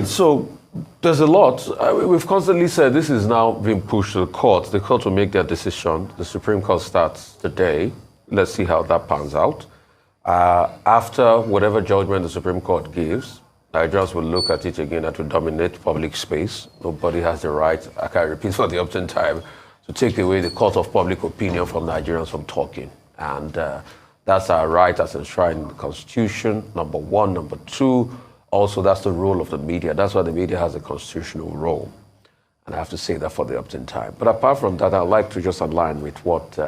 So there's a lot. We've constantly said this is now being pushed to the court. The court will make their decision. The Supreme Court starts today. Let's see how that pans out. After whatever judgment the Supreme Court gives, Nigerians will look at it again. That will dominate public space. Nobody has the right, I can repeat for the upton time, to take away the court of public opinion from Nigerians from talking. And that's our right as enshrined in the Constitution, number one. Number two, also, that's the role of the media. That's why the media has a constitutional role. And I have to say that for the upton time. But apart from that, I'd like to just align with what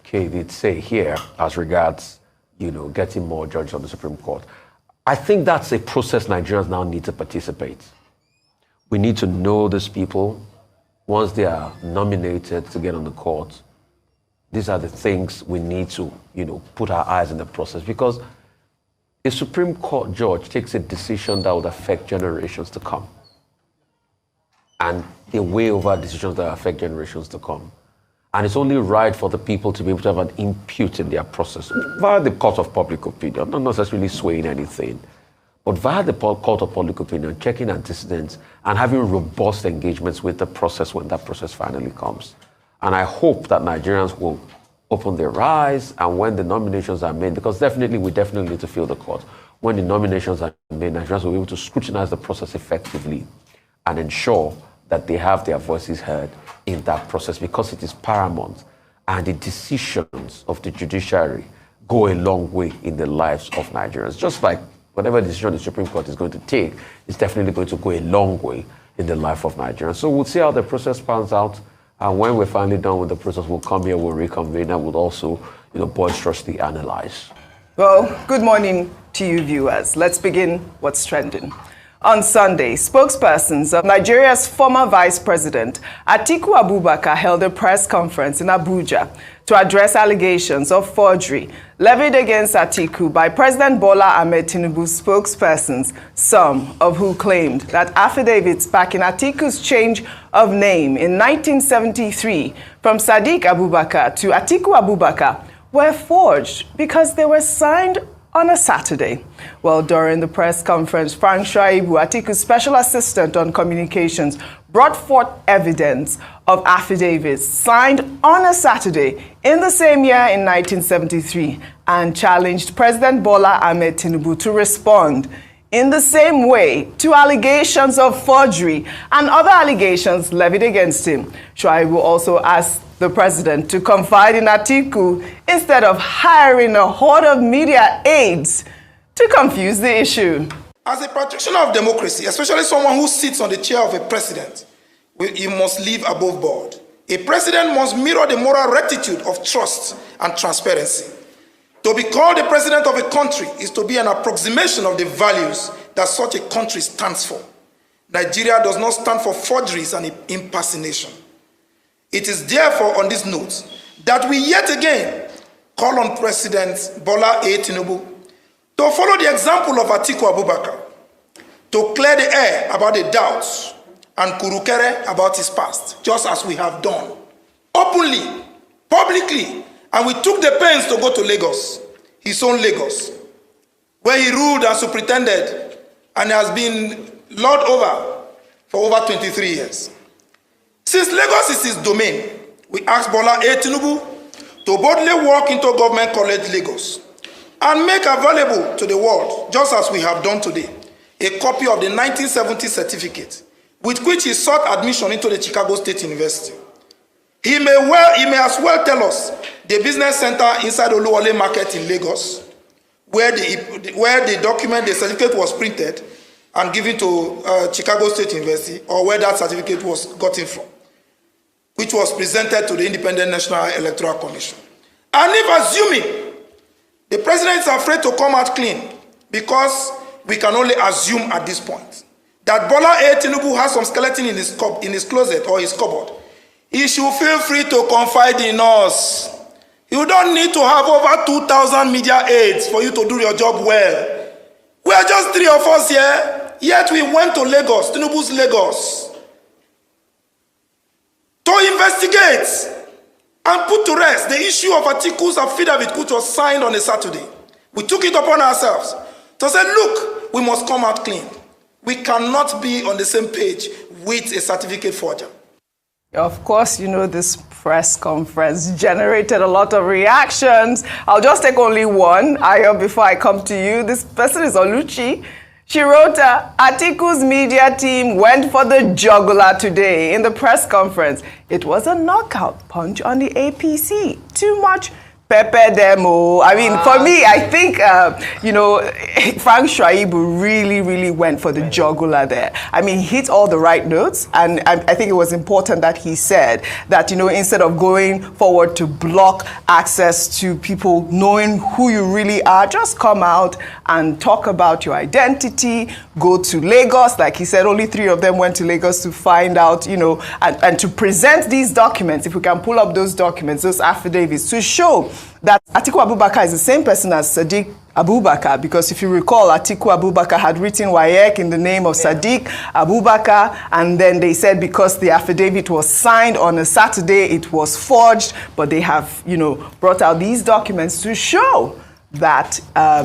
Kay did say here as regards, getting more judges on the Supreme Court. I think that's a process Nigerians now need to participate. We need to know these people. Once they are nominated to get on the court, these are the things we need to, put our eyes in the process, because a Supreme Court judge takes a decision that would affect generations to come. And they weigh over decisions that affect generations to come. And it's only right for the people to be able to have an input in their process via the court of public opinion, not necessarily swaying anything, but via the court of public opinion, checking antecedents and having robust engagements with the process when that process finally comes. And I hope that Nigerians will open their eyes, and when the nominations are made, because we definitely need to fill the court. When the nominations are made, Nigerians will be able to scrutinize the process effectively and ensure that they have their voices heard in that process, because it is paramount. And the decisions of the judiciary go a long way in the lives of Nigerians. Just like whatever decision the Supreme Court is going to take, it's definitely going to go a long way in the life of Nigerians. So we'll see how the process pans out. And when we're finally done with the process, we'll come here, we'll reconvene, and we'll also, boisterously analyze. Well, good morning to you viewers. Let's begin what's trending. On Sunday, spokespersons of Nigeria's former Vice President, Atiku Abubakar, held a press conference in Abuja to address allegations of forgery levied against Atiku by President Bola Ahmed Tinubu's spokespersons, some of who claimed that affidavits backing Atiku's change of name in 1973 from Sadiq Abubakar to Atiku Abubakar were forged because they were signed on a Saturday. Well, during the press conference, Frank Shaibu, Atiku's special assistant on communications, brought forth evidence of affidavits signed on a Saturday in the same year in 1973 and challenged President Bola Ahmed Tinubu to respond in the same way to allegations of forgery and other allegations levied against him. Shaibu also asked the president to confide in Atiku instead of hiring a horde of media aides to confuse the issue. As a practitioner of democracy, especially someone who sits on the chair of a president, he must live above board. A president must mirror the moral rectitude of trust and transparency. To be called the president of a country is to be an approximation of the values that such a country stands for. Nigeria does not stand for forgeries and impersonation. It is therefore on this note that we yet again call on President Bola A. Tinubu to follow the example of Atiku Abubakar, to clear the air about the doubts and kurukere about his past, just as we have done, openly, publicly, and we took the pains to go to Lagos, his own Lagos, where he ruled and superintended and has been lord over for over 23 years. Since Lagos is his domain, we ask Bola A. Tinubu to boldly walk into Government College Lagos and make available to the world, just as we have done today, a copy of the 1970 certificate with which he sought admission into the Chicago State University. He may as well tell us the business center inside Oluwole Market in Lagos, where the document, the certificate was printed and given to Chicago State University, or where that certificate was gotten from, which was presented to the Independent National Electoral Commission. And if assuming The president is afraid to come out clean because we can only assume at this point that Bola A. Tinubu has some skeleton in his closet or his cupboard. He should feel free to confide in us. You don't need to have over 2,000 media aides for you to do your job well. We are just 3 of us here, yet we went to Lagos, Tinubu's Lagos, to investigate and put to rest the issue of Atiku's affidavit, which was signed on a Saturday. We took it upon ourselves to say, look, we must come out clean. We cannot be on the same page with a certificate forger. Of course, you know, this press conference generated a lot of reactions. I'll just take only one, Ayo, before I come to you. This person is Oluchi. She wrote, Atiku's media team went for the jugular today in the press conference. It was a knockout punch on the APC. Too much Pepe demo. I mean, for me, I think, you know, Frank Shaibu really went for the jugular there. I mean, he hit all the right notes, and I think it was important that he said that, you know, instead of going forward to block access to people knowing who you really are, just come out and talk about your identity, go to Lagos. Like he said, only 3 of them went to Lagos to find out, you know, and to present these documents, if we can pull up those documents, those affidavits, to show that Atiku Abubakar is the same person as Sadiq Abubakar, because if you recall, Atiku Abubakar had written WAEC in the name of Sadiq Abubakar, and then they said because the affidavit was signed on a Saturday, it was forged, but they have, you know, brought out these documents to show that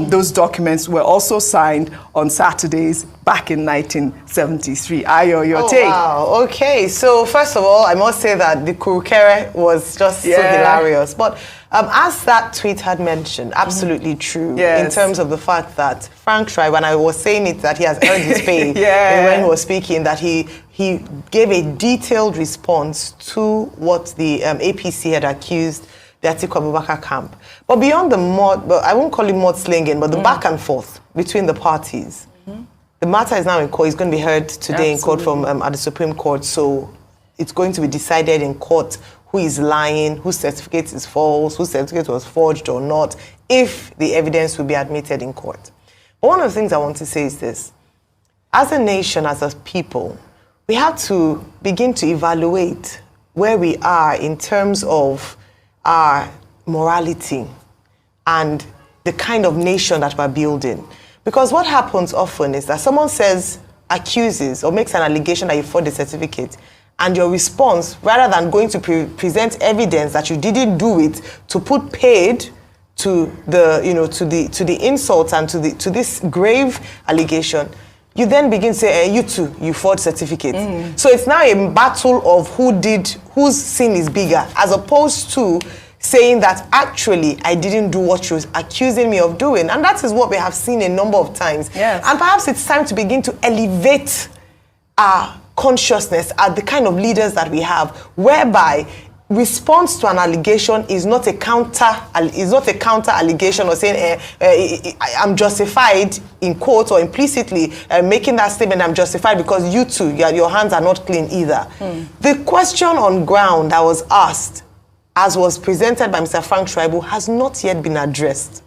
those documents were also signed on Saturdays back in 1973. Ayo, your take? Wow, okay. So first of all, I must say that the Kurukere was just so hilarious. But as that tweet had mentioned, absolutely true in terms of the fact that Frank Shaibu, when I was saying it, that he has earned his pay when he was speaking, that he gave a detailed response to what the APC had accused the Atiku Abubakar camp. But beyond the I won't call it mudslinging, but the back and forth between the parties. The matter is now in court. It's going to be heard today in court from at the Supreme Court. So it's going to be decided in court who is lying, whose certificate is false, whose certificate was forged or not, if the evidence will be admitted in court. But one of the things I want to say is this. As a nation, as a people, we have to begin to evaluate where we are in terms of our morality and the kind of nation that we're building. Because what happens often is that someone accuses or makes an allegation that you forged a certificate, and your response, rather than going to present evidence that you didn't do it, to put paid to the, you know, to the insults and to this grave allegation, you then begin to say, you too, you forged certificates. So it's now a battle of whose sin is bigger, as opposed to saying that actually I didn't do what you're accusing me of doing. And that is what we have seen a number of times. Yes. And perhaps it's time to begin to elevate our consciousness at the kind of leaders that we have, whereby response to an allegation is not a counter allegation, or saying I'm justified in quote or implicitly making that statement, I'm justified because you too, your hands are not clean either. The question on ground that was asked, as was presented by Mr. Frank Shaibu, has not yet been addressed.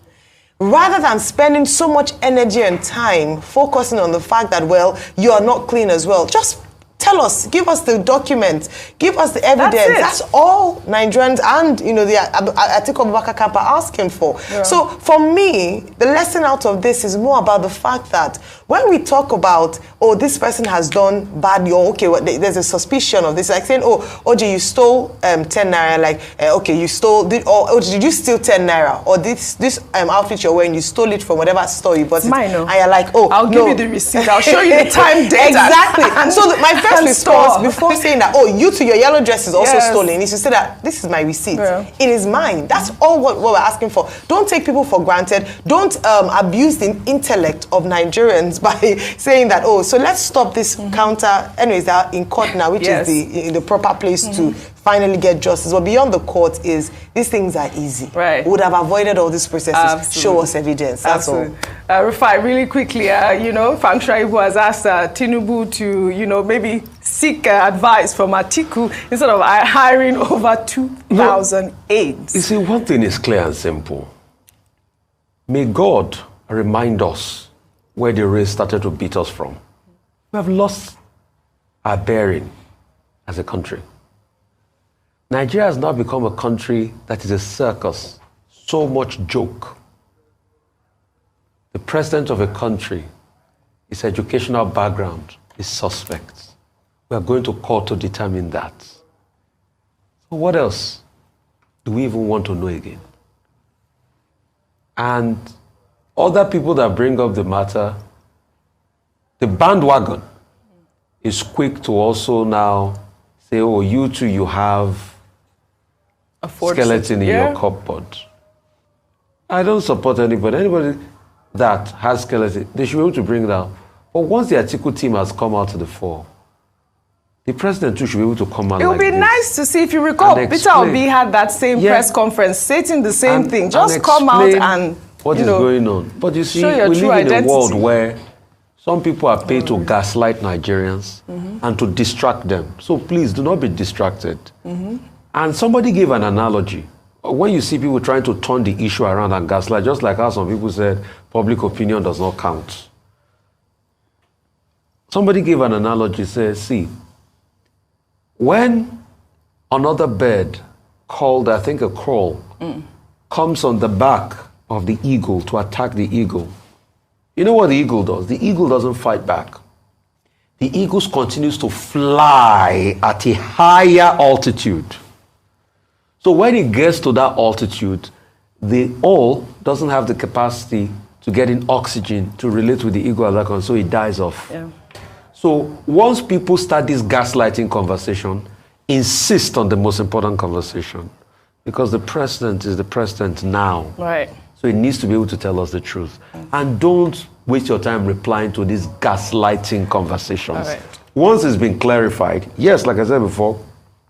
Rather than spending so much energy and time focusing on the fact that, well, you are not clean as well, just tell us, give us the documents, give us the evidence. That's all Nigerians and, you know, the Atiku Abubakar camp are asking for. Yeah. So for me, the lesson out of this is more about the fact that when we talk about, oh, this person has done badly, or okay, well, there's a suspicion of this, like saying, oh, OJ, you stole 10 naira, like, okay, you stole, or did you steal 10 naira? Or this outfit you're wearing, you stole it from whatever store you bought it. Mine, no. And you're like, oh, I'll give you the receipt, I'll show you the time data. Exactly. So my first response, before saying that, oh, you too, your yellow dress is also stolen, is to say that this is my receipt. Yeah. It is mine. That's all what we're asking for. Don't take people for granted. Don't abuse the intellect of Nigerians by saying that, oh, so let's stop this counter. Anyways, they're in court now, which is the proper place to finally get justice. But beyond the court is, these things are easy. Right. We would have avoided all these processes. Absolutely. Show us evidence. That's all. Rufai, really quickly, you know, Frank Shaibu has asked Tinubu to, you know, maybe seek advice from Atiku instead of hiring over 2,000 aides. You see, one thing is clear and simple. may God remind us where the race started to beat us from. We have lost our bearing as a country. Nigeria has now become a country that is a circus, so much joke. The president of a country, his educational background is suspect. We are going to court to determine that. So what else do we even want to know again? And other people that bring up the matter, the bandwagon is quick to also now say, oh, you too, you have a skeleton in your cupboard. I don't support anybody. Anybody that has skeleton, they should be able to bring it out. But once the Atiku team has come out to the fore, the president too should be able to come out. It would be nice to see, if you recall, Peter Obi had that same press conference stating the same thing. Just come out and what is going on. But you see, we live in a world where some people are paid to gaslight Nigerians and to distract them. So please do not be distracted. And somebody gave an analogy. When you see people trying to turn the issue around and gaslight, just like how some people said public opinion does not count. Somebody gave an analogy, says, see, when another bird called, I think, a crow, comes on the back of the eagle to attack the eagle, you know what the eagle does? The eagle doesn't fight back. The eagle continues to fly at a higher altitude. So when it gets to that altitude, the owl doesn't have the capacity to get in oxygen to relate with the eagle at that point, so it dies off. Yeah. So once people start this gaslighting conversation, insist on the most important conversation, because the president is the president now. Right. So he needs to be able to tell us the truth. And don't waste your time replying to these gaslighting conversations. Right. Once it's been clarified, yes, like I said before,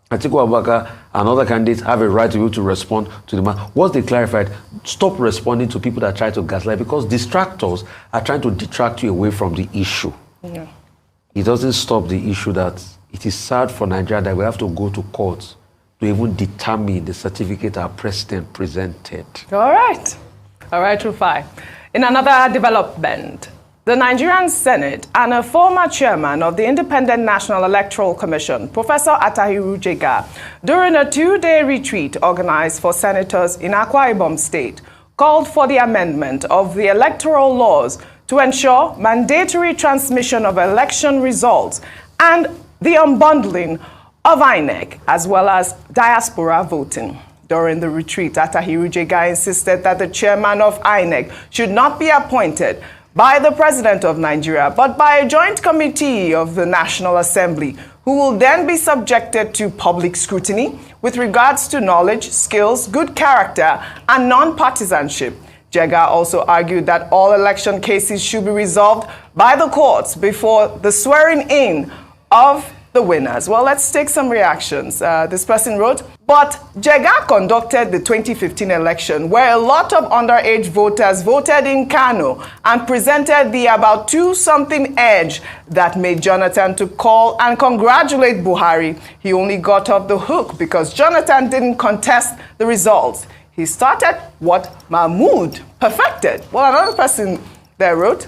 Atiku Abubakar and other candidates have a right to be able to respond to the man. Once they clarified, stop responding to people that try to gaslight, because distractors are trying to detract you away from the issue. Yeah. It doesn't stop the issue that it is sad for Nigeria that we have to go to court to even determine the certificate our president presented. All right, Rufai. In another development, the Nigerian Senate and a former chairman of the Independent National Electoral Commission, Professor Attahiru Jega, during a 2-day retreat organized for senators in Akwa Ibom State, called for the amendment of the electoral laws to ensure mandatory transmission of election results and the unbundling of INEC, as well as diaspora voting. During the retreat, Attahiru Jega insisted that the chairman of INEC should not be appointed by the President of Nigeria, but by a joint committee of the National Assembly, who will then be subjected to public scrutiny with regards to knowledge, skills, good character, and non-partisanship. Jega also argued that all election cases should be resolved by the courts before the swearing in of the winners. Well, let's take some reactions. This person wrote, but Jega conducted the 2015 election where a lot of underage voters voted in Kano and presented the about 2-something edge that made Jonathan to call and congratulate Buhari. He only got off the hook because Jonathan didn't contest the results. He started what Mahmoud perfected. Well, another person there wrote,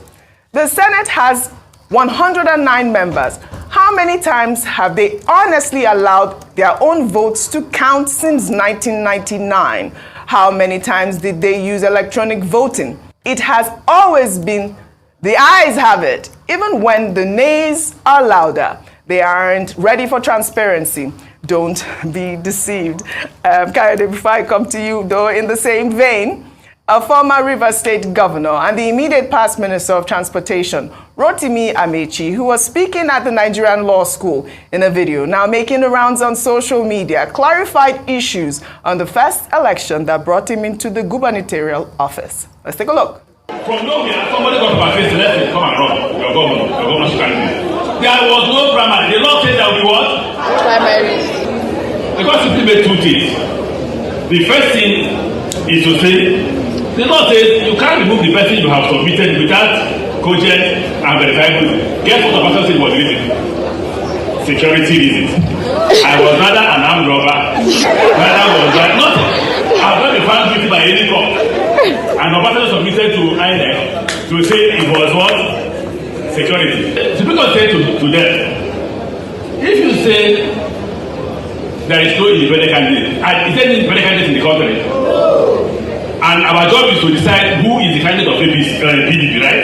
the Senate has 109 members. How many times have they honestly allowed their own votes to count since 1999? How many times did they use electronic voting? It has always been, the ayes have it, even when the nays are louder. They aren't ready for transparency. Don't be deceived. Kayode, before I come to you, though, in the same vein, a former Rivers State governor and the immediate past Minister of Transportation, Rotimi Amechi, who was speaking at the Nigerian Law School in a video now making the rounds on social media, clarified issues on the first election that brought him into the gubernatorial office. Let's take a look. From nowhere, somebody got to my face and let come and run your governorship candidate. There was no primary. The law said there will be what? Primary. Because simply made 2 things. The first thing is to say, the law says you can't remove the person you have submitted without cogent and verifiable. Guess what the person said was reason? Security reasons. I was rather an armed robber. Rather was that nothing. I've not been found guilty by any court. And Obasanjo submitted to INEC to say it was what? Security. Supposed to say to them, if you say there is no independent candidate, and is there any independent candidate in the country? And our job is to decide who is the candidate of PDP, right?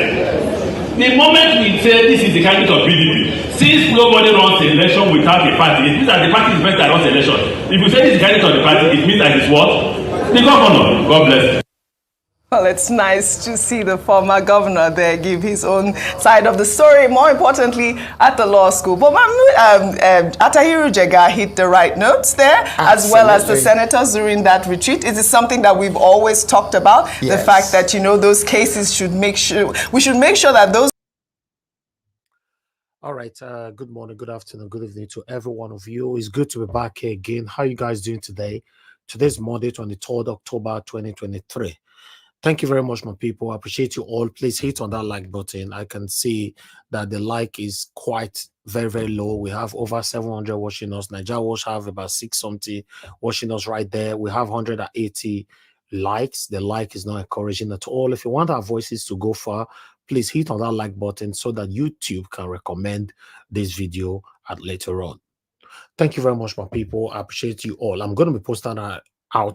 The moment we say this is the candidate of PDP, since nobody runs the election without a party, it means that the party is better that runs the election. If you say this is the candidate of the party, it means that it's what? The governor. God bless. Well, it's nice to see the former governor there give his own side of the story, more importantly, at the law school. But Atahiru Jega hit the right notes there, absolutely, as well as the senators during that retreat. It is something that we've always talked about, yes. The fact that, you know, those cases should make sure, we should make sure that those... All right, good morning, good afternoon, good evening to every one of you. It's good to be back here again. How are you guys doing today? Today's Monday, 23rd October, 2023. Thank you very much, my people. I appreciate you all. Please hit on that like button. I can see that the like is quite very, very low. We have over 700 watching us. Nigeria Watch have about 6-something watching us right there. We have 180 likes. The like is not encouraging at all. If you want our voices to go far, please hit on that like button so that YouTube can recommend this video at later on. Thank you very much, my people. I appreciate you all. I'm going to be posting out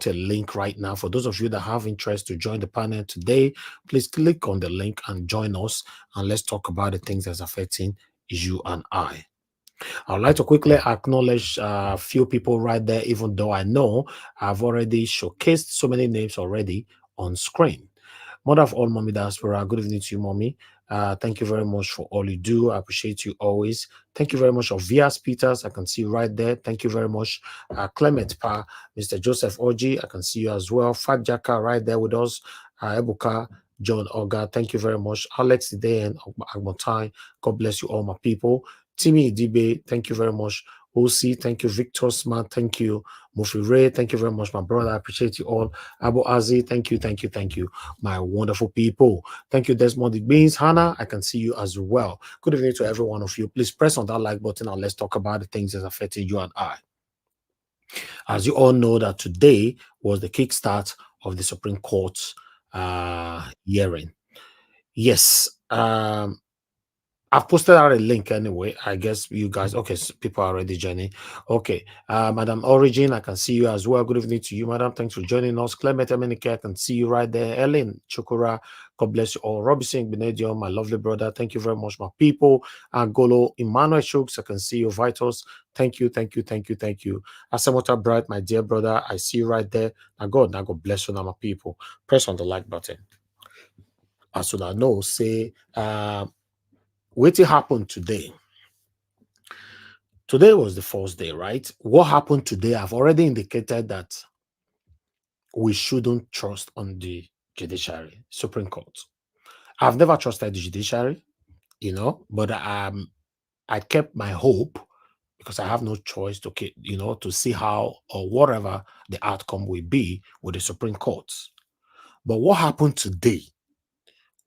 a link right now. For those of you that have interest to join the panel today, please click on the link and join us, and let's talk about the things that's affecting you and I. I'd like to quickly acknowledge a few people right there, even though I know I've already showcased so many names already on screen. Mother of all, Mommy Diaspora, good evening to you, Mommy. Thank you very much for all you do. I appreciate you always. Thank you very much, Vias Peters. I can see you right there. Thank you very much. Clement Pa, Mr. Joseph Oji, I can see you as well. Fat Jaka right there with us. Ebuka, John Oga, thank you very much. Alex Idean, Agmotai, God bless you all, my people. Timmy Idibe, thank you very much. OC, thank you. Victor Smart, thank you. Mufi Ray, thank you very much, my brother. I appreciate you all. Abu Azi, thank you, my wonderful people. Thank you, Desmond Beans. Hannah, I can see you as well. Good evening to every one of you. Please press on that like button and let's talk about the things that affecting you and I. As you all know, that today was the kickstart of the Supreme Court's hearing. Yes, I've posted out a link anyway. I guess you guys, okay, so people are already joining. Okay, Madam Origin, I can see you as well. Good evening to you, Madam. Thanks for joining us. Clement Emenike, I can see you right there. Ellen Chukura, God bless you all. Robinson Benedio, my lovely brother. Thank you very much, my people. Angolo Emmanuel Shooks, I can see you. Vitals, thank you. Asamota Bright, my dear brother, I see you right there. Now God bless you, now my people. Press on the like button. As soon as I know, say, what happened today? Today was the first day, right? What happened today? I've already indicated that we shouldn't trust on the judiciary, Supreme Court. I've never trusted the judiciary, you know, but I kept my hope because I have no choice to keep, you know, to see how or whatever the outcome will be with the Supreme Court. But what happened today?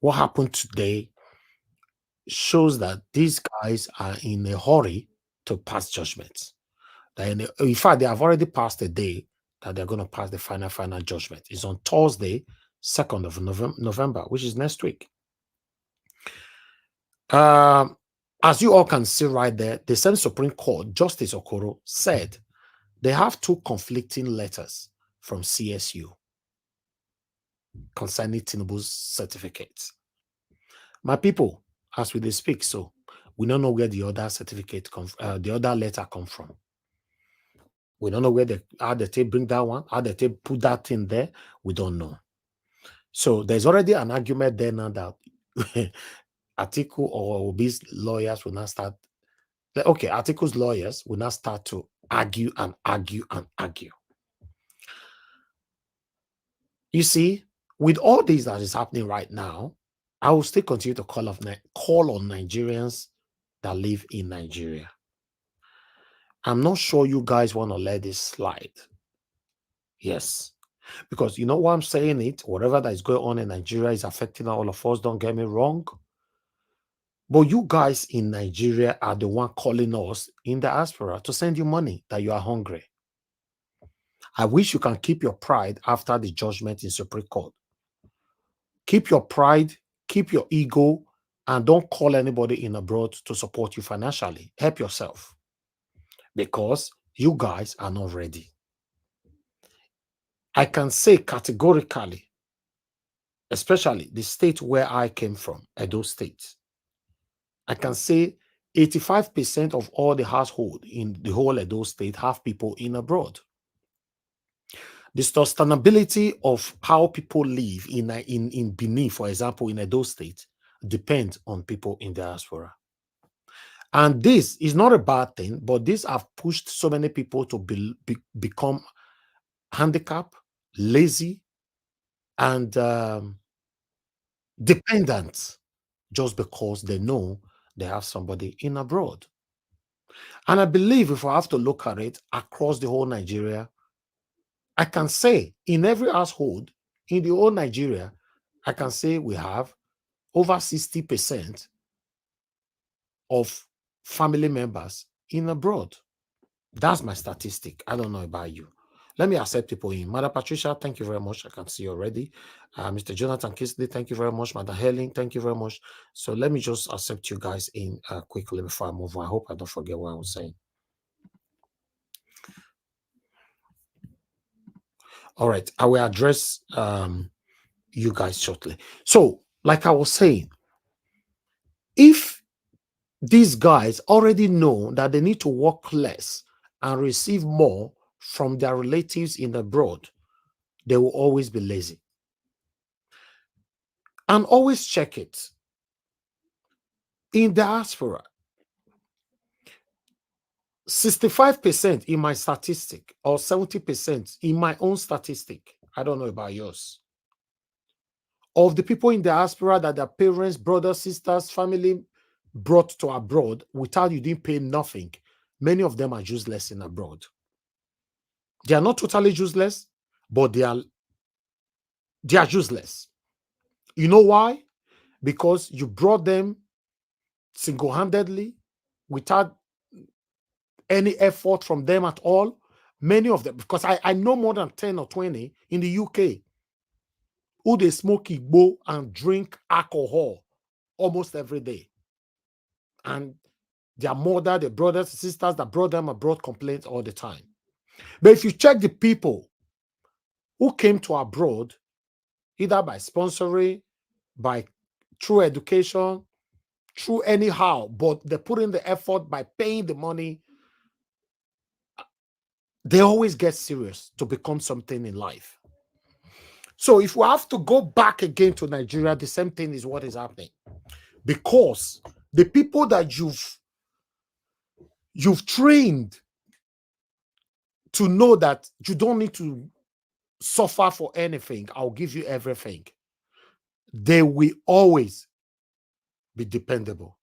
What happened today shows that these guys are in a hurry to pass judgments. In fact, they have already passed the day that they're going to pass the final judgment. It's on Thursday, 2nd of November, which is next week. As you all can see right there, the same Supreme Court, Justice Okoro, said they have two conflicting letters from CSU concerning Tinubu's certificates. My people, as we speak, so we don't know where the other certificate the other letter come from. We don't know where how they bring that one, how they put that in there. We don't know. So there's already an argument there now that Atiku or Obi's lawyers will not start. Okay, Atiku's lawyers will not start to argue and argue and argue. You see, with all this that is happening right now, I will still continue to call on Nigerians that live in Nigeria. I'm not sure you guys want to let this slide. Yes. Because you know why I'm saying it? Whatever that is going on in Nigeria is affecting all of us. Don't get me wrong. But you guys in Nigeria are the one calling us in the diaspora to send you money that you are hungry. I wish you can keep your pride after the judgment in Supreme Court. Keep your pride, keep your ego, and don't call anybody in abroad to support you financially. Help yourself, because you guys are not ready. I can say categorically, especially the state where I came from, Edo State, I can say 85% of all the household in the whole Edo State have people in abroad. The sustainability of how people live in Benin, for example, in Edo State, depends on people in diaspora. And this is not a bad thing, but this have pushed so many people to become handicapped, lazy, and dependent, just because they know they have somebody in abroad. And I believe if I have to look at it across the whole Nigeria, I can say in every household in the whole Nigeria, I can say we have over 60% of family members in abroad. That's my statistic. I don't know about you. Let me accept people in. Mother Patricia, thank you very much. I can see you already. Mr. Jonathan Kisley, thank you very much. Mother Helen, thank you very much. So let me just accept you guys in quickly before I move on. I hope I don't forget what I was saying. All right, I will address you guys shortly. So, like I was saying, if these guys already know that they need to work less and receive more from their relatives in abroad, they will always be lazy. And always check it. In diaspora, 65% in my statistic, or 70% in my own statistic, I don't know about yours, of the people in diaspora that their parents, brothers, sisters, family brought to abroad without you didn't pay nothing, many of them are useless in abroad. They are not totally useless, but they are useless. You know why? Because you brought them single-handedly without any effort from them at all. Many of them, because I know more than 10 or 20 in the UK who they smoke igbo and drink alcohol almost every day. And their mother, their brothers, sisters that brought them abroad complain all the time. But if you check the people who came to abroad, either by sponsoring, through education, through anyhow, but they put in the effort by paying the money, they always get serious to become something in life. So if we have to go back again to Nigeria, the same thing is what is happening. Because the people that you've trained to know that you don't need to suffer for anything, I'll give you everything, they will always be dependable.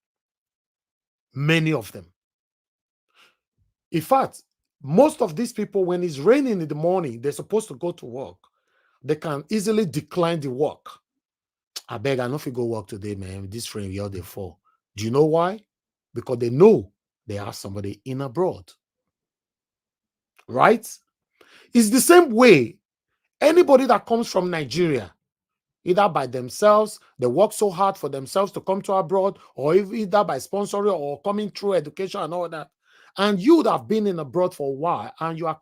Many of them. In fact, most of these people, when it's raining in the morning, they're supposed to go to work. They can easily decline the work. I beg, I know if you go work today, man, this rain, you're there for. Do you know why? Because they know they have somebody in abroad. Right? It's the same way anybody that comes from Nigeria, either by themselves, they work so hard for themselves to come to abroad, or either by sponsoring or coming through education and all that. And you would have been in abroad for a while and you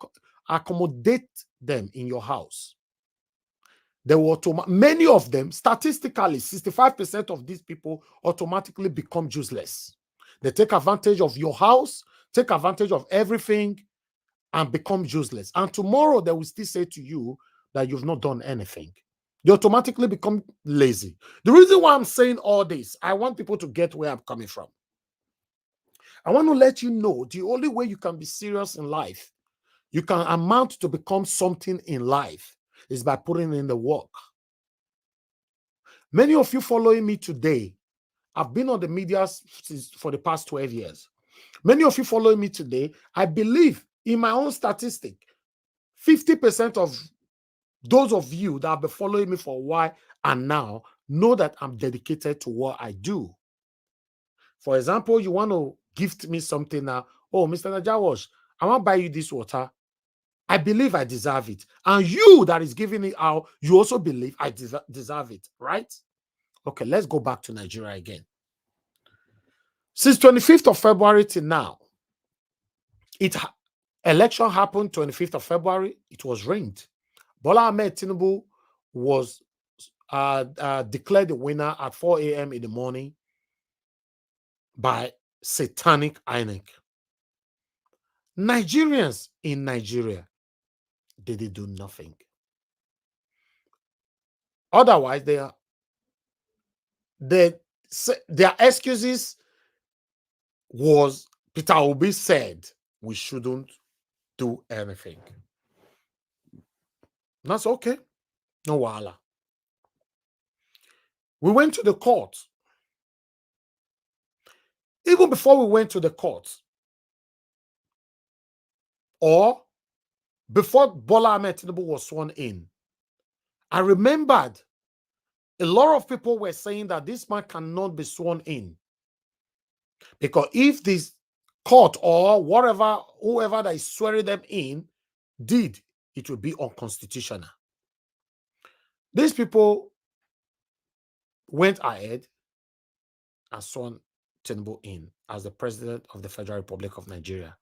accommodate them in your house. They will many of them, statistically, 65% of these people automatically become useless. They take advantage of your house, take advantage of everything, and become useless. And tomorrow they will still say to you that you've not done anything. They automatically become lazy. The reason why I'm saying all this, I want people to get where I'm coming from. I want to let you know the only way you can be serious in life, you can amount to become something in life, is by putting in the work. Many of you following me today, I've been on the media for the past 12 years. Many of you following me today, I believe in my own statistic, 50% of those of you that have been following me for a while and now know that I'm dedicated to what I do. For example, you want to gift me something now. Oh, Mr. Najawash, I want to buy you this water. I believe I deserve it. And you that is giving it out, you also believe I deserve it, right? Okay, let's go back to Nigeria again. Since 25th of February till now, election happened 25th of February. It was rigged. Bola Ahmed Tinubu was declared the winner at 4 a.m. in the morning by satanic INEC. Nigerians in Nigeria, they did do nothing. Otherwise, their excuses was Peter Obi said we shouldn't do anything. That's okay. No wahala. We went to the court. Even before we went to the court, or before Bola Ahmed Tinubu was sworn in, I remembered a lot of people were saying that this man cannot be sworn in. Because if this court or whoever that is swearing them in did, it would be unconstitutional. These people went ahead and sworn Tinubu in as the president of the Federal Republic of Nigeria.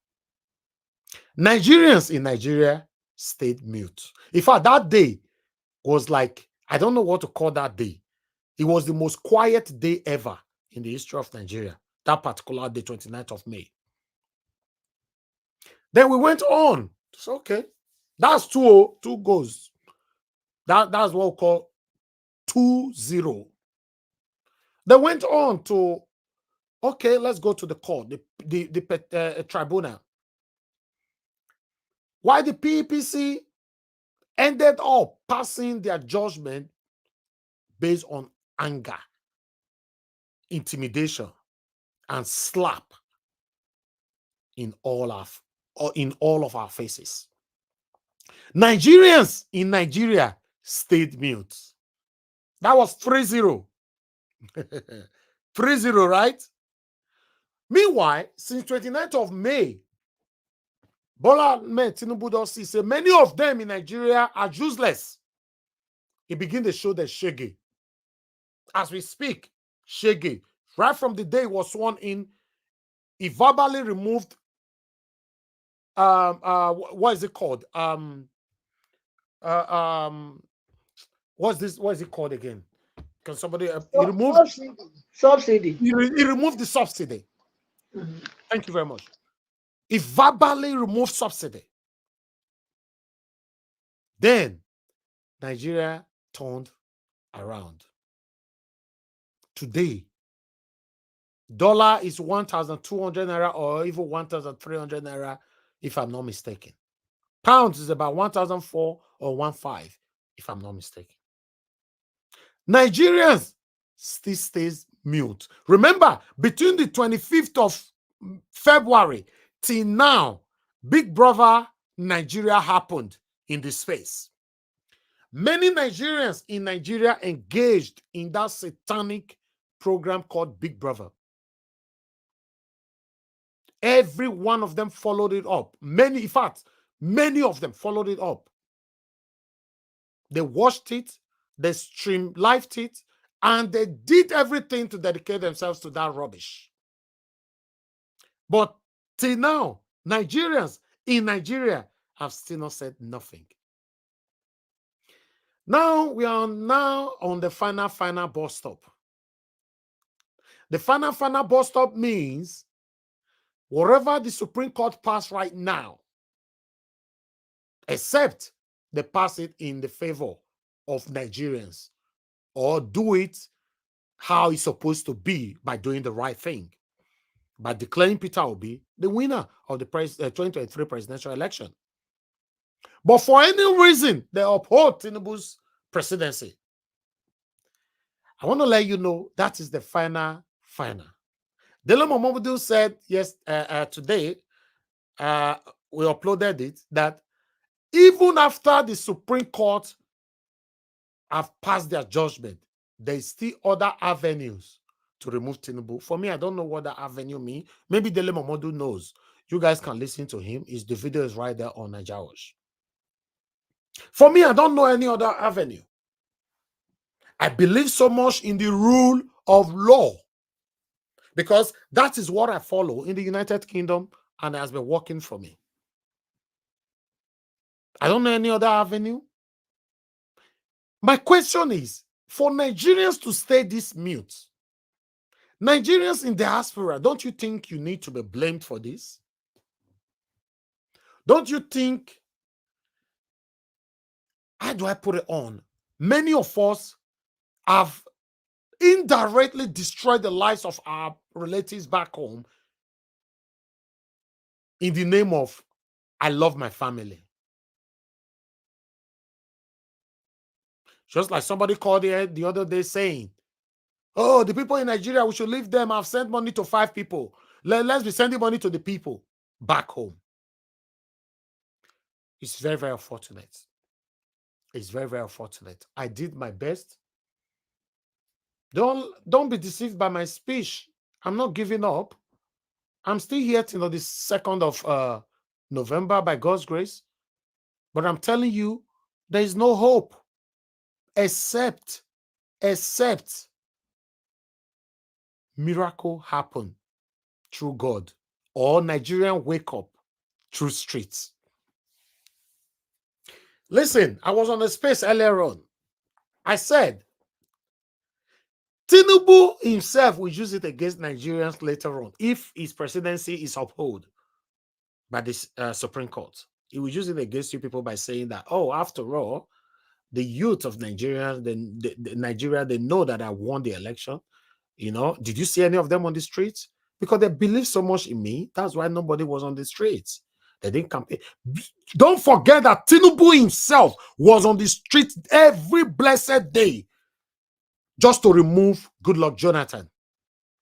Nigerians in Nigeria stayed mute. In fact, that day was like, I don't know what to call that day. It was the most quiet day ever in the history of Nigeria, that particular day, 29th of May. Then we went on. So, okay, that's 2 goals. That's what we call 2-0. They went on to, okay, let's go to the court, the tribunal. Why the PEPC ended up passing their judgment based on anger, intimidation, and slap in all of our faces. Nigerians in Nigeria stayed mute. That was 3-0. 3-0, right? Meanwhile, since 29th of May, Bola Ahmed Tinubu does say many of them in Nigeria are useless. He began to show the shege. As we speak, shege. Right from the day he was sworn in, he verbally removed what is it called? What is it called again? Can somebody he removed subsidy? He removed the subsidy. Thank you very much. He verbally removed subsidy. Then Nigeria turned around. Today, dollar is 1,200 naira or even 1,300 naira, if I'm not mistaken. Pounds is about 1,004 or 1,500, if I'm not mistaken. Nigerians still stays mute. Remember, between the 25th of February till now, Big Brother Nigeria happened in this space. Many Nigerians in Nigeria engaged in that satanic program called Big Brother. Every one of them followed it up. Many, in fact, many of them followed it up. They watched it, they streamed lived it, and they did everything to dedicate themselves to that rubbish. But till now, Nigerians in Nigeria have still not said nothing. Now we are on the final bus stop. The final bus stop means whatever the Supreme Court passed right now, except they pass it in the favor of Nigerians or do it how it's supposed to be by doing the right thing, by declaring Peter Obi the winner of the 2023 presidential election. But for any reason, they uphold Tinubu's presidency. I want to let you know that is the final. Dele Momodu said yes today, we uploaded it, that even after the Supreme Court have passed their judgment, there is still other avenues to remove Tinubu. For me, I don't know what that avenue means. Maybe Dele Momodu knows. You guys can listen to him. The video is right there on Najawash. For me, I don't know any other avenue. I believe so much in the rule of law because that is what I follow in the United Kingdom and it has been working for me. I don't know any other avenue. My question is, for Nigerians to stay this mute, Nigerians in diaspora, don't you think you need to be blamed for this? Don't you think, how do I put it on? Many of us have indirectly destroyed the lives of our relatives back home in the name of, I love my family. Just like somebody called the other day saying, oh, the people in Nigeria, we should leave them. I've sent money to 5 people. Let's be sending money to the people back home. It's very, very unfortunate. It's very, very unfortunate. I did my best. Don't be deceived by my speech. I'm not giving up. I'm still here till the 2nd of November by God's grace. But I'm telling you, there is no hope except miracle happen through God or Nigerian wake up through streets. Listen, I was on a space earlier on. I said, Tinubu himself will use it against Nigerians later on if his presidency is upheld by the Supreme Court. He will use it against you people by saying that, oh, after all, the youth of Nigeria, Nigeria, they know that I won the election. You know, did you see any of them on the streets? Because they believe so much in me. That's why nobody was on the streets. They didn't campaign. Don't forget that Tinubu himself was on the street every blessed day just to remove Goodluck Jonathan.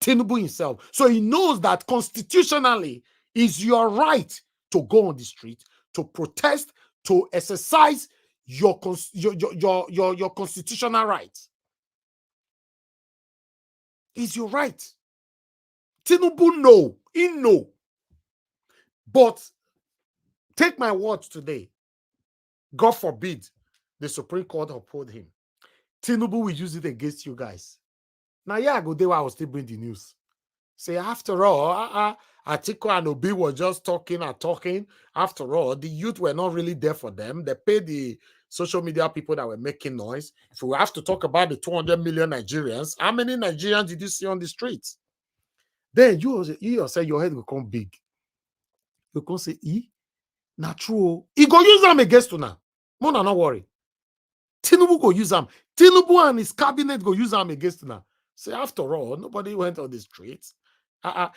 Tinubu himself. So he knows that constitutionally is your right to go on the street, to protest, to exercise your constitutional rights. Is your right. Tinubu know. He know. But take my words today. God forbid the Supreme Court uphold him. Tinubu will use it against you guys. Now, yeah, I go there. I will still bring the news. Say, after all, Atiku and Obi were just talking and talking. After all, the youth were not really there for them. They paid the social media people that were making noise. If we have to talk about the 200 million Nigerians, how many Nigerians did you see on the streets? Then you yourself, your head will come big. You can say, not true. He go use them against you now. Mona, not worry. Tinubu go use them. Tinubu and his cabinet go use them against you now. Say, after all, nobody went on the streets.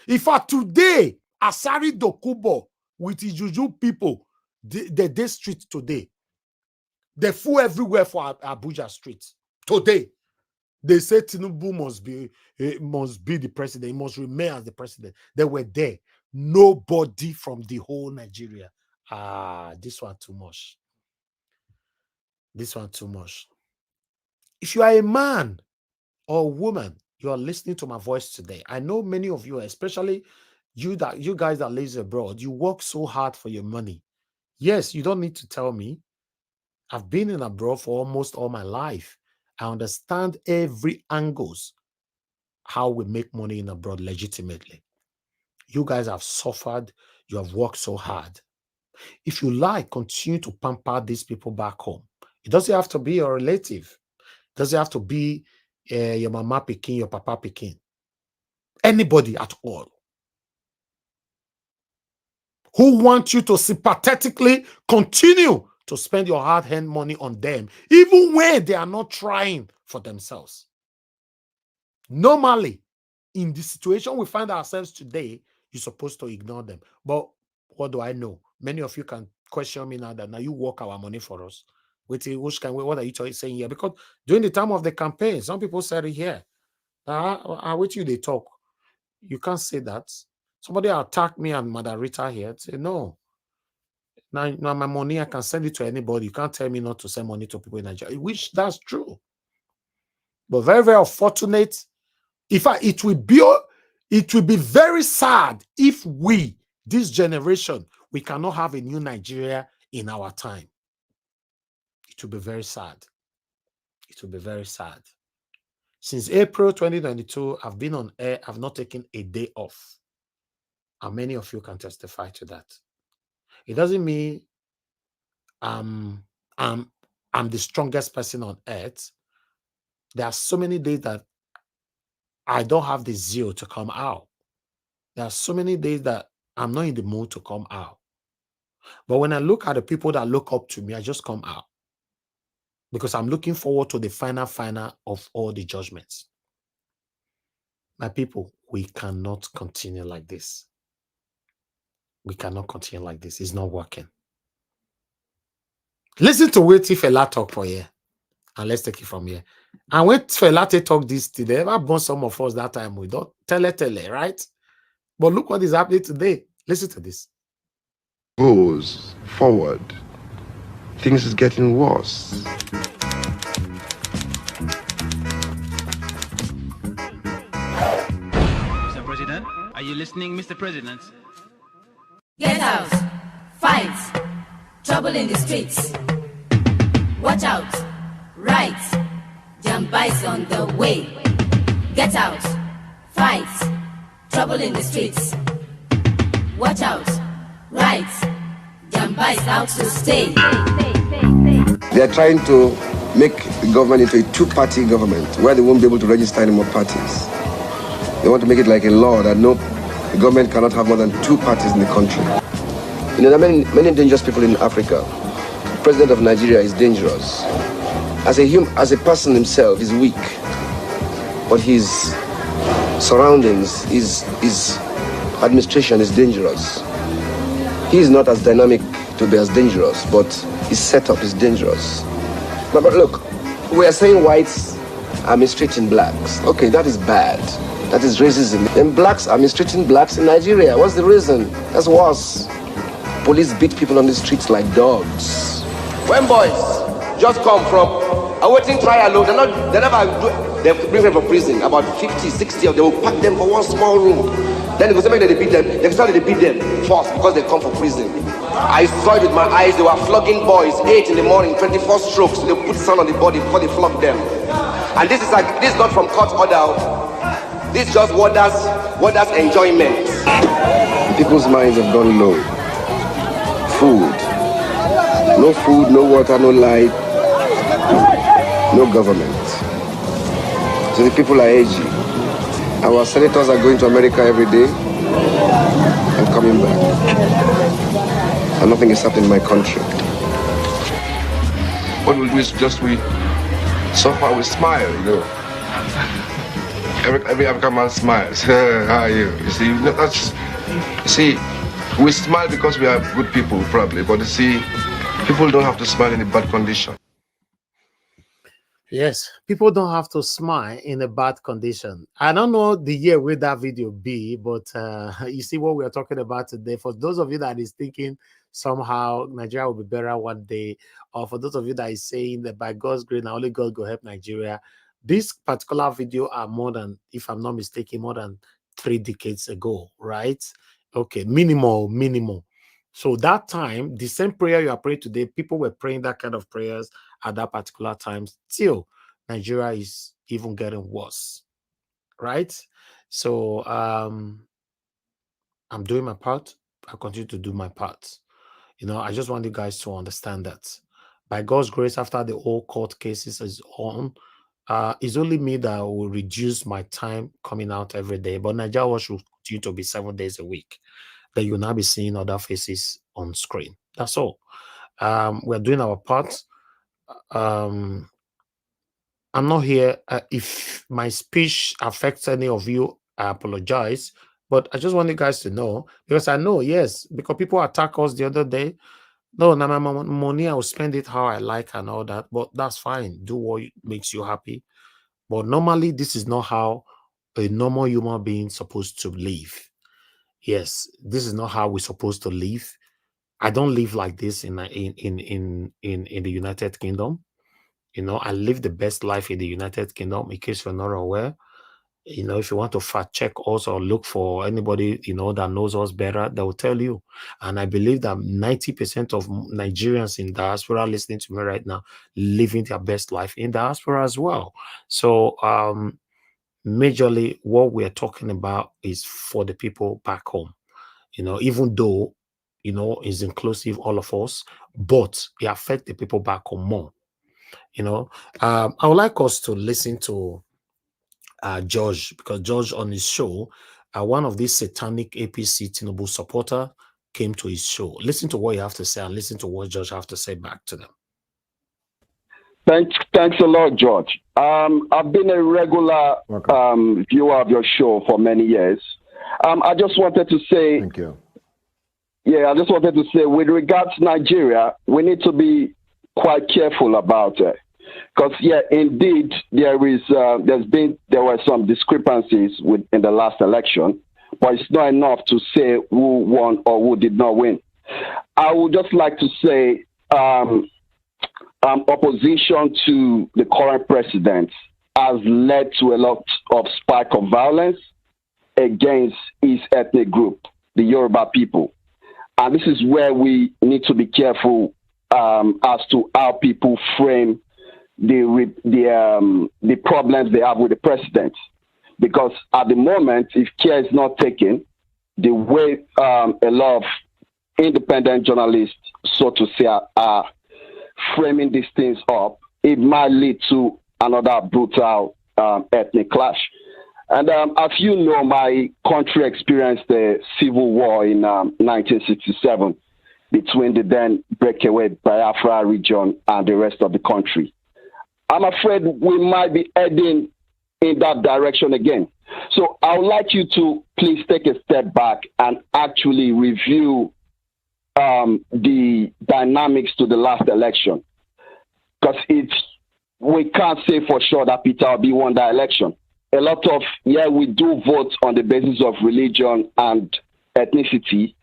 In fact, today, Asari Dokubo with his Juju people, the street today, they full everywhere for Abuja streets. Today, they say Tinubu must be the president. He must remain as the president. They were there. Nobody from the whole Nigeria. This one too much. This one too much. If you are a man or a woman, you are listening to my voice today. I know many of you, especially you guys that live abroad, you work so hard for your money. Yes, you don't need to tell me. I've been in abroad for almost all my life. I understand every angles how we make money in abroad legitimately. You guys have suffered. You have worked so hard. If you like, continue to pamper these people back home. It doesn't have to be your relative. It doesn't have to be your mama picking, your papa picking. Anybody at all who wants you to sympathetically continue to spend your hard-earned money on them, even when they are not trying for themselves. Normally, in the situation we find ourselves today, you're supposed to ignore them. But what do I know? Many of you can question me now that now you work our money for us. What are you saying here? Because during the time of the campaign, some people said it here. With you, they talk. You can't say that. Somebody attacked me and Mother Rita here. Say, no. Now my money, I can send it to anybody. You can't tell me not to send money to people in Nigeria, which that's true. But very, very unfortunate. In fact, it will be very sad if we, this generation, we cannot have a new Nigeria in our time. it will be very sad. It will be very sad. Since April 2022, I've been on air. I've not taken a day off. And many of you can testify to that. It doesn't mean I'm the strongest person on earth. There are so many days that I don't have the zeal to come out. There are so many days that I'm not in the mood to come out. But when I look at the people that look up to me, I just come out. Because I'm looking forward to the final of all the judgments. My people, we cannot continue like this. We cannot continue like this. It's not working. Listen to what Fela talk for here. And let's take it from here. And when Fela talk this today, ever born some of us that time, we don't tell it, right? But look what is happening today. Listen to this. Goes forward, things is getting worse. Mr. President, are you listening, Mr. President? Get out, fight, trouble in the streets. Watch out, right, Jamba is on the way. Get out, fight, trouble in the streets. Watch out, right, Jamba is out to stay. They are trying to make the government into a two-party government where they won't be able to register any more parties. They want to make it like a law that the government cannot have more than two parties in the country. You know, there are many dangerous people in Africa. The president of Nigeria is dangerous. As a person himself, he's weak. But his surroundings, his administration is dangerous. He is not as dynamic to be as dangerous, but his setup is dangerous. But look, we are saying whites are mistreating blacks. Okay, that is bad. That is racism. And blacks are mistreating blacks in Nigeria. What's the reason? That's worse. Police beat people on the streets like dogs. When boys just come from awaiting trial, they bring them from prison. About 50, 60 of them will pack them for one small room. Then they go say they beat them. They start to beat them first because they come from prison. I saw it with my eyes. They were flogging boys 8 in the morning, 24 strokes. They put sand on the body before they flog them. And this is not from court order. This is just wonders enjoyment. People's minds have gone low. Food, no water, no light, no government. So the people are aging. Our senators are going to America every day and coming back. And nothing is happening in my country. What we'll do is so far we smile, you know. Every African man smiles. How are you? You see, we smile because we are good people, probably. But you see, people don't have to smile in a bad condition. Yes, people don't have to smile in a bad condition. I don't know the year where that video be, but you see what we are talking about today. For those of you that is thinking somehow Nigeria will be better one day, or for those of you that is saying that by God's grace, now only God will help Nigeria, this particular video are more than, if I'm not mistaken, more than 3 decades ago, right? Okay, minimal. So that time, the same prayer you are praying today, people were praying that kind of prayers at that particular time. Still, Nigeria is even getting worse, right? So I'm doing my part. I continue to do my part. You know, I just want you guys to understand that by God's grace, after the whole court cases is on, it's only me that will reduce my time coming out every day. But Nigeria should continue to be 7 days a week. Then you'll now be seeing other faces on screen. That's all. We're doing our part. I'm not here. If my speech affects any of you, I apologize. But I just want you guys to know, because I know, yes, because people attack us the other day. No, now my money, I will spend it how I like and all that. But that's fine. Do what makes you happy. But normally, this is not how a normal human being is supposed to live. Yes, this is not how we're supposed to live. I don't live like this in the United Kingdom. You know, I live the best life in the United Kingdom, in case you're not aware. if you want to fact check us or look for anybody, that knows us better, they will tell you. And I believe that 90% of Nigerians in diaspora listening to me right now, living their best life in diaspora as well. So, majorly what we're talking about is for the people back home, even though, is inclusive, all of us, but it affects the people back home more. I would like us to listen to George, because George on his show, one of these satanic APC Tinubu supporter came to his show. Listen to what you have to say and listen to what George have to say back to them. Thanks a lot, George. I've been a regular viewer of your show for many years. I just wanted to say, thank you. Yeah, I just wanted to say, with regards to Nigeria, we need to be quite careful about it. Because, yeah, indeed, there were some discrepancies in the last election, but it's not enough to say who won or who did not win. I would just like to say opposition to the current president has led to a lot of spike of violence against his ethnic group, the Yoruba people. And this is where we need to be careful as to how people frame the problems they have with the president, because at the moment, if care is not taken, the way a lot of independent journalists, so to say, are framing these things up, it might lead to another brutal ethnic clash. And as you know, my country experienced a civil war in 1967 between the then breakaway Biafra region and the rest of the country. I'm afraid we might be heading in that direction again. So I would like you to please take a step back and actually review the dynamics to the last election. Because we can't say for sure that Peter Obi won that election. A lot of, we do vote on the basis of religion and ethnicity,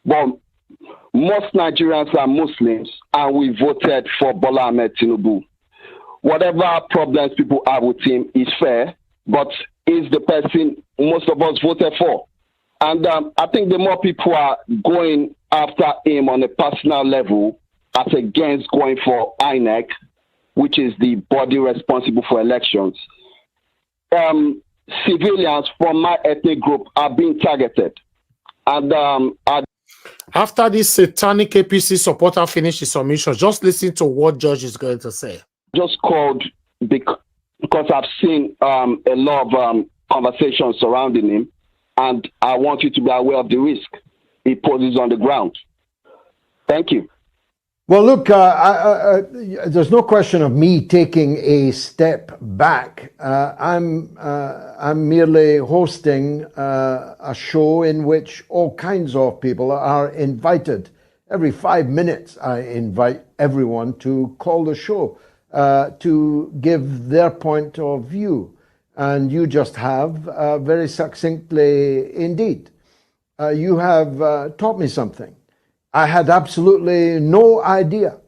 but most Nigerians are Muslims, and we voted for Bola Ahmed Tinubu. Whatever problems people have with him is fair, but is the person most of us voted for. And I think the more people are going after him on a personal level as against going for INEC, which is the body responsible for elections, civilians from my ethnic group are being targeted. And after this satanic APC supporter finished his submission, just listen to what George is going to say. Just called because I've seen a lot of conversations surrounding him, and I want you to be aware of the risk he poses on the ground. Thank you. Well, look, there's no question of me taking a step back. I'm merely hosting a show in which all kinds of people are invited. Every 5 minutes, I invite everyone to call the show to give their point of view. And you just have, very succinctly indeed, you have taught me something. I had absolutely no idea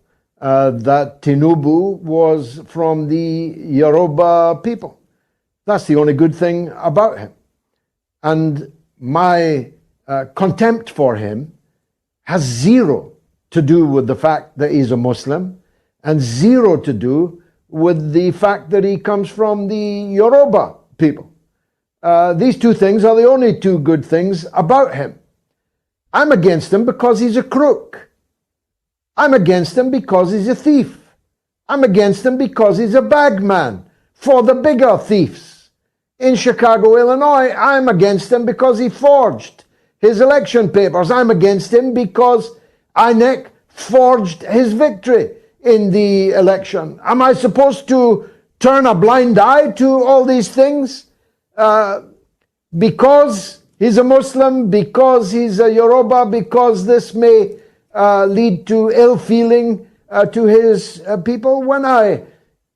that Tinubu was from the Yoruba people. That's the only good thing about him. And my contempt for him has zero to do with the fact that he's a Muslim and zero to do with the fact that he comes from the Yoruba people. These two things are the only two good things about him. I'm against him because he's a crook. I'm against him because he's a thief. I'm against him because he's a bagman for the bigger thieves. In Chicago, Illinois, I'm against him because he forged his election papers. I'm against him because INEC forged his victory in the election. Am I supposed to turn a blind eye to all these things? Because he's a Muslim, because he's a Yoruba, because this may lead to ill feeling to his people? When I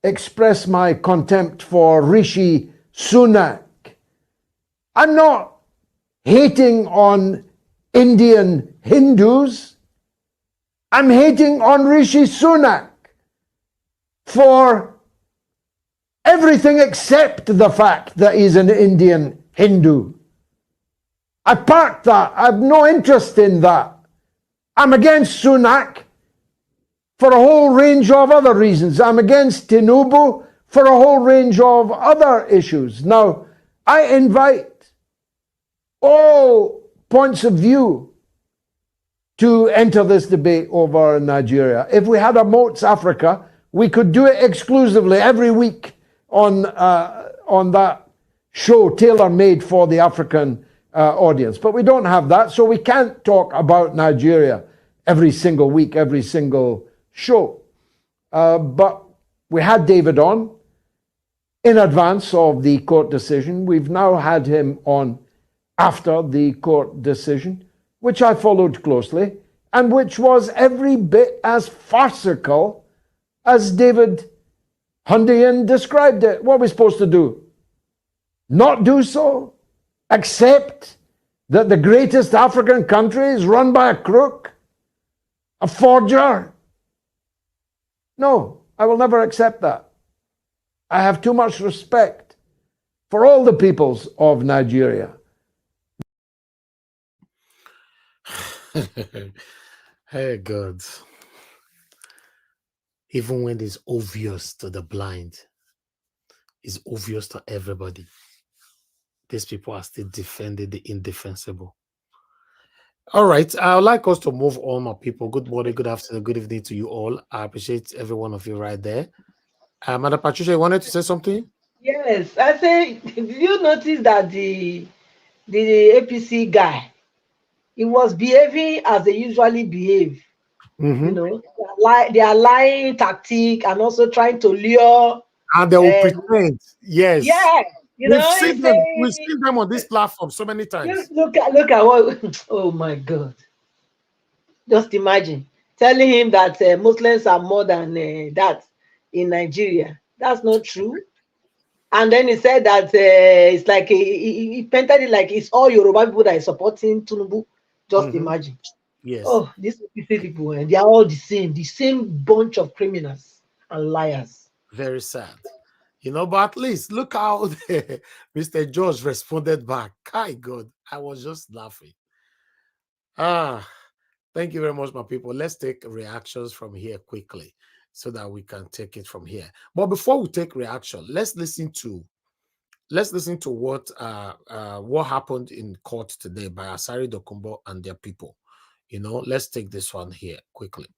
express my contempt for Rishi Sunak, I'm not hating on Indian Hindus. I'm hating on Rishi Sunak for Everything except the fact that he's an Indian Hindu. I parked that. I have no interest in that. I'm against Sunak for a whole range of other reasons. I'm against Tinubu for a whole range of other issues. Now, I invite all points of view to enter this debate over Nigeria. If we had a Moats Africa, we could do it exclusively every week on that show tailor-made for the African audience. But we don't have that, so we can't talk about Nigeria every single week, every single show. But we had David on in advance of the court decision. We've now had him on after the court decision, which I followed closely, and which was every bit as farcical as David Hundian described it. What are we supposed to do? Not do so? Accept that the greatest African country is run by a crook? A forger? No, I will never accept that. I have too much respect for all the peoples of Nigeria. Hey, God. Even when it's obvious to the blind, it's obvious to everybody. These people are still defending the indefensible. All right, I would like us to move on, my people. Good morning, good afternoon, good evening to you all. I appreciate every one of you right there. Madam Patricia, you wanted to say something? Yes, I say, did you notice that the APC guy, he was behaving as they usually behave? Mm-hmm. You know, they are lying tactic and also trying to lure. And they will pretend. Yes. Yeah. You we've know, seen them on this platform so many times. Look at what. Oh my God! Just imagine telling him that Muslims are more than that in Nigeria. That's not true. And then he said that it's like he painted it like it's all Yoruba people that are supporting Tinubu. Just imagine. Yes. Oh, these people, and they are all the same bunch of criminals and liars. Very sad. You know, but at least look how Mr. George responded back. My God, I was just laughing. Thank you very much, my people. Let's take reactions from here quickly so that we can take it from here. But before we take reaction, let's listen to what happened in court today by Asari Dokumbo and their people. You know, let's take this one here quickly.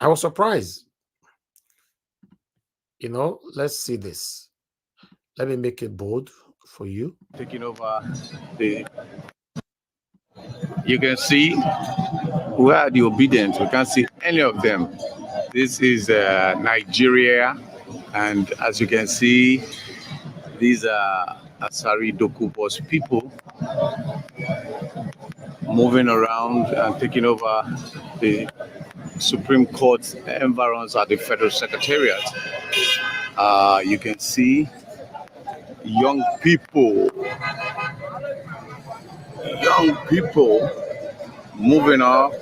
I was surprised. You know, let's see this. Let me make it bold for you. Taking over you can see where are the obedient. We can't see any of them. This is Nigeria, and as you can see, these are Asari Dokubo's people moving around and taking over the Supreme Court environs at the Federal Secretariat. You can see young people moving up,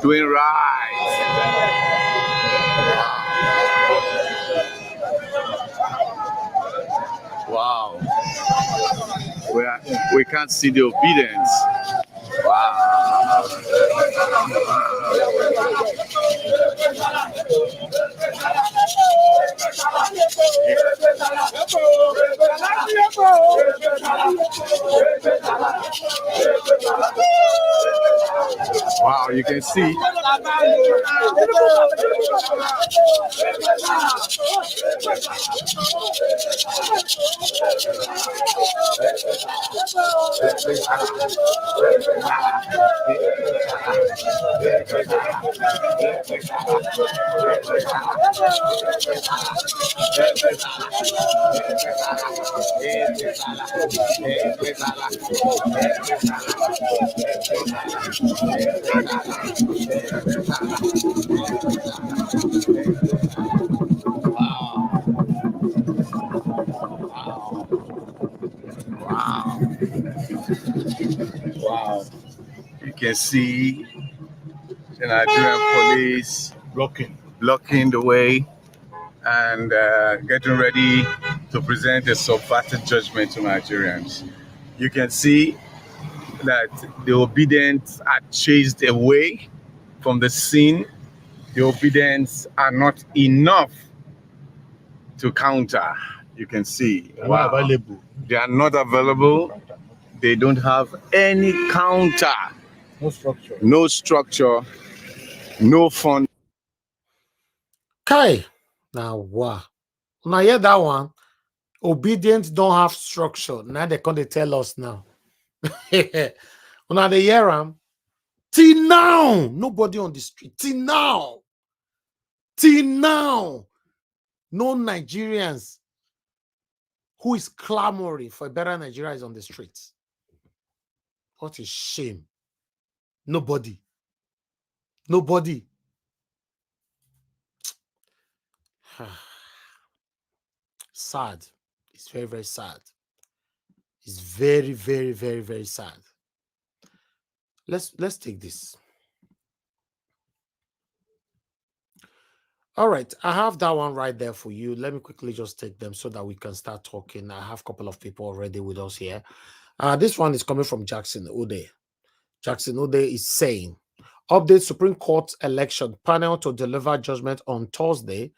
doing right. Wow. We can't see the obedience. Wow. Wow, you can see. Wow. You can see the Nigerian police blocking the way. and getting ready to present a subverted judgment to Nigerians. You can see that the obedient are chased away from the scene. The obedients are not enough to counter. You can see. Wow. Available. They are not available. They don't have any counter. No structure. No structure. No fund. Okay. Now, wow. Now, hear that one. Obedience don't have structure. Now they can't tell us now. Now they hear them. Till now, nobody on the street. Till now. Till now. No Nigerians who is clamoring for a better Nigeria is on the streets. What a shame. Nobody. Nobody. Sad. It's very, very sad. It's very, very, very, very sad. Let's take this. All right, I have that one right there for you. Let me quickly just take them so that we can start talking. I have a couple of people already with us here. This one is coming from Jackson Ode. Jackson Ode is saying, update Supreme Court election panel to deliver judgment on Thursday,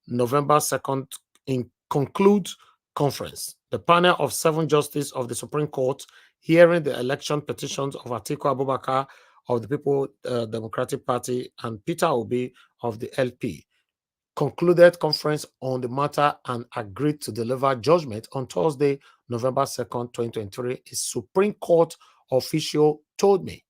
November 2nd, in conclude conference. The panel of 7 justices of the Supreme Court hearing the election petitions of Atiku Abubakar of the People Democratic Party and Peter Obi of the LP concluded conference on the matter and agreed to deliver judgment on Thursday, November 2nd, 2023, a Supreme Court official told me.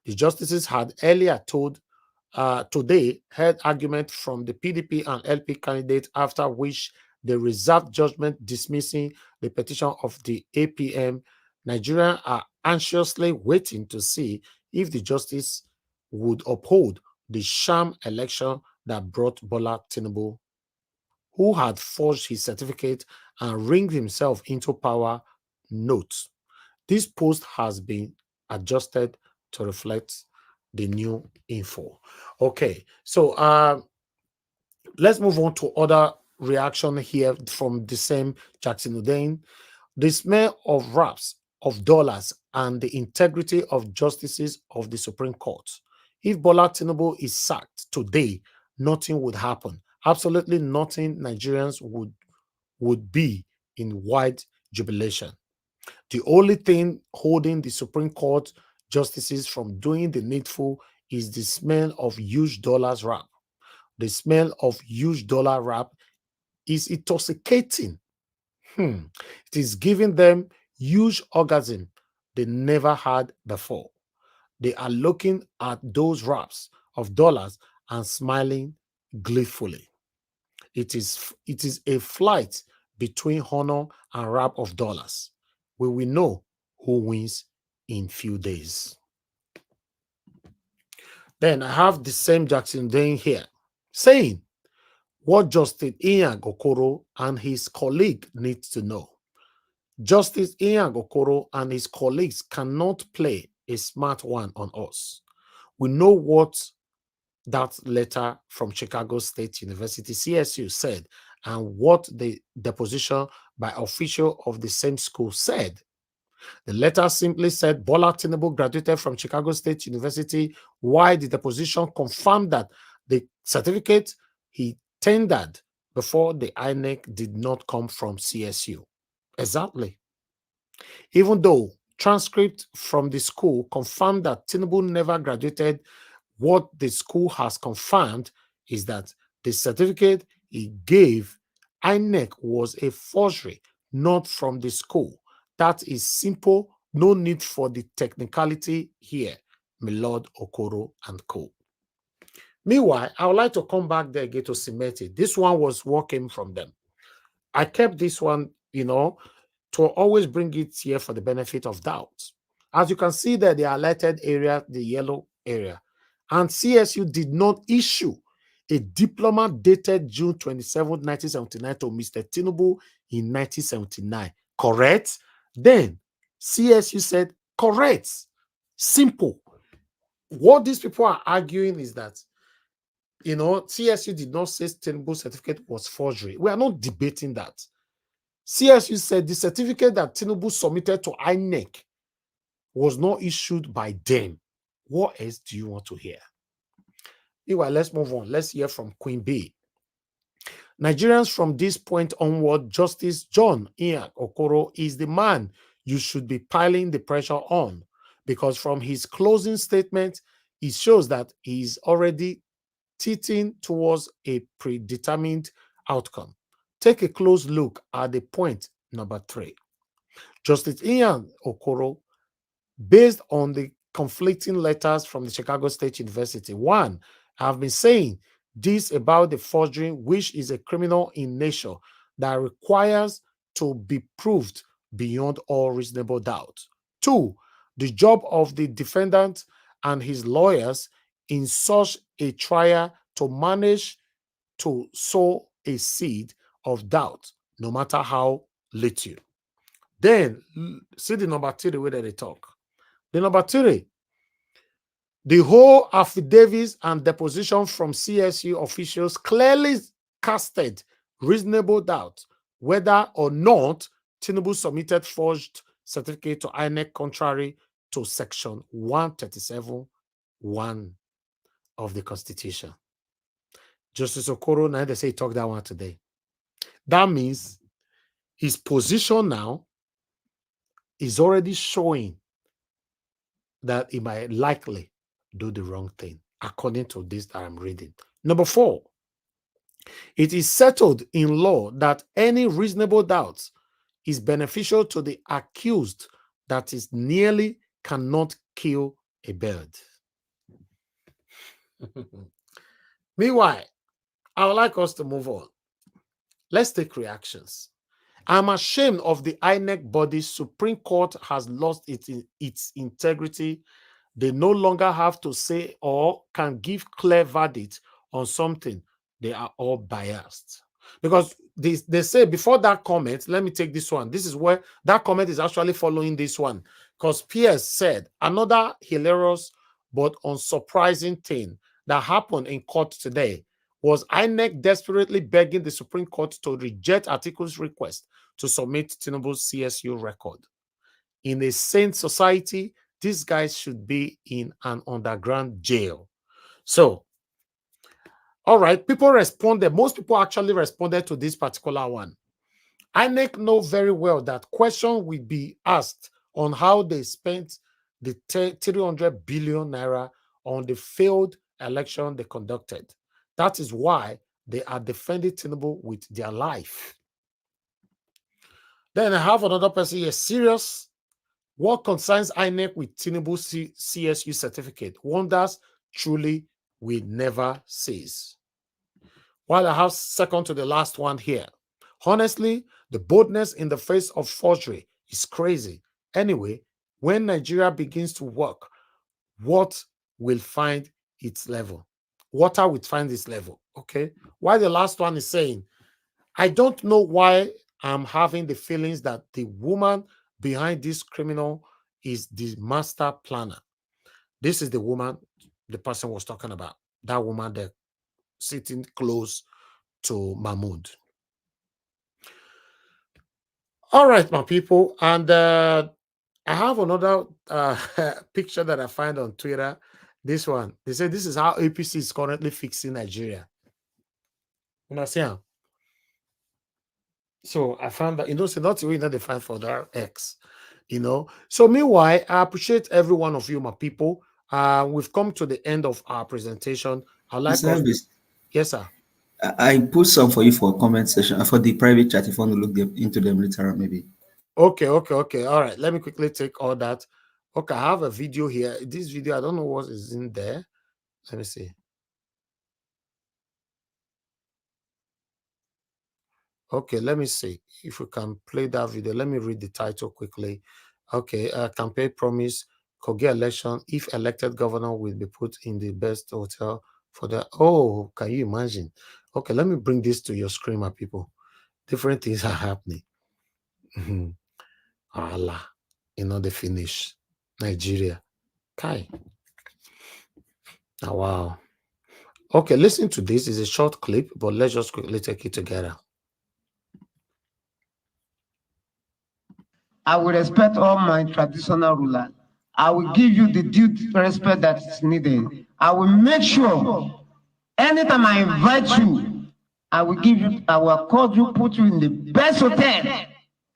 The justices had earlier today heard argument from the PDP and LP candidates, after which they reserved judgment dismissing the petition of the APM. Nigerians are anxiously waiting to see if the justice would uphold the sham election that brought Bola Tinubu, who had forged his certificate and ringed himself into power. Note, this post has been adjusted to reflect the new info. Okay, so let's move on to other reaction here from the same Jackson Udain. The smell of raps of dollars and the integrity of justices of the Supreme Court. If Bola Tinubu is sacked today, nothing would happen. Absolutely nothing. Nigerians would be in wide jubilation. The only thing holding the Supreme Court justices from doing the needful is the smell of huge dollars rap. The smell of huge dollar rap is intoxicating. It is giving them huge orgasm they never had before. They are looking at those raps of dollars and smiling gleefully. It is a flight between honor and rap of dollars. We will know who wins in few days. Then I have the same Jackson Dane here saying what Justice Okoro and his colleague need to know. Justice Okoro and his colleagues cannot play a smart one on us. We know what that letter from Chicago State University, CSU, said and what the deposition by official of the same school said. The letter simply said Bola Tinubu graduated from Chicago State University, while the deposition confirmed that the certificate he tendered before the INEC did not come from CSU. Exactly. Even though transcript from the school confirmed that Tinubu never graduated, what the school has confirmed is that the certificate he gave INEC was a forgery, not from the school. That is simple. No need for the technicality here, my Lord Okoro and co. Meanwhile, I would like to come back there again to cement it. This one was working from them. I kept this one, to always bring it here for the benefit of doubt. As you can see there, the highlighted area, the yellow area. And CSU did not issue a diploma dated June 27, 1979 to Mr. Tinubu in 1979. Correct? Then CSU said, correct. Simple. What these people are arguing is that you know, CSU did not say Tinubu certificate was forgery. We are not debating that. CSU said the certificate that Tinubu submitted to INEC was not issued by them. What else do you want to hear? Anyway, let's move on. Let's hear from Queen B. Nigerians, from this point onward, Justice John Ian Okoro is the man you should be piling the pressure on, because from his closing statement, it shows that he is already teetering towards a predetermined outcome. Take a close look at the point number 3. Justice Ian Okoro, based on the conflicting letters from the Chicago State University. One, I've been saying this about the forgery, which is a criminal in nature that requires to be proved beyond all reasonable doubt. 2, the job of the defendant and his lawyers in such a trial to manage to sow a seed of doubt, no matter how little. Then, see the number 3, the way that they talk. The number 3, the whole affidavits and deposition from CSU officials clearly casted reasonable doubt whether or not Tinubu submitted forged certificate to INEC contrary to section 137(1) of the Constitution. Justice Okoro, now they say he talked that one today. That means his position now is already showing that he might likely do the wrong thing, according to this that I'm reading. Number 4, it is settled in law that any reasonable doubt is beneficial to the accused, that is nearly cannot kill a bird. Meanwhile, I would like us to move on. Let's take reactions. I'm ashamed of the INEC body. Supreme Court has lost its integrity. They no longer have to say or can give clear verdict on something. They are all biased. Because they say before that comment, let me take this one. This is where that comment is actually following this one. Because Pierce said another hilarious but unsurprising thing that happened in court today was INEC desperately begging the Supreme Court to reject Atiku's request to submit Tinubu's CSU record. In a sane society, these guys should be in an underground jail. So, all right, people responded. Most people actually responded to this particular one. INEC know very well that question will be asked on how they spent the 300 billion naira on the failed election they conducted. That is why they are defending Tinubu with their life. Then I have another person here, serious. What concerns INEC with Tinubu CSU certificate? Wonders truly will never cease. While I have second to the last one here. Honestly, the boldness in the face of forgery is crazy. Anyway, when Nigeria begins to work, what will find its level? Water will find its level, okay? While the last one is saying, I don't know why I'm having the feelings that the woman behind this criminal is the master planner. This is the woman the person was talking about. That woman there sitting close to Mahmoud. All right, my people. And I have another picture that I find on Twitter. This one. They say this is how APC is currently fixing Nigeria. You know, see? So I found that, you know, so not the way that they find for their X, you know. So meanwhile, I appreciate every one of you, my people. We've come to the end of our presentation. I'd like us... Yes, sir. I put some for you for comment section, for the private chat, if you want to look into them later on, maybe. Okay. All right. Let me quickly take all that. Okay, I have a video here. This video, I don't know what is in there. Let me see. Okay, let me see if we can play that video. Let me read the title quickly. Okay, campaign promise, Kogi election. If elected, governor will be put in the best hotel for the... Oh, can you imagine? Okay, let me bring this to your screen, my people. Different things are happening. Allah, you know, the finish. Nigeria. Kai. Oh, wow. Okay, listen to this. It's a short clip, but let's just quickly take it together. I will respect all my traditional rulers. I will give you the due respect that is needed. I will make sure anytime I invite you, I will give you, I will accord you, put you in the best hotel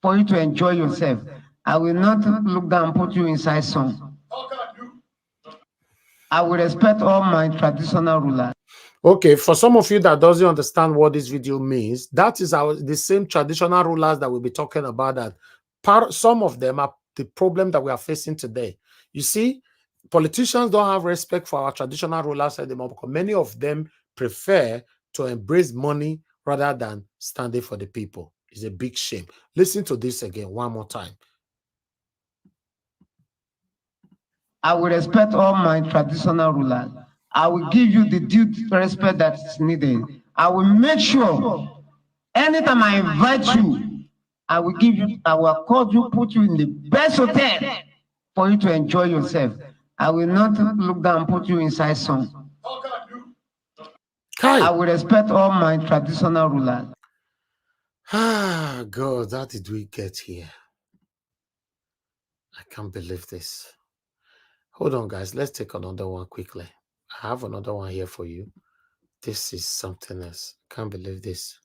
for you to enjoy yourself. I will not look down and put you inside some. I will respect all my traditional rulers. Okay, for some of you that doesn't understand what this video means, that is the same traditional rulers that we'll be talking about. That some of them are the problem that we are facing today. You see, politicians don't have respect for our traditional rulers anymore because many of them prefer to embrace money rather than standing for the people. It's a big shame. Listen to this again one more time. I will respect all my traditional rulers. I will give you the due respect that is needed. I will make sure anytime I invite you, I will give you, I will accord you, put you in the best hotel for you to enjoy yourself. I will not look down and put you inside some. I will respect all my traditional rulers. Ah, God, how did we get here? I can't believe this. Hold on, guys. Let's take another one quickly. I have another one here for you. This is something else. Can't believe this.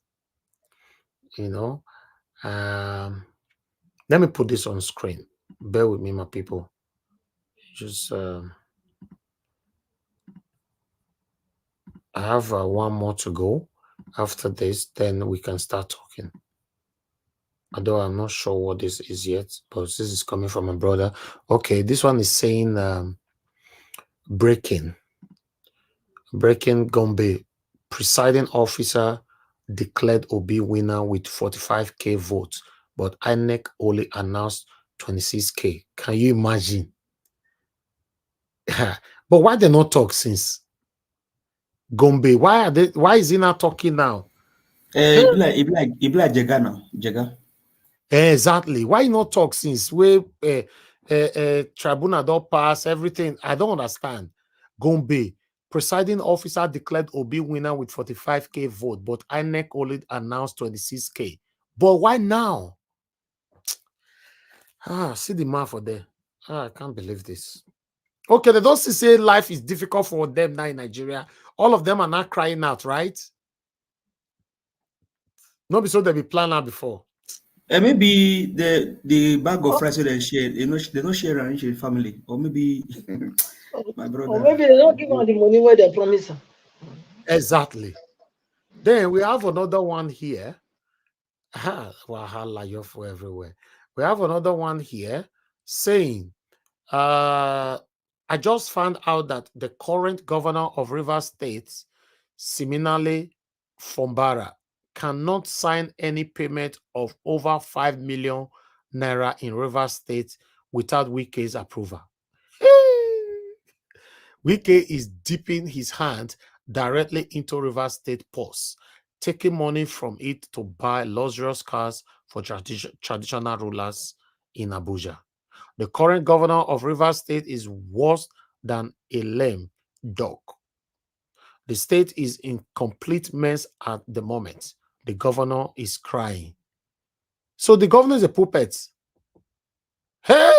You know, let me put this on screen. Bear with me, my people. Just I have one more to go. After this, then we can start talking. Although I'm not sure what this is yet, but this is coming from my brother. Okay, this one is saying breaking Gombe. Presiding officer declared Obi winner with 45K votes, but INEC only announced 26K. Can you imagine? But why they not talk since? Gombe, why is he not talking now? It be like Jega now. Jega. Exactly. Why not talk since we tribunal don't pass everything? I don't understand. Gombe, presiding officer declared Obi winner with 45K vote, but INEC only announced 26K. But why now? See the math for there. I can't believe this. Okay, they don't say life is difficult for them now in Nigeria. All of them are not crying out, right? Not so they be planning out before. Maybe the bag of rice they share, they don't share around the family, or maybe my brother. Or maybe they don't give them the money where they promise them. Exactly. Then we have another one here. Wahala, you're for everywhere. We have another one here saying, I just found out that the current governor of Rivers State, Siminale Fombara, cannot sign any payment of over 5 million naira in Rivers State without Wike's approval. Wike is dipping his hand directly into Rivers State purse, taking money from it to buy luxurious cars for traditional rulers in Abuja. The current governor of Rivers State is worse than a lame dog. The state is in complete mess at the moment. The governor is crying. So the governor is a puppet. Hey!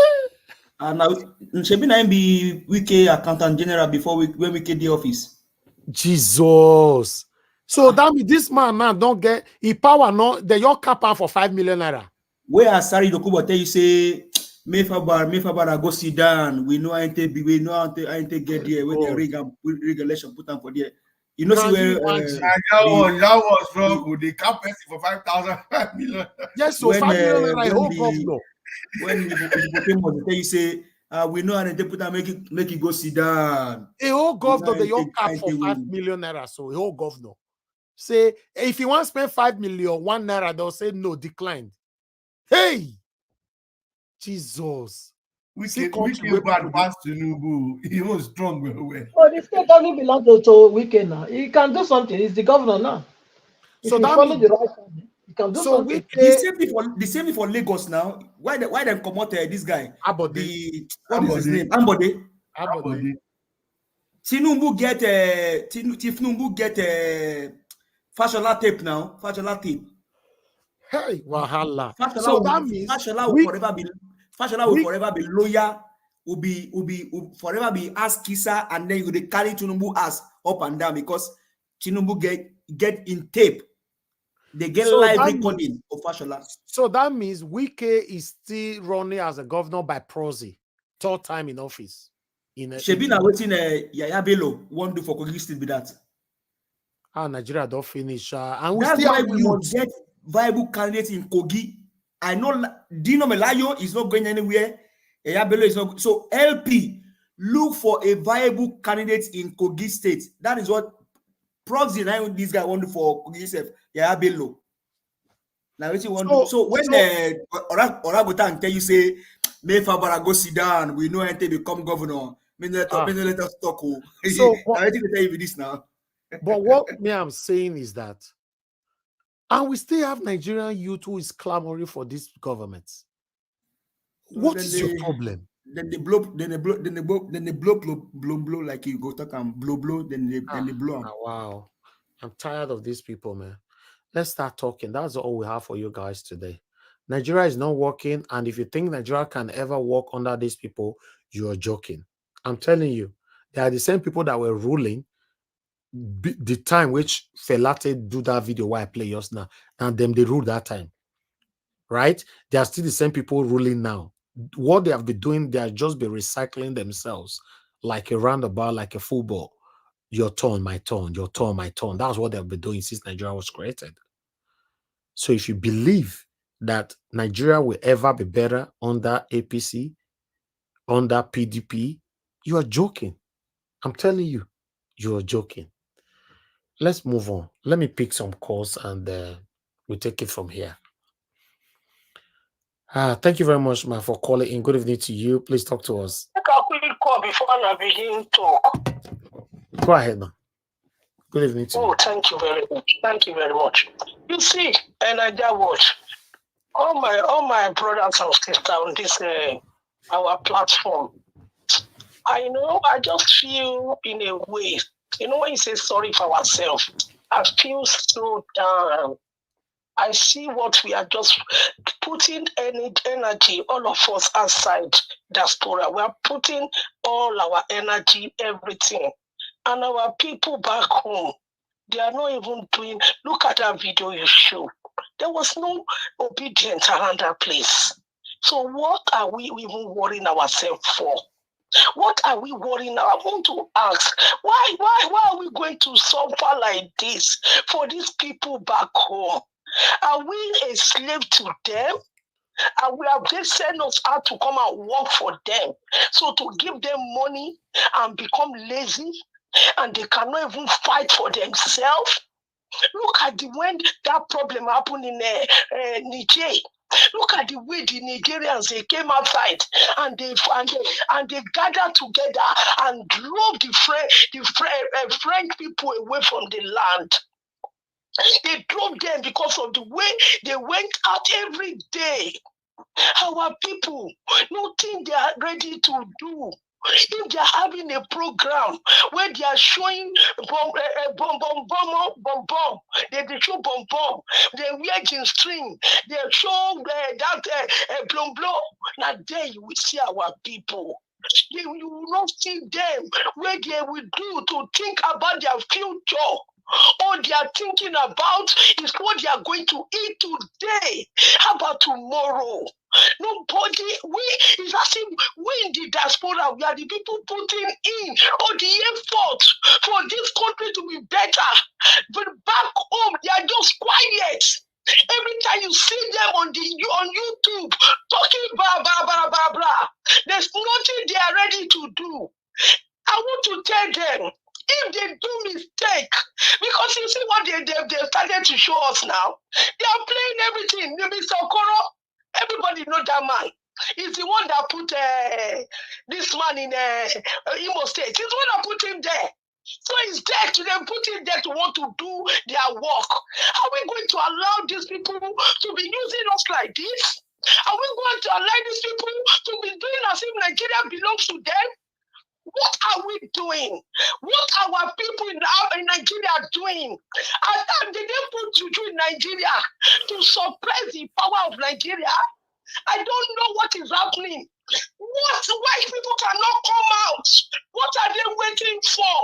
And now, Nshebina be Wike accountant general before when Wike the office. Jesus. So that means this man now don't get he power no the your cap for 5 million naira. Where Asari Dokubo tell you say Mefabar go sit down. We know I ain't get there when the regulation put on for there. You know, see where that was wrong with the cap for 5 million. Yes, so 5 million naira whole governor. When the tell you say we know and they put on make it go sit down. A whole governor the your cap for 5 million naira. So a whole governor say if you want to spend 5 million, 1 naira, they'll say no, declined. Hey, Jesus. We can advance Tinubu. He was strong. Well, the state doesn't belong to Wike now. He can do something. He's the governor now. If so you follow the right thing, he can do something. The same thing for Lagos now. Why they come out this guy? Abode. What is his name? Ambode. Tinubu get Fashola tape now. Fashola tape. Hey, Wahala. So Fashola that means Fashola will forever be lawyer, will forever be ass kisser, and then you will carry Tinubu ass up and down because Tinubu get in tape. They get live recording of Fashola. So that means Wike is still running as a governor by proxy, third time in office. Shebi na waiting Yaya Bello won't do for Kogi State be that. Nigeria don't finish. And we That's still why have we must get viable candidates in Kogi. I know Dino Melayo is not going anywhere. Yaya Bello is not. So LP, look for a viable candidate in Kogi State. That is what proxy now this guy want to do for Kogi State. Yaya Bello. Now what you want to do? So when Oragota and tell you say, May Fabara go sit down, we know until become governor. Let us talk. So I think they tell you this now. But what I'm saying is that, and we still have Nigerian youth who is clamoring for this government. What is your problem? Then they blow like you go talk and blow, then they blow. Wow. I'm tired of these people, man. Let's start talking. That's all we have for you guys today. Nigeria is not working, and if you think Nigeria can ever work under these people, you are joking. I'm telling you, they are the same people that were ruling the time which Felate do that video where I play just now, and them they ruled that time, right? They are still the same people ruling now. What they have been doing, they are just be recycling themselves like a roundabout, like a football. Your turn, my turn, your turn, my turn. That's what they've been doing since Nigeria was created. So if you believe that Nigeria will ever be better under APC, under PDP, you are joking. I'm telling you, you are joking. Let's move on. Let me pick some calls and we'll take it from here. Thank you very much, man, for calling in. Good evening to you. Please talk to us. I quickly call before I begin talk. Go ahead, man. Good evening to you. Thank you very much. Thank you very much. You see, and I just watch all my brothers and sisters on this our platform. I know I just feel in a way, when you say sorry for ourselves, I feel so down. I see what we are just putting energy, all of us outside diaspora. We are putting all our energy, everything. And our people back home, they are not even doing, look at that video you showed. There was no obedience around that place. So what are we even worrying ourselves for? What are we worrying? I want to ask, why are we going to suffer like this for these people back home? Are we a slave to them? Have they sent us out to come and work for them? So to give them money and become lazy, and they cannot even fight for themselves? Look at when that problem happened in Niger. Look at the way the Nigerians, they came outside and they gathered together and drove the French people away from the land. They drove them because of the way they went out every day. Our people, nothing they are ready to do. If they are having a program where they are showing bomb, they show bomb, they wear jean string, they show that blom. Now there you will see our people. You will not see them where they will do to think about their future. All they are thinking about is what they are going to eat today. How about tomorrow? Nobody, it's as if we in the diaspora, we are the people putting in all the effort for this country to be better. But back home, they are just quiet. Every time you see them on YouTube talking blah, there's nothing they are ready to do. I want to tell them, if they do mistake, because you see what they started to show us now, they are playing everything. Mr. Okoro, everybody know that man. He's the one that put this man in Imo State. He's the one that put him there. So it's there to them, put him there to want to do their work. Are we going to allow these people to be using us like this? Are we going to allow these people to be doing as if Nigeria belongs to them? What are we doing? What our people in Nigeria are doing? And did they put Juju in Nigeria to suppress the power of Nigeria? I don't know what is happening. Why people cannot come out? What are they waiting for?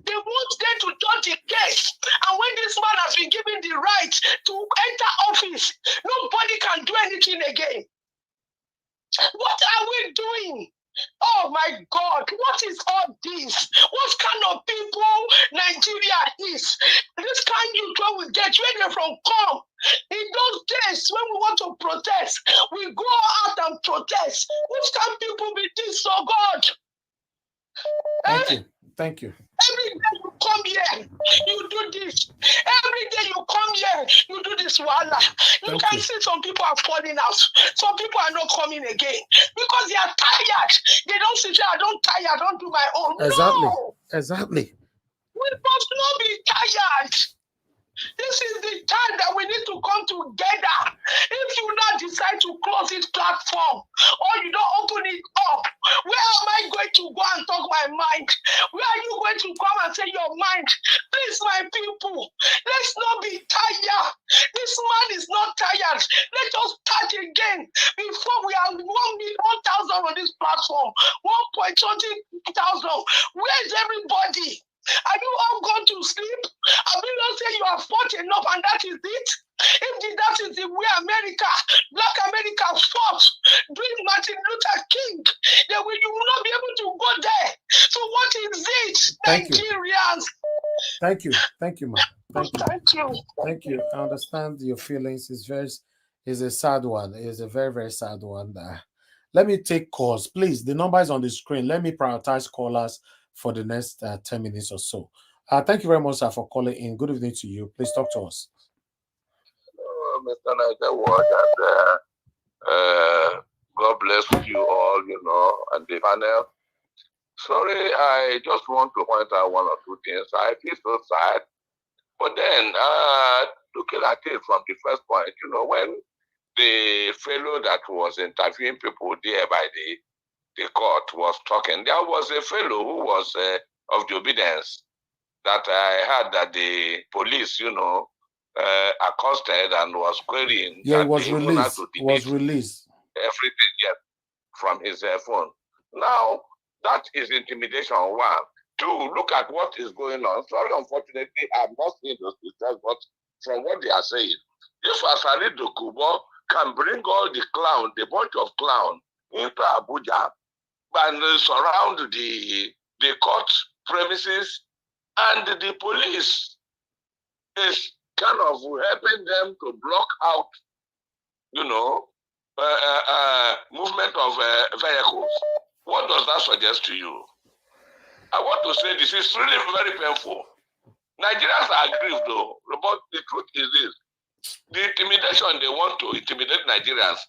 They want them to judge the case. And when this man has been given the right to enter office, nobody can do anything again. What are we doing? Oh my God, what is all this? What kind of people Nigeria is? This kind of people we get where they from come. In those days when we want to protest, we go out and protest. What kind of people be this, oh God? Thank you. Thank you. Every day you come here, you do this. Every day you come here, you do this. Voila. You can see some people are falling out. Some people are not coming again because they are tired. They don't sit here, I don't tire, I don't do my own. Exactly. No. Exactly. We must not be tired. This is the time that we need to come together. If you now decide to close this platform or you don't open it up, where am I going to go and talk my mind? Where are you going to come and say your mind? Please, my people, let's not be tired. This man is not tired. Let us start again before we are 1,000,000 on this platform. 1,000,000. Where is everybody? Are you all gone to sleep? Have you not said you have fought enough and that is it? If that is the way America, Black America fought during Martin Luther King, then you will not be able to go there. So what is it, Nigerians? Thank you. Thank you, ma'am. Thank you. Thank you. Thank you. I understand your feelings. It's a sad one. It's a very, very sad one. Let me take calls. Please, the number is on the screen. Let me prioritize callers for the next 10 minutes or so. Thank you very much, sir, for calling in. Good evening to you. Please talk to us. Mr. Niger, God bless you all, and the panel. Sorry, I just want to point out one or two things. I feel so sad. But then, looking at it from the first point, when the fellow that was interviewing people there by the court was talking, there was a fellow who was of the obedience that I heard that the police, accosted and was querying. Yeah, it was released. It was released. Everything yet from his phone. Now, that is intimidation, one. Two, look at what is going on. Sorry, unfortunately, I've not seen those details, but from what they are saying, if Asari Dokubo can bring all the clown, the bunch of clown, into Abuja and surround the court premises, and the police is kind of helping them to block out, movement of vehicles. What does that suggest to you? I want to say this is really very painful. Nigerians are aggrieved though, but the truth is this. The intimidation they want to intimidate Nigerians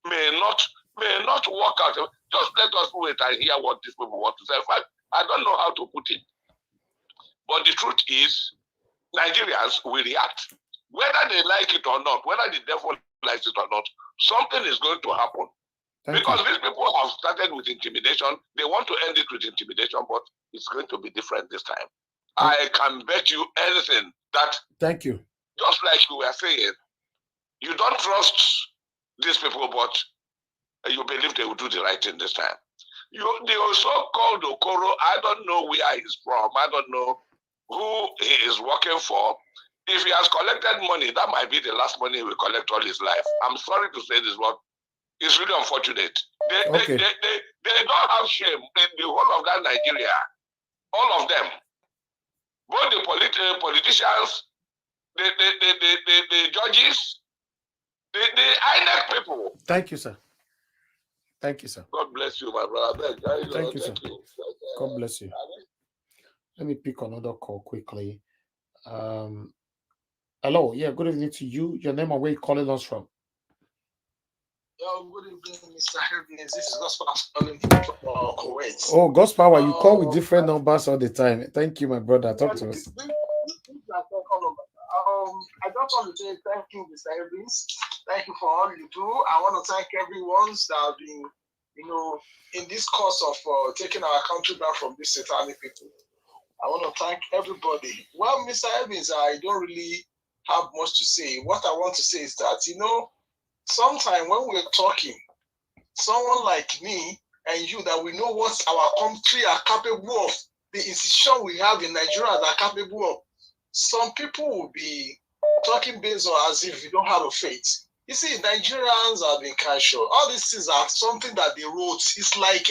may not work out. Just let us wait and hear what these people want to say. In fact, I don't know how to put it. But the truth is, Nigerians will react. Whether they like it or not, whether the devil likes it or not, something is going to happen. Because these people have started with intimidation. They want to end it with intimidation, but it's going to be different this time. I can bet you anything that... Thank you. Just like you were saying, you don't trust these people, but you believe they will do the right thing this time. They also called Okoro. I don't know where he's from. I don't know who he is working for. If he has collected money, that might be the last money he will collect all his life. I'm sorry to say this, but it's really unfortunate. They don't have shame in the whole of that Nigeria. All of them. Both the politicians, the judges, the INEC people. Thank you, sir. Thank you, sir. God bless you, my brother. Thank you, sir. God bless you. Let me pick another call quickly. Hello. Yeah, good evening to you. Your name and where you calling us from? Yo, good evening, Mr. Hermes. This is Gospel calling from Kuwait. Oh, Gospel, you call with different numbers all the time. Thank you, my brother. Talk to us. I just want to say thank you, Mr. Hermes. Thank you for all you do. I want to thank everyone that have been, in this course of taking our country back from these satanic people. I want to thank everybody. Well, Mr. Evans, I don't really have much to say. What I want to say is that, sometime when we're talking, someone like me and you, that we know what our country are capable of, the institution we have in Nigeria are capable of, some people will be talking based on as if you don't have a faith. You see, Nigerians have been casual. All these things are something that they wrote. It's like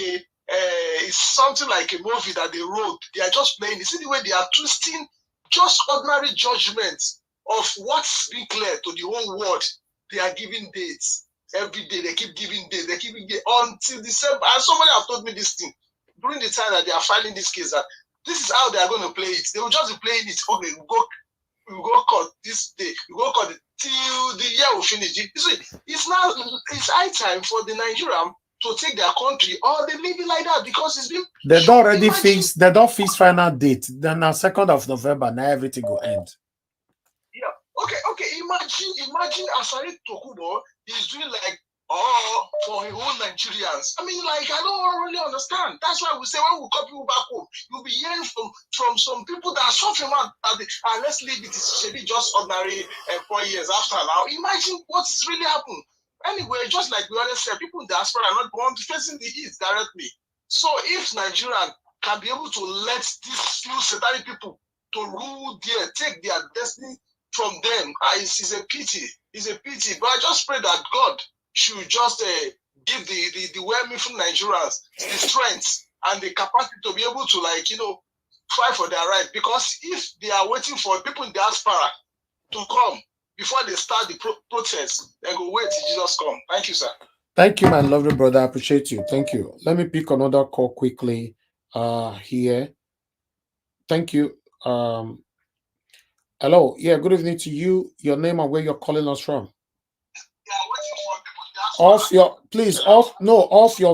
it's something like a movie that they wrote. They are just playing. You see the way they are twisting just ordinary judgments of what's being clear to the whole world. They are giving dates. Every day they keep giving dates. They keep giving dates until December. And somebody have told me this thing during the time that they are filing this case, that this is how they are going to play it. They will just be playing it. Okay, we go court this day. We go court till the year will finish. You see, it's high time for the Nigerian to take their country, or they leave it like that because it's been. They don't already fix. They don't fix final date. Then on 2nd of November, now everything will end. Yeah. Okay. Imagine Asari Tokubo is doing like for his own Nigerians. I mean, like, I don't really understand. That's why we say when we call people back home, you'll be hearing from some people that are suffering, man, let's leave it. It should be just ordinary 4 years after now. Imagine what's really happened. Anyway, just like we always say, people in diaspora are not the ones facing the East directly. So if Nigerian can be able to let these few satanic people to rule there, take their destiny from them, it's a pity. It's a pity. But I just pray that God should just give the well-meaning Nigerians the strength and the capacity to be able to, fight for their right. Because if they are waiting for people in diaspora to come before they start the protest, they go wait till Jesus come. Thank you, sir. Thank you, my lovely brother. I appreciate you. Thank you. Let me pick another call quickly here. Thank you. Hello. Yeah, good evening to you. Your name and where you're calling us from. Off your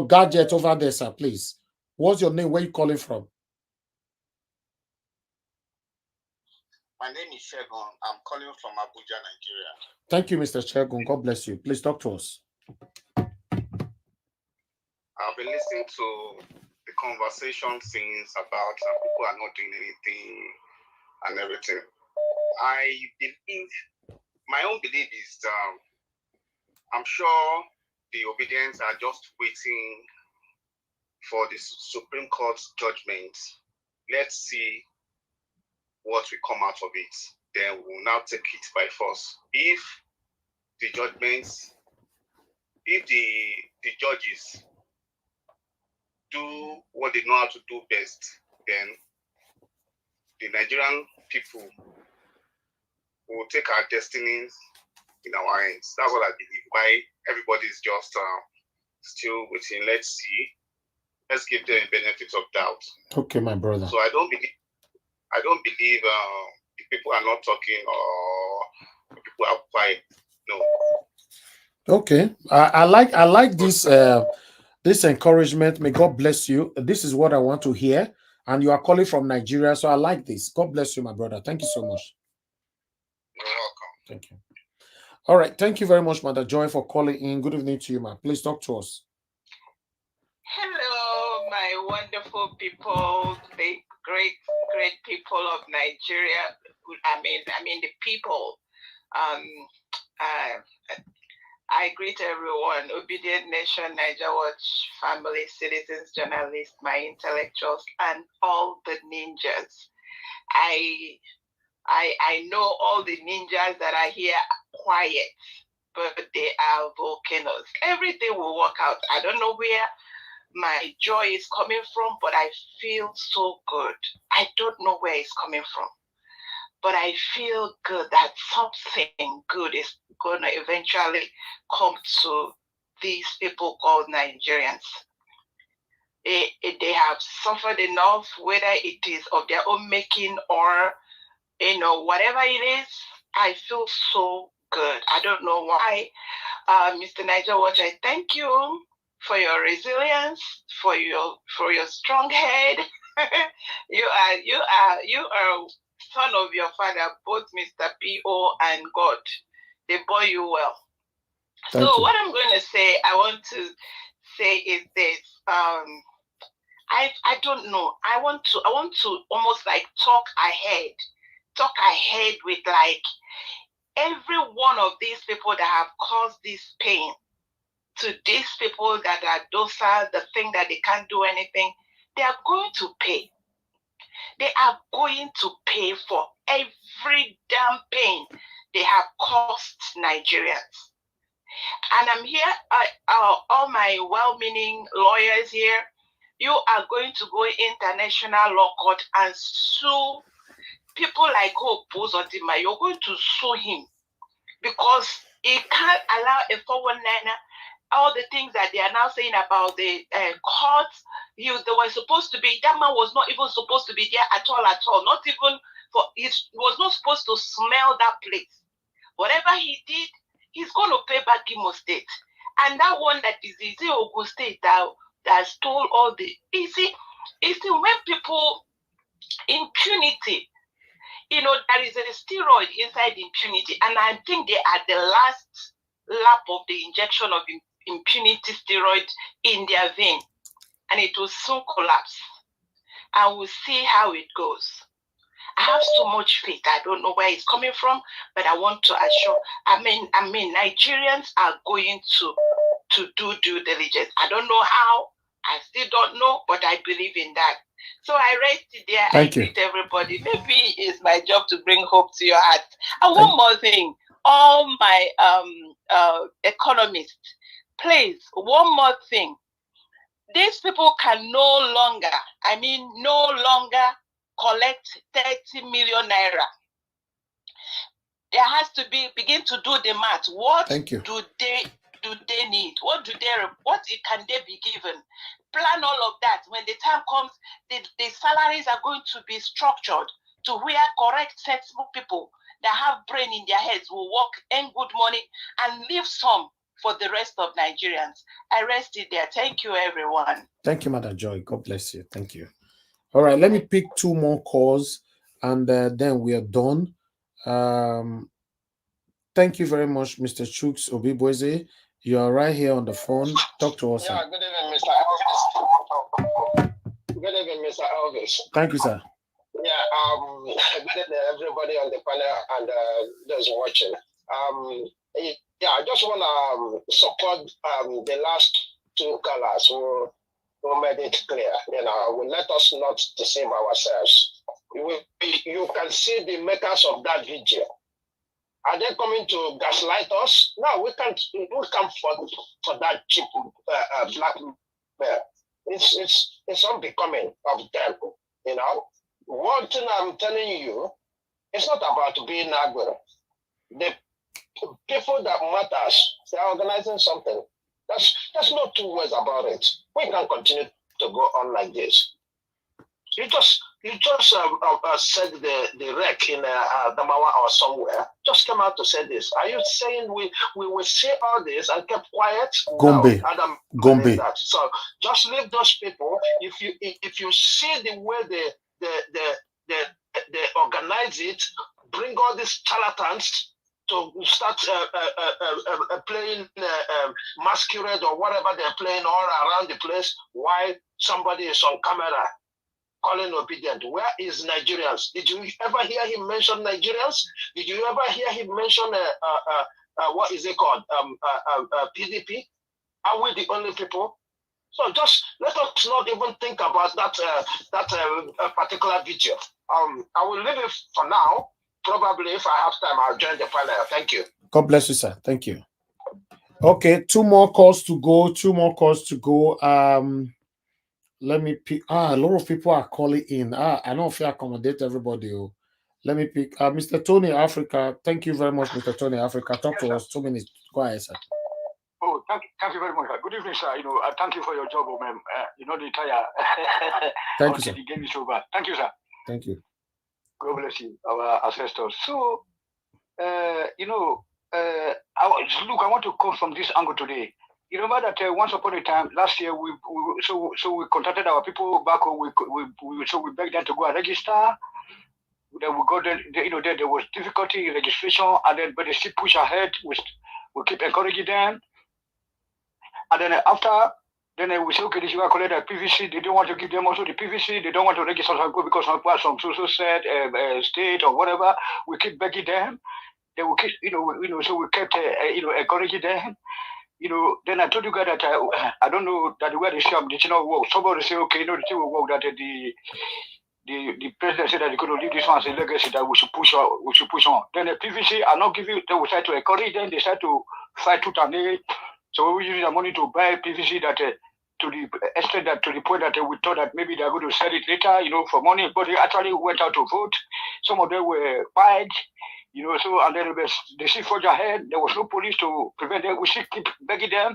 gadget over there, sir, please. What's your name? Where you calling from? My name is Shegun. I'm calling from Abuja, Nigeria. Thank you, Mr. Shegun. God bless you. Please talk to us. I've been listening to the conversation since about people are not doing anything and everything. I believe, my own belief is I'm sure the obedience are just waiting for the Supreme Court's judgment. Let's see what will come out of it. Then we'll now take it by force. If the judgments, if the judges do what they know how to do best, then the Nigerian people will take our destinies in our hands. That's what I believe. Why everybody's just still waiting. Let's see. Let's give them the benefit of doubt. Okay, my brother. So I don't believe the people are not talking or people are quiet. No. Okay. I like this this encouragement. May God bless you. This is what I want to hear. And you are calling from Nigeria, so I like this. God bless you, my brother. Thank you so much. You're welcome. Thank you. All right. Thank you very much, Mother Joy, for calling in. Good evening to you, man. Please talk to us. Hello, my wonderful people, the great people of Nigeria. I mean the people. I greet everyone, obedient nation, Niger Watch, family, citizens, journalists, my intellectuals, and all the ninjas. I know all the ninjas that are here quiet, but they are volcanoes. Everything will work out. I don't know where my joy is coming from, but I feel so good. I don't know where it's coming from, but I feel good that something good is going to eventually come to these people called Nigerians. They have suffered enough, whether it is of their own making or, whatever it is. I feel so good. I don't know why. Mr. Niger Watch, I thank you for your resilience, for your strong head. You are son of your father, both Mr. P.O. and God. They bore you well. So what I'm going to say, I want to say is this. I don't know. I want to almost like talk ahead with like every one of these people that have caused this pain to these people that are docile, the thing that they can't do anything. They are going to pay. They are going to pay for every damn pain they have caused Nigerians. And I'm here, all my well-meaning lawyers here, you are going to go international law court and sue people like Hope Uzodinma. You're going to sue him because he can't allow a 419er all the things that they are now saying about the courts. They were supposed to be, that man was not even supposed to be there at all. Not even for, he was not supposed to smell that place. Whatever he did, he's going to pay back Imo State. And that one that is the Ogun State that stole all the, you see, when people, impunity, there is a steroid inside impunity. And I think they are the last lap of the injection of impunity steroid in their vein. And it will soon collapse. And we'll see how it goes. I have so much faith. I don't know where it's coming from, but I want to assure. I mean, Nigerians are going to do due diligence. I don't know how. I still don't know, but I believe in that. So I raised it there. Thank you. Greet everybody. Maybe it's my job to bring hope to your heart. And one more thing, all my economists, please, one more thing. These people can no longer collect 30 million naira. There has to begin to do the math. What do they need? What can they be given? Plan all of that. When the time comes, the salaries are going to be structured to where correct, sensible people that have brain in their heads will work, earn good money, and leave some for the rest of Nigerians. I rest it there. Thank you, everyone. Thank you, Madam Joy. God bless you. Thank you. All right, let me pick two more calls, and then we are done. Thank you very much, Mr. Chuks Obibweze. You are right here on the phone. Talk to us. Yeah, good evening, Mr. Elvis. Good evening, Mr. Elvis. Thank you, sir. Yeah, good evening, everybody on the panel and those watching. Yeah, I just want to support the last two callers who made it clear. Will let us not deceive ourselves. You can see the makers of that video. Are they coming to gaslight us? No, we can't for that cheap blackmail. It's unbecoming of them. One thing I'm telling you, it's not about being Aguero. The people that matters, they're organizing something. There's no two ways about it. We can continue to go on like this. You just said the wreck in Damawa or somewhere. Just come out to say this. Are you saying we will say all this and kept quiet? Gombe. No, Gombe. that. So just leave those people. If you see the way they organize it, bring all these charlatans to start playing masquerade or whatever they're playing all around the place while somebody is on camera calling obedient. Where is Nigerians? Did you ever hear him mention Nigerians? Did you ever hear him mention what is it called? PDP? Are we the only people? So just let us not even think about that particular video. I will leave it for now. Probably if I have time, I'll join the panel. Thank you. God bless you, sir. Thank you. Okay, two more calls to go. Let me pick. A lot of people are calling in. I don't know if I accommodate everybody. Let me pick. Mr. Tony Africa. Thank you very much, Mr. Tony Africa. Talk to us. 2 minutes. Go ahead, sir. Oh, thank you very much. Good evening, sir. Thank you for your job, ma'am. The entire. Thank you, sir. The game is over. Thank you, sir. Thank you. God bless you, our ancestors. So, I want to come from this angle today. You remember that once upon a time, last year, we contacted our people back home. We begged them to go and register. Then we got there was difficulty in registration, and then but they still push ahead. We keep encouraging them, and then after Then we say, okay, this is collect the PVC. They don't want to give them also the PVC. They don't want to register some people because some social said state or whatever. We keep begging them. They will keep, so we kept, encouraging them. Then I told you guys that I don't know that where the shop did not work. Somebody say, okay, the thing will work. That the president said that they could leave this one as a legacy that we should push on. Then the PVC are not giving. They will try to encourage them. They start to fight tooth and nail. So we use the money to buy PVC that to the extent that to the point that we thought that maybe they're going to sell it later, for money. But they actually went out to vote. Some of them were fired, So and then they still forge ahead. There was no police to prevent them. We still keep begging them.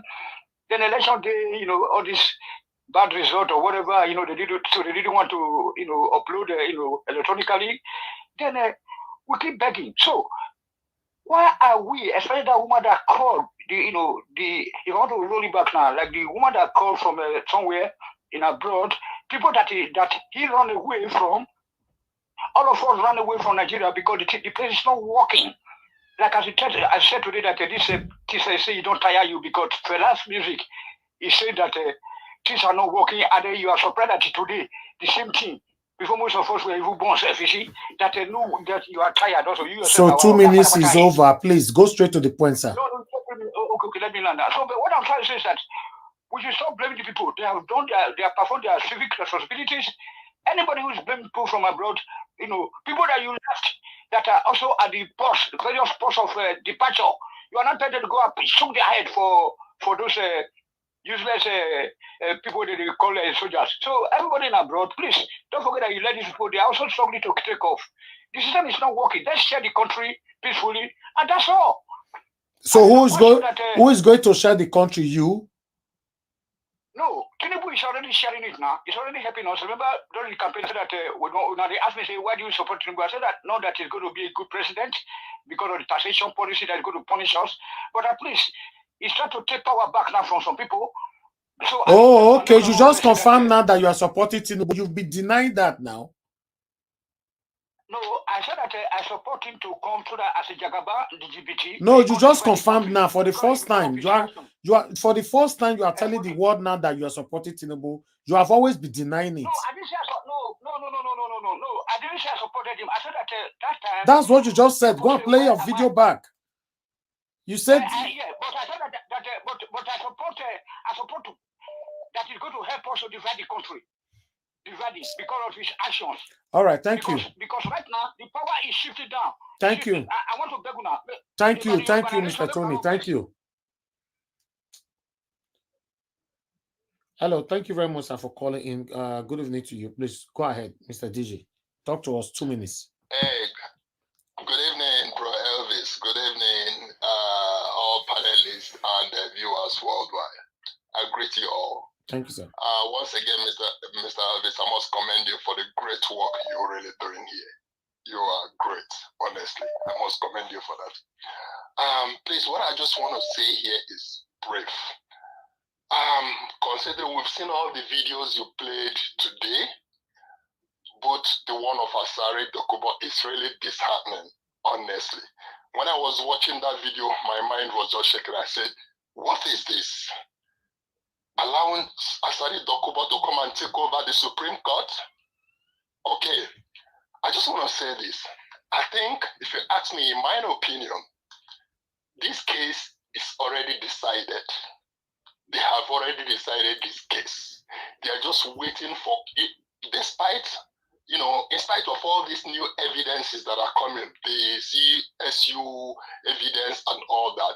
Then election day, all this bad result or whatever, they didn't want to, upload, electronically. Then we keep begging. So why are we, especially that woman that called, if you want to roll it back now, like the woman that called from somewhere in abroad, people that he ran away from, all of us ran away from Nigeria because the place is not working. Like I said today that this TCC don't tire you because for last music, he said that things are not working, and then you are surprised that today, the same thing. Before most of us were even born selfish, that they know that you are tired. Also, you so 2 minutes is over. Please go straight to the point, sir. No, okay, let me learn that. So, but what I'm trying to say is that we should stop blaming the people. They have performed their civic responsibilities. Anybody who is blaming people from abroad, people that you left that are also at the various posts of departure, you are not telling them to go up, shook their head for those useless people that they call soldiers. So everybody in abroad, please don't forget that you let these people. They are also struggling to take off. The system is not working. Let's share the country peacefully, and that's all. So who is going to share the country? You? No, Tinubu is already sharing it now. It's already helping us. Remember during the campaign that now they asked me, say, why do you support Tinubu? I said that no, that he's going to be a good president because of the taxation policy that is going to punish us. But at least he's trying to take power back now from some people. So okay. You just confirm now that you are supporting Tinubu. You've been denying that now. No, I said that I support him to come to that as a Jagaba, LGBT. No, you just confirmed now for the first time. You are for the first time you are telling the world now that you are supporting Tinubu. You have always been denying it. No, I didn't say no. I didn't say I supported him. I said that that time. That's what you just said. Go and play your video back. You said yeah, but I said but I support that is going to help us to divide the country. Divide it because of his actions. All right, thank you. Because right now the power is shifted down. Thank you. I want to beg now. Thank you, Mr. Tony. Thank you. Hello, thank you very much, sir, for calling in. Good evening to you. Please go ahead, Mr. DJ. Talk to us 2 minutes. Hey, good evening, Bro Elvis. Good evening, all panelists and viewers worldwide. I greet you all. Thank you, sir. Once again, Mr. Elvis, I must commend you for the great work you're really doing here. You are great, honestly. I must commend you for that. Please, what I just want to say here is brief. Considering we've seen all the videos you played today, both the one of Asari Dokubo is really disheartening, honestly. When I was watching that video, my mind was just shaking. I said, what is this? Allowing Asari Dokubo to come and take over the Supreme Court? Okay, I just want to say this. I think, if you ask me, in my opinion, this case is already decided. They have already decided this case. They are just waiting for it, despite, in spite of all these new evidences that are coming, the CSU evidence and all that.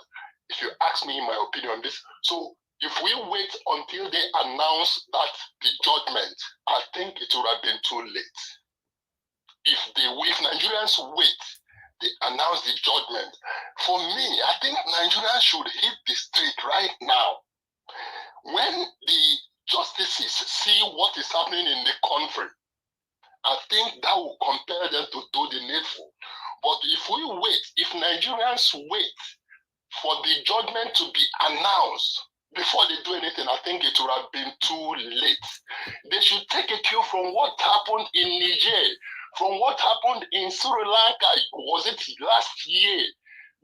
If you ask me, in my opinion, so if we wait until they announce that the judgment, I think it would have been too late. If Nigerians wait, they announce the judgment. For me, I think Nigerians should hit the street right now. When the justices see what is happening in the country, I think that will compel them to do the needful. But if we wait, if Nigerians wait for the judgment to be announced before they do anything, I think it would have been too late. They should take a cue from what happened in Niger, from what happened in Sri Lanka. Was it last year?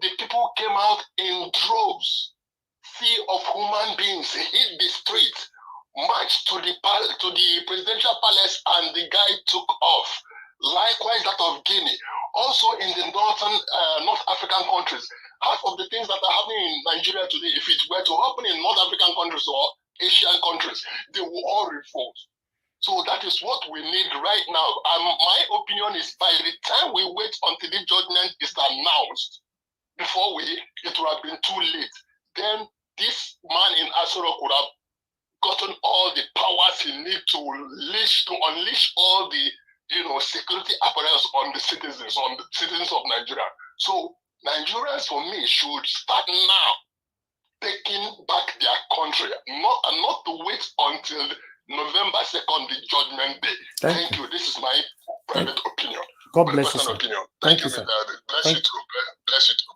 The people came out in droves. Sea of human beings hit the streets marched to the presidential palace and the guy took off. Likewise, that of Guinea. Also in the North African countries, half of the things that are happening in Nigeria today, if it were to happen in North African countries or Asian countries, they will all revolt. So that is what we need right now. My opinion is by the time we wait until the judgment is announced, before it would have been too late. Then this man in Asoro could have gotten all the powers he needs to unleash all the security apparatus on the citizens of Nigeria. So Nigerians, for me, should start now taking back their country, not to wait until November 2nd, the judgment day. Thank you. This is my private opinion. God bless you, sir. Opinion. Thank you, sir. Bless you too. Bless you too.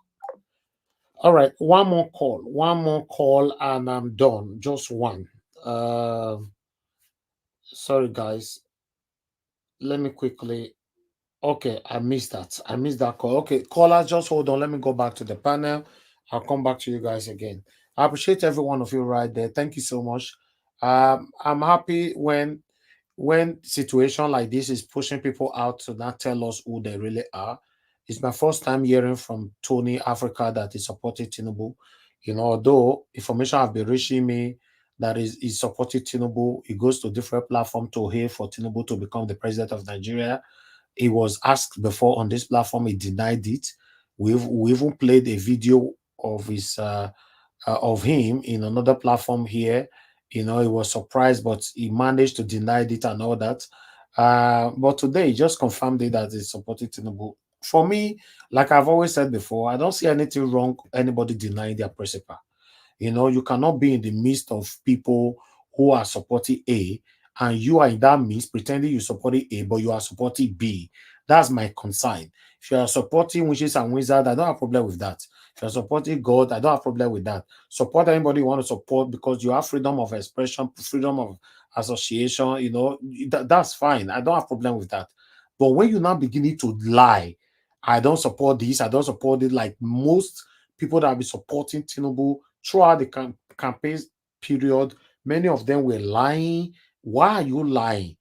All right, one more call, and I'm done. Just one. Sorry, guys. Let me quickly. Okay, I missed that call. Okay, callers, just hold on. Let me go back to the panel. I'll come back to you guys again. I appreciate every one of you right there. Thank you so much. I'm happy when situation like this is pushing people out to not tell us who they really are. It's my first time hearing from Tony Africa that is supporting Tinubu. Although information have been reaching me that is supporting Tinubu, he goes to different platforms to hear for Tinubu to become the president of Nigeria. He was asked before on this platform, he denied it. We even played a video of his of him in another platform here. He was surprised, but he managed to deny it and all that. But today he just confirmed it that he supported Tinubu. For me, like I've always said before, I don't see anything wrong anybody denying their principle. You cannot be in the midst of people who are supporting A, and you are in that midst pretending you supporting A, but you are supporting B. That's my concern. If you are supporting witches and wizards, I don't have a problem with that. If you're supporting God, I don't have a problem with that. Support anybody you want to support because you have freedom of expression, freedom of association, that's fine. I don't have a problem with that. But when you're not beginning to lie, I don't support this, I don't support it, like most people that have been supporting Tinubu throughout the campaign period, many of them were lying. Why are you lying?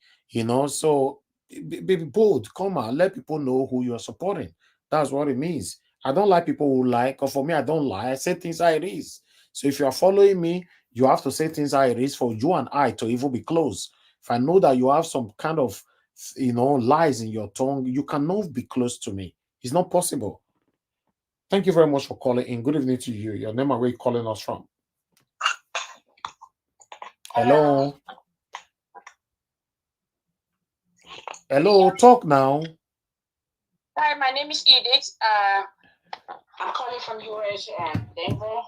So be bold, come on, let people know who you are supporting. That's what it means. I don't like people who lie, because for me, I don't lie. I say things how it is. So if you are following me, you have to say things how it is for you and I to even be close. If I know that you have some kind of lies in your tongue, you cannot be close to me. It's not possible. Thank you very much for calling in. Good evening to you. Your name and where you're calling us from. Hello. Hello, talk now. Hi, my name is Edith. I'm calling from US, Denver.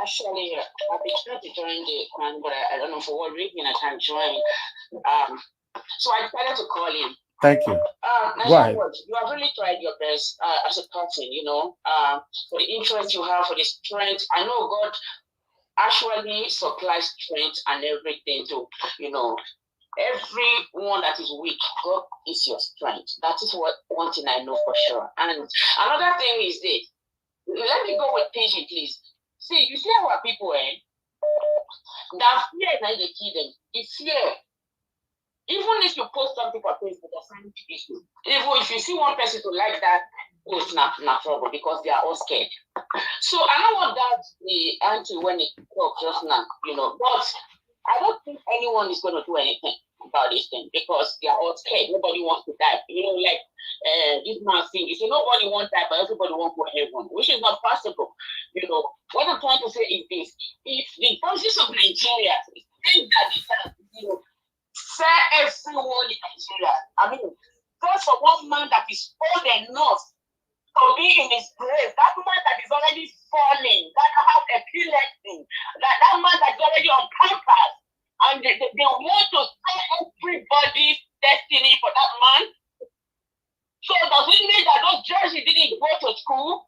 Actually, I've been trying to join the one, but I don't know for what reason I can't join. So I decided to call in. Thank you. Go ahead. You have really tried your best as a person, for the interest you have, for the strength. I know God actually supplies strength and everything to, everyone that is weak, God is your strength. That is one thing I know for sure. And another thing is this. Let me go with PG, please. See, you see our people, that fear is not the key them. It's fear. Even if you post something for Facebook, even if you see one person to like that, it's not trouble because they are all scared. So I don't want that the anti when it talks just now, but I don't think anyone is going to do anything about this thing because they are all scared. Nobody wants to die. This man thing, you say nobody wants to die, but everybody wants to go heaven, which is not possible. What I'm trying to say is this: if the voices of Nigeria think that they can, fair everyone in Nigeria, just for one man that is old enough to be in his grave, that man that is already falling, that has epilepsy, that man that is already on campus, and they want to sell everybody's destiny for that man. So does it mean that those judges didn't go to school?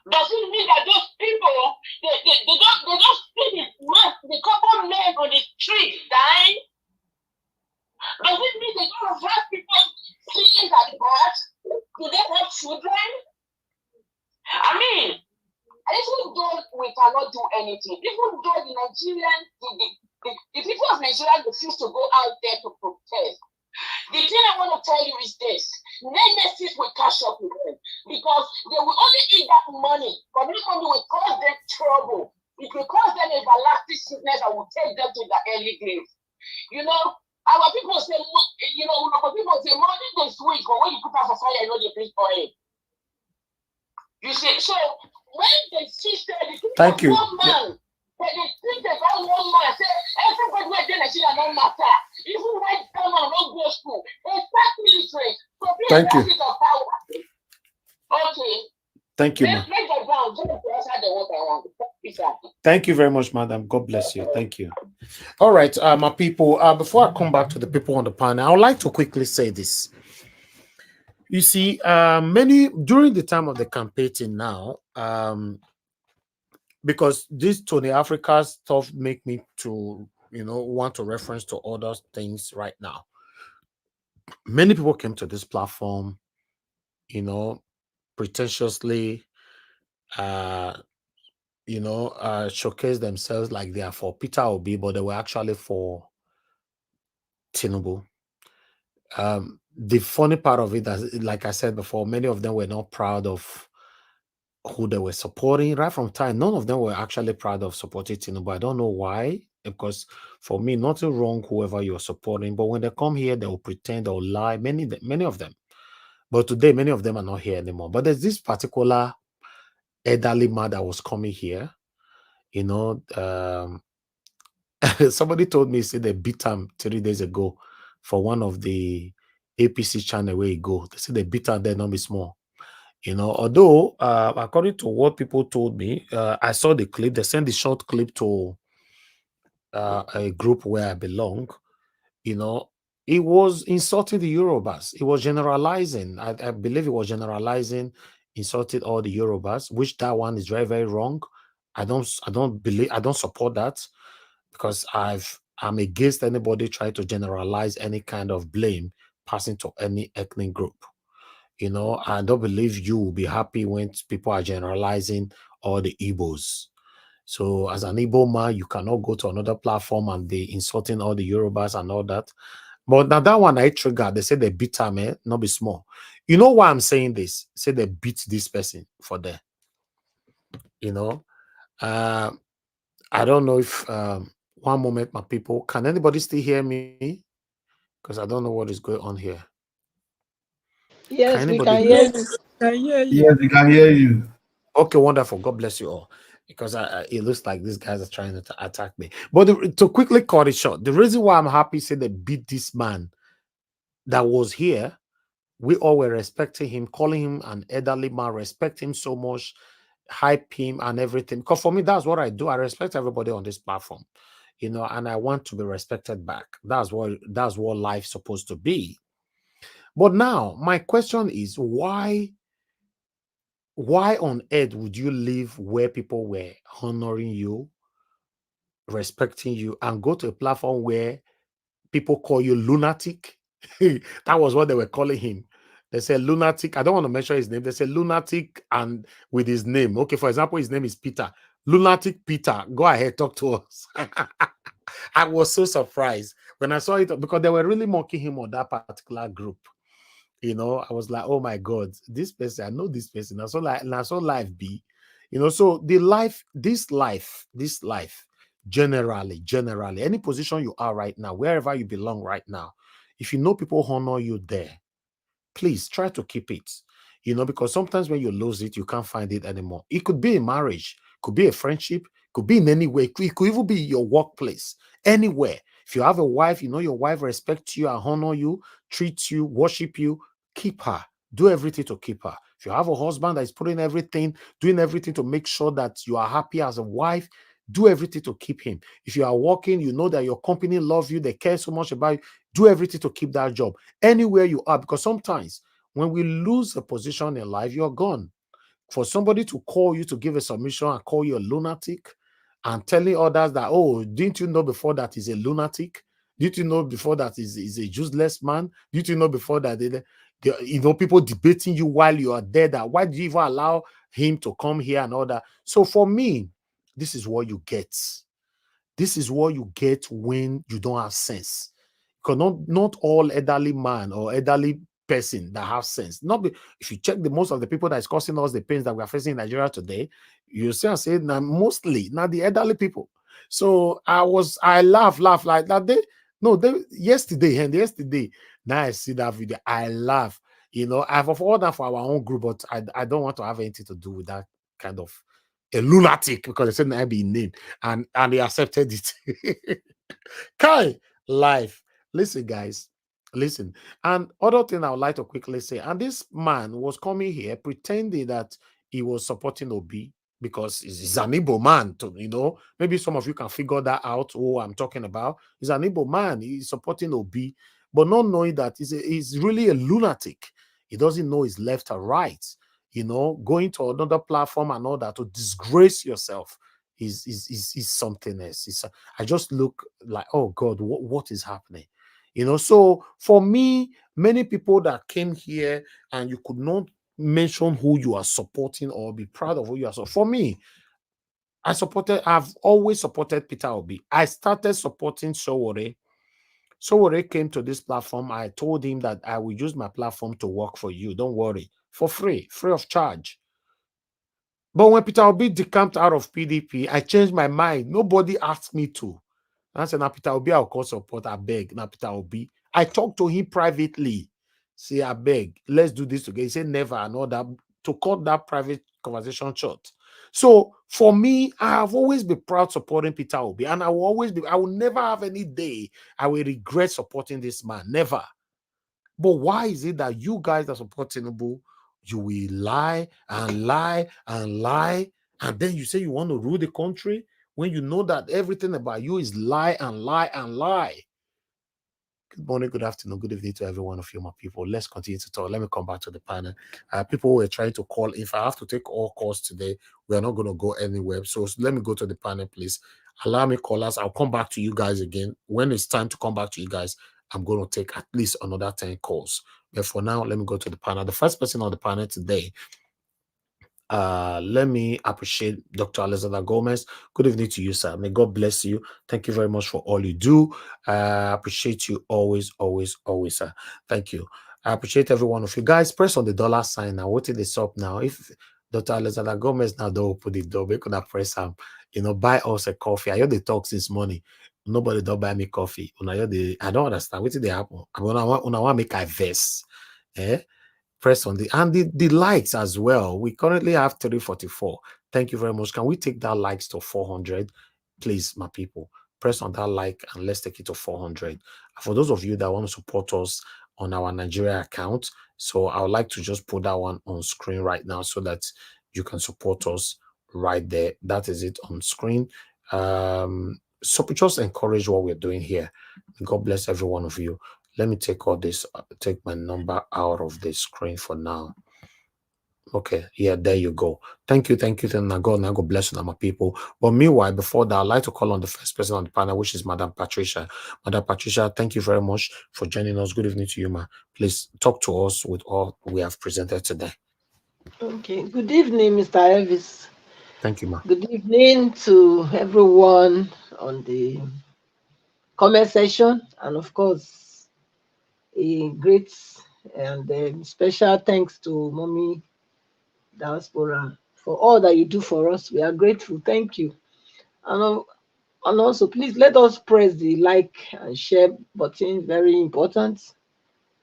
Does it mean that those people they just see the couple men on the street dying? Does it mean they don't have people sleeping at the bars? Do they have children? Even though we cannot do anything, even though the Nigerian, The people of Nigeria refuse to go out there to protest. The thing I want to tell you is this: nemesis will catch up with them because they will only eat that money, but this money will cause them trouble. It will cause them everlasting sickness and will take them to the early grave. You know, our people say, you know, people say money is sweet, but when you put out for fire, you know they bring oil. You see, so when they see Thank you. One man, when they think about one man, say everybody went there and say I don't matter. Even when someone don't go to school, they start illiterate. So thank you. Of power. Okay. Thank you, ma'am. Thank you very much, madam. God bless you. Thank you. All right, my people, before I come back to the people on the panel, I would like to quickly say this. You see, many during the time of the campaign now, because this Tony Africa stuff make me to, you know, want to reference to other things right now. Many people came to this platform, you know, pretentiously, you know, showcase themselves like they are for Peter Obi, but they were actually for Tinubu. The funny part of it, like I said before, many of them were not proud of who they were supporting right from time. None of them were actually proud of supporting Tinubu. I don't know why, because for me, nothing wrong whoever you're supporting, but when they come here, they will pretend or lie. Many of them. But today, many of them are not here anymore. But there's this particular elderly man that was coming here, you know. Somebody told me, say they beat him 3 days ago for one of the APC channel where he go. They say they beat him there, not be small. You know, although according to what people told me, I saw the clip. They sent the short clip to a group where I belong. You know, he was insulting the Yorubas. He was generalizing. I believe he was generalizing, insulted all the Yorubas, which that one is very, very wrong. I don't support that, because I'm against anybody trying to generalize any kind of blame passing to any ethnic group. You know, I don't believe you will be happy when people are generalizing all the Igbos. So as an Igbo man, you cannot go to another platform and be insulting all the Yorubas and all that. But now that one I triggered, they say they beat him, not be small. You know why I'm saying this? Say they beat this person for that. You know, I don't know if one moment, my people, can anybody still hear me? Because I don't know what is going on here. Yes, we can hear you. Yes, we can hear you. Okay, wonderful. God bless you all. Because it looks like these guys are trying to attack me. But to quickly cut it short, the reason why I'm happy say they beat this man that was here, we all were respecting him, calling him an elderly man, respect him so much, hype him and everything. Because for me, that's what I do. I respect everybody on this platform, you know, and I want to be respected back. That's what life's supposed to be. But now my question is, why on earth would you live where people were honoring you, respecting you, and go to a platform where people call you lunatic? That was what they were calling him. They said lunatic. I don't want to mention his name. They said lunatic and with his name. Okay, for example, his name is Peter. Lunatic Peter. Go ahead, talk to us. I was so surprised when I saw it, because they were really mocking him on that particular group. You know, I was like, oh my God, this person, I know this person. That's all life be. You know, so this life, generally, any position you are right now, wherever you belong right now, if you know people honor you there, please try to keep it. You know, because sometimes when you lose it, you can't find it anymore. It could be a marriage, could be a friendship, could be in any way. It could even be your workplace, anywhere. If you have a wife, you know your wife respects you and honor you, treats you, worship you, keep her. Do everything to keep her. If you have a husband that is doing everything to make sure that you are happy as a wife, do everything to keep him. If you are working, you know that your company loves you, they care so much about you, do everything to keep that job anywhere you are, because sometimes when we lose a position in life, you're gone. For somebody to call you to give a submission and call you a lunatic and telling others that, oh, didn't you know before that he's a lunatic? Did you know before that he's a useless man? Did you know before that you know, people debating you while you are there, that why did you even allow him to come here and all that? So for me, this is what you get. This is what you get when you don't have sense. Because not all elderly man or elderly person that have sense. If you check the most of the people that is causing us the pains that we are facing in Nigeria today, you see, I say now mostly not the elderly people. So I laugh like that. Yesterday. Now I see that video, I laugh. I've ordered for our own group, but I don't want to have anything to do with that kind of a lunatic, because they said I be named and they accepted it. Kai, life. Listen, guys. Listen. And other thing I would like to quickly say, and this man was coming here pretending that he was supporting Obi because he's an Igbo man. Maybe some of you can figure that out. Who I'm talking about. He's an Igbo man. He's supporting Obi, but not knowing that he's really a lunatic. He doesn't know his left or right. Going to another platform and all that to disgrace yourself is something else. I just look like, oh God, what is happening? So for me, many people that came here and you could not mention who you are supporting or be proud of who you are. So for me, I've always supported Peter Obi. I started supporting Sowore. Sowore came to this platform. I told him that I will use my platform to work for you. Don't worry. For free of charge. But when Peter Obi decamped out of PDP, I changed my mind. Nobody asked me to. I said, now Peter Obi, I'll call support. I beg. Now Peter Obi. I talked to him privately. Say, I beg, let's do this together. He said, never, and all that, to cut that private conversation short. So for me, I have always been proud supporting Peter Obi. And I will never have any day I will regret supporting this man. Never. But why is it that you guys are supporting Tinubu? You will lie and lie and lie, and then you say you want to rule the country when you know that everything about you is lie and lie and lie. Good morning, good afternoon, good evening to every one of you, my people. Let's continue to talk. Let me come back to the panel. People were trying to call. If I have to take all calls today, we are not going to go anywhere. So let me go to the panel, please. Allow me callers. I'll come back to you guys again. When it's time to come back to you guys, I'm going to take at least another 10 calls. But for now, let me go to the panel. The first person on the panel today, let me appreciate Dr. Alexander Gomez. Good evening to you, sir. May God bless you. Thank you very much for all you do. I appreciate you always, sir. Thank you. I appreciate every one of you guys. Press on the dollar sign now. What is this up now? If Dr. Alexander Gomez now don't open the door, we could have press buy us a coffee. I heard the talk since morning. Nobody don't buy me coffee. I don't understand. What did they happen? I want to make a vest. Press on the likes as well. We currently have 344. Thank you very much. Can we take that likes to 400, please, my people? Press on that like and let's take it to 400. For those of you that want to support us on our Nigeria account, so I would like to just put that one on screen right now so that you can support us right there. That is it on screen. So just encourage what we're doing here. God bless every one of you. Let me take all this, take my number out of the screen for now. Okay, yeah, there you go. Thank you. Now God bless you, my people. But meanwhile, before that, I'd like to call on the first person on the panel, which is Madam Patricia. Madam Patricia, thank you very much for joining us. Good evening to you, ma. Please talk to us with all we have presented today. Okay, good evening, Mr. Elvis. Thank you, ma. Good evening to everyone on the comment section, and of course, a great and special thanks to Mommy Diaspora for all that you do for us. We are grateful. Thank you. And also, please let us press the like and share button. Very important,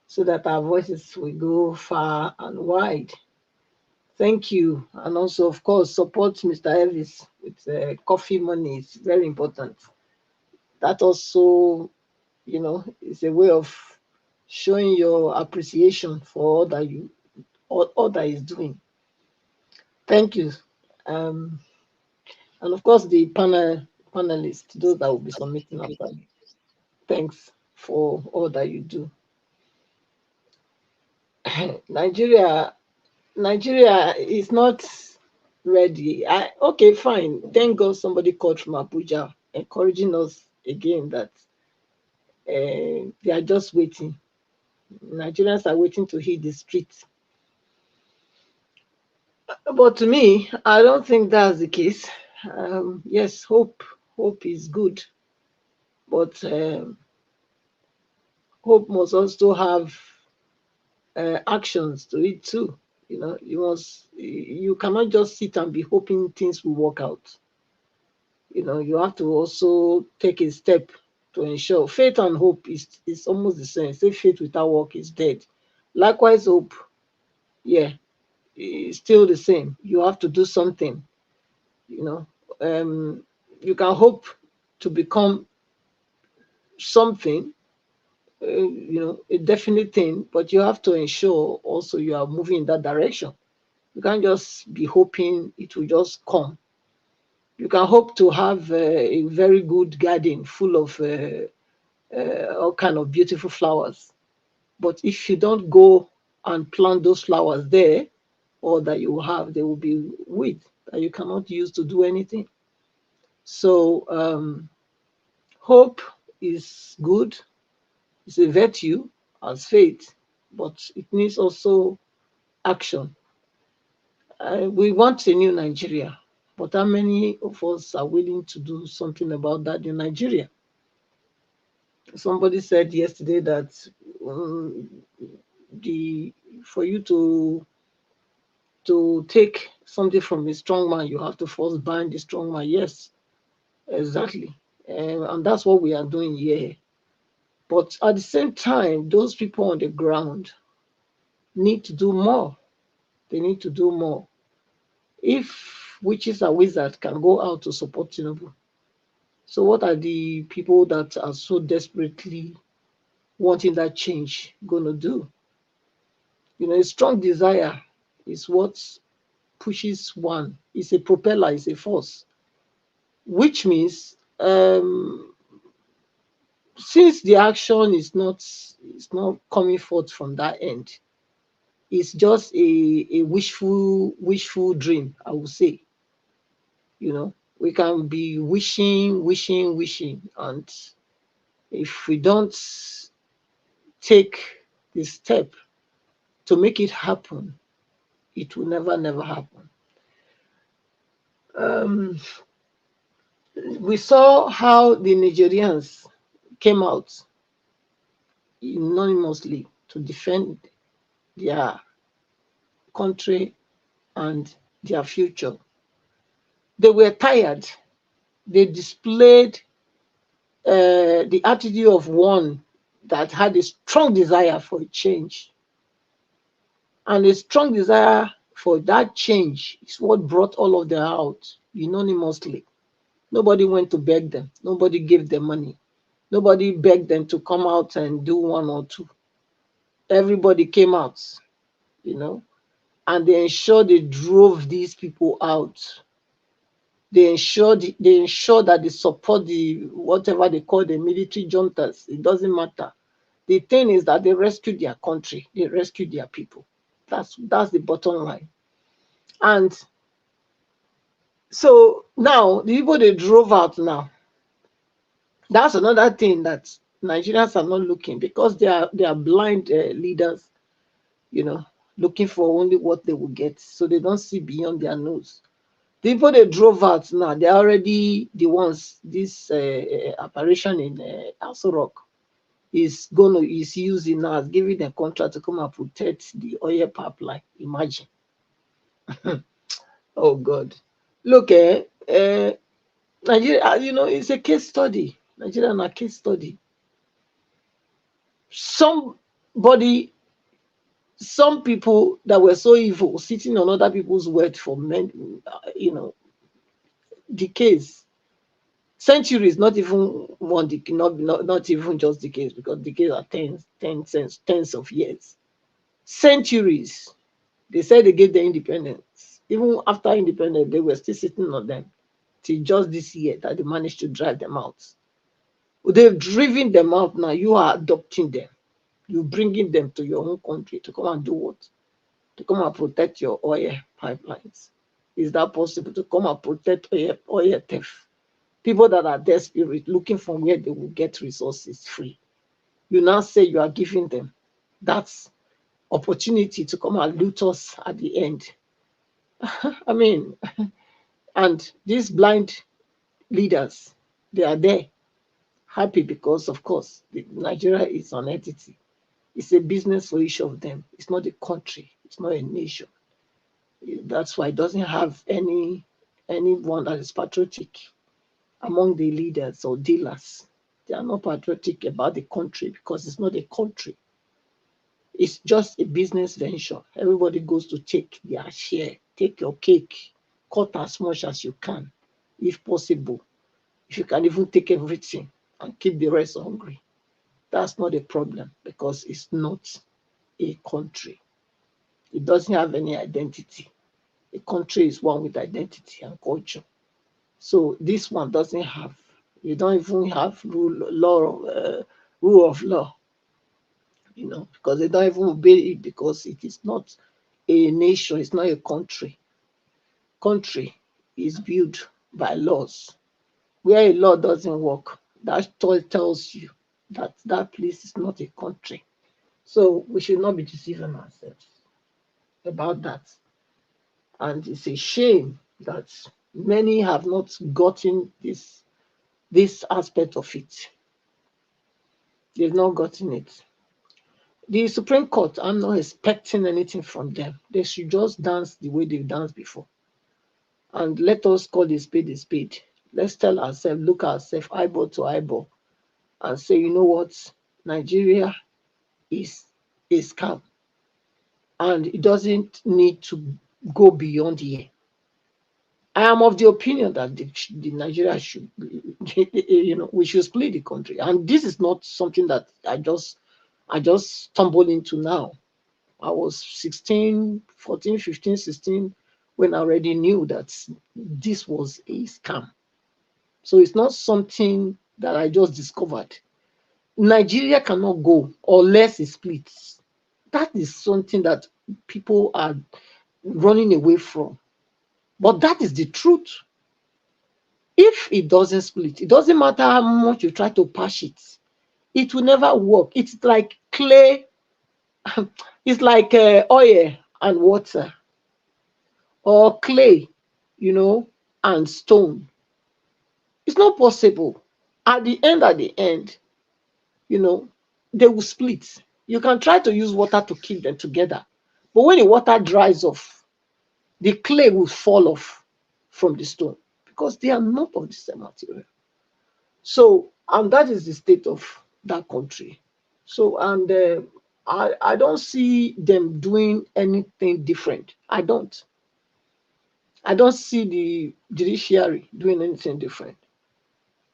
so that our voices will go far and wide. Thank you. And also, of course, support Mr. Elvis with coffee money. It's very important. That also, is a way of showing your appreciation for all that is doing. Thank you. And of course, the panelists, those that will be submitting after. Thanks for all that you do. Nigeria is not ready. Okay, fine. Thank God somebody called from Abuja encouraging us again that they are just waiting. Nigerians are waiting to hit the streets. But to me, I don't think that's the case. Yes, hope Hope is good, but hope must also have actions to it too. You know, you cannot just sit and be hoping things will work out. You know, you have to also take a step to ensure. Faith and hope is almost the same. Say faith without work is dead. Likewise, hope, yeah, is still the same. You have to do something. You know, you can hope to become something, you know, a definite thing, but you have to ensure also you are moving in that direction. You can't just be hoping it will just come. You can hope to have a very good garden full of all kind of beautiful flowers, but if you don't go and plant those flowers there, or that you have, there will be weed that you cannot use to do anything. So hope is good. It's a virtue as faith, but it needs also action. We want a new Nigeria, but how many of us are willing to do something about that in Nigeria? Somebody said yesterday that for you to take something from a strong man, you have to first bind the strong man. Yes, exactly, and that's what we are doing here. But at the same time, those people on the ground need to do more. They need to do more. If witches and wizards can go out to support Tinubu, so what are the people that are so desperately wanting that change going to do? You know, a strong desire is what pushes one. It's a propeller, it's a force, which means since the action is not coming forth from that end, it's just a wishful dream, I would say. You know, we can be wishing, and if we don't take the step to make it happen, it will never happen. We saw how the Nigerians came out anonymously to defend their country and their future. They were tired. They displayed the attitude of one that had a strong desire for a change. And a strong desire for that change is what brought all of them out unanimously. Nobody went to beg them. Nobody gave them money. Nobody begged them to come out and do one or two. Everybody came out, you know, and they ensured they drove these people out. They ensured that they support the whatever they call the military juntas. It doesn't matter. The thing is that they rescued their country. They rescued their people. That's the bottom line. And so now the people they drove out now, that's another thing that Nigerians are not looking, because they are blind leaders, you know, looking for only what they will get. So they don't see beyond their nose. The people they drove out now, they're already the ones. This apparition in Aso Rock is using now, as giving them contract to come and protect the oil pipeline. Imagine. Oh God. Look, Nigeria, you know, it's a case study. Nigeria is a case study. Some people that were so evil, sitting on other people's word for you know, decades, centuries, not even one decade, not even just decades, because decades are tens of years. Centuries. They said they gave the independence. Even after independence, they were still sitting on them till just this year that they managed to drive them out. They've driven them out now. You are adopting them. You're bringing them to your own country to come and do what? To come and protect your oil pipelines. Is that possible? To come and protect oil theft? People that are desperate, looking for where they will get resources free. You now say you are giving them. That's opportunity to come and loot us at the end. I mean, and these blind leaders, They are there, happy because, of course, Nigeria is an entity. It's a business for each of them. It's not a country. It's not a nation. That's why it doesn't have anyone that is patriotic among the leaders or dealers. They are not patriotic about the country because it's not a country. It's just a business venture. Everybody goes to take their share, take your cake, cut as much as you can, if possible. If you can even take everything and keep the rest hungry, that's not a problem because it's not a country. It doesn't have any identity. A country is one with identity and culture. So this one doesn't have. You don't even have rule of law, because they don't even obey it because it is not a nation. It's not a country. Country is built by laws. Where a law doesn't work, that tells you that that place is not a country. So we should not be deceiving ourselves about that. And it's a shame that many have not gotten this aspect of it. They've not gotten it. The Supreme Court, I'm not expecting anything from them. They should just dance the way they've danced before. And let us call a spade a spade. Let's tell ourselves, look at ourselves eyeball to eyeball, and say, you know what, Nigeria is a scam. And it doesn't need to go beyond here. I am of the opinion that the Nigeria should, we should split the country. And this is not something that I just stumbled into now. I was 16, 14, 15, 16 when I already knew that this was a scam. So it's not something that I just discovered. Nigeria cannot go unless it splits. That is something that people are running away from. But that is the truth. If it doesn't split, it doesn't matter how much you try to patch it. It will never work. It's like clay. It's like oil and water, or clay, and stone. It's not possible. At the end, they will split. You can try to use water to keep them together. But when the water dries off, the clay will fall off from the stone because they are not of the same material. So, and that is the state of that country. So, and I don't see them doing anything different. I don't see the judiciary doing anything different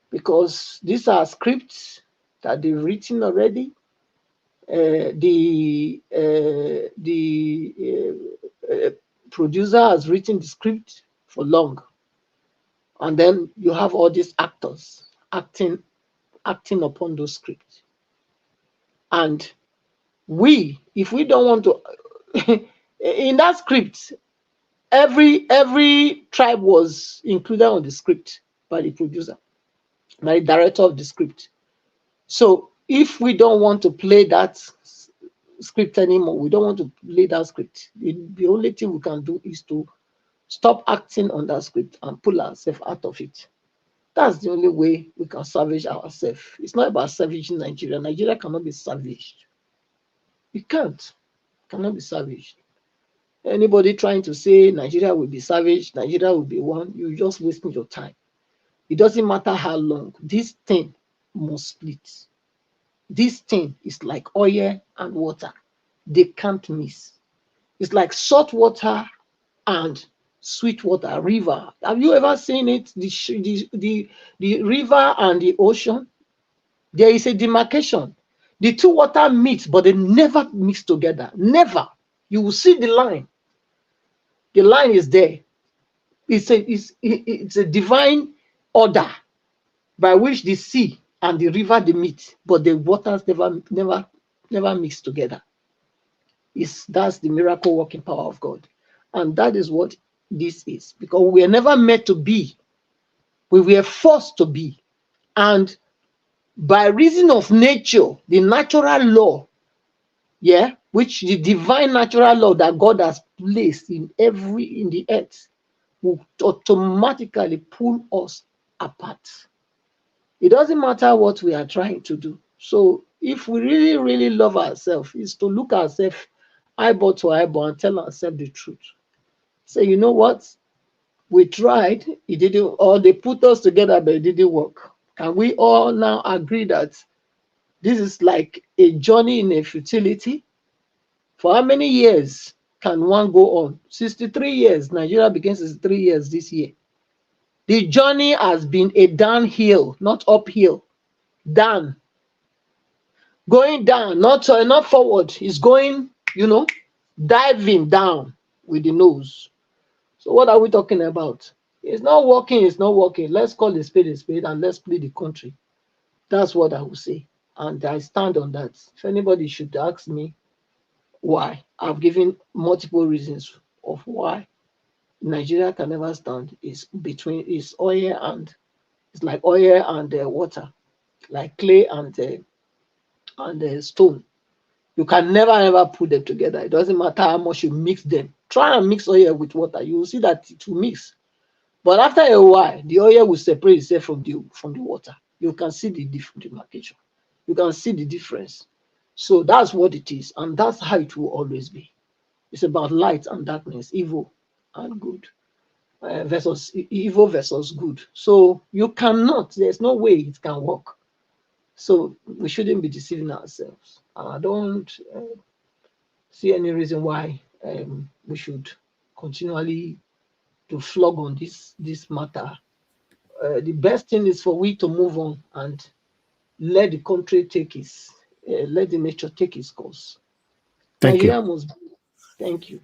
because these are scripts that they've written already. The producer has written the script for long, and then you have all these actors acting upon those scripts. And if we don't want to, in that script, every tribe was included on the script by the producer, by the director of the script. So if we don't want to play that script anymore, we don't want to play that script, the only thing we can do is to stop acting on that script and pull ourselves out of it. That's the only way we can salvage ourselves. It's not about salvaging Nigeria. Nigeria cannot be salvaged. It cannot be salvaged. Anybody trying to say Nigeria will be salvaged, Nigeria will be one, you're just wasting your time. It doesn't matter how long. This thing must split. This thing is like oil and water. They can't miss. It's like salt water and sweet water, river. Have you ever seen it? The river and the ocean, there is a demarcation. The two water meet, but they never mix together. Never. You will see the line. The line is there. It's a divine order by which the sea and the river they meet, but the waters never mix together. That's the miracle working power of God. And that is what this is, because we are never meant to be. We were forced to be. And by reason of nature, the natural law, which the divine natural law that God has placed in the earth, will automatically pull us apart. It doesn't matter what we are trying to do. So if we really, really love ourselves, is to look ourselves eyeball to eyeball and tell ourselves the truth. Say, you know what? We tried, it didn't, or they put us together, but it didn't work. Can we all now agree that this is like a journey in a futility? For how many years can one go on? 63 years. Nigeria begins 63 years this year. The journey has been a downhill, not uphill. Down. Going down, not forward. It's going, diving down with the nose. So what are we talking about? It's not working, it's not working. Let's call a spade, and let's play the country. That's what I will say. And I stand on that. If anybody should ask me why, I've given multiple reasons of why Nigeria can never stand. It's oil and it's like oil and water, like clay and stone. You can never ever put them together. It doesn't matter how much you mix them. Try and mix oil with water. You will see that it will mix. But after a while, the oil will separate itself from the water. You can see the demarcation. You can see the difference. So that's what it is, and that's how it will always be. It's about light and darkness, evil and good, versus evil versus good. So you cannot. There's no way it can work. So we shouldn't be deceiving ourselves. I don't see any reason why we should continually to flog on this matter. The best thing is for we to move on and let the country take let the nature take its course. Thank you. Nigeria must be. Thank you.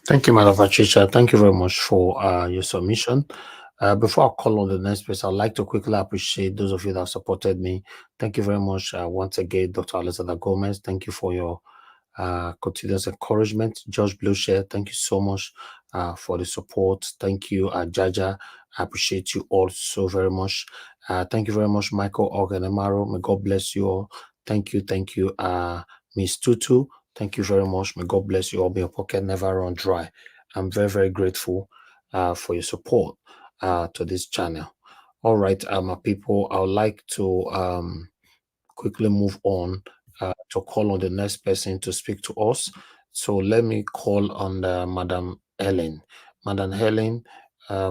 Thank you, Madam Patricia. Thank you very much for your submission. Before I call on the next person, I'd like to quickly appreciate those of you that supported me. Thank you very much once again, Dr. Alexander Gomez. Thank you for your continuous encouragement. George Blueshare, thank you so much for the support. Thank you, Jaja. I appreciate you all so very much. Thank you very much, Michael Organemaro. May God bless you all. Thank you, Miss Tutu. Thank you very much. May God bless you all. May your pocket never run dry. I'm very, very grateful for your support to this channel. All right, my people, I would like to quickly move on to call on the next person to speak to us. So let me call on Madam Helen. Madam Helen,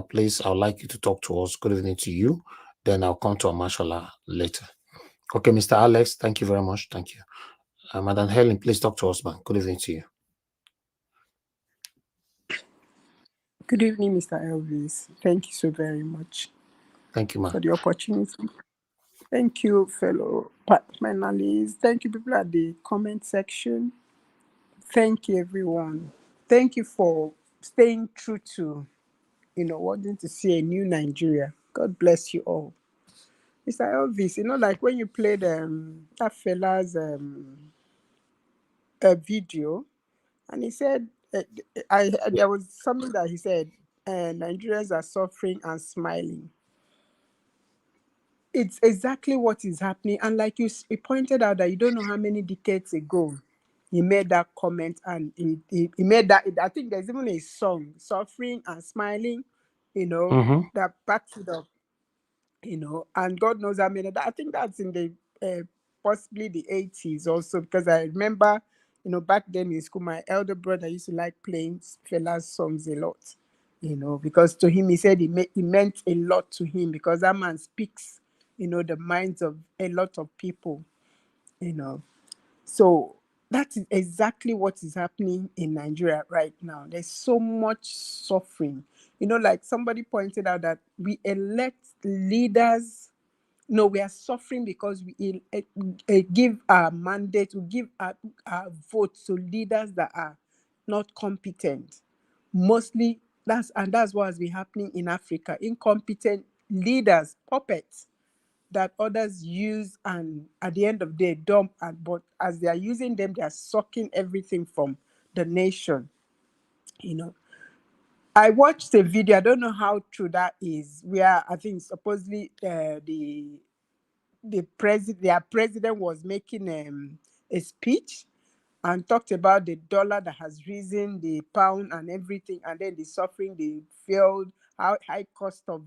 please, I would like you to talk to us. Good evening to you. Then I'll come to Amashola later. Okay, Mr. Alex, thank you very much. Thank you. Madam Helen, please talk to us, man. Good evening to you. Good evening, Mr. Elvis. Thank you so very much. Thank you, ma'am, for the opportunity. Thank you, fellow panelists. Thank you, people at the comment section. Thank you, everyone. Thank you for staying true to, wanting to see a new Nigeria. God bless you all. Mr. Elvis, like when you played that fella's video, and he said, there was something that he said, Nigerians are suffering and smiling. It's exactly what is happening. And like you pointed out that you don't know how many decades ago he made that comment, and he made that. I think there's even a song, Suffering and Smiling, that backs it up, and God knows how many. I think that's in the possibly the 80s also, because I remember, back then in school, my elder brother used to like playing Fela's songs a lot, because to him, he said it meant a lot to him, because that man speaks, the minds of a lot of people, So that is exactly what is happening in Nigeria right now. There's so much suffering. Like somebody pointed out that we elect leaders. No, we are suffering because we give our mandate, we give our vote to leaders that are not competent. Mostly, that's what has been happening in Africa. Incompetent leaders, puppets that others use, and at the end of the day dump, but as they are using them, they are sucking everything from the nation. I watched a video, I don't know how true that is, where I think supposedly their president was making a speech and talked about the dollar that has risen, the pound and everything, and then the suffering, the fuel, high cost of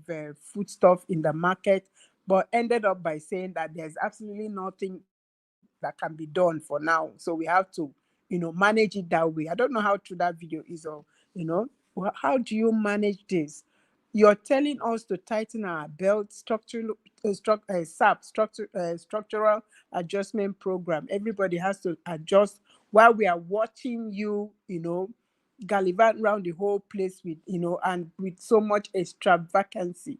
foodstuff in the market. but ended up by saying that there's absolutely nothing that can be done for now. So we have to, manage it that way. I don't know how true that video is, or, how do you manage this? You're telling us to tighten our belt, structural adjustment program. Everybody has to adjust while we are watching you, gallivant around the whole place with, and with so much extravagancy,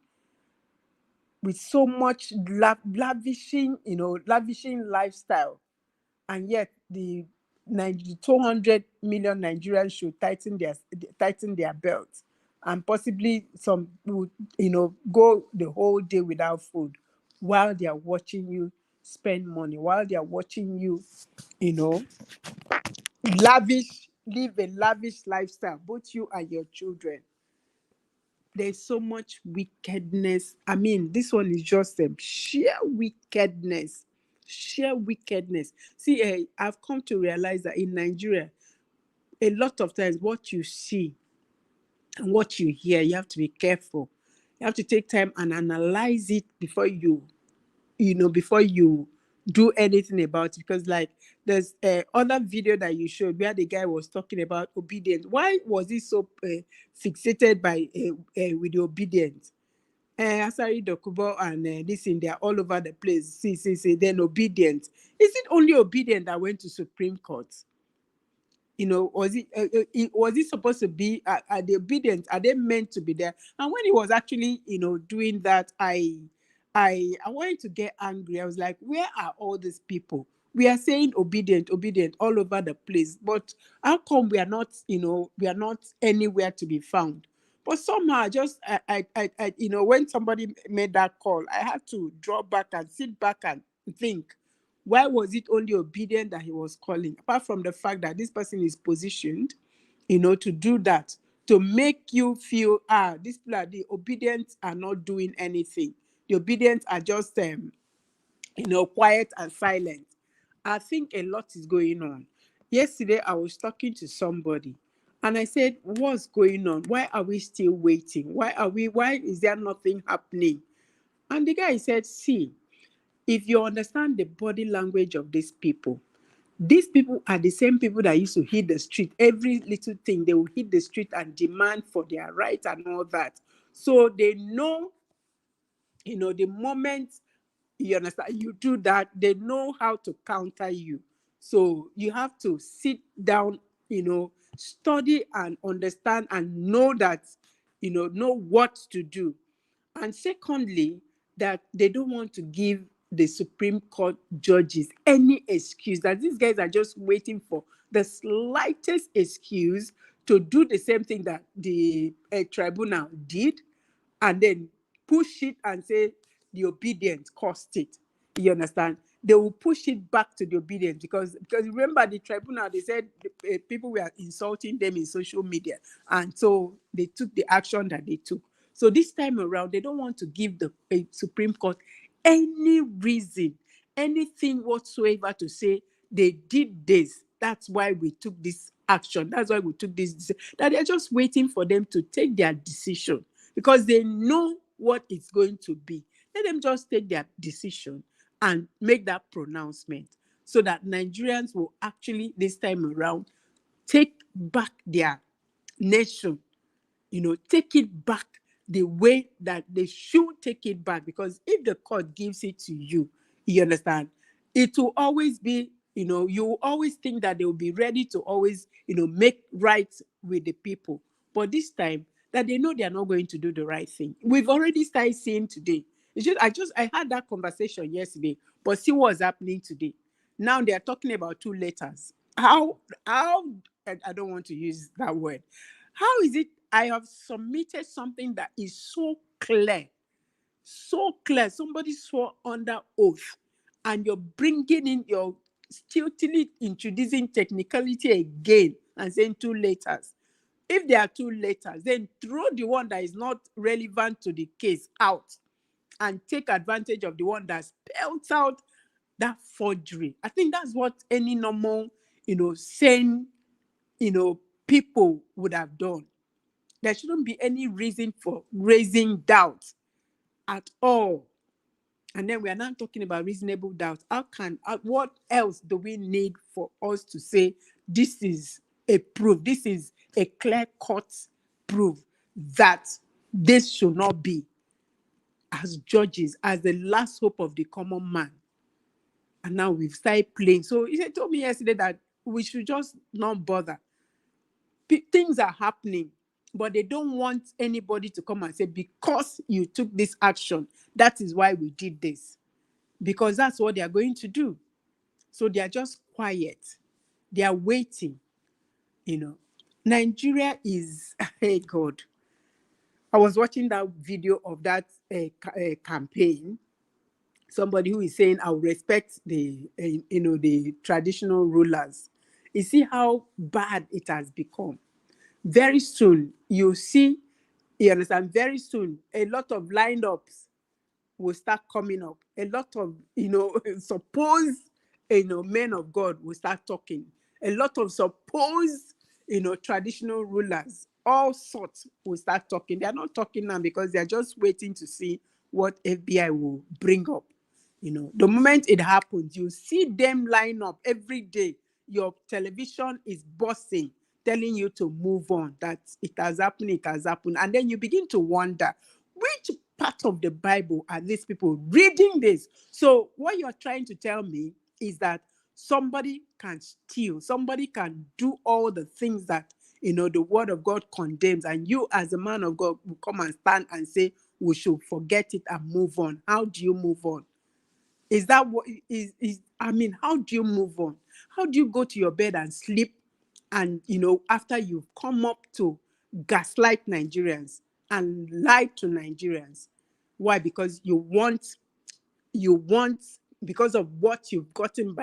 with so much lavishing lifestyle. And yet the 200 million Nigerians should tighten their belts, and possibly some would, go the whole day without food while they are watching you spend money, while they are watching you, live a lavish lifestyle, both you and your children. There's so much wickedness. I mean, this one is just sheer wickedness. Sheer wickedness. See, I've come to realize that in Nigeria, a lot of times what you see and what you hear, you have to be careful. You have to take time and analyze it before you do anything about it. Because like there's other video that you showed where the guy was talking about obedience. Why was he so fixated with the obedience? Asari Dokubo and this in there all over the place. See, then obedience. Is it only obedience that went to Supreme Court? Was it supposed to be? Are the obedience? Are they meant to be there? And when he was actually, doing that, I wanted to get angry. I was like, where are all these people? We are saying obedient all over the place, but how come we are not anywhere to be found? But somehow, just when somebody made that call, I had to draw back and sit back and think. Why was it only obedient that he was calling? Apart from the fact that this person is positioned, to do that, to make you feel, these people are the obedient are not doing anything. The obedient are just, quiet and silent. I think a lot is going on. Yesterday, I was talking to somebody and I said, what's going on? Why are we still waiting? Why is there nothing happening? And the guy said, see, if you understand the body language of these people are the same people that used to hit the street. Every little thing, they will hit the street and demand for their rights and all that. So they know, the moment you understand, you do that, they know how to counter you. So you have to sit down, study and understand and know that, know what to do. And secondly, that they don't want to give the Supreme Court judges any excuse, that these guys are just waiting for the slightest excuse to do the same thing that the tribunal did, and then push it and say the obedience cost it. You understand? They will push it back to the obedience because remember the tribunal, they said people were insulting them in social media, and so they took the action that they took. So this time around, they don't want to give the Supreme Court any reason, anything whatsoever to say they did this. That's why we took this action. That's why we took this. That they're just waiting for them to take their decision because they know what it's going to be. Let them just take their decision and make that pronouncement so that Nigerians will actually, this time around, take back their nation, take it back the way that they should take it back. Because if the court gives it to you, you understand, it will always be, you will always think that they will be ready to always, make right with the people. But this time, that they know they are not going to do the right thing. We've already started seeing today. I had that conversation yesterday, but see what's happening today. Now they are talking about 2 letters. How, I don't want to use that word. How is it I have submitted something that is so clear, somebody swore under oath, and you're bringing in, you're stiltily introducing technicality again and saying 2 letters. If there are 2 letters, then throw the one that is not relevant to the case out and take advantage of the one that spells out that forgery. I think that's what any normal, sane, people would have done. There shouldn't be any reason for raising doubts at all. And then we are not talking about reasonable doubt. What else do we need for us to say this is a proof, this is a clear-cut proof that this should not be, as judges, as the last hope of the common man? And now we've started playing. So he told me yesterday that we should just not bother. Things are happening, but they don't want anybody to come and say, because you took this action, that is why we did this. Because that's what they are going to do. So they are just quiet. They are waiting. Nigeria is, hey God. I was watching that video of that campaign. Somebody who is saying, I will respect the traditional rulers. You see how bad it has become. Very soon, you see, you understand, very soon, a lot of lineups will start coming up. A lot of, supposed, men of God will start talking. A lot of supposed, traditional rulers, all sorts will start talking. They are not talking now because they are just waiting to see what FBI will bring up. The moment it happens, you see them line up every day. Your television is buzzing, telling you to move on, that it has happened. And then you begin to wonder, which part of the Bible are these people reading this? So what you're trying to tell me is that somebody can steal, somebody can do all the things that, the word of God condemns, and you as a man of God will come and stand and say, we should forget it and move on. How do you move on? Is that what how do you move on? How do you go to your bed and sleep and, after you've come up to gaslight Nigerians and lie to Nigerians? Why? Because you want, because of what you've gotten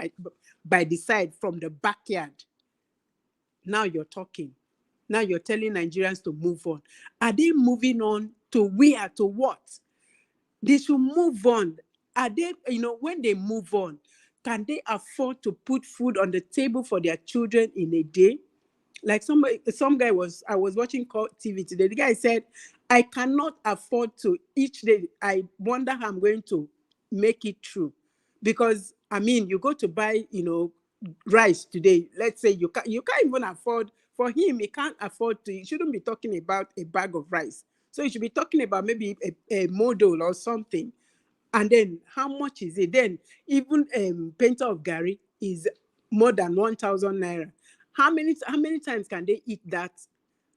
by the side from the backyard. Now you're talking. Now you're telling Nigerians to move on. Are they moving on to where? To what? They should move on. Are they, when they move on, can they afford to put food on the table for their children in a day? Like some guy I was watching TV today. The guy said, I cannot afford to each day. I wonder how I'm going to make it through. Because, you go to buy, rice today. Let's say you can't even afford, for him, he can't afford to, he shouldn't be talking about a bag of rice. So you should be talking about maybe a model or something. And then how much is it? Then even painter of Gary is more than 1,000 naira. How many times can they eat that?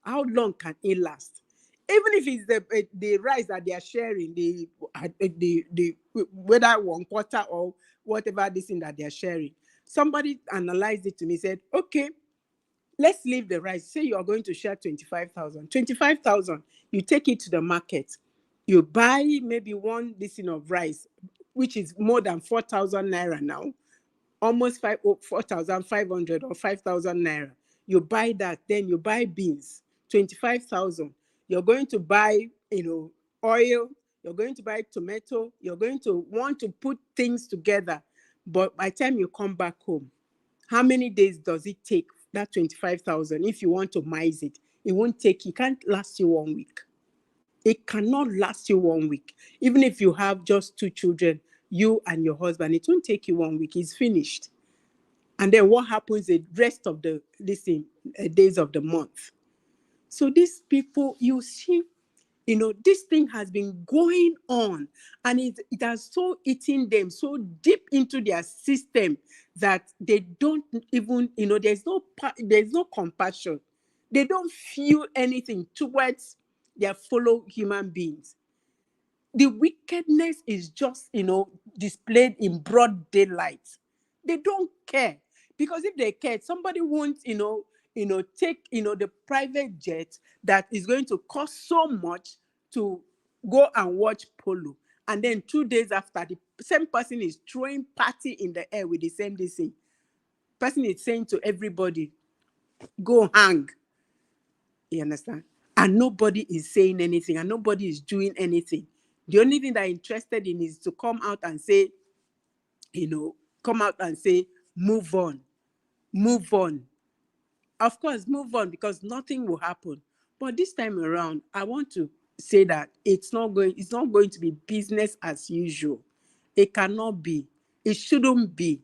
How long can it last? Even if it's the rice that they are sharing, the whether 1/4 or whatever this thing that they are sharing. Somebody analyzed it to me, said, okay, let's leave the rice. Say you are going to share 25,000. 25,000, you take it to the market. You buy maybe one thing of rice, which is more than 4,000 naira now, almost 4,500 or 5,000 naira. You buy that, then you buy beans, 25,000. You're going to buy, oil. You're going to buy tomato. You're going to want to put things together. But by the time you come back home, how many days does it take, that 25,000, if you want to mice it? It can't last you 1 week. It cannot last you 1 week. Even if you have just 2 children, you and your husband, it won't take you 1 week. It's finished. And then what happens the rest of the days of the month? So these people, you see, this thing has been going on, and it has so eaten them so deep into their system that they don't even, there's no compassion. They don't feel anything towards their fellow human beings. The wickedness is just, displayed in broad daylight. They don't care, because if they cared, somebody won't, take, the private jet that is going to cost so much to go and watch polo. And then 2 days after, the same person is throwing party in the air with the same thing. Person is saying to everybody, go hang. You understand? And nobody is saying anything, and nobody is doing anything. The only thing they're interested in is to come out and say, move on. Move on. Of course, move on, because nothing will happen. But this time around, I want to say that it's not going to be business as usual. It cannot be. It shouldn't be.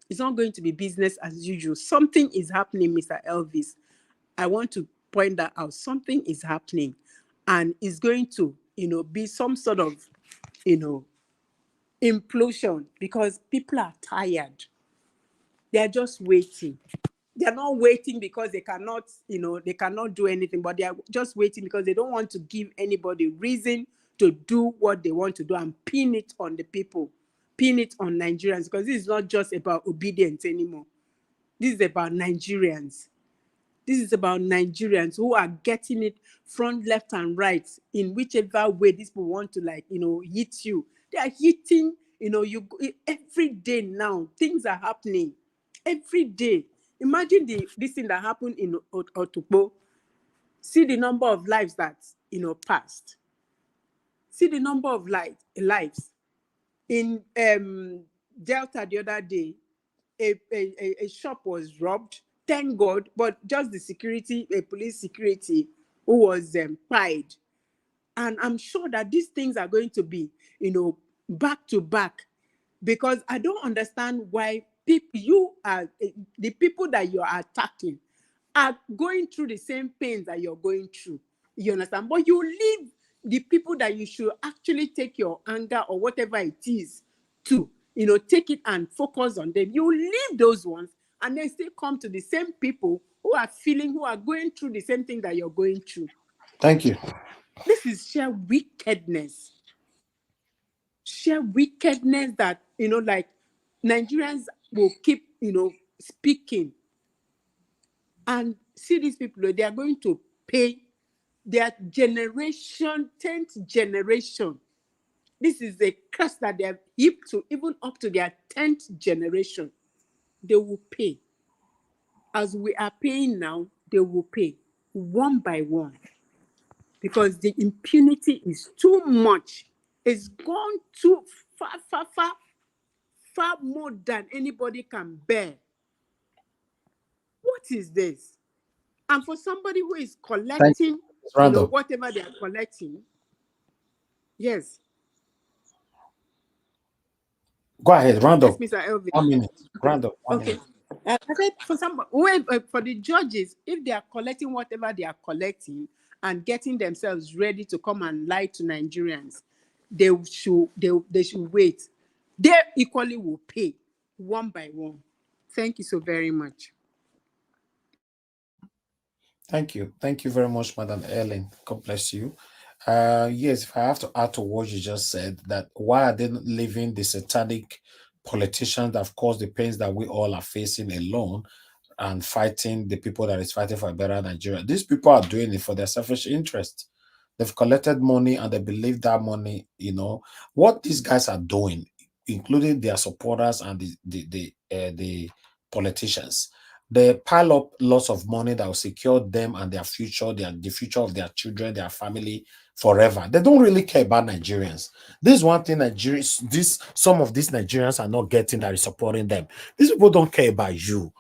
It's not going to be business as usual. Something is happening, Mr. Elvis. I want to point that out. Something is happening, and it's going to, be some sort of, implosion, because people are tired. They are just waiting. They are not waiting because they cannot, they cannot do anything, but they are just waiting because they don't want to give anybody reason to do what they want to do and pin it on the people, pin it on Nigerians, because this is not just about obedience anymore. This is about Nigerians. This is about Nigerians who are getting it front, left, and right in whichever way these people want to, hit you. They are hitting, you every day now. Things are happening every day. Imagine this thing that happened in Otukpo. See the number of lives that passed. See the number of lives in Delta the other day. A shop was robbed. Thank God, but just the security, police security, who was pied. And I'm sure that these things are going to be, back to back, because I don't understand why the people that you are attacking are going through the same pains that you're going through. You understand? But you leave the people that you should actually take your anger or whatever it is to, take it and focus on them. You leave those ones and they still come to the same people who are going through the same thing that you're going through. Thank you. This is sheer wickedness. Sheer wickedness that, Nigerians will keep, speaking. And see these people, they are going to pay their generation, 10th generation. This is a curse that they have heaped to, even up to their 10th generation. They will pay. As we are paying now, they will pay one by one. Because the impunity is too much. It's gone too far more than anybody can bear. What is this? And for somebody who is collecting, whatever they are collecting, yes. Go ahead, round up. Yes, Mr. Elvis. 1 minute. Round up. Okay. I said for the judges, if they are collecting whatever they are collecting and getting themselves ready to come and lie to Nigerians, they should wait. They equally will pay one by one. Thank you so very much. Thank you. Thank you very much, Madam Ellen. God bless you. Yes, if I have to add to what you just said, that why are they not leaving the satanic politicians that have caused the pains that we all are facing alone and fighting the people that is fighting for a better Nigeria? These people are doing it for their selfish interest. They've collected money and they believe that money, what these guys are doing, including their supporters and the politicians. They pile up lots of money that will secure them and their future, the future of their children, their family forever. They don't really care about Nigerians. This is one thing some of these Nigerians are not getting that is supporting them. These people don't care about you.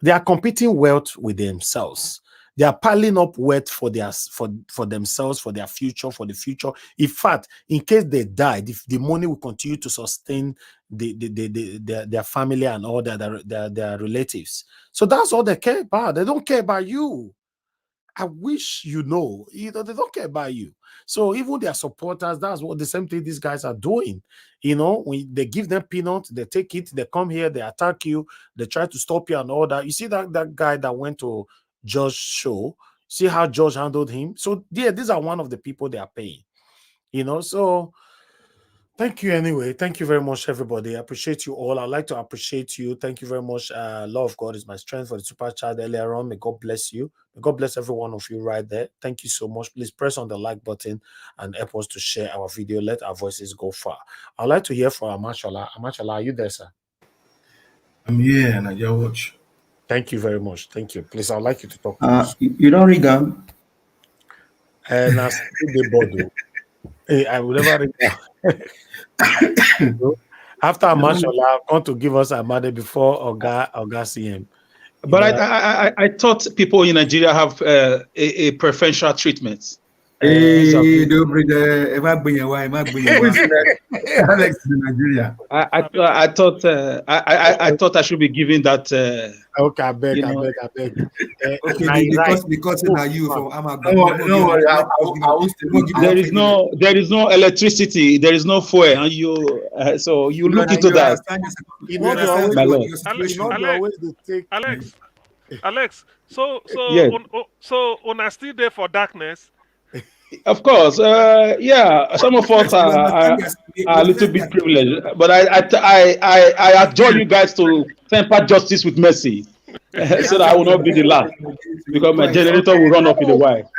They are competing wealth with themselves. They are piling up wealth for themselves, for their future, for the future. In fact, in case they die, the money will continue to sustain their family and all their relatives. So that's all they care about. They don't care about you. I wish they don't care about you. So even their supporters, that's what the same thing these guys are doing. When they give them peanuts, they take it, they come here, they attack you, they try to stop you and all that. You see that guy that went to George's show, see how George handled him. So yeah, these are one of the people they are paying. So thank you anyway. Thank you very much, everybody. I appreciate you all. I'd like to appreciate you. Thank you very much. Love of God is my strength for the super chat earlier on. May God bless you. May God bless every one of you right there. Thank you so much. Please press on the like button and help us to share our video. Let our voices go far. I'd like to hear from Amashola. Amashola, are you there, sir? I'm here and I just watch. Thank you very much. Thank you. Please, I'd like you to talk. You don't read them? And I the bottle. I will never read them. After Amashola, I'm going to give us Amade before Oga CM. But I thought people in Nigeria have a preferential treatment. Hey, don't bring the. Am I bring your wife? Am I bring your wife? Alex in Nigeria. I thought I thought I should be giving that. Okay, I beg. Okay, because now you from Amago. No worry. There is no electricity. There is no fuel, and you so you look into that. My lord. Alex. So Yes. so when I still there for darkness. Of course, yeah. Some of us are a little bit privileged, but I adjure you guys to temper justice with mercy, so that I will not be the last, because my generator will run off in a while.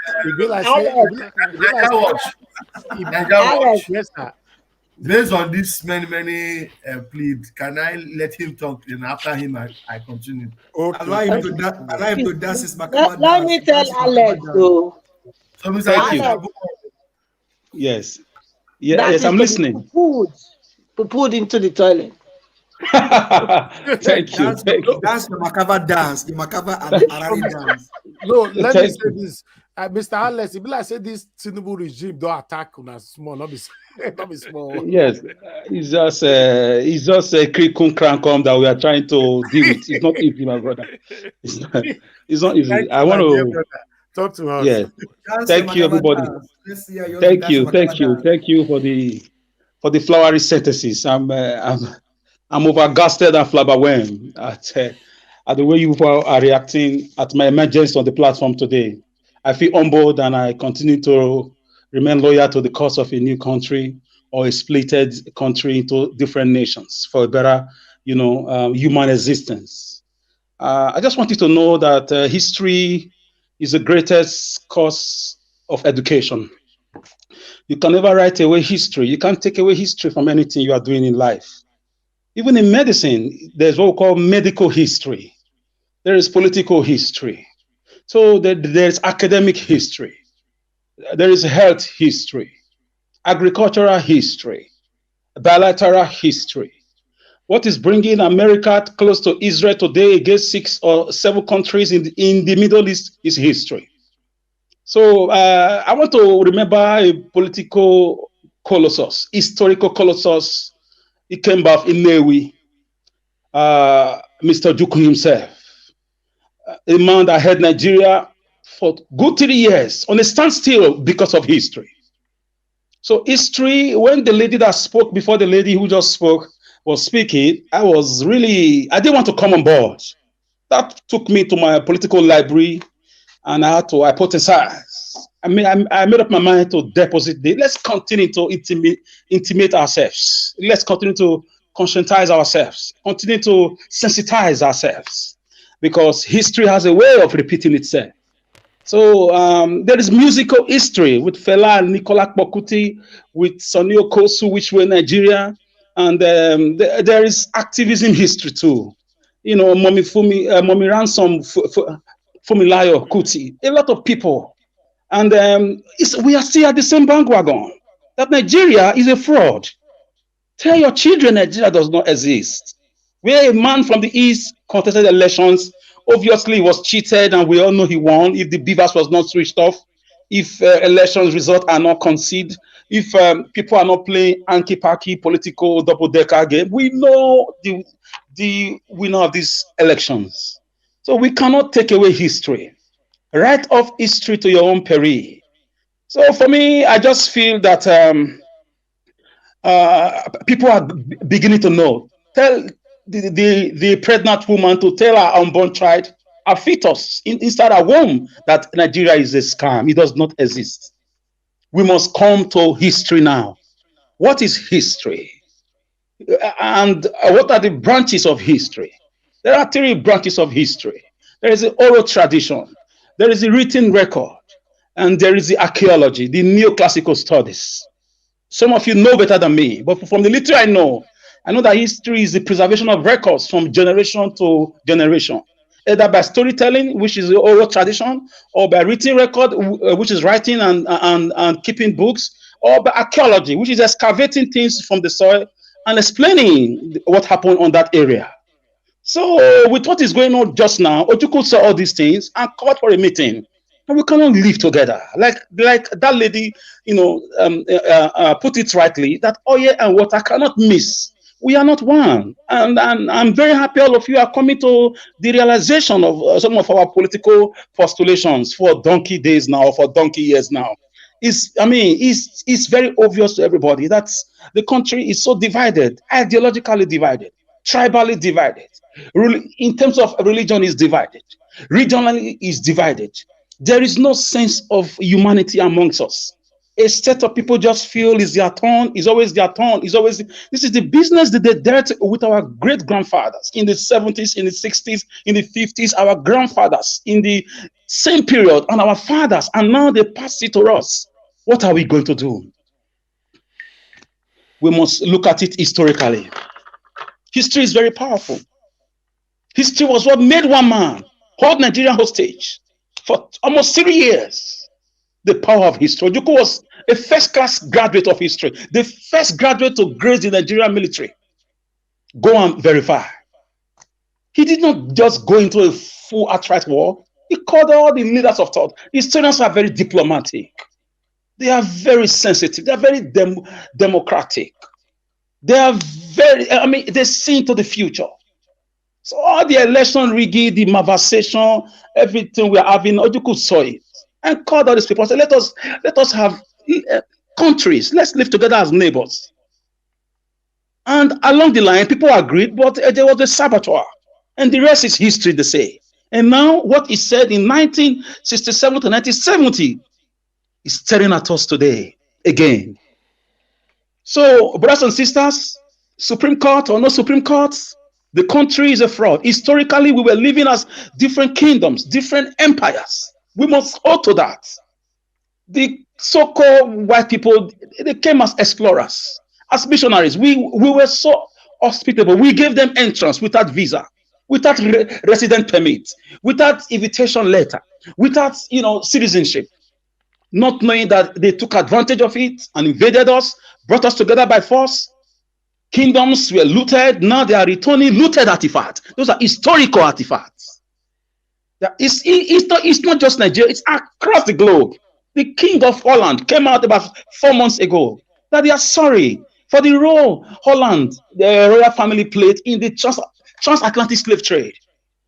Yes, sir. Based on this many plead, can I let him talk? And after him, I continue. Okay. Allow him to dance his Makaba Let me tell Alex though. So, Mr. Thank you. Alex, Yes. that Yes, is I'm to be listening. put into the toilet. Thank you. Thank you. That's the Makaba dance, the Makaba and the Arari dance. No, let me Thank say you. this. Mr. Alex, if I say this Tinubu regime don't attack on a small, not be small. Yes, it's just a cricum crankum that we are trying to deal with. It's not easy, my brother. It's not easy. Thank I you, want my dear to. brother. Talk to us. Yes. Dance Thank the you, Makaba everybody. dance. Let's see how you want to Thank dance you, the thank Makaba you, dance. thank you for the flowery sentences. I'm overgasted and flabbergasted at the way you people are reacting at my emergence on the platform today. I feel humbled, and I continue to remain loyal to the cause of a new country, or a splitted country into different nations for a better, human existence. I just want you to know that history is the greatest cause of education. You can never write away history. You can't take away history from anything you are doing in life. Even in medicine, there's what we call medical history. There is political history. So there's academic history. There is health history, agricultural history, bilateral history. What is bringing America close to Israel today against 6 or 7 countries in the Middle East is history. So I want to remember a political colossus, historical colossus. He came back in Newi, Mr. Juku himself, a man that had Nigeria for good 3 years on a standstill because of history. So history, when the lady that spoke before the lady who just spoke was speaking, I didn't want to come on board. That took me to my political library, and I had to hypothesize. I made up my mind to deposit this. Let's continue to intimate ourselves. Let's continue to conscientize ourselves, continue to sensitize ourselves, because history has a way of repeating itself. So there is musical history with Fela and Nicola Kpokuti, with Sonny Okosu, which were Nigeria, and there is activism history too. Mommy Ransom, Fumilayo Kuti, a lot of people. And we are still at the same bandwagon that Nigeria is a fraud. Tell your children Nigeria does not exist. Where a man from the East contested elections, obviously he was cheated, and we all know he won if the beavers was not switched off, if elections results are not conceded, if people are not playing anki-paki political double-decker game. We know the winner of these elections. So we cannot take away history. Write off history to your own peril. So for me, I just feel that people are beginning to know. Tell the pregnant woman to tell her unborn child, a fetus inside her womb, that Nigeria is a scam. It does not exist. We must come to history now. What is history? And what are the branches of history? There are 3 branches of history. There is the oral tradition, there is the written record, and there is the archaeology, the neoclassical studies. Some of you know better than me, but from the little I know that history is the preservation of records from generation to generation, either by storytelling, which is the oral tradition, or by written record, which is writing and keeping books, or by archaeology, which is excavating things from the soil and explaining what happened on that area. So with what is going on just now, Ojukwu saw all these things and called for a meeting. And we cannot live together. Like that lady, put it rightly, that oil and water cannot mix. We are not one. And I'm very happy all of you are coming to the realization of some of our political postulations for donkey days now, for donkey years now. It's very obvious to everybody that the country is so divided, ideologically divided, tribally divided. In terms of religion is divided, regionally is divided. There is no sense of humanity amongst us. A set of people just feel it's their turn, it's always their turn, this is the business that they dealt with our great grandfathers in the 70s, in the 60s, in the 50s, our grandfathers in the same period, and our fathers, and now they pass it to us. What are we going to do? We must look at it historically. History is very powerful. History was what made one man hold Nigeria hostage for almost 3 years. The power of history. Ojukwu was a first-class graduate of history, the first graduate to grace the Nigerian military. Go and verify. He did not just go into a full outright war. He called all the leaders of thought. Historians are very diplomatic. They are very sensitive. They are very democratic. They are very, they see into the future. So all the election rigging, the malversation, everything we are having, Ojukwu saw it and called all these people and said, let us have countries. Let's live together as neighbors. And along the line, people agreed, but there was a saboteur. And the rest is history, they say. And now what is said in 1967 to 1970 is staring at us today again. So, brothers and sisters, Supreme Court or no Supreme Court, the country is a fraud. Historically, we were living as different kingdoms, different empires. We must hold to that. The so-called white people, they came as explorers, as missionaries. We were so hospitable. We gave them entrance without visa, without resident permit, without invitation letter, without citizenship, not knowing that they took advantage of it and invaded us, brought us together by force. Kingdoms were looted. Now they are returning looted artifacts. Those are historical artifacts. It's not just Nigeria, it's across the globe. The King of Holland came out about 4 months ago that they are sorry for the role Holland, the royal family, played in the transatlantic slave trade.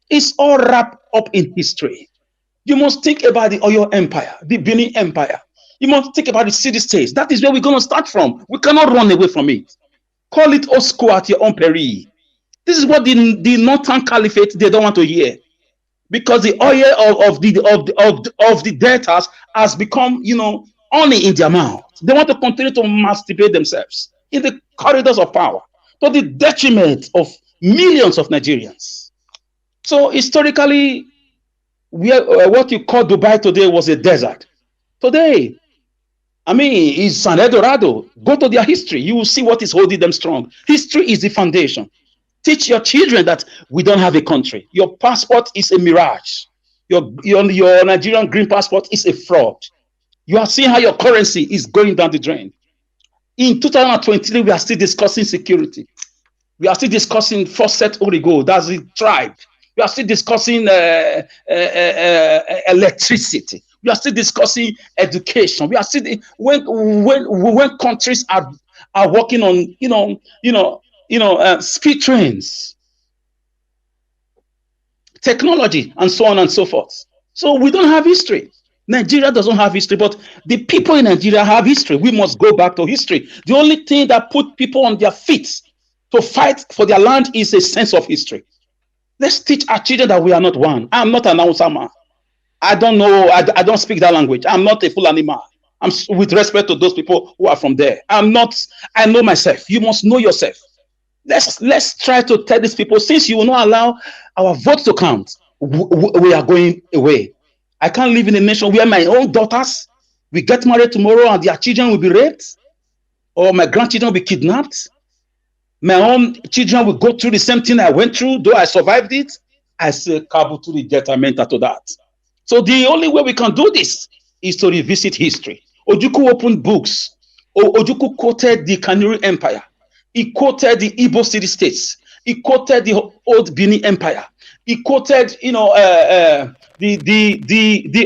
It's all wrapped up in history. You must think about the Oyo Empire, the Benin Empire. You must think about the city-states. That is where we're going to start from. We cannot run away from it. Call it old school at your own peril. This is what the Northern Caliphate, they don't want to hear. Because the oil of the debtors has become, honey in their mouth. They want to continue to masturbate themselves in the corridors of power to the detriment of millions of Nigerians. So historically, what you call Dubai today was a desert. Today, it's an Eldorado. Go to their history. You will see what is holding them strong. History is the foundation. Teach your children that we don't have a country. Your passport is a mirage. Your Nigerian green passport is a fraud. You are seeing how your currency is going down the drain. In 2023, we are still discussing security. We are still discussing Fawcett Origo, that's the tribe. We are still discussing electricity. We are still discussing education. We are still when countries are working on speed trains, technology, and so on and so forth. So we don't have history. Nigeria doesn't have history, but the people in Nigeria have history. We must go back to history. The only thing that put people on their feet to fight for their land is a sense of history. Let's teach our children that we are not one. I'm not an Hausa man. I don't know. I don't speak that language. I'm not a Fulani man. I'm with respect to those people who are from there. I'm not. I know myself. You must know yourself. Let's try to tell these people, since you will not allow our votes to count, we are going away. I can't live in a nation where my own daughters will get married tomorrow and their children will be raped, or my grandchildren will be kidnapped. My own children will go through the same thing I went through, though I survived it. I say cabo to the detrimental to that. So the only way we can do this is to revisit history. Ojukwu opened books. Ojukwu quoted the Kanuri Empire. He quoted the Igbo city-states. He quoted the old Benin Empire. He quoted, the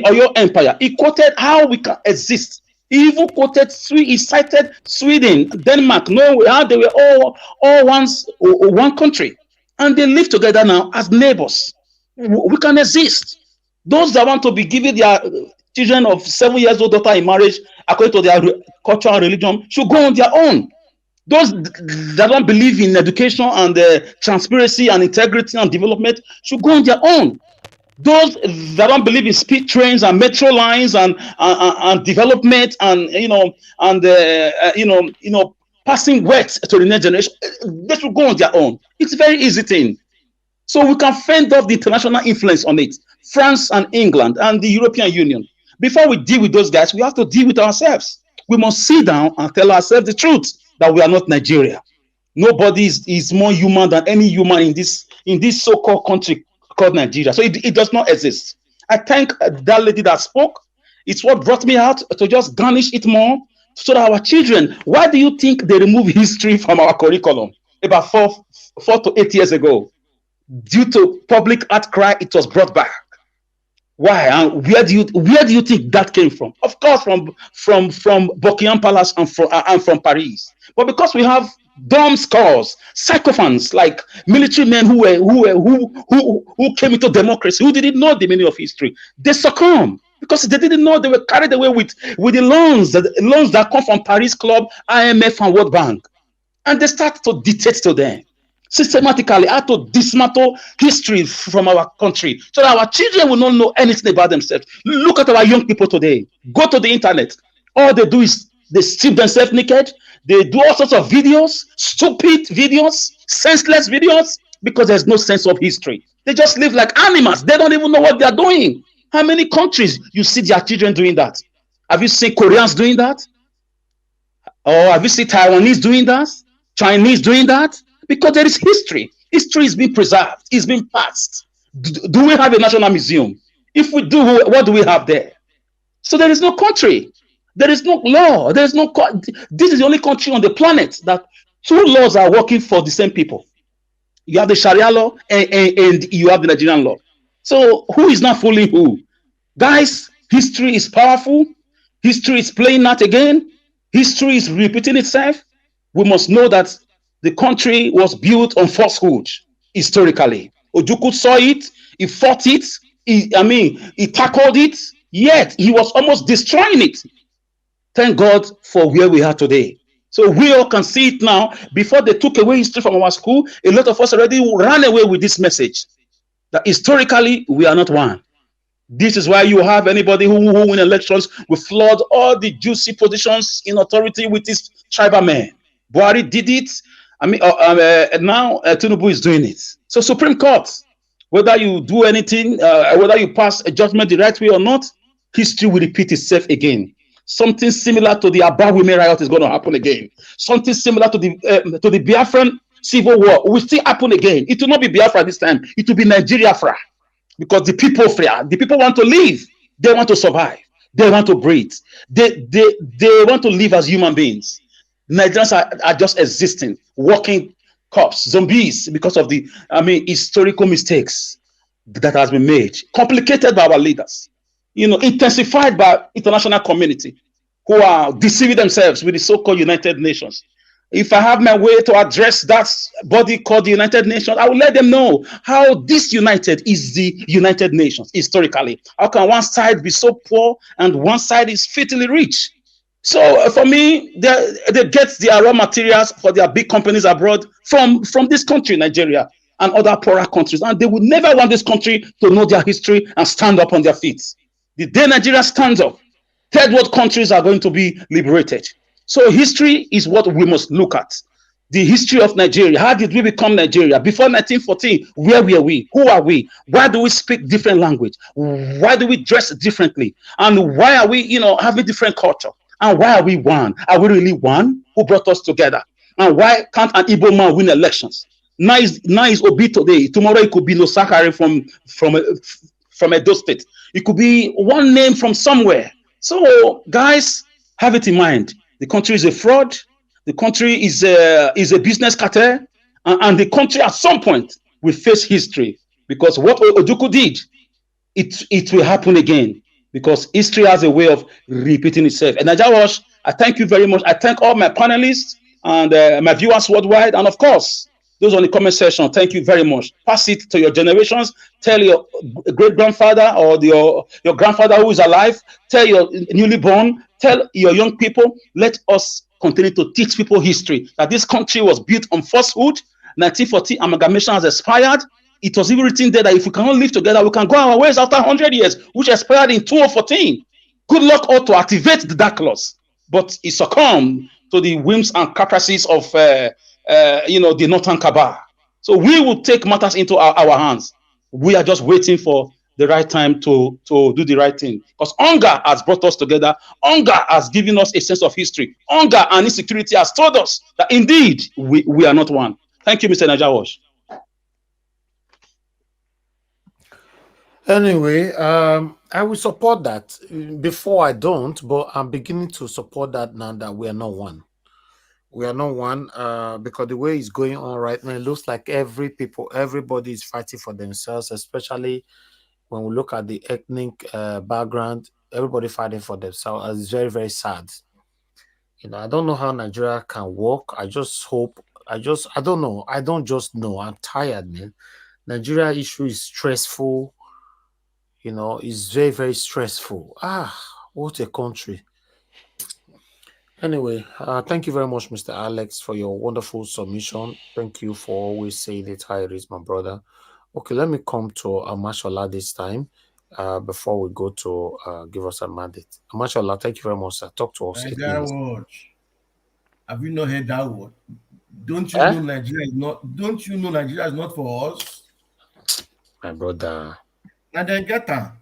Oyo Empire. He quoted how we can exist. He even quoted he cited Sweden, Denmark, Norway, how they were all one country, and they live together now as neighbors. We can exist. Those that want to be giving their children of 7 years old daughter in marriage according to their culture and religion should go on their own. Those that don't believe in education and transparency and integrity and development should go on their own. Those that don't believe in speed trains and metro lines and development and passing wealth to the next generation, they should go on their own. It's a very easy thing. So we can fend off the international influence on it. France and England and the European Union. Before we deal with those guys, we have to deal with ourselves. We must sit down and tell ourselves the truth that we are not Nigeria. Nobody is more human than any human in this so-called country called Nigeria. So it does not exist. I thank that lady that spoke. It's what brought me out to just garnish it more so that our children, why do you think they remove history from our curriculum about 4 to 8 years ago? Due to public outcry, it was brought back. Why? And where do you think that came from? Of course, from Buckingham Palace and from Paris. But because we have dumb skulls, sycophants like military men who came into democracy, who didn't know the meaning of history, they succumb because they didn't know. They were carried away with the loans that come from Paris Club, IMF, and World Bank, and they start to dictate to them systematically how to dismantle history from our country so that our children will not know anything about themselves. Look at our young people today. Go to the internet. All they do is they strip themselves naked. They do all sorts of videos, stupid videos, senseless videos, because there's no sense of history. They just live like animals. They don't even know what they're doing. How many countries you see their children doing that? Have you seen Koreans doing that? Or have you seen Taiwanese doing that? Chinese doing that? Because there is history. History is being preserved. It's being passed. Do we have a national museum? If we do, what do we have there? So there is no country. There is no law. There is no. This is the only country on the planet that 2 laws are working for the same people. You have the Sharia law and you have the Nigerian law. So who is not fooling who? Guys, history is powerful. History is playing out again. History is repeating itself. We must know that the country was built on falsehood historically. Ojukwu saw it, he fought it, he tackled it, yet he was almost destroying it. Thank God for where we are today. So we all can see it now. Before they took away history from our school, a lot of us already ran away with this message that historically we are not one. This is why you have anybody who win elections will flood all the juicy positions in authority with his tribal men. Buhari did it. Now Tinubu is doing it. So Supreme Court, whether you do anything, whether you pass a judgment the right way or not, history will repeat itself again. Something similar to the Aba women riot is going to happen again. Something similar to the Biafran civil war will still happen again. It will not be Biafra this time. It will be Nigeria fra, because the people want to live. They want to survive. They want to breathe. They want to live as human beings. Nigerians are just existing, walking corpse, zombies, because of the historical mistakes that has been made, complicated by our leaders, intensified by international community who are deceiving themselves with the so-called United Nations. If I have my way to address that body called the United Nations, I will let them know how disunited is the United Nations historically. How can one side be so poor and one side is fatally rich? So for me, they get their raw materials for their big companies abroad from this country, Nigeria, and other poorer countries. And they would never want this country to know their history and stand up on their feet. The day Nigeria stands up, third world countries are going to be liberated. So history is what we must look at. The history of Nigeria. How did we become Nigeria? Before 1914, where were we? Who are we? Why do we speak different language? Why do we dress differently? And why are we, having different culture? And why are we one? Are we really one? Who brought us together? And why can't an Igbo man win elections? Now is Obi today. Tomorrow it could be Nosakari from Edo State. It could be one name from somewhere. So guys, have it in mind. The country is a fraud. The country is a business cartel. And the country at some point will face history, because what Ojukwu did, it will happen again, because history has a way of repeating itself. And Najawash, I thank you very much. I thank all my panelists and my viewers worldwide, and of course, those on the comment section. Thank you very much. Pass it to your generations. Tell your great grandfather or your grandfather who is alive. Tell your newly born. Tell your young people. Let us continue to teach people history, that this country was built on falsehood. 1940 amalgamation has expired. It was even written there that if we cannot live together, we can go our ways after 100 years, which expired in 2014. Good luck all to activate the dark laws, but it succumbed to the whims and caprices of the Northern Cabal. So we will take matters into our hands. We are just waiting for the right time to do the right thing. Because hunger has brought us together. Hunger has given us a sense of history. Hunger and insecurity has told us that indeed we are not one. Thank you, Mr. Najawash. Anyway, I will support that. Before I don't, but I'm beginning to support that now that we are not one. We are not one because the way it's going on right now, it looks like everybody is fighting for themselves, especially when we look at the ethnic background, everybody fighting for themselves. It's very, very sad. I don't know how Nigeria can work. I just hope, I don't know. I don't just know. I'm tired, man. Nigeria issue is stressful. It's very, very stressful. What a country. Anyway, thank you very much, Mr. Alex, for your wonderful submission. Thank you for always saying it how it is, my brother. Okay, let me come to Amashola this time before we go to give us a mandate. Amashola, thank you very much, sir. Talk to us. That word. Have you not heard that word? Don't you know Nigeria is not? Don't you know Nigeria is not for us? My brother. And then get that.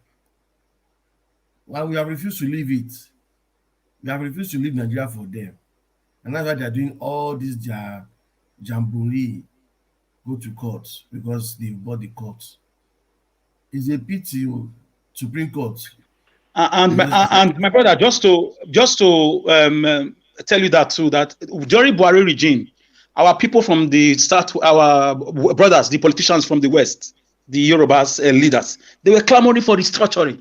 Well, we have refused to leave it. We have refused to leave Nigeria for them. And that's why they're doing all this jamboree, go to court, because they bought the court. It's a pity, Supreme Court. And my brother, just to tell you that too, that during Buhari regime, our people from the start, our brothers, the politicians from the West, the Yorubas leaders, they were clamoring for restructuring,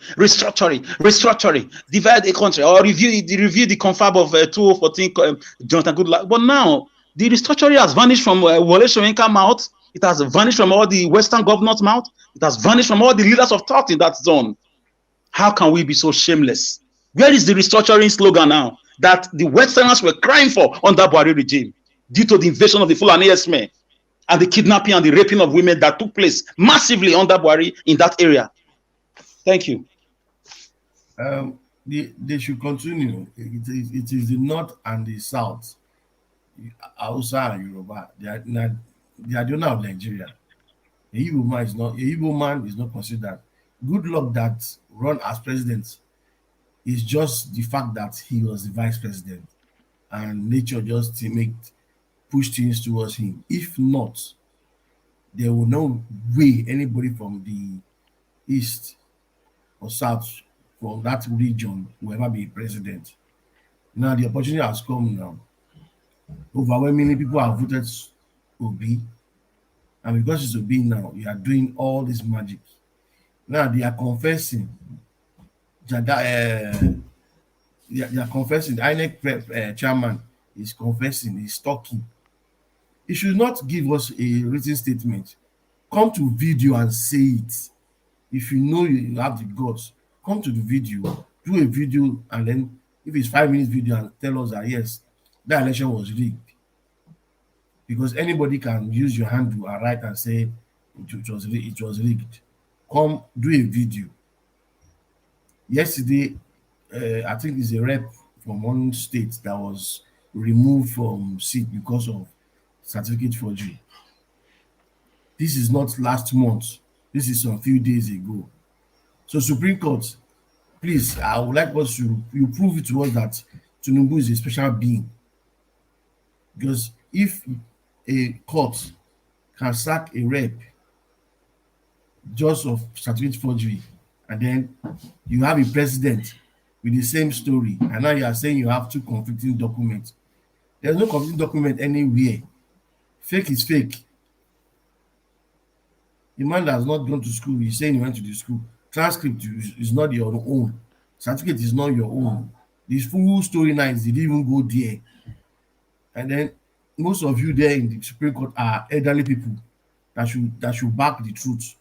divide the country, or review the confab of 2014, Jonathan Goodluck. But now the restructuring has vanished from Wole Soyinka mouth. It has vanished from all the Western governors' mouth. It has vanished from all the leaders of thought in that zone. How can we be so shameless? Where is the restructuring slogan now that the Westerners were crying for under Buhari regime due to the invasion of the Fulani Esme and the kidnapping and the raping of women that took place massively under Buhari in that area? Thank you. They should continue. It is the North and the South, Hausa and Yoruba. They are the owner of Nigeria. A Igbo man is not considered. Good luck that run as president is just the fact that he was the vice president and nature just push things towards him. If not, there will no way anybody from the east or south from that region will ever be president. Now the opportunity has come now. Overwhelmingly, people have voted Obi, and because it's Obi now, you are doing all this magic. Now they are confessing. They are confessing. The INEC chairman is confessing. He's talking. He should not give us a written statement. Come to video and say it. If you know you have the guts, come to the video, do a video, and then if it's 5 minutes video, and tell us that yes, that election was rigged. Because anybody can use your hand to write and say it was rigged. Come do a video. Yesterday, I think it's a rep from one state that was removed from seat because of certificate forgery. This is not last month. This is some few days ago. So Supreme Court, please, I would like us to prove it to us that Tinubu is a special being. Because if a court can sack a rep just of certificate forgery, and then you have a president with the same story, and now you are saying you have two conflicting documents. There's no conflicting document anywhere. Fake is fake. A man that has not gone to school, he's saying he went to the school. Transcript is not your own. Certificate is not your own. This full story lines didn't even go there. And then most of you there in the Supreme Court are elderly people that should back the truth.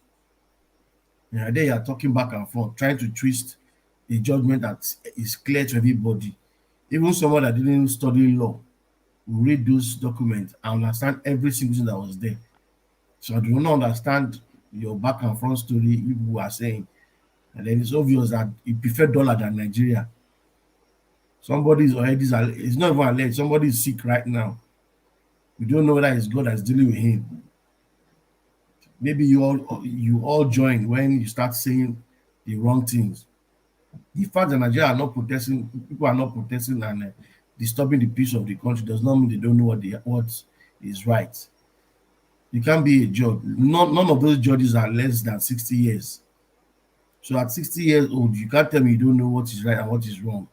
And then you are talking back and forth, trying to twist a judgment that is clear to everybody. Even someone that didn't study law will read those documents and understand every single thing that was there. So I do not understand your back and front story people are saying. And then it's obvious that you prefer dollar than Nigeria. Somebody is already, it's not even alleged, somebody is sick right now. We don't know whether it's God that's dealing with him. Maybe you all join when you start saying the wrong things. The fact that Nigeria are not protesting, people are not protesting and disturbing the peace of the country does not mean they don't know what is right. You can't be a judge. None of those judges are less than 60 years. So at 60 years old, you can't tell me you don't know what is right and what is wrong.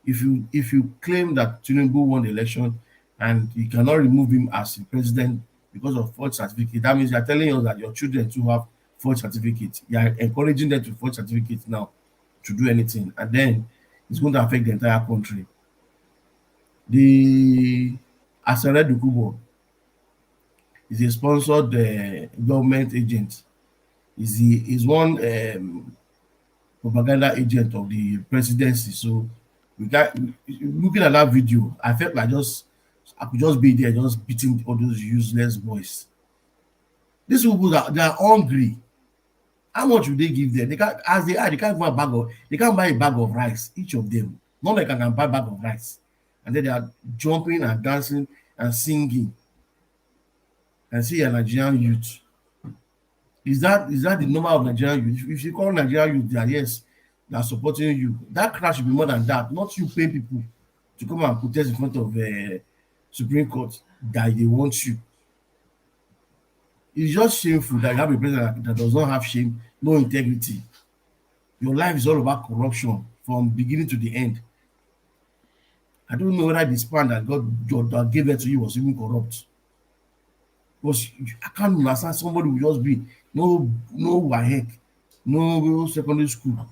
If you claim that Tinubu won the election and you cannot remove him as the president because of forged certificate, that means you are telling us that your children too have forged certificates. You are encouraging them to forge certificates now to do anything, and then it's going to affect the entire country. The Asere Dukubo is a sponsored government agent. Is one propaganda agent of the presidency. So we got looking at that video, I felt like I could just be there, just beating all those useless boys. These people they are hungry. How much would they give them? They can't, as they are, they can't buy a bag of rice, each of them. Not like I can buy a bag of rice. And then they are jumping and dancing and singing. And see a Nigerian youth. Is that the number of Nigerian youth? If you call Nigerian youth, they are yes, they are supporting you. That crash should be more than that. Not you paying people to come and protest in front of Supreme Court that they want you. It's just shameful that you have a president that does not have shame, no integrity. Your life is all about corruption from beginning to the end. I don't know whether the span that God gave it to you was even corrupt. Because I can't understand somebody will just be no WAEC, no secondary school,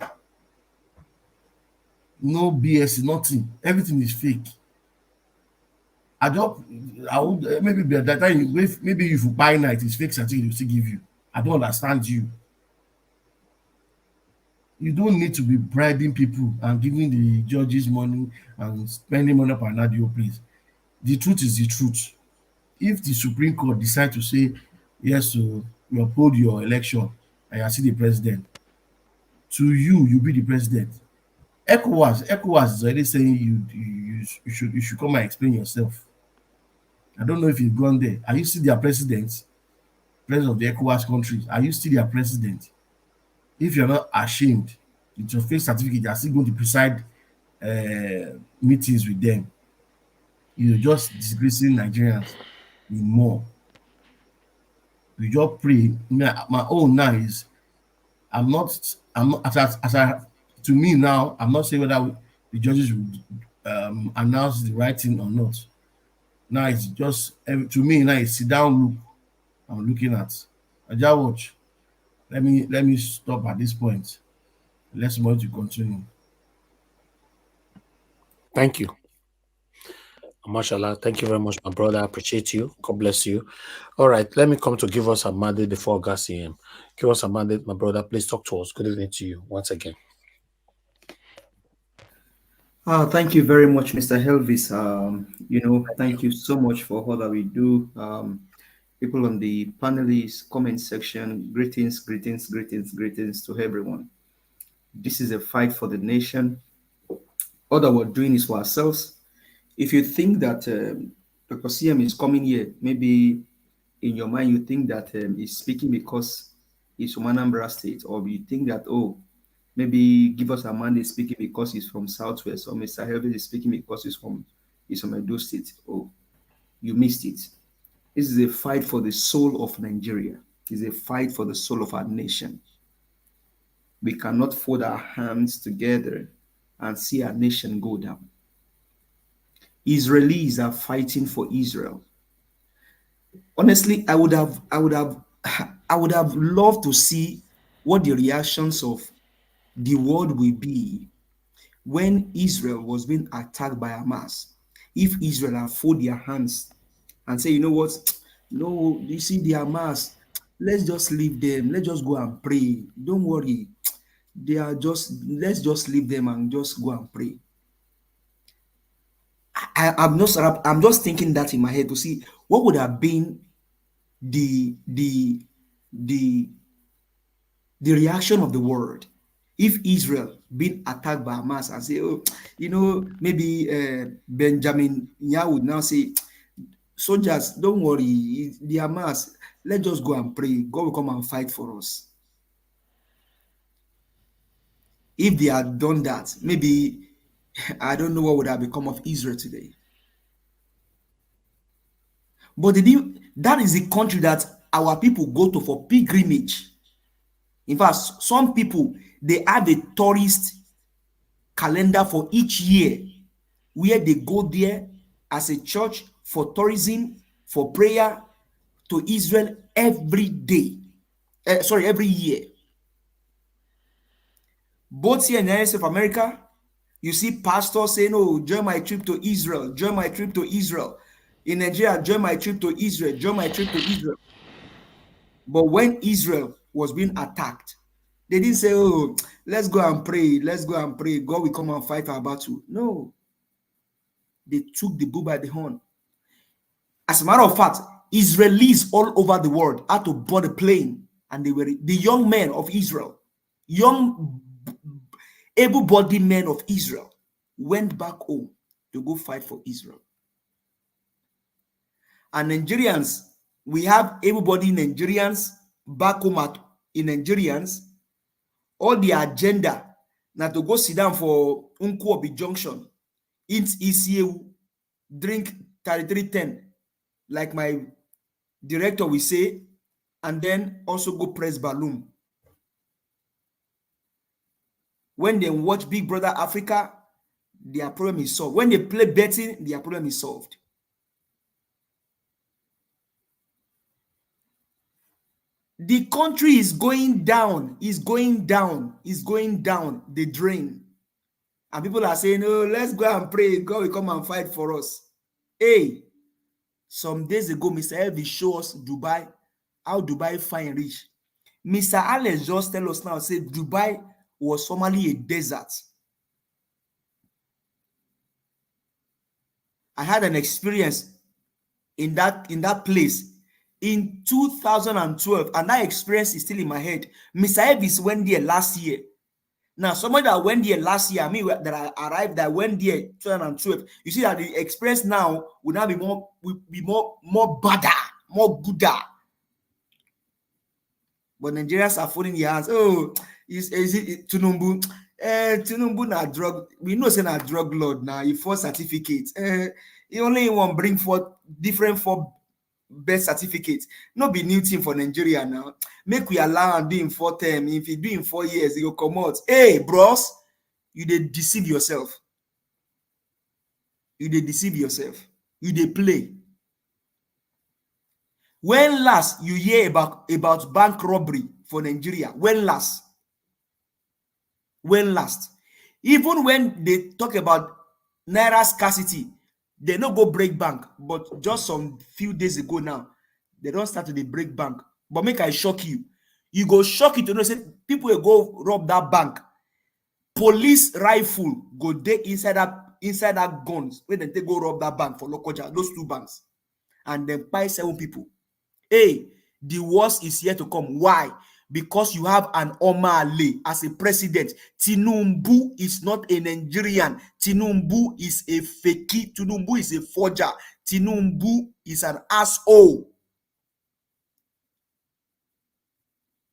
no BSc, nothing. Everything is fake. I would maybe by that time, maybe if you buy night, it's fake certificate will still give you. I don't understand you. You don't need to be bribing people and giving the judges money and spending money upon radio place. The truth is the truth. If the Supreme Court decide to say yes to you uphold your election and you are still the president, to you be the president. ECOWAS is already saying you should come and explain yourself. I don't know if you've gone there. Are you still their president of the ECOWAS countries? Are you still their president? If you're not ashamed, with your fake certificate, you're still going to preside meetings with them. You're just disgracing Nigerians more. We just pray. My own now is I'm not to me now, I'm not saying whether the judges would announce the right thing or not. Now it's just to me now it's sit down look I'm looking at. I just watch. Let me stop at this point. Let's move to continue. Thank you. Mashallah, thank you very much, my brother. I appreciate you. God bless you. All right, let me come to give us a mandate before Gassiem. Give us a mandate, my brother. Please talk to us. Good evening to you once again. Thank you very much, Mr. Helvis. Thank you so much for all that we do. People on the panelists, comment section, greetings to everyone. This is a fight for the nation. All that we're doing is for ourselves. If you think that Dr. CM is coming here, maybe in your mind you think that he's speaking because he's from Anambra State, or you think that, maybe Give Us a Man is speaking because he's from Southwest, or Mr. Helvis is speaking because he's from Edo State. Oh, you missed it. This is a fight for the soul of Nigeria. It's a fight for the soul of our nation. We cannot fold our hands together and see our nation go down. Israelis are fighting for Israel. Honestly, I would have I would have loved to see what the reactions of the world will be when Israel was being attacked by Hamas. If Israel had fold their hands and say, you know what, no, you see the Hamas, let's just leave them, let's just go and pray. Don't worry, they are just, let's just leave them and just go and pray. I'm just thinking that in my head to see what would have been the reaction of the world if Israel been attacked by Hamas and say, oh, you know, maybe Benjamin Netanyahu would now say, soldiers, don't worry, the Hamas, let's just go and pray. God will come and fight for us. If they had done that, maybe I don't know what would have become of Israel today. But that is the country that our people go to for pilgrimage. In fact, some people, they have a tourist calendar for each year where they go there as a church for tourism, for prayer to Israel every day. Every year. Both here in the United States of America, you see pastors saying, oh, join my trip to Israel, join my trip to Israel. In Nigeria, join my trip to Israel, join my trip to Israel. But when Israel was being attacked, they didn't say, oh, let's go and pray, let's go and pray, God will come and fight our battle. No. They took the bull by the horn. As a matter of fact, Israelis all over the world had to board a plane, and they were the young men of Israel, young able-bodied men of Israel, went back home to go fight for Israel. And Nigerians, we have able-bodied Nigerians back home in Nigerians. All the agenda now to go sit down for Nkwobi Junction, eat ECU, drink 3310, like my director will say, and then also go press balloon. When they watch Big Brother Africa, their problem is solved. When they play betting, their problem is solved. The country is going down, is going down, is going down the drain. And people are saying, oh, let's go and pray. God will come and fight for us. Hey, some days ago, Mr. Elvis showed us Dubai, how Dubai fine rich. Mr. Alex just tell us now, say Dubai was formerly a desert. I had an experience in that place in 2012, and that experience is still in my head. Mr. Elvis went there last year. Now, somebody that went there last year, I mean, that I arrived, that went there 2012. You see that the experience now will now be more badder, more gooder. But Nigerians are falling their hands. Oh, is it Tinubu? Tinubu na drug. We know say na drug lord now. He for certificates. He only want bring forth different for birth certificates. Not be new thing for Nigeria now. Make we allow and do in 4 term. If you do in 4 years, you go come out. Hey, bros, you dey deceive yourself. You dey deceive yourself. You dey play. When last you hear about bank robbery for Nigeria? When last? When last? Even when they talk about naira scarcity, they no go break bank. But just some few days ago now, they don't start to dey break bank. But make I shock you. You go shock you to know say people will go rob that bank. Police rifle go dey inside that guns when they go rob that bank for Lokoja, those 2 banks, and then buy 7 people. Hey, the worst is yet to come. Why? Because you have an Omale as a president. Tinubu is not a Nigerian. Tinubu is a fakey. Tinubu is a forger. Tinubu is an asshole.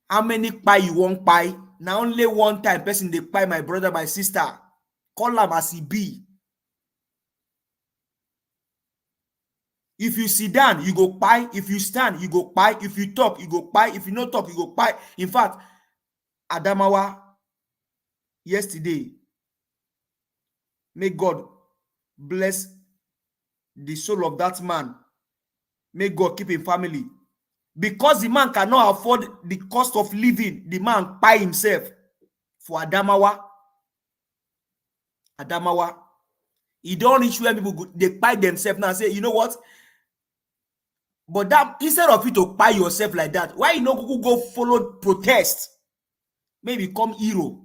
How many pie you won't pie? Now only one time person they pie my brother, my sister. Call them as he be. If you sit down, you go pie. If you stand, you go pie. If you talk, you go pie. If you not talk, you go pie. In fact, Adamawa, yesterday, may God bless the soul of that man. May God keep him family. Because the man cannot afford the cost of living, the man buy himself for Adamawa. He don't reach where people go, they buy themselves now and say, you know what? But that instead of you to buy yourself like that, why you not go follow protest? Maybe come hero.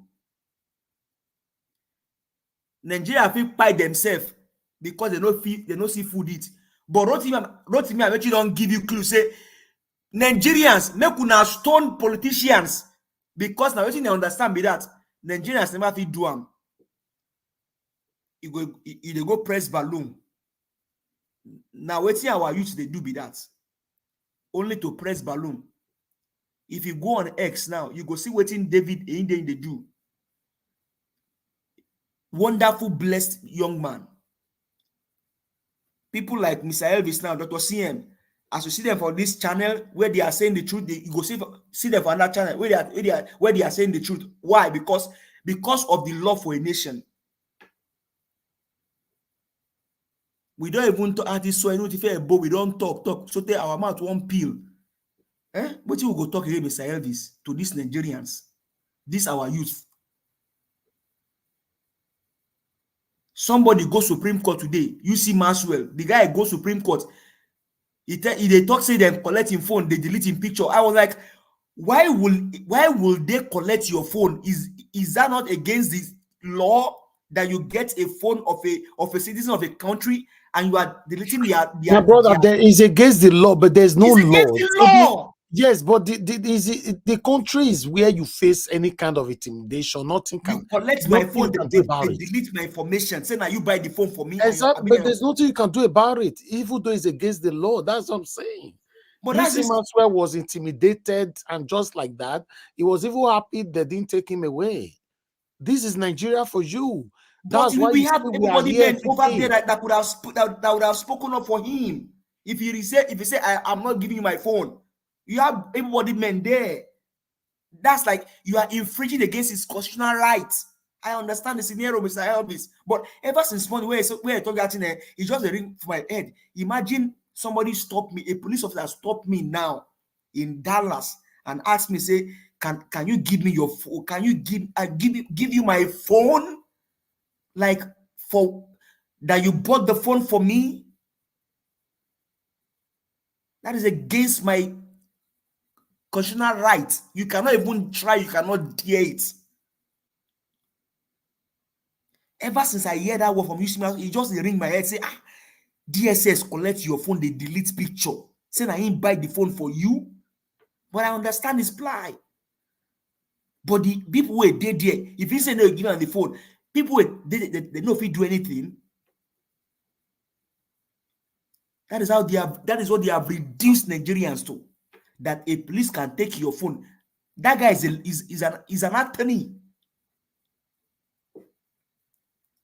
Nigeria feel buy themselves because they don't see food eat. But Rotimi, I bet you don't give you clue. Say Nigerians make una stone politicians because now what you understand be that Nigerians never fit do them. You go press balloon. Now wetin our youth they do be that. Only to press balloon. If you go on X now, you go see wetin David in they do. Wonderful, blessed young man. People like Mr. Elvis now, Dr. CM, as you see them for this channel where they are saying the truth, you go see them for another channel where they are saying the truth. Why? Because of the love for a nation. We don't even talk at this, so I know if we don't talk, so take our mouth one peel. But you will go talk again, Mr. Elvis, to these Nigerians, this our youth. Somebody go Supreme Court today. You see Maxwell, the guy go Supreme Court. They talk, say them collecting phone, they delete in picture. I was like, why will they collect your phone? Is that not against the law that you get a phone of a citizen of a country and you are deleting My brother, there is against the law, but there's no it's law. against the law. Yes, but the country is where you face any kind of intimidation. Nothing can. You collect my phone, they delete my information. Say now you buy the phone for me. Exactly, but there's nothing you can do about it, even though it's against the law. That's what I'm saying. But Maxwell was intimidated, and just like that, he was even happy they didn't take him away. This is Nigeria for you. That's why we have everybody men over there that would have spoken up for him. If he say I'm not giving you my phone, you have everybody men there. That's like you are infringing against his constitutional rights. I understand the scenario, Mr. Elvis, but ever since morning where I talk that in it's just a ring for my head. Imagine somebody stop me, a police officer stop me now in Dallas and ask me, say, can you give me your phone? Can you give you my phone? Like for that you bought the phone for me? That is against my constitutional right. You cannot even try, you cannot dare it. Ever since I hear that word from you, it just ring my head, say, DSS collect your phone, they delete picture. Say I ain't buy the phone for you. But I understand his plight. But the people who are there, if you say no, you give them the phone, people they know if you do anything. That is what they have reduced Nigerians to. That a police can take your phone. That guy is an attorney.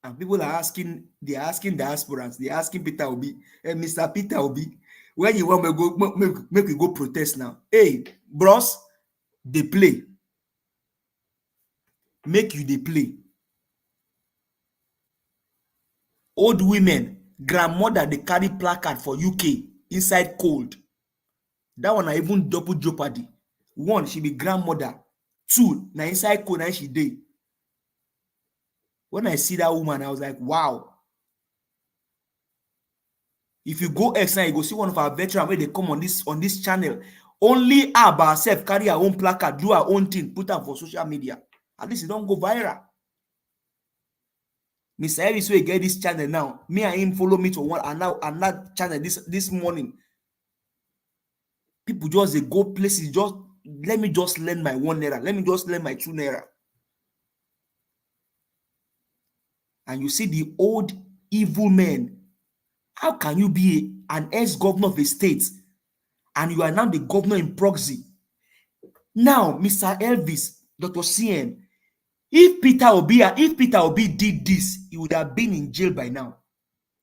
And people are asking, they're asking diasporans, they're asking Peter Obi, Mr. Peter Obi, when you want me go make we go protest now. Hey, bros, they play. Make you they play. Old women, grandmother, they carry placard for UK inside cold. That one I even double jeopardy. One, she be grandmother. Two, na inside cold, and she day. When I see that woman, I was like, wow. If you go X now, you go see one of our veterans where they come on this channel. Only her by herself carry her own placard, do her own thing, put her for social media. At least it don't go viral. Mr. Elvis will get this channel now. Me and him follow me to one another channel this morning. People just they go places. Just let me just lend my 1 naira. Let me just lend my 2 naira. And you see the old evil men. How can you be an ex-governor of a state and you are now the governor in proxy? Now, Mr. Elvis, Dr. CN, if Peter Obi did this, he would have been in jail by now.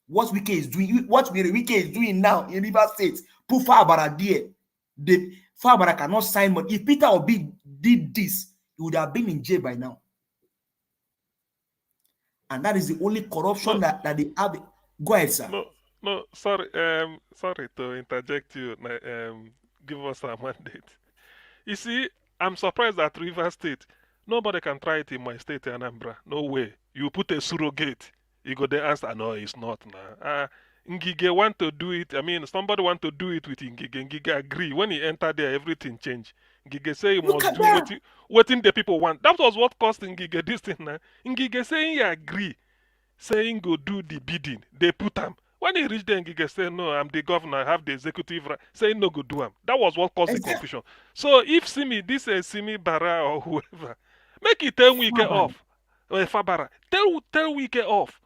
What Wike is doing now in River State, put Fabara there. The Fabara cannot sign, but if Peter Obi did this, he would have been in jail by now. And that is the only corruption that they have. Go ahead, sir. No, sorry. Sorry to interject you. give us our mandate. You see, I'm surprised that Rivers State, nobody can try it in my state, Anambra. No way. You put a surrogate, you go there answer, no, it's not now. Ngige want to do it. I mean, somebody want to do it with Ngige. Ngige agree. When he entered there, everything changed. Ngige say he Look must at do that. what the people want. That was what caused Ngige this thing now. Ngige saying he agree, saying go do the bidding. They put him. When he reached there, Ngige said, no, I'm the governor, I have the executive right. Saying no, go do him. That was what caused the confusion. So if Simi, this is Simi Bara or whoever, make it 10 week off. Fabara, tell Wike off.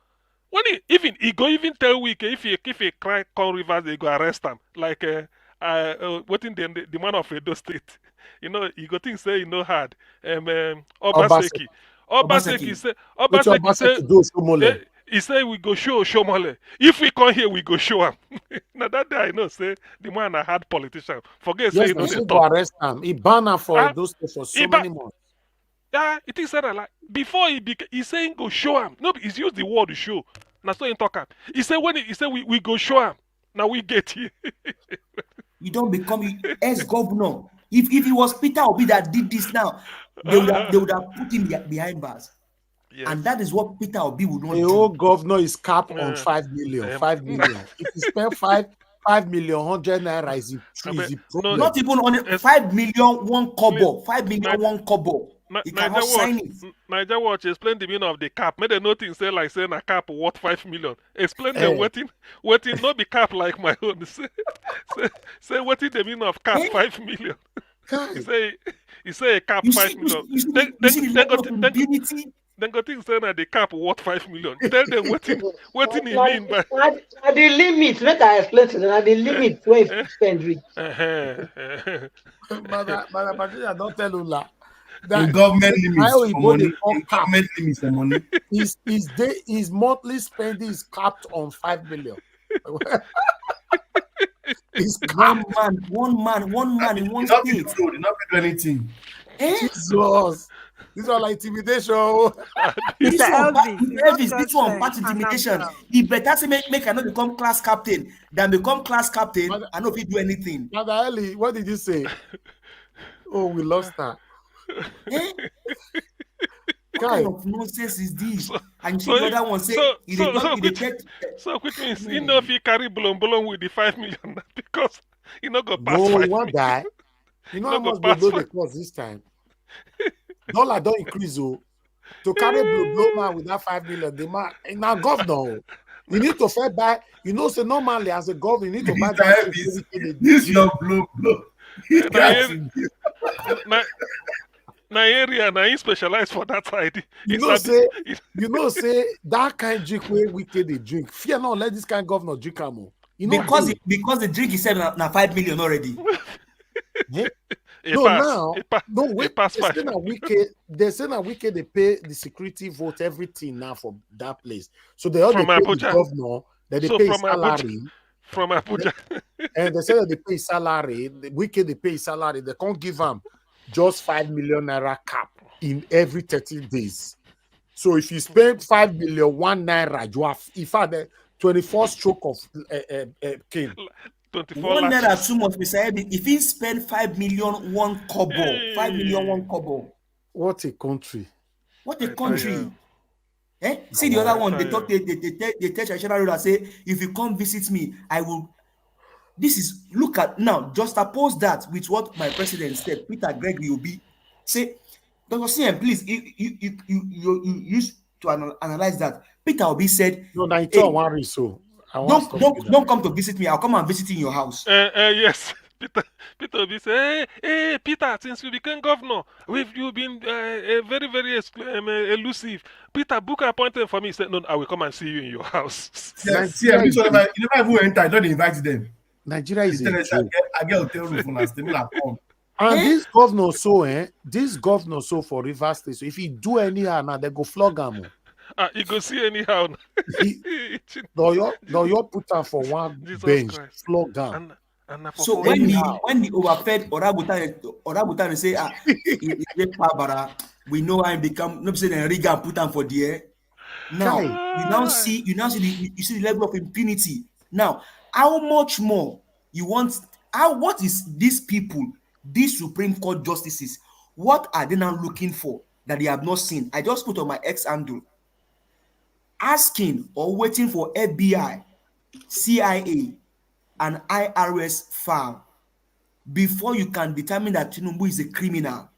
When he go even tell Wike if he cry call Rivers, they go arrest him. Like what in the man of Edo State. You know, he go think say hard. Obaseki. Obaseki say Which Obaseki do Shomole? He say we go show Shomole. If we come here, we go show him. Now that day I know say the man a hard politician. Forget say Yes, they go talk. arrest him. He banned her for those for so many months. Yeah, it is said like before he saying go show him. No, he's used the word show. Now so he talk him. He said when he said we go show him. Now we get here. You don't become ex-governor. If it was Peter Obi that did this now, they would have put him behind bars. Yes. And that is what Peter Obi would not do. The old governor is capped on 5 million. 5 million. If you spend 5 million, 100 naira is a problem. Not even on 5 million, 1 kobo. 5 million, 1 kobo. You cannot sign it. Niger Watch, explain the meaning of the cap. Made a nothing say like saying a cap worth 5 million. Explain the waiting, not be cap like my own. say what is the meaning of cap 5 million? He say a cap 5 million. Then go think saying that the cap worth 5 million. Tell them what he mean by the limit. Let I explain to them. The limit where you spend reach. Madam Patricia, don't tell Ula. The government limits for money. Government limits for money. His monthly spending is capped on 5 million. One man in one state. They not do anything. Jesus. This one like intimidation. This one part intimidation. He better say make I not become class captain than become class captain and not do anything. Mother Ellie, what did you say? Oh, we lost her. What kind of nonsense is this? And the other one say so which means you know if he carry bulon with the 5 million because he not go pass 5 million. Die. You know how much they blow the cost this time. Dollar don't increase to carry blow man with that 5 million. The man now governor. You need to fight by. You know, so normally as a governor, you need to buy that. This your blow. Na area na he specialize for that side. You know say that kind of drink where we can drink. Fear not, let this kind of governor drink more. You know because the drink is said na 5 million already. Wait. They say na Wike they pay the security vote everything now for that place. So they all pay the governor, that they pay salary. From Abuja. And they say that they pay salary. The Wike they pay salary. They can't give them just 5 million naira cap in every 30 days. So if you spend 5 million, 1 naira, you have if I the 24 stroke of cane. 1 naira too much, Mr. Ebi. If he spend 5 million, 1 kobo, 5 million, 1 kobo. What a country! What a country! See the other one. They tell traditional ruler say, if you come visit me, I will. This is look at now. Just oppose that with what my president said. Peter Gregory will be say, Dr. CM, please. You used to analyze that. Peter Obi said, no, I don't worry so. Don't come to visit me. I'll come and visit you in your house. Yes. Peter Obi say, hey, Peter, since you became governor, you've been very, very elusive. Peter, book an appointment for me. He said, no, I will come and see you in your house. Yes, you never even enter. Don't invite them. Nigeria is a joke. I get hotel room and still come. And this governor so for Rivers State. So if he do anyhow now, they go flog him. You go see anyhow. You put him for one Jesus bench, Christ. Flog him. So when the overfed Orabutan say, we know I become no say Riga put him for the air. Now you now see the level of impunity. Now, how much more you want what is these people, these Supreme Court justices, what are they now looking for that they have not seen? I just put on my X handle, asking or waiting for FBI, CIA, and IRS file before you can determine that Tinubu is a criminal.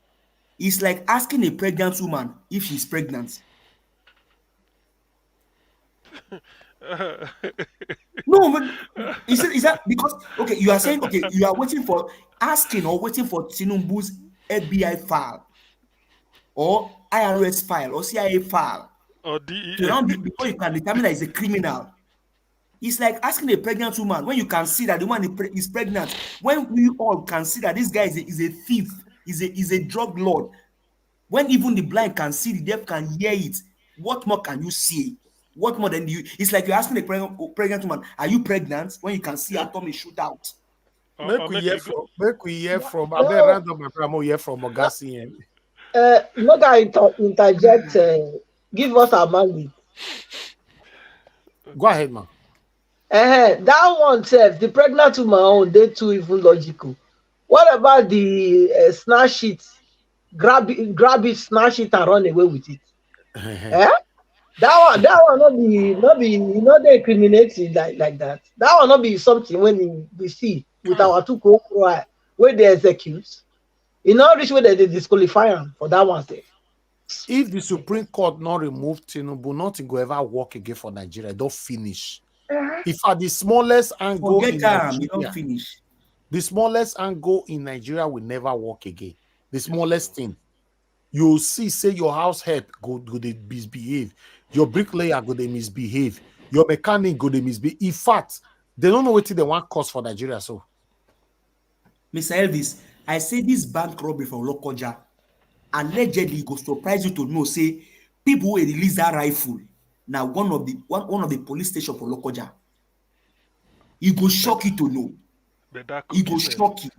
It's like asking a pregnant woman if she's pregnant. No, but is that because, okay, you are saying, okay, you are waiting for, asking or waiting for Tinubu's FBI file or IRS file or CIA file or to DEA. now before you can determine that he's a criminal. It's like asking a pregnant woman when you can see that the woman is pregnant. When we all can see that this guy is a thief, is a drug lord. When even the blind can see, the deaf can hear it. What more can you see? What more than you? It's like you're asking a pregnant woman, "Are you pregnant?" When you can see her tummy shoot out. Make we hear from. I No, bet random my grandma hear from Ogasi. no guy interject. Give us our mandate. Go ahead, man. That one self, the pregnant woman own, they too even logical. What about the snatch it, grab it, snatch it, and run away with it? That one not be not they incriminating like that. That one not be something when we see with our two Okoro where they execute. You know this way they disqualify them for that one say. If the Supreme Court not remove Tinubu, nothing will ever work again for Nigeria. Don't finish. If at the smallest angle Forget in them, you Nigeria, don't finish. the smallest angle in Nigeria will never work again. The smallest thing. You see, say your house help go they misbehave, your bricklayer go they misbehave, your mechanic go they misbehave. In fact, they don't know what they want cause for Nigeria. So, Mr. Elvis, I say this bank robbery for Lokoja allegedly go surprise you to know. Say people who release that rifle now one of the police station for Lokoja. It go shock you to know. But that It go Kogi shock you.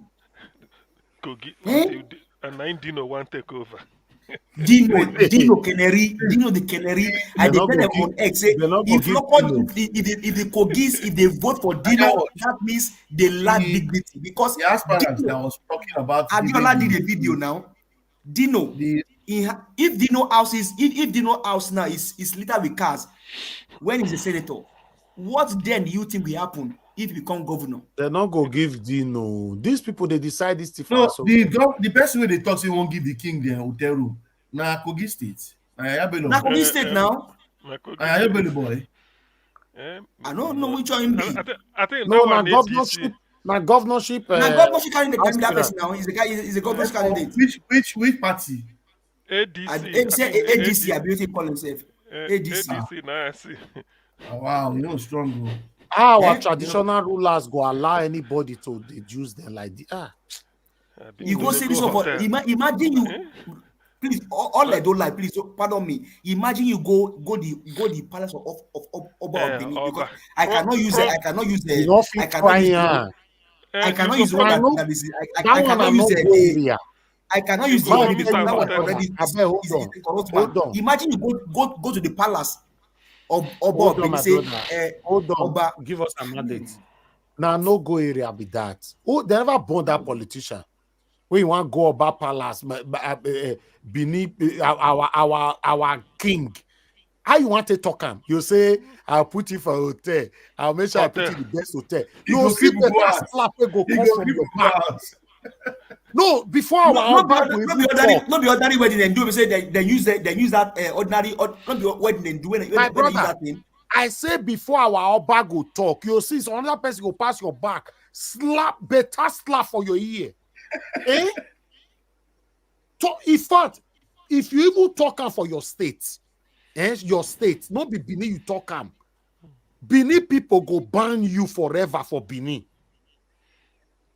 Kogi, Eh? and 9 Dino want take over. Dino the Canary. I they not depend go on give, X. Say they not go if give local, Dino. if the Kogis, if they vote for Dino, that means they lack dignity because The aspirant that Dino, was talking about Abiola giving did a video now. Dino, if Dino house is if Dino house now is littered with cars, when he's a senator, what then do you think will happen if he become governor? They not go give Dino. These people they decide this to No, so the person where they talk say won't give the king the hotel room. Na Kogi State. Na Na Kogi State now. Ayabelo boy. I don't know which one be. I think no, that na one governorship, na governorship. Na governorship candidate that aspirant. person now. He's a guy. He's a governorship candidate. Which party? ADC. Say ADC. I beauty call himself. ADC. ADC. Now I see. Oh, wow, you know strong. How our traditional rulers go allow anybody to use them like this? You go say this one for imagine you. Please, all I don't like. Please, pardon me. Imagine you go the palace of Oba of Benin because I cannot use it. I cannot use the. I cannot use the. I cannot use one that is. I cannot use the. I cannot use the one because that one already is corrupt one. Imagine you go to the palace of Oba of Benin. Say, hold on, Oba, give us a mandate. Now, no go area be that. Oh, they never born that politician. When you want to go about palace, beneath our king. How you want to talk him? You say, I'll put you for a hotel. I'll make sure I put you in the best hotel. You see the slap go come from your back. No, before our not be ordinary wedding and do. We say they use that ordinary not be wedding and do when they use that thing. I say before our Oba go talk, you see so another person go pass your back, better slap for your ear. Eh? So, in fact, if you even talk for your state, your state, not be Benin you talk Benin people go ban you forever for Benin.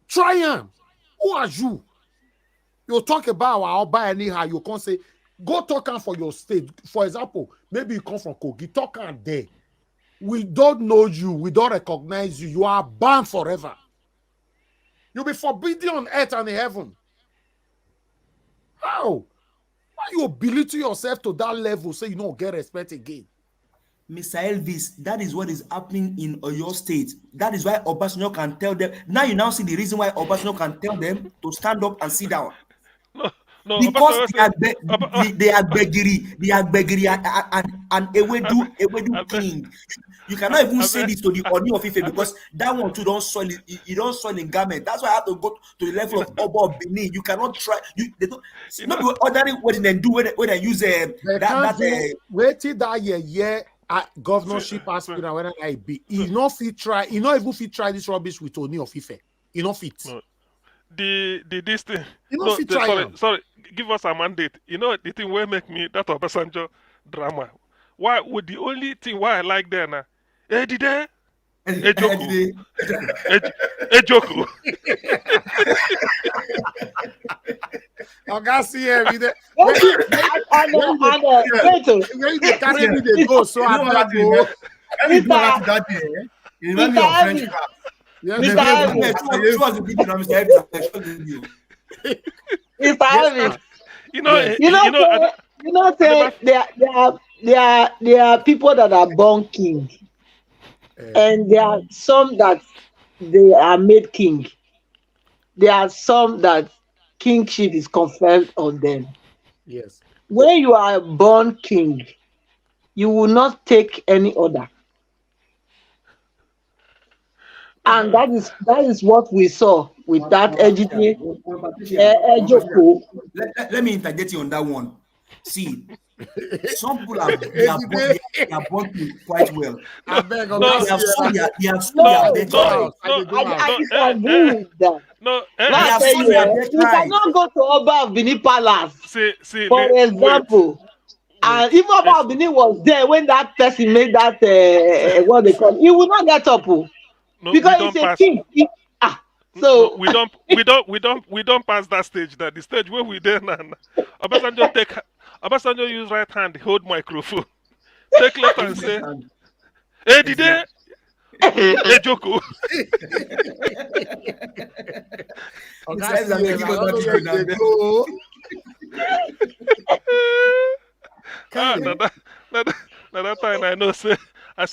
Try him. Who are you? You talk about our Oba anyhow, you can't say, go talk for your state. For example, maybe you come from Kogi, talk there. We don't know you, we don't recognize you, you are banned forever. You'll be forbidden on earth and in heaven. How? Why you belittle yourself to that level so you don't get respect again? Mr. Elvis, that is what is happening in Oyo State. That is why Obasanjo can tell them. Now you now see the reason why Obasanjo can tell them to stand up and sit down. No, Because Obasanjo they are beggary and Ewedu king. You cannot even say this to the Oni of Ife because that one too don't soil it. You don't soil in garment. That's why I have to go to the level of Oba of Benin. You cannot try. They don't. Not be ordinary what they do when they use wait till that year governorship aspirant when I be. He not fit try. He not even fit try this rubbish with Oni of Ife. He not fit. No. This thing. Sorry. Give us a mandate. You know the thing will make me that Obasanjo drama. Why would the only thing why I like there now? Ejoko. Oga see every day. When you carry me they go so I go. There are people that are born king, and there are some that they are made king. There are some that kingship is conferred on them. Yes. When you are born king, you will not take any order. And that is what we saw with that Ejoko. Let me interject you on that one. See, some people are born quite well. I disagree with that. You cannot go to Oba of Benin Palace, for example. And even Oba of Benin was there when that person made that what they call. He will not get up. No, because he's a king. So we don't pass that stage. That the stage where we there now. Obasanjo use right hand, hold microphone, take left and say, "Hey, did they? Hey, Joko." That time I know say. I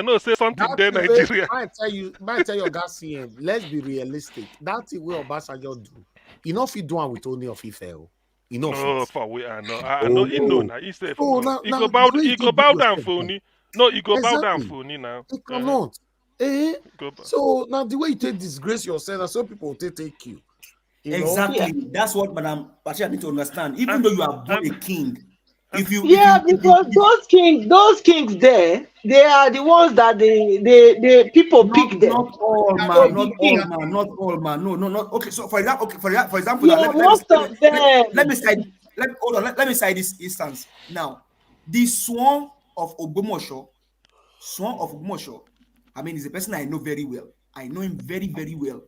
know say something there Nigeria. I tell you, CM, let's be realistic. That's the way Obasanjo do. You know if you do one with Oni of Ife. You know for we are no. I know he know now. He say he go bow down for Oni. No, he go bow down for Oni now. He cannot. So now the way you take disgrace yourself, so people will take you. Exactly. That's what Madam Patricia need to understand. Even though you are born a king. Because those kings there, they are the ones that the people pick them. Not all man. No. Okay, so for example, let me cite this instance. Now, the Swan of Ogbomoso, I mean, he's a person I know very well. I know him very, very well.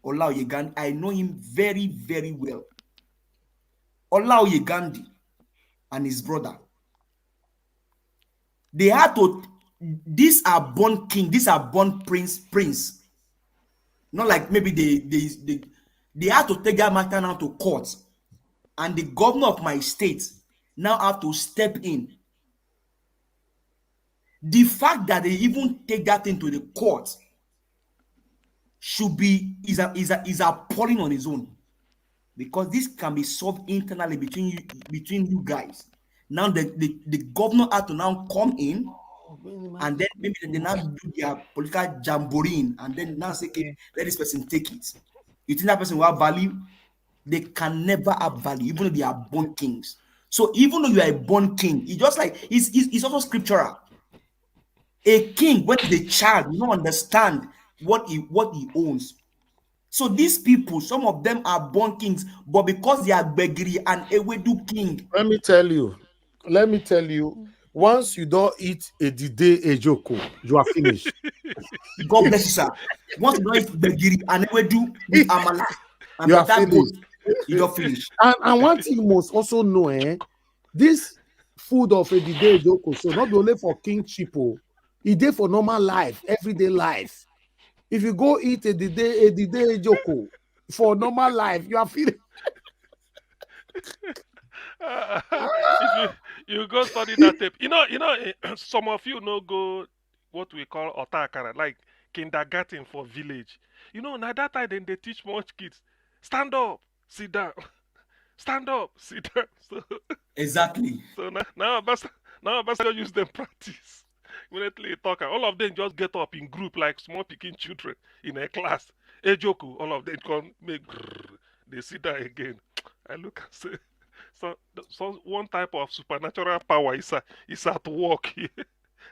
Olaoye Gandhi, I know him very, very well. Olaoye Gandhi and his brother. They had to. These are born king. These are born prince. Not like maybe they had to take their matter now to court, and the governor of my state now have to step in. The fact that they even take that thing to the court is appalling on its own. Because this can be solved internally between you guys. Now the governor had to now come in, and then maybe they now do their political jamboree, and then now say, okay, let this person take it. You think that person will have value? They can never have value, even though they are born kings. So even though you are a born king, it's just like it's also scriptural. A king, when the child, you don't understand what he owns. So these people, some of them are born kings, but because they are Begiri and Ewedu king. Let me tell you, once you don't eat a Dide Ejoko, you are finished. God bless you, sir. Once you don't eat Begiri and Ewedu with Amala, and you are finished. You don't finish. And one thing you must also know, this food of a Dide Ejoko, so not only for kingship, it's there for normal life, everyday life. If you go eat a Dide Ejoko for normal life, you are feeling. if you go study that tape, some of you know go what we call otakara, like kindergarten for village. Now that time then they teach much kids, stand up, sit down, stand up, sit down. So Exactly. so now Ambassador use them practice. Immediately you talk, all of them just get up in group like small picking children in a class. Ejoku, all of them come make grrr, they sit down again. I look and say, so one type of supernatural power is at work here.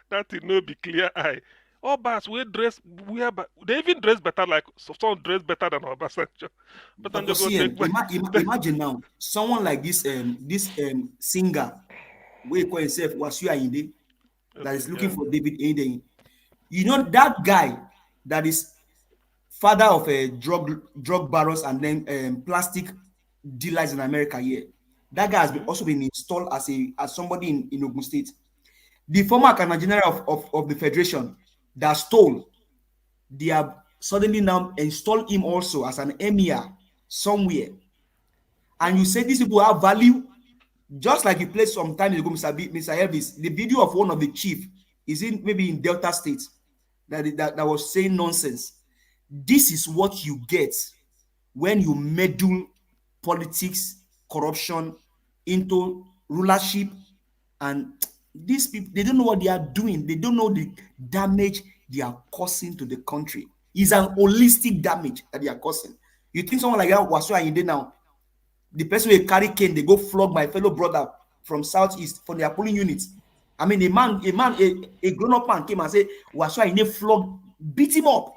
That will no be clear eye. All bars they even dress better like some dress better than Obasanjo. But then Dr. they go take CM, imagine now someone like this singer, we call himself Wasu Ayinde, that is okay, looking yeah. for David Aiden. You know that guy that is father of a drug barons and then plastic dealers in America here. That guy has also been installed as somebody in Ogun State. The former Canadian General of the Federation that stole, they have suddenly now installed him also as an emir somewhere. And you say these people have value, just like you played some time ago, Mr. Elvis, the video of one of the chief is maybe in Delta State that was saying nonsense. This is what you get when you meddle politics, corruption into rulership, and these people, they don't know what they are doing. They don't know the damage they are causing to the country. It's an holistic damage that they are causing. You think someone like that Wasu Ayinde now, the person will carry cane, they go flog my fellow brother from southeast for their polling units. I mean, a grown-up man came and said, Wasu Ayinde flogged, beat him up.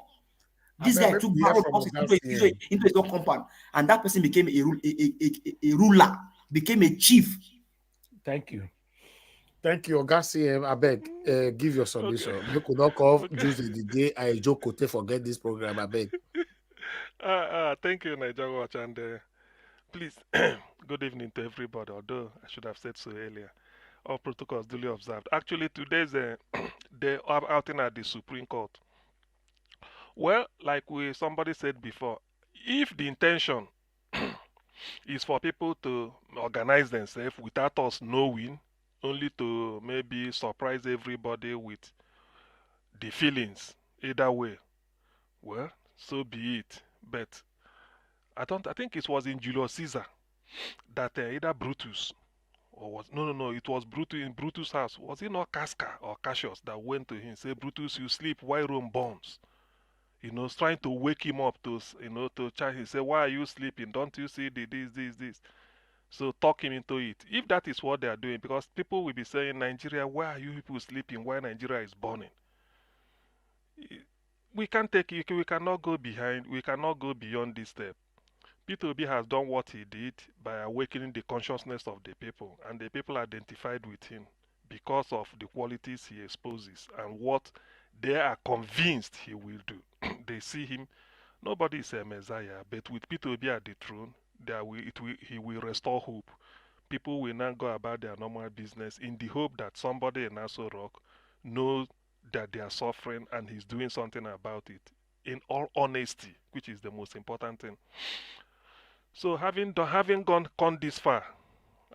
This guy took barrel boxes into his own compound, and that person became a ruler, became a chief. Thank you. Thank you, Oga I beg, give your solution. Okay. You could not call Juice the day I joke to forget this program, I beg. Thank you, Niger Watch, and please, good evening to everybody, although I should have said so earlier. All protocols duly observed. Actually, today's day outing at the Supreme Court. Well, like somebody said before, if the intention is for people to organize themselves without us knowing, only to maybe surprise everybody with the feelings, either way, well, so be it. But I think it was in Julius Caesar that either Brutus or was no, it was Brutus in Brutus' house. Was it not Casca or Cassius that went to him and said, Brutus, you sleep while Rome burns? Trying to wake him up to charge. He said, why are you sleeping? Don't you see this? So talk him into it. If that is what they are doing, because people will be saying, Nigeria, why are you people sleeping while Nigeria is burning? We can't take it. We cannot go beyond this step. P2B has done what he did by awakening the consciousness of the people, and the people identified with him because of the qualities he exposes and what they are convinced he will do. They see him. Nobody is a messiah, but with P2B at the throne, he will restore hope. People will now go about their normal business in the hope that somebody in Aso Rock knows that they are suffering and he's doing something about it. In all honesty, which is the most important thing. So having gone this far,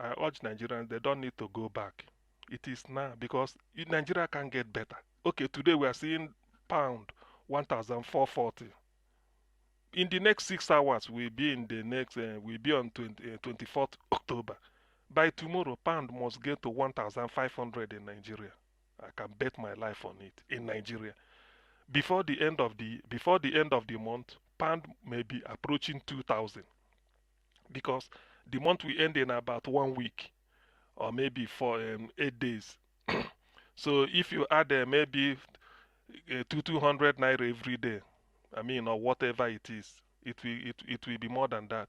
I urge Nigerians, they don't need to go back. It is now, because Nigeria can get better. Okay, today we are seeing pound 1,440. In the next 6 hours, we'll be on 24th October. By tomorrow, pound must get to 1,500 in Nigeria. I can bet my life on it in Nigeria. Before the end of the month, pound may be approaching 2,000. Because the month will end in about 1 week or maybe for 8 days. So if you add maybe 200 naira every day, or whatever it is, it will be more than that,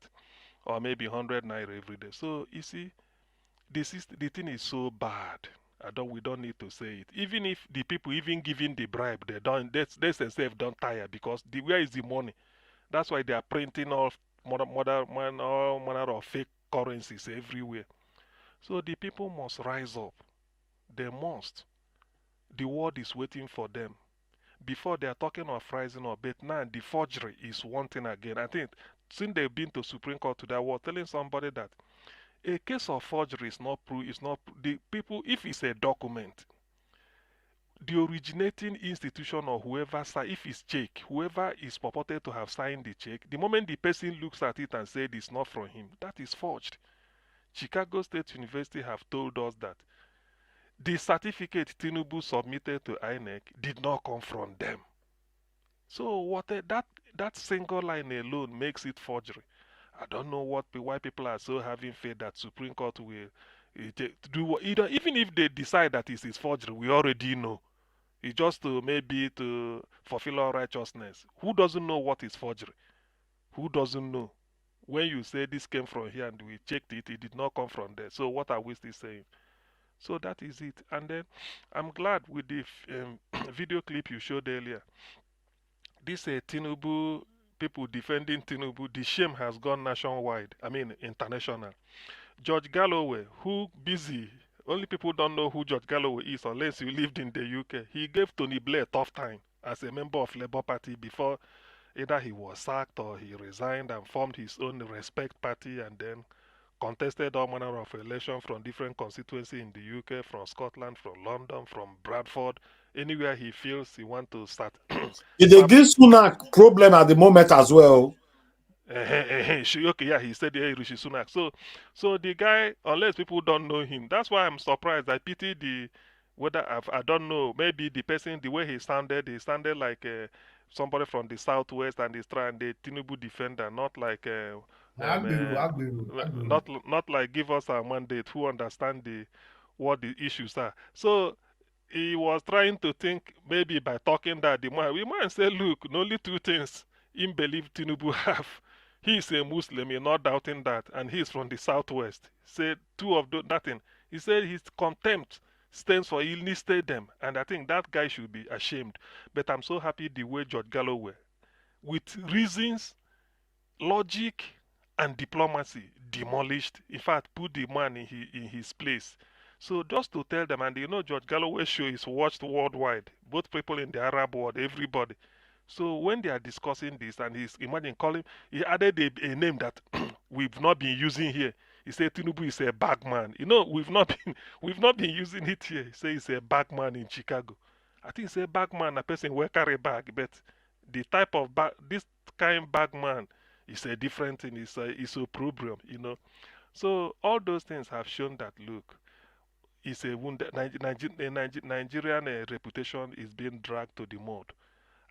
or maybe 100 naira every day. So you see, the thing is so bad. We don't need to say it. Even if the people even giving the bribe, they themselves don't tire, because where is the money? That's why they are printing all manner of fake currencies everywhere. So the people must rise up. They must. The world is waiting for them. Before they are talking of rising up, but now the forgery is one thing again. I think since they've been to Supreme Court today, I was telling somebody that A case of forgery is not proof. Is not the people. If it's a document, the originating institution or whoever, if it's check, whoever is purported to have signed the check, the moment the person looks at it and said it's not from him, that is forged. Chicago State University have told us that the certificate Tinubu submitted to INEC did not come from them. So that single line alone makes it forgery. I don't know why people are so having faith that Supreme Court will do what, even if they decide that it is forgery, we already know. It's just to maybe to fulfill our righteousness. Who doesn't know what is forgery? Who doesn't know? When you say this came from here and we checked it, it did not come from there. So what are we still saying? So that is it. And then I'm glad with the video clip you showed earlier. This Tinubu, people defending Tinubu, the shame has gone nationwide. I mean international. George Galloway, who busy, only people don't know who George Galloway is unless you lived in the UK. He gave Tony Blair a tough time as a member of Labour Party before either he was sacked or he resigned and formed his own Respect Party and then contested all manner of elections from different constituencies in the UK, from Scotland, from London, from Bradford, anywhere he feels he wants to start. They give Sunak problem at the moment as well. Okay, yeah, he said Rishi Sunak. So the guy, unless people don't know him, that's why I'm surprised. I pity whether I don't know, maybe the person, the way he sounded like somebody from the southwest and he's trying the Tinubu defender, not like not like give us our mandate, who understand what the issues are. So he was trying to think maybe by talking that we might say, look, only two things him believe Tinubu have. He is a Muslim, you're not doubting that, and he's from the southwest. Said two of those, nothing. He said his contempt stands for he listed them, and I think that guy should be ashamed. But I'm so happy the way George Galloway, with reasons, logic, and diplomacy, demolished. In fact, put the man in his place. So just to tell them, and George Galloway's show is watched worldwide, both people in the Arab world, everybody. So when they are discussing this, and imagine calling, he added a name that we've not been using here. He said Tinubu is a bagman. We've not been using it here. He said he's a bagman in Chicago. I think it's a bagman, a person will carry bag, but the type of bag, this kind bagman is a different thing. It's a problem, So all those things have shown that look, it's a wounded Nigerian reputation is being dragged to the mud.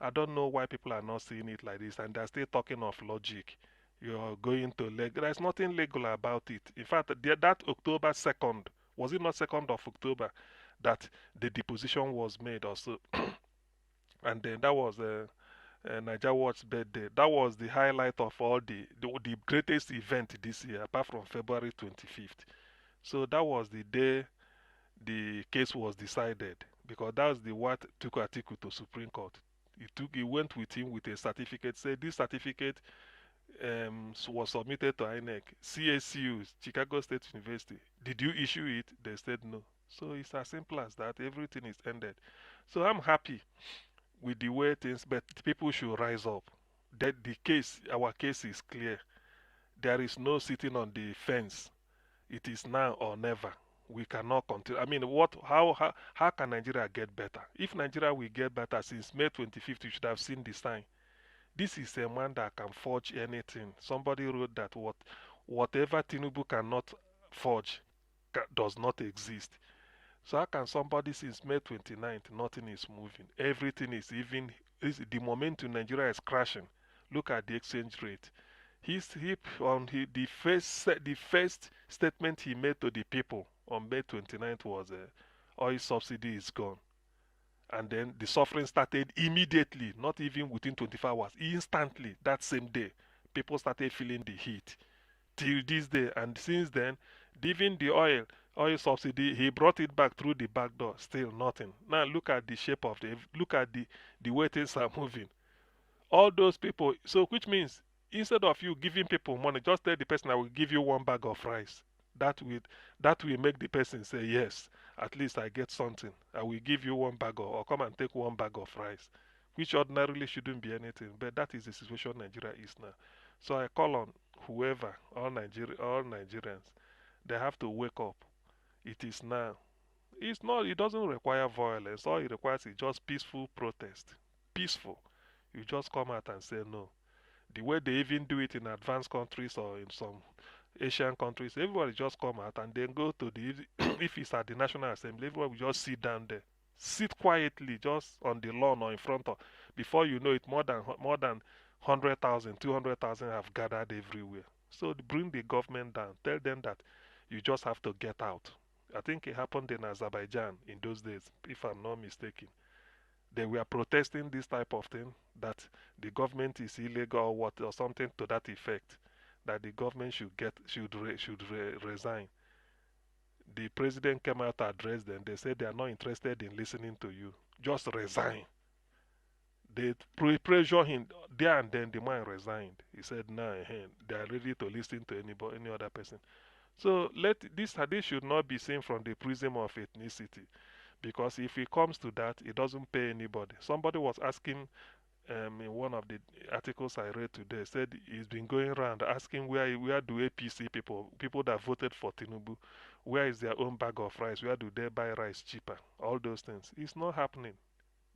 I don't know why people are not seeing it like this, and they're still talking of logic. You're going to there's nothing legal about it. In fact, that October 2nd, was it not 2nd of October, that the deposition was made also? And then that was Niger Watch's birthday. That was the highlight of all the greatest event this year, apart from February 25th. So that was the day the case was decided, because that was the what took Atiku to Supreme Court. He went with him with a certificate, said this certificate was submitted to INEC, CSU, Chicago State University. Did you issue it? They said no. So it's as simple as that. Everything is ended. So I'm happy with the way things, but people should rise up. That our case is clear. There is no sitting on the fence. It is now or never. We cannot continue. I mean, how can Nigeria get better? If Nigeria will get better, since May 25th, you should have seen the sign. This is a man that can forge anything. Somebody wrote that whatever Tinubu cannot forge does not exist. So how can somebody since May 29th, nothing is moving? Everything is the momentum Nigeria is crashing. Look at the exchange rate. The first statement he made to the people on May 29th was oil subsidy is gone. And then the suffering started immediately, not even within 24 hours. Instantly, that same day, people started feeling the heat. Till this day, and since then, even the oil subsidy, he brought it back through the back door. Still nothing. Now look at the shape of look at the way things are moving. All those people, so which means instead of you giving people money, just tell the person I will give you one bag of rice. That will make the person say yes, at least I get something. I will give you one bag or come and take one bag of rice, which ordinarily shouldn't be anything, but that is the situation Nigeria is now. So I call on whoever, all Nigerians, They have to wake up. It is now. It's not. It doesn't require violence. All it requires is just peaceful protest. Peaceful. You just come out and say no. The way they even do it in advanced countries or in some Asian countries, everybody just come out and then go to the if it's at the National Assembly, everybody will just sit down there, sit quietly, just on the lawn or in front of. Before you know it, more than 100,000, 200,000 have gathered everywhere. So bring the government down. Tell them that you just have to get out. I think it happened in Azerbaijan in those days, if I'm not mistaken. They were protesting this type of thing, that the government is illegal or what, or something to that effect, that the government should resign. The president came out to address them. They said they are not interested in listening to you. Just resign. They pressure him there, and then the man resigned. He said, "No, they are ready to listen to any other person." So this should not be seen from the prism of ethnicity, because if it comes to that, it doesn't pay anybody. Somebody was asking in one of the articles I read today, said he's been going around asking where do APC people that voted for Tinubu, where is their own bag of rice? Where do they buy rice cheaper? All those things. It's not happening.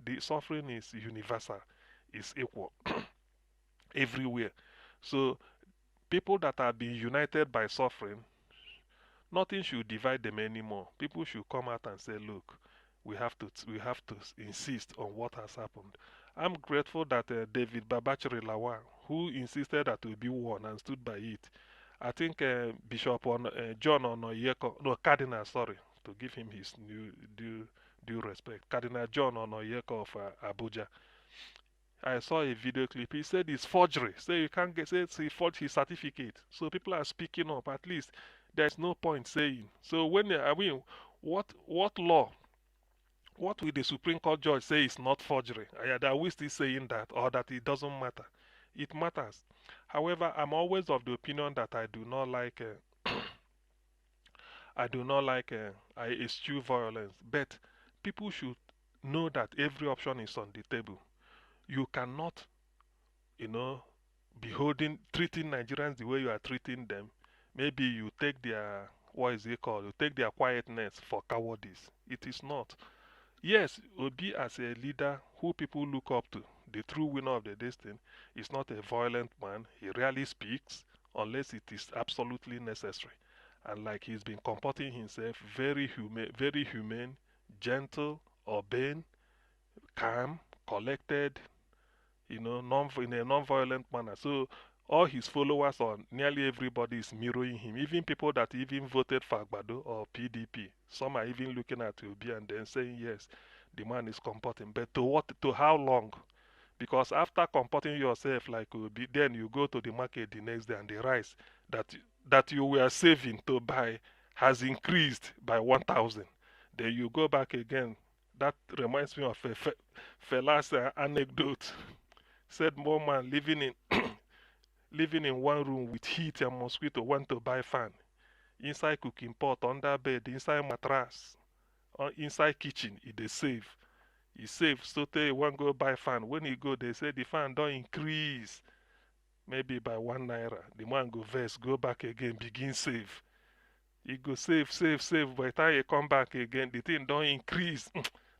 The suffering is universal, is equal everywhere. So people that are being united by suffering, nothing should divide them anymore. People should come out and say, look, we have to insist on what has happened. I'm grateful that David Babachiri Lawal, who insisted that we be one and stood by it. I think John Onoyeko, no, Cardinal, sorry, to give him his due respect, Cardinal John Onoyeko of Abuja. I saw a video clip. He said it's forgery. Say you can't get, say he forged his certificate. So people are speaking up. At least there's no point saying. So when I mean, what law? What will the Supreme Court judge say is not forgery? Are we still saying that, or that it doesn't matter? It matters. However, I'm always of the opinion that I do not like I eschew violence. But people should know that every option is on the table. You cannot, treating Nigerians the way you are treating them. Maybe you take their, what is it called? You take their quietness for cowardice. It is not. Yes, Obi as a leader who people look up to, the true winner of the destiny, is not a violent man. He rarely speaks unless it is absolutely necessary. And like he's been comporting himself, very humane, gentle, urbane, calm, collected, in a non-violent manner. So all his followers, or nearly everybody, is mirroring him. Even people that even voted for Agbado or PDP, some are even looking at Obi and then saying, yes, the man is comporting. But to how long? Because after comporting yourself like Obi, then you go to the market the next day and the rice that you were saving to buy has increased by 1,000. Then you go back again. That reminds me of a fella's anecdote. Said more man living in one room with heat and mosquito want to buy fan. Inside cooking pot, under bed, inside mattress, inside kitchen, he dey save. He save so tey he wan go buy fan. When he go, they say the fan don increase maybe by ₦1. The man go vex, go back again, begin save. He go save. By the time he come back again, the thing don increase.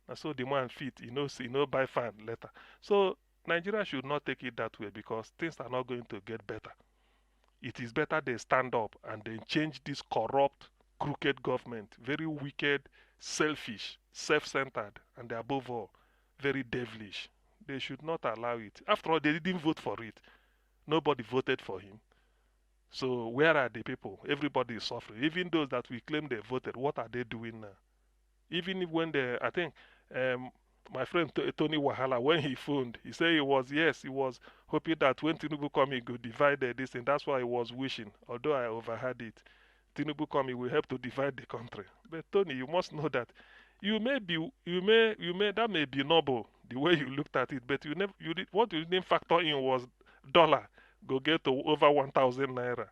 And so the man fit, buy fan later. So Nigeria should not take it that way, because things are not going to get better. It is better they stand up and then change this corrupt, crooked government, very wicked, selfish, self-centered, and above all, very devilish. They should not allow it. After all, they didn't vote for it. Nobody voted for him. So where are the people? Everybody is suffering. Even those that we claim they voted, what are they doing now? Even when I think my friend Tony Wahala, when he phoned, he said he was hoping that when Tinubu come, he could divide this, and that's why he was wishing. Although I overheard it, Tinubu come, he will help to divide the country. But Tony, you must know that that may be noble the way you looked at it, but what you didn't factor in was dollar go get to over 1,000 naira,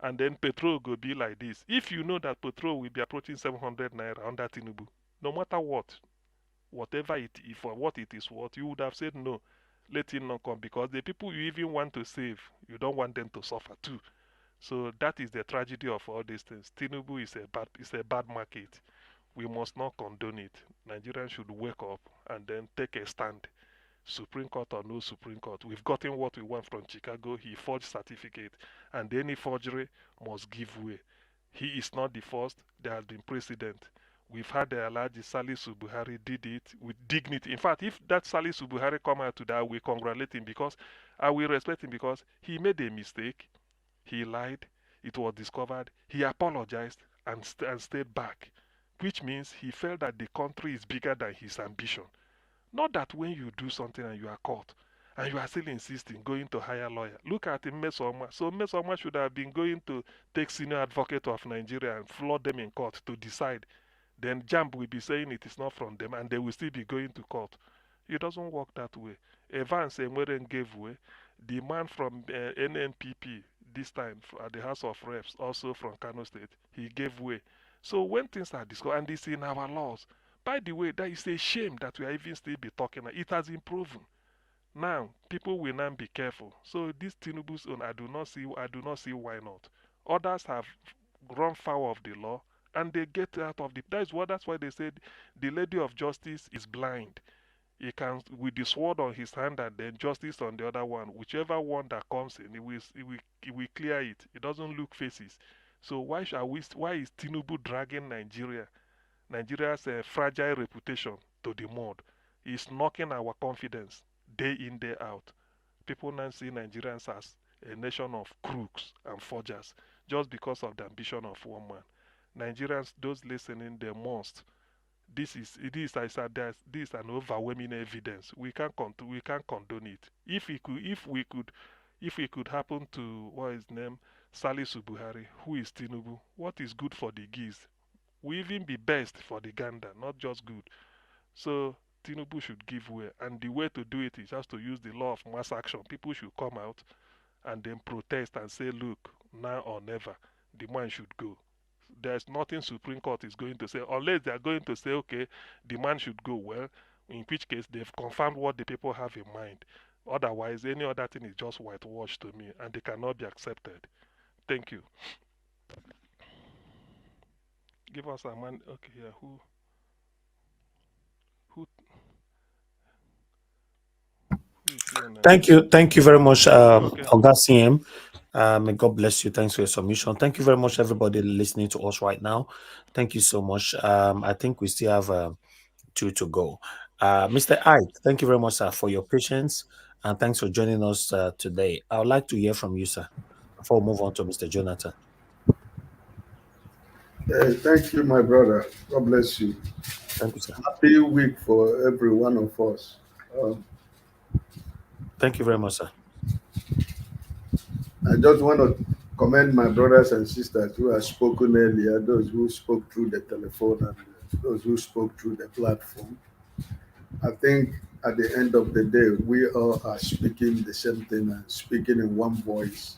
and then petrol go be like this. If you know that petrol will be approaching 700 naira under Tinubu, no matter whatever it is, for what it is worth, you would have said no, let him not come, because the people you even want to save, you don't want them to suffer too. So that is the tragedy of all these things. Tinubu is a bad market. We must not condone it. Nigerians should wake up and then take a stand. Supreme Court or no Supreme Court, we've gotten what we want from Chicago. He forged certificate, and any forgery must give way. He is not the first. There has been precedent. We've had the Alhaji Salisu Buhari did it with dignity. In fact, if that Salisu Buhari come out today, I will congratulate him because I will respect him because he made a mistake. He lied. It was discovered. He apologized and stayed back, which means he felt that the country is bigger than his ambition. Not that when you do something and you are caught and you are still insisting, going to hire a lawyer. Look at Mmesoma. So Mmesoma should have been going to take senior advocate of Nigeria and flood them in court to decide. Then JAMB will be saying it is not from them and they will still be going to court. It doesn't work that way. Evans Emweren gave way. The man from NNPP, this time at the House of Reps, also from Kano State, he gave way. So when things are discovered, and it's in our laws, by the way, that is a shame that we are even still be talking. It has improved. Now, people will now be careful. So this Tinubu's own, I do not see why not. Others have run foul of the law and they get out of the. That's why they said the Lady of Justice is blind. He can, with the sword on his hand and then justice on the other one, whichever one that comes in, he will clear it. It doesn't look faces. So why is Tinubu dragging Nigeria's fragile reputation to the mud? He's knocking our confidence day in, day out. People now see Nigerians as a nation of crooks and forgers just because of the ambition of one man. Nigerians, those listening, they must. This is an overwhelming evidence. We can't condone it. If we could happen to what is his name, Salisu Buhari, who is Tinubu, what is good for the geese will even be best for the gander, not just good. So Tinubu should give way, and the way to do it is just to use the law of mass action. People should come out and then protest and say, look, now or never, the man should go. There's nothing Supreme Court is going to say, unless they are going to say, okay, the man should go. Well, in which case they've confirmed what the people have in mind. Otherwise, any other thing is just whitewashed to me, and they cannot be accepted. Thank you. Give us a man. Okay, yeah, who is here now? Thank you very much, Okay. Oga CM. May God bless you. Thanks for your submission. Thank you very much, everybody listening to us right now. Thank you so much. I think we still have 2 to go. Mr. Ike, thank you very much, sir, for your patience, and thanks for joining us today. I would like to hear from you, sir, before we move on to Mr. Jonathan. Thank you, my brother. God bless you. Thank you, sir. Happy week for every one of us. Thank you very much, sir. I just want to commend my brothers and sisters who have spoken earlier, those who spoke through the telephone and those who spoke through the platform. I think at the end of the day, we all are speaking the same thing and speaking in one voice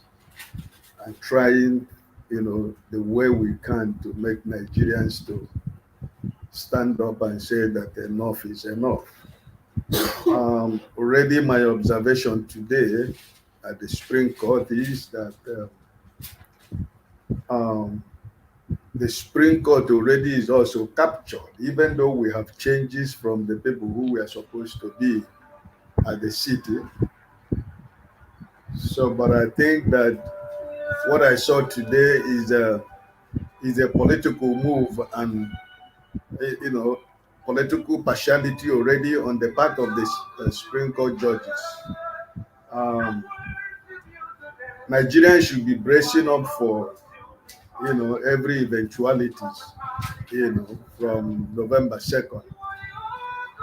and trying, the way we can to make Nigerians to stand up and say that enough is enough. Already my observation today at the Supreme Court is that the Supreme Court already is also captured, even though we have changes from the people who were supposed to be at the city. So, but I think that what I saw today is a political move and, political partiality already on the part of the Supreme Court judges. Nigerians should be bracing up for, every eventualities, from November 2nd.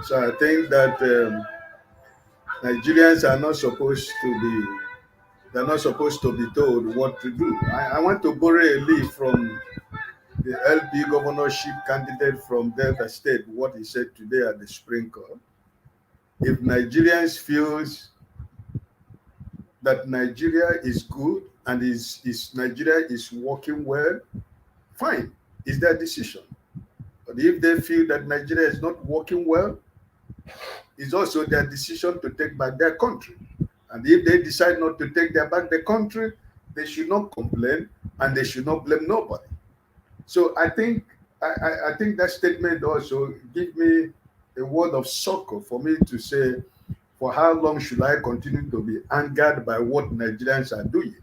So I think that Nigerians are not supposed to be told what to do. I want to borrow a leaf from the LP governorship candidate from Delta State, what he said today at the Supreme Court. If Nigerians feels that Nigeria is good and Nigeria is working well, fine, it's their decision. But if they feel that Nigeria is not working well, it's also their decision to take back their country. And if they decide not to take back the country, they should not complain and they should not blame nobody. So I think I think that statement also give me a word of succor for me to say, for how long should I continue to be angered by what Nigerians are doing?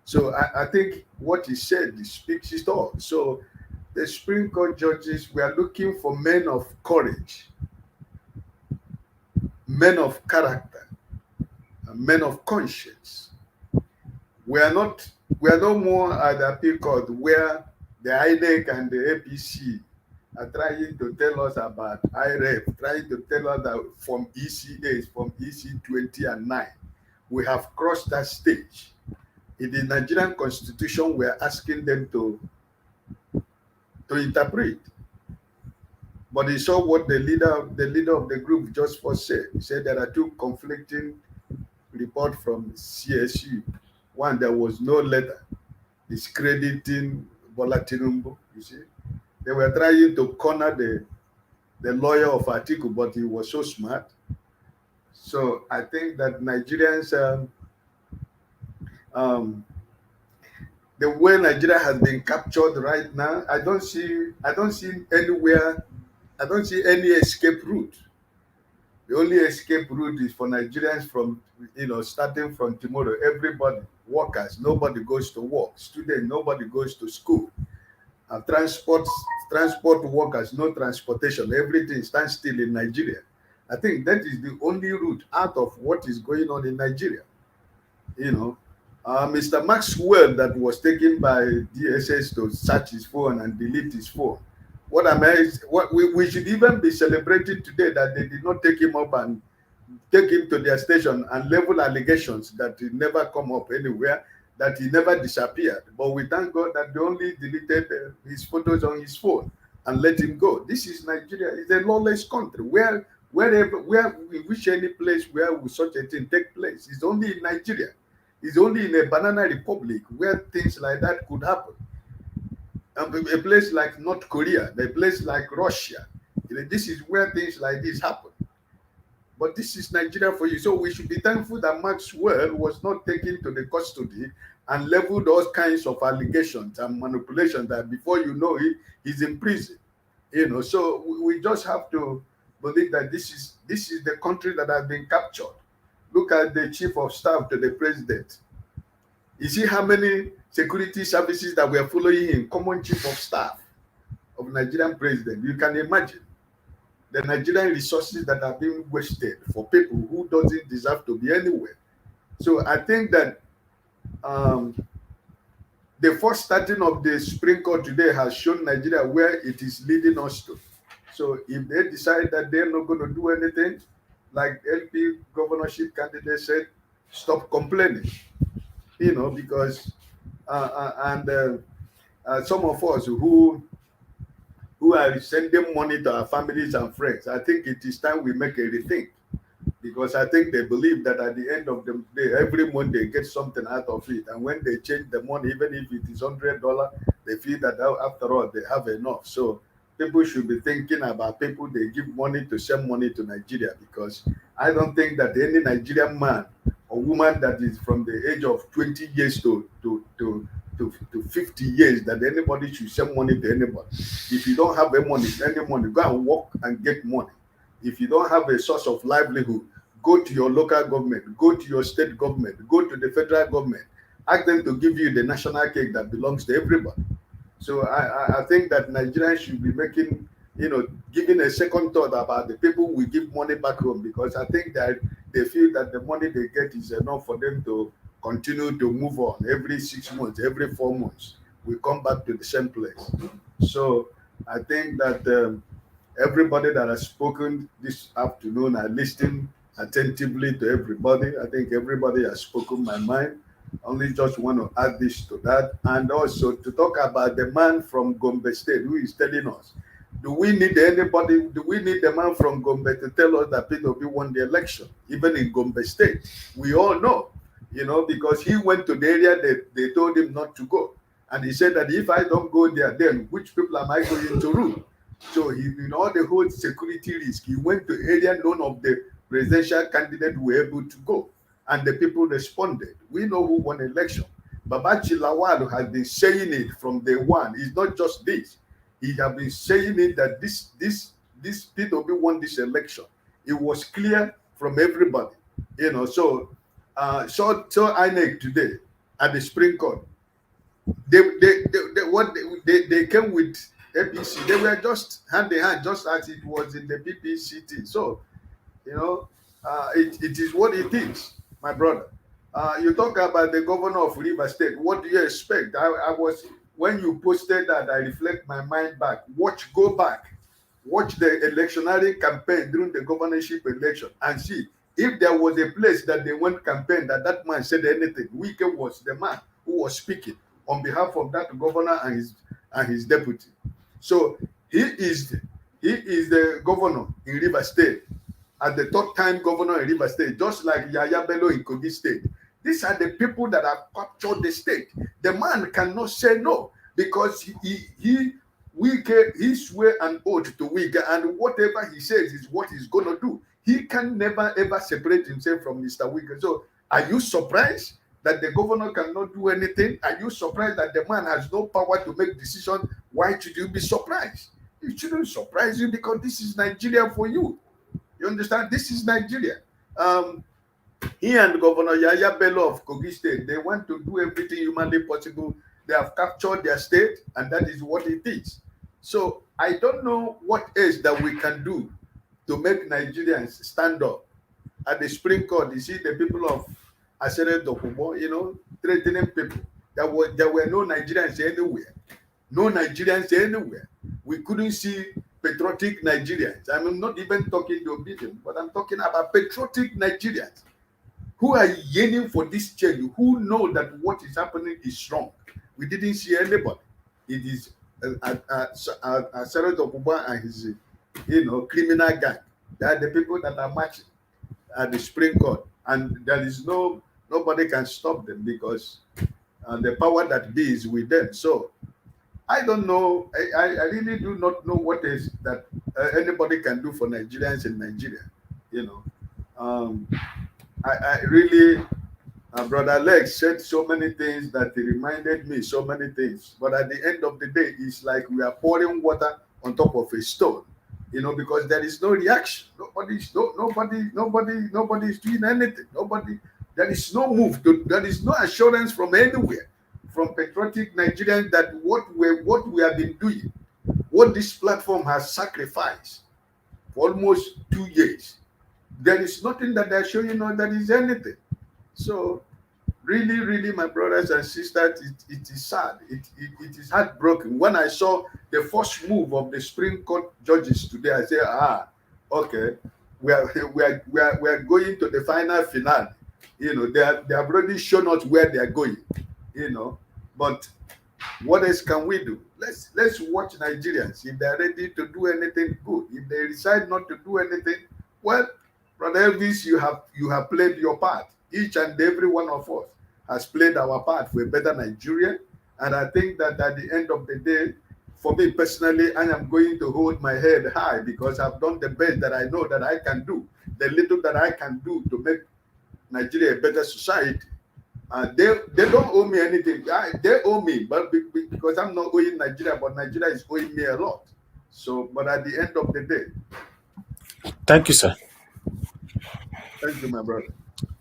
So I think what he said speaks it all. So the Supreme Court judges, we are looking for men of courage, men of character, and men of conscience. We are no more at the period where the INEC and the APC are trying to tell us about IREF, trying to tell us that from ECAs, from EC 20 and 9, we have crossed that stage. In the Nigerian constitution, we are asking them to interpret. But he saw what the leader of the group just first said. He said there are two conflicting reports from CSU. One, there was no letter discrediting Bola Tinubu, you see. They were trying to corner the lawyer of Atiku, but he was so smart. So I think that Nigerians, the way Nigeria has been captured right now, I don't see anywhere, I don't see any escape route. The only escape route is for Nigerians from, starting from tomorrow, everybody, workers, nobody goes to work, students, nobody goes to school. Transport workers, no transportation, everything stands still in Nigeria. I think that is the only route out of what is going on in Nigeria. Mr. Maxwell that was taken by DSS to search his phone and delete his phone. We should even be celebrating today that they did not take him up and take him to their station and level allegations that he never come up anywhere, that he never disappeared. But we thank God that they only deleted his photos on his phone and let him go. This is Nigeria. It's a lawless country where we wish any place where such a thing take place. It's only in Nigeria. It's only in a banana republic where things like that could happen. A place like North Korea, a place like Russia, this is where things like this happen. But this is Nigeria for you. So we should be thankful that Maxwell was not taken to the custody and leveled all kinds of allegations and manipulations that before you know it, he's in prison. So we just have to believe that this is the country that has been captured. Look at the chief of staff to the president. You see how many security services that were following him, common chief of staff of Nigerian president. You can imagine the Nigerian resources that are being wasted for people who doesn't deserve to be anywhere. So I think that the first starting of the Supreme Court today has shown Nigeria where it is leading us to. So if they decide that they're not going to do anything, like LP governorship candidate said, stop complaining, because some of us who are sending money to our families and friends, I think it is time we make a rethink, because I think they believe that at the end of the day, every month they get something out of it. And when they change the money, even if it is $100, they feel that after all, they have enough. So people should be thinking about people they give money to send money to Nigeria, because I don't think that any Nigerian man or woman that is from the age of 20 years to 50 years that anybody should send money to anybody. If you don't have any money, go and work and get money. If you don't have a source of livelihood, go to your local government, go to your state government, go to the federal government, ask them to give you the national cake that belongs to everybody. So I think that Nigerians should be making, giving a second thought about the people we give money back home, because I think that they feel that the money they get is enough for them to continue to move on. Every 6 months, every 4 months, we come back to the same place. So I think that everybody that has spoken this afternoon, I listened attentively to everybody. I think everybody has spoken my mind. Only just want to add this to that, and also to talk about the man from Gombe State who is telling us, do we need the man from Gombe to tell us that P2P won the election, even in Gombe State? We all know, because he went to the area that they told him not to go. And he said that if I don't go there, then which people am I going to rule? So the whole security risk, he went to area none of the presidential candidates were able to go. And the people responded. We know who won the election. Babaji Lawal has been saying it from day one. It's not just this. He has been saying it that this P2B won this election. It was clear from everybody. So INEC today at the Supreme Court, they came with APC. They were just hand in hand, just as it was in the PPCT. So it is what it is, my brother. You talk about the governor of River State. What do you expect? When you posted that, I reflect my mind back. Go back. Watch the electionary campaign during the governorship election and see if there was a place that they went campaign that man said anything. Wike was the man who was speaking on behalf of that governor and his deputy. So he is the governor in River State, at the third time governor in River State, just like Yaya Bello in Kogi State. These are the people that have captured the state. The man cannot say no because he swear an oath to Wike, and whatever he says is what he's going to do. He can never ever separate himself from Mr. Wike. So are you surprised that the governor cannot do anything? Are you surprised that the man has no power to make decisions? Why should you be surprised? It shouldn't surprise you because this is Nigeria for you. You understand? This is Nigeria. He and Governor Yaya Bello of Kogi State, they want to do everything humanly possible. They have captured their state, and that is what it is. So I don't know what else that we can do to make Nigerians stand up. At the Supreme Court, you see the people of Asere Dokubo, threatening people. There were no Nigerians anywhere. No Nigerians anywhere. We couldn't see patriotic Nigerians. I'm not even talking to obedience, but I'm talking about patriotic Nigerians who are yearning for this change, who know that what is happening is wrong. We didn't see anybody. It is Sarah Dokuba and his criminal gang. They are the people that are marching at the Supreme Court, and there is nobody can stop them because the power that be is with them. So I don't know. I really do not know what is that anybody can do for Nigerians in Nigeria. I really, Brother Lex said so many things that he reminded me so many things. But at the end of the day, it's like we are pouring water on top of a stone, because there is no reaction. Nobody is doing anything. There is no move. There is no assurance from anywhere, from patriotic Nigerians that what we have been doing, what this platform has sacrificed for almost 2 years. There is nothing that they're showing that is anything. So really, really, my brothers and sisters, it is sad. It is heartbroken. When I saw the first move of the Supreme Court judges today, I said, okay, we are going to the final finale. They have already shown us where they are going. But what else can we do? Let's watch Nigerians. If they're ready to do anything, good. If they decide not to do anything, well, Brother Elvis, you have played your part. Each and every one of us has played our part for a better Nigeria. And I think that at the end of the day, for me personally, I am going to hold my head high because I've done the best that I know that I can do. The little that I can do to make Nigeria a better society. They don't owe me anything. They owe me, but because I'm not owing Nigeria, but Nigeria is owing me a lot. So, but at the end of the day. Thank you, sir. Thank you, my brother.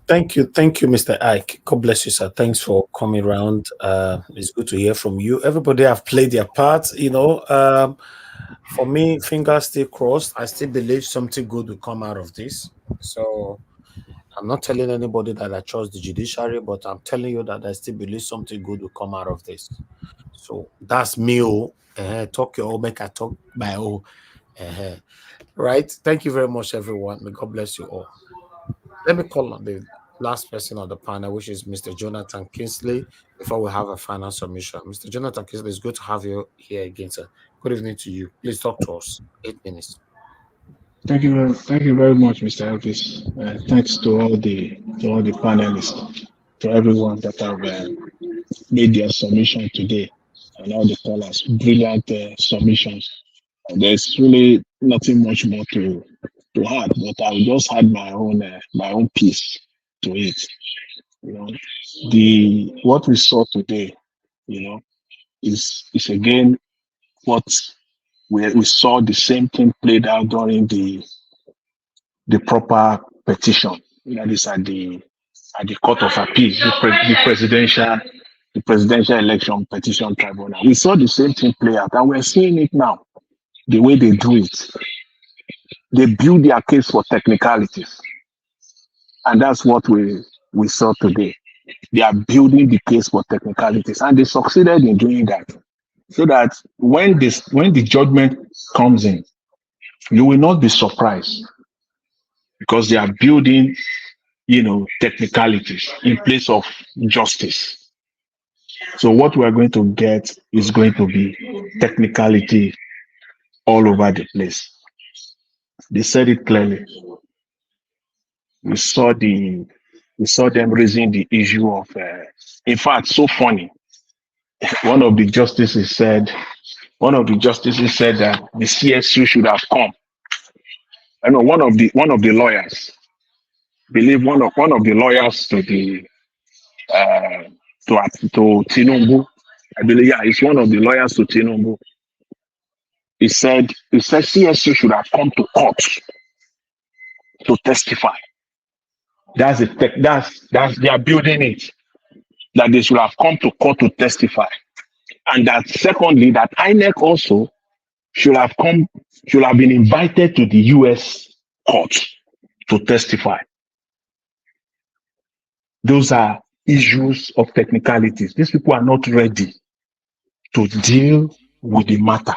Thank you, Mr. Ike. God bless you, sir. Thanks for coming around. It's good to hear from you. Everybody have played their part. For me, fingers still crossed. I still believe something good will come out of this. So I'm not telling anybody that I trust the judiciary, but I'm telling you that I still believe something good will come out of this. So that's me. Talk your own, make I talk my own. Right. Thank you very much, everyone. May God bless you all. Let me call on the last person on the panel, which is Mr. Jonathan Kingsley, before we have a final submission. Mr. Jonathan Kingsley, it's good to have you here again, sir. Good evening to you. Please talk to us. 8 minutes. Thank you very much, Mr. Elvis. Thanks to all the panelists, to everyone that have made their submission today, and all the callers. Brilliant submissions. There's really nothing much more to add, but I just had my own piece to it. You know, what we saw today, you know, is again what we saw the same thing played out during the proper petition. You know, this at the Court of Appeal, the presidential election petition tribunal. We saw the same thing play out, and we're seeing it now. The way they do it, they build their case for technicalities, and that's what we saw today. They are building the case for technicalities, and they succeeded in doing that. So that when the judgment comes in, you will not be surprised, because they are building, technicalities in place of justice. So what we are going to get is going to be technicality all over the place. They said it clearly. We saw them raising the issue of, in fact, so funny. One of the justices said that the CSU should have come. I know one of the lawyers, believe one of the lawyers to the to Tinubu. I believe, yeah, it's one of the lawyers to Tinubu. He said CSU should have come to court to testify. They are building it, that they should have come to court to testify. And that secondly, that INEC also should have been invited to the US court to testify. Those are issues of technicalities. These people are not ready to deal with the matter.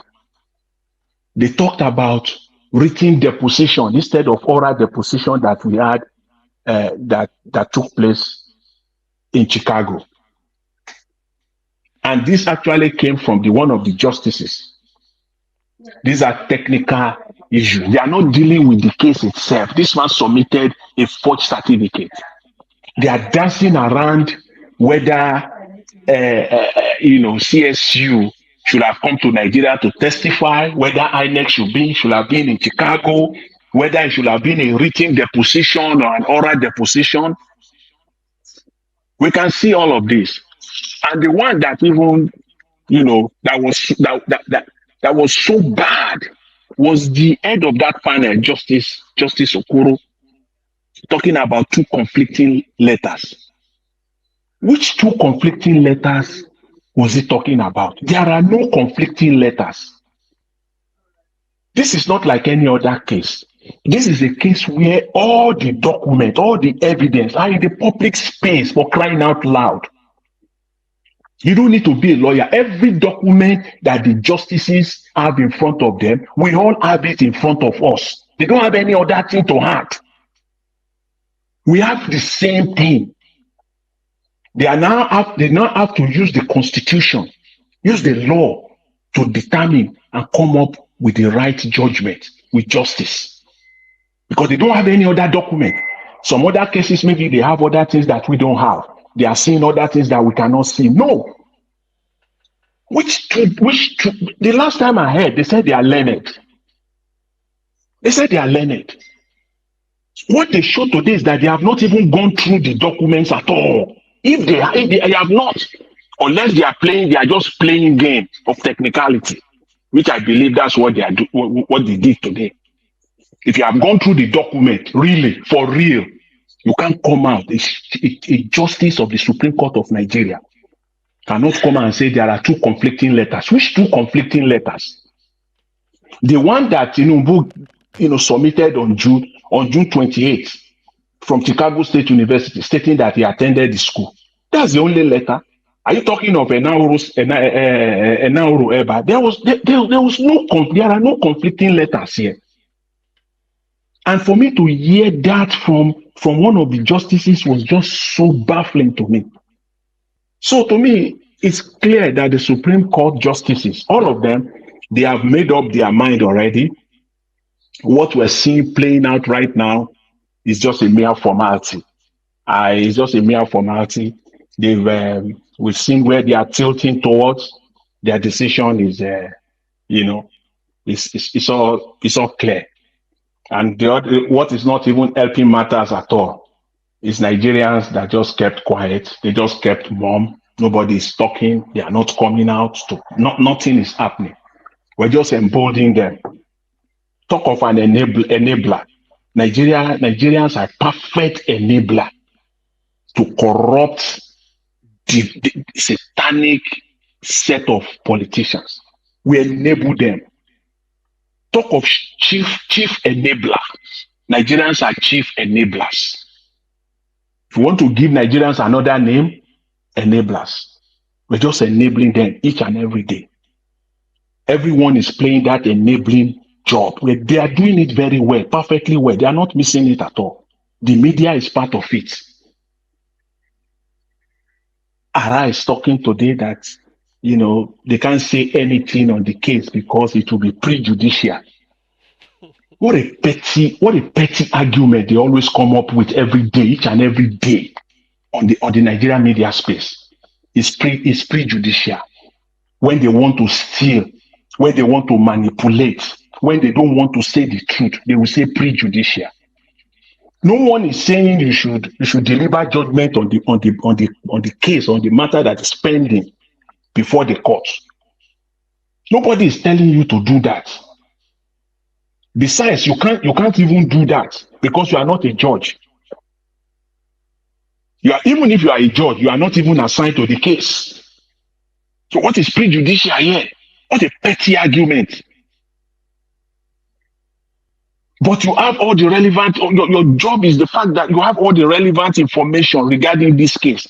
They talked about written deposition instead of oral deposition that we had that took place in Chicago. And this actually came from one of the justices. These are technical issues. They are not dealing with the case itself. This man submitted a forged certificate. They are dancing around whether CSU should have come to Nigeria to testify, whether INEC should have been in Chicago, whether it should have been a written deposition or an oral deposition. We can see all of this. And the one that even, that was so bad was the head of that panel, Justice Okoro, talking about two conflicting letters. Which two conflicting letters was he talking about? There are no conflicting letters. This is not like any other case. This is a case where all the document, all the evidence are in the public space, for crying out loud. You don't need to be a lawyer. Every document that the justices have in front of them, we all have it in front of us. They don't have any other thing to add. We have the same thing. They now have to use the constitution, use the law to determine and come up with the right judgment, with justice. Because they don't have any other document. Some other cases, maybe they have other things that we don't have. They are seeing other things that we cannot see. No. The last time I heard, they said they are learned. They said they are learned. What they show today is that they have not even gone through the documents at all. If they have not, unless they are just playing game of technicality, which I believe that's what what they did today. If you have gone through the document, really, for real, you can't come out. A justice of the Supreme Court of Nigeria cannot come out and say there are two conflicting letters. Which two conflicting letters? The one that Tinubu submitted on June 28th from Chicago State University, stating that he attended the school. That's the only letter. Are you talking of Enauru Eba? There are no conflicting letters here. And for me to hear that from one of the justices was just so baffling to me. So to me, it's clear that the Supreme Court justices, all of them, they have made up their mind already. What we're seeing playing out right now is just a mere formality. It's just a mere formality. We've seen where they are tilting towards. Their decision is, it's all clear. And what is not even helping matters at all It's Nigerians that just kept quiet. They just kept mum. Nobody is talking. They are not coming out. Nothing is happening. We're just emboldening them. Talk of an enabler. Nigerians are perfect enabler to corrupt the satanic set of politicians. We enable them. Talk of chief enabler. Nigerians are chief enablers. If you want to give Nigerians another name, enablers. We're just enabling them each and every day. Everyone is playing that enabling job. They are doing it very well, perfectly well. They are not missing it at all. The media is part of it. Ara is talking today that, they can't say anything on the case because it will be prejudicial. What a petty argument they always come up with every day, each and every day on the Nigerian media space. It's prejudicial. When they want to steal, when they want to manipulate, when they don't want to say the truth, they will say prejudicial. No one is saying you should deliver judgment on the case, on the matter that is pending before the courts. Nobody is telling you to do that. Besides, you can't even do that because you are not a judge. Even if you are a judge, you are not even assigned to the case. So what is prejudicial here? What a petty argument. But you have all the relevant, your job is the fact that you have all the relevant information regarding this case.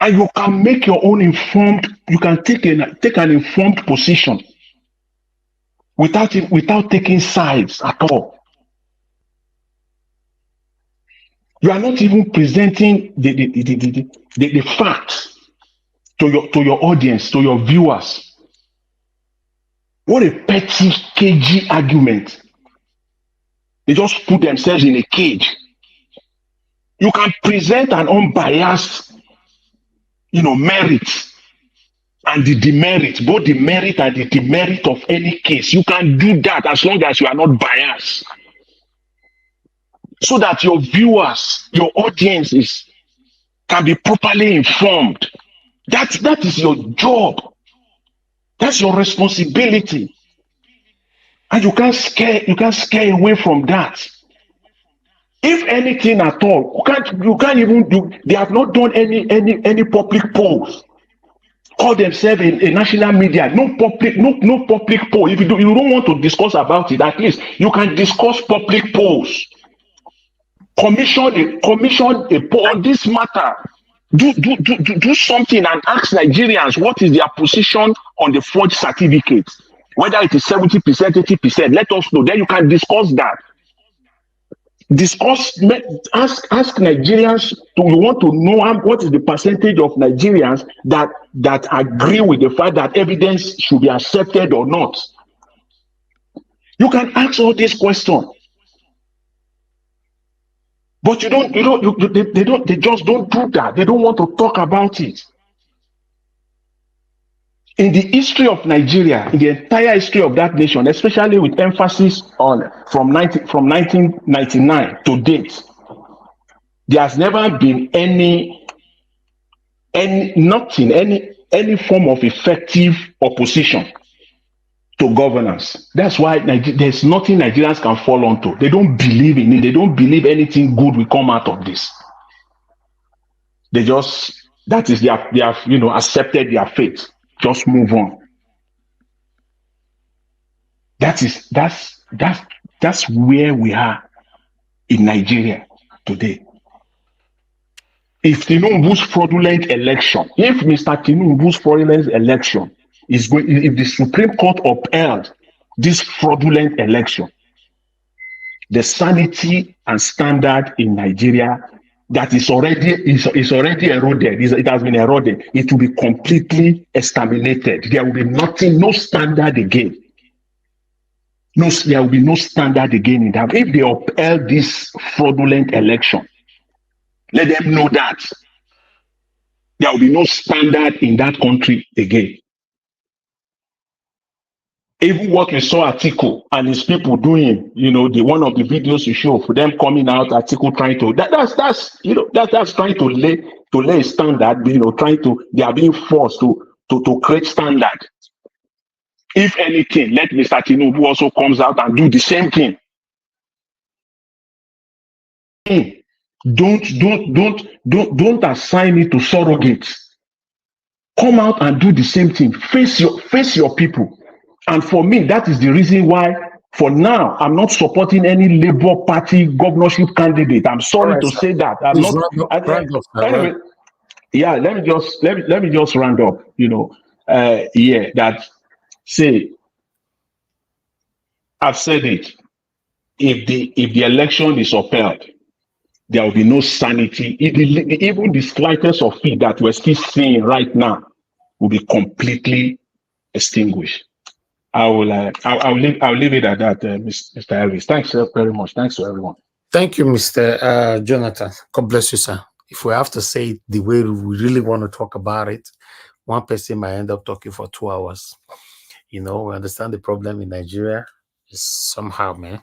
And you can make your own you can take an informed position without taking sides at all. You are not even presenting the facts to your audience, to your viewers. What a petty, cagey argument. They just put themselves in a cage. You can present an unbiased, merit and the demerit, both the merit and the demerit of any case. You can do that as long as you are not biased. So that your viewers, your audiences can be properly informed. That is your job. That's your responsibility. And you can't scare away from that. If anything at all, you can't even do. They have not done any public polls. Call themselves a national media. No public poll. If you don't want to discuss about it, at least you can discuss public polls. Commission a poll on this matter. Do something and ask Nigerians what is their position on the forged certificate. Whether it is 70%, 80%, let us know. Then you can discuss that. Ask Nigerians. You want to know what is the percentage of Nigerians that agree with the fact that evidence should be accepted or not. You can ask all these questions. But they just don't do that. They don't want to talk about it. In the history of Nigeria, in the entire history of that nation, especially with emphasis on from 1999 to date, there has never been any form of effective opposition to governance. That's why there's nothing Nigerians can fall onto. They don't believe in it. They don't believe anything good will come out of this. They have accepted their fate. Just move on. That's where we are in Nigeria today. If Tinubu's fraudulent election, if the Supreme Court upheld this fraudulent election, the sanity and standard in Nigeria that is already eroded, it has been eroded, it will be completely exterminated. There will be no standard again. There will be no standard again in that. If they upheld this fraudulent election, let them know that there will be no standard in that country again. Even what we saw Atiku and his people doing, you know, the one of the videos you show for them coming out, Atiku trying to that's you know that's trying to lay a standard, you know, they are being forced to create standard. If anything, let Mr. Tinubu also comes out and do the same thing. Don't assign it to surrogates. Come out and do the same thing. Face your people. And for me, that is the reason why, for now, I'm not supporting any Labour Party governorship candidate. I'm sorry to say that. I'm Please not. round up, Anyway, yeah. Let me just round up. You know, that say, I've said it. If the election is upheld, there will be no sanity. Even the slightest of it that we're still seeing right now will be completely extinguished. I'll leave it at that, Mr. Elvis. Thanks very much. Thanks to everyone. Thank you, Mr. Jonathan. God bless you, sir. If we have to say it the way we really want to talk about it, one person might end up talking for 2 hours. You know, we understand the problem in Nigeria is somehow, man.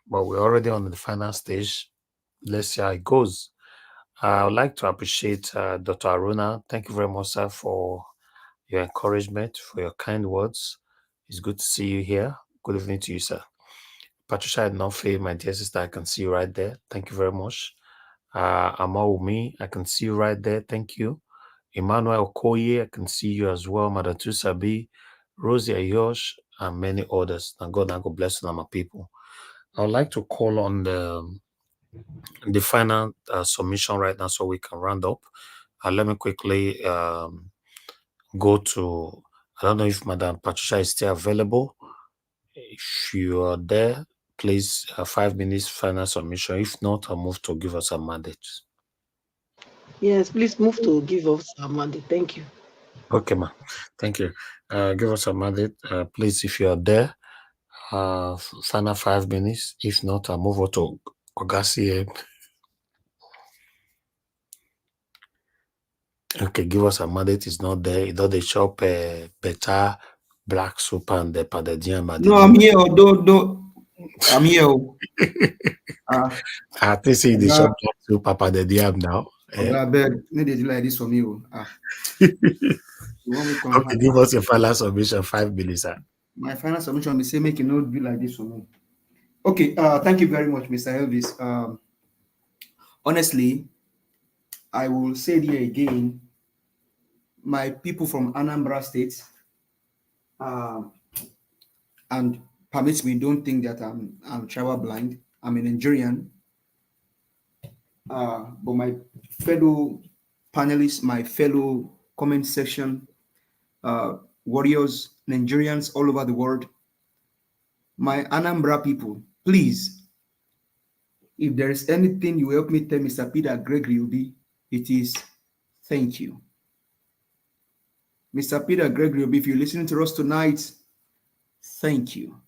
But we're already on the final stage. Let's see how it goes. I would like to appreciate Dr. Aruna. Thank you very much, sir, for your encouragement, for your kind words. It's good to see you here. Good evening to you, sir. Patricia Nofe, my dear sister, I can see you right there. Thank you very much. Amaumi, I can see you right there. Thank you. Emmanuel Okoye, I can see you as well. Madatu Sabi, Rosie Ayosh, and many others. And God bless you, my people. I would like to call on the final submission right now so we can round up. Let me quickly go to, I don't know if Madam Patricia is still available. If you are there, please, 5 minutes final submission. If not, I'll move to give us a mandate. Yes, please move to give us a mandate. Thank you. Okay, ma. Thank you. Give us a mandate. Please, if you are there, final 5 minutes. If not, I'll move on to Ogasi. Okay, give us a mandate. It's not there. It does the shop better black soup and the padadian. No, I'm here. I'm here. I think see the shop black soup papa the diam now. I beg, no, they do like this for me. Okay, give us your final submission, 5 minutes, sir. My final submission is say make it not be like this for me. Okay, thank you very much, Mr. Elvis. Honestly, I will say it here again. My people from Anambra State, and permits me, don't think that I'm travel blind. I'm a Nigerian. But my fellow panelists, my fellow comment section warriors, Nigerians all over the world, my Anambra people, please, if there is anything you help me tell Mr. Peter Gregory Obi, it is thank you. Mr. Peter Gregory Obi, if you're listening to us tonight, thank you.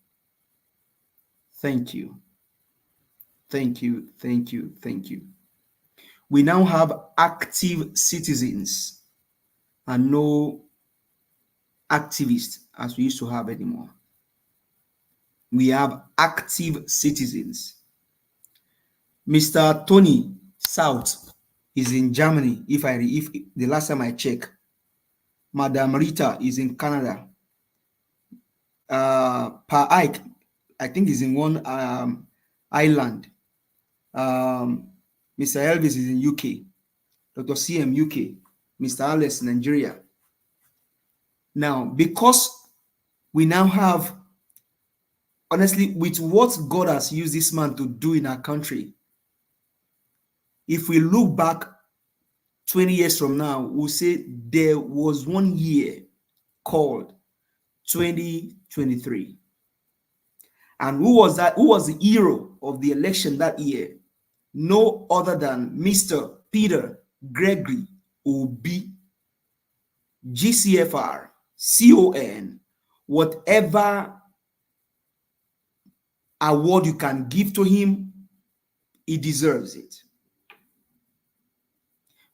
Thank you. Thank you. Thank you. Thank you. We now have active citizens and no activists as we used to have anymore. We have active citizens. Mr. Tony South is in Germany. If the last time I checked, Madam Rita is in Canada. Pa Ike, I think, is in one island. Mr. Elvis is in UK. Dr. CM UK. Mr. Alice Nigeria. Now, because we now have, honestly, with what God has used this man to do in our country, if we look back 20 years from now, we'll say there was 1 year called 2023. And who was that? Who was the hero of the election that year? No other than Mr. Peter Gregory Obi, GCFR, CON, whatever award you can give to him, he deserves it.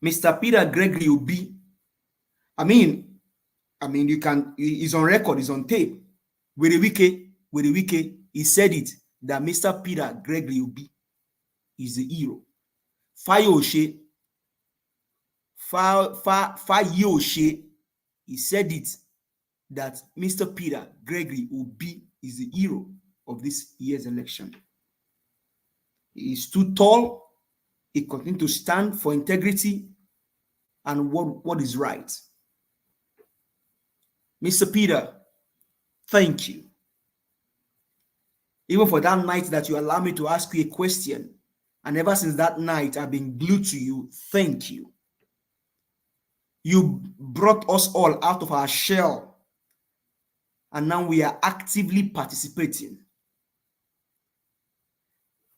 Mr. Peter Gregory Obi, I mean, you can, he's on record, he's on tape. With the wiki, he said it that Mr. Peter Gregory Obi is the hero. Fayoshe, he said it that Mr. Peter Gregory Obi is the hero of this year's election. He is too tall. He continues to stand for integrity and what is right. Mr. Peter, thank you. Even for that night that you allowed me to ask you a question, and ever since that night, I've been glued to you. Thank you. You brought us all out of our shell, and now we are actively participating.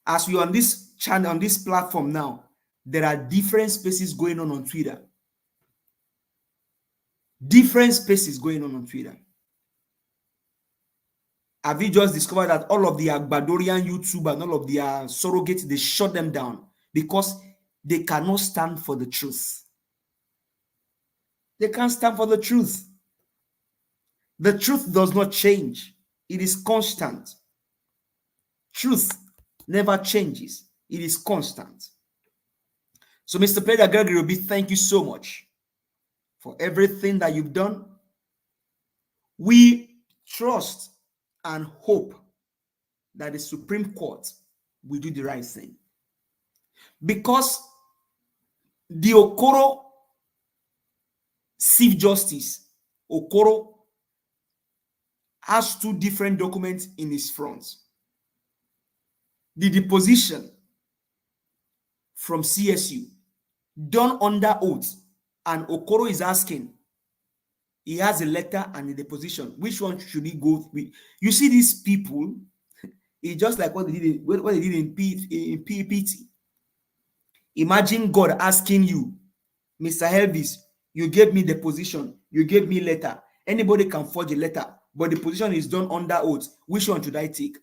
As we are on this channel, on this platform now, there are different spaces going on Twitter. Different spaces going on Twitter. Have you just discovered that all of the Agbadorian YouTubers and all of their surrogates, they shut them down because they cannot stand for the truth? They can't stand for the truth. The truth does not change. It is constant. Truth never changes. It is constant. So, Mr. Peter Gregory Obi, thank you so much for everything that you've done. We trust and hope that the Supreme Court will do the right thing. Because the Okoro Chief Justice, Okoro, has two different documents in his front. The deposition from CSU, done under oath, and Okoro is asking, he has a letter and a deposition. Which one should he go with? You see, these people, it's just like what they did in PPT. Imagine God asking you, Mr. Elvis, you gave me the position, you gave me letter. Anybody can forge a letter, but the position is done under oath. Which one should I take?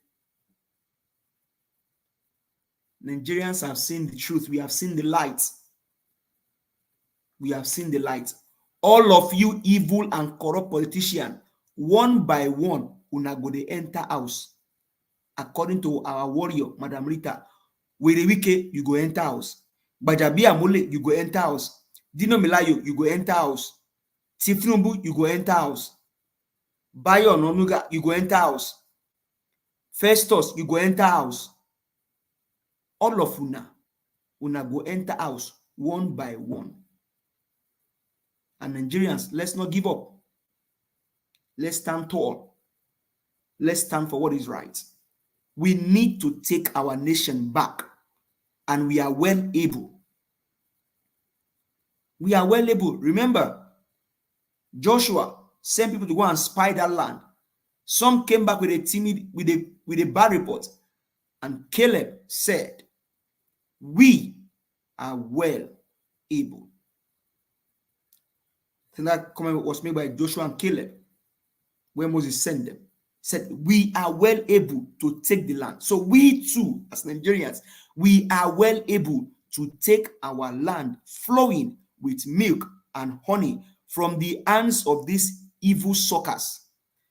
Nigerians have seen the truth. We have seen the light. We have seen the light. All of you evil and corrupt politicians, one by one, una go dey enter house. According to our warrior, Madam Rita, Werewike, you go enter house. Bajabi Amole, you go enter house. Dino Melayo, you go enter house. Tinubu, you go enter house. Bayo Nonuga, you go enter house. Festus, you go enter house. All of una go enter house one by one. And Nigerians, let's not give up. Let's stand tall. Let's stand for what is right. We need to take our nation back, and we are well able. We are well able. Remember, Joshua sent people to go and spy that land. Some came back with a bad report, and Caleb said, "We are well able." I think that comment was made by Joshua and Caleb when Moses sent them. Said, we are well able to take the land. So we too, as Nigerians, we are well able to take our land flowing with milk and honey from the hands of these evil suckers,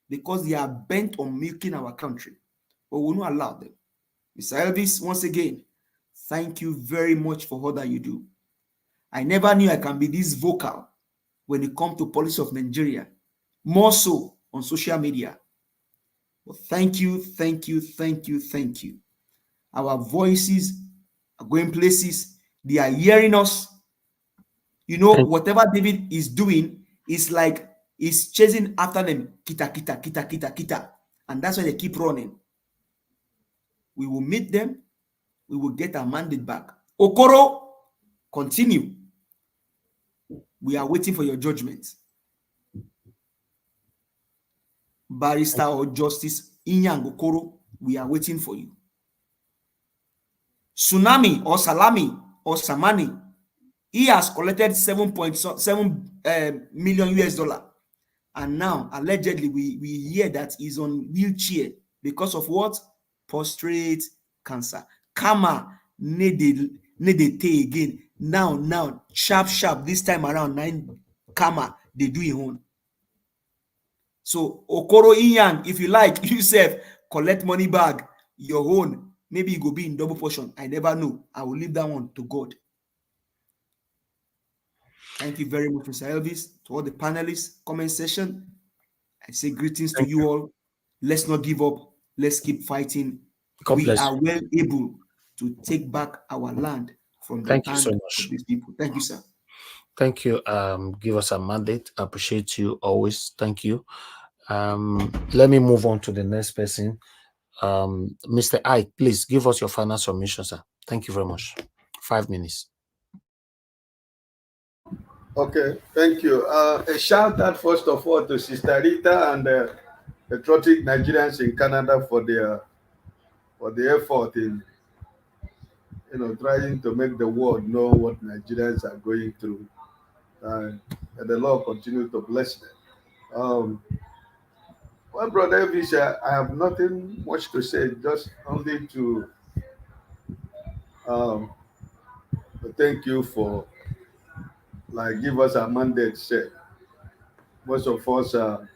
because they are bent on milking our country. But we will not allow them. Mr. Elvis, once again, thank you very much for all that you do. I never knew I can be this vocal when it comes to policy of Nigeria, more so on social media. But thank you, thank you, thank you, thank you. Our voices are going places. They are hearing us. You know, whatever David is doing is like he's chasing after them. Kita, kita, kita, kita, kita. And that's why they keep running. We will meet them. We will get our mandate back. Okoro, continue. We are waiting for your judgment. Barrister or Justice Inyang Okoro, we are waiting for you. Tsunami or Salami or Samani, he has collected 7.7 million US dollar. And now, allegedly, we hear that he's on wheelchair because of what? Prostate cancer. Karma need a tay again. Now, sharp, this time around, 9 karma, they do it on. So Okoro Inyang, if you like, you self collect money bag, your own. Maybe it go be in double portion. I never know. I will leave that one to God. Thank you very much, Mr. Elvis, to all the panelists, comment session. I say greetings to you all. Let's not give up. Let's keep fighting. God We bless are you. well able to take back our land from the Thank you hand so of much. these people. Thank you, sir. Thank you. Give us a mandate. I appreciate you always. Thank you. Let me move on to the next person. Mr. Ike, please give us your final submission, sir. Thank you very much. 5 minutes. Okay, thank you. A shout out first of all to Sister Rita and patriotic Nigerians in Canada for the effort in trying to make the world know what Nigerians are going through, and the Lord continue to bless them. Well, Brother Elvis, I have nothing much to say, just only to thank you for give us a mandate. Say most of us are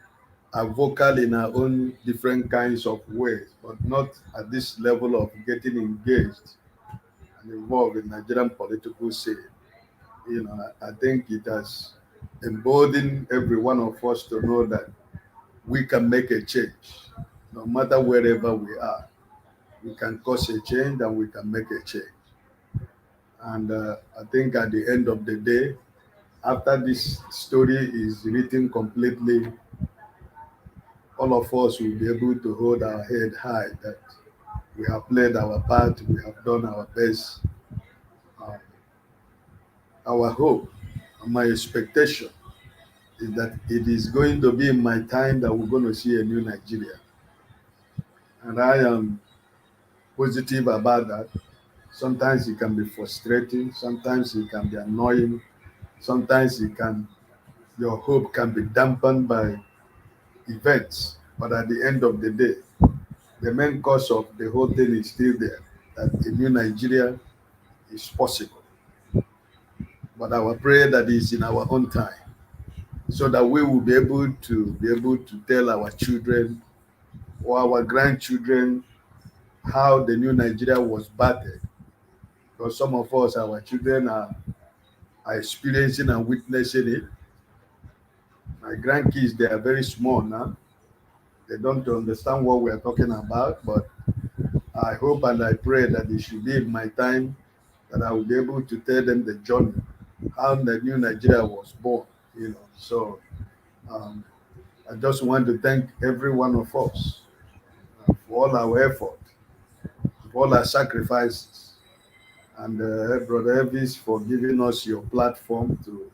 vocal in our own different kinds of ways, but not at this level of getting engaged and involved in Nigerian political scene. I think it has emboldened every one of us to know that we can make a change, no matter wherever we are. We can cause a change and we can make a change. And I think at the end of the day, after this story is written completely, all of us will be able to hold our head high that we have played our part, we have done our best. Our hope and my expectation is that it is going to be in my time that we're going to see a new Nigeria. And I am positive about that. Sometimes it can be frustrating, sometimes it can be annoying, sometimes your hope can be dampened by events. But at the end of the day, the main cause of the whole thing is still there, that a new Nigeria is possible. But our prayer that is in our own time, so that we will be able to tell our children or our grandchildren how the new Nigeria was battered. Because some of us, our children are experiencing and witnessing it. My grandkids, they are very small now. They don't understand what we are talking about, but I hope and I pray that it should be in my time that I will be able to tell them the journey, how the new Nigeria was born. So I just want to thank every one of us for all our effort, for all our sacrifices, and Brother Elvis for giving us your platform to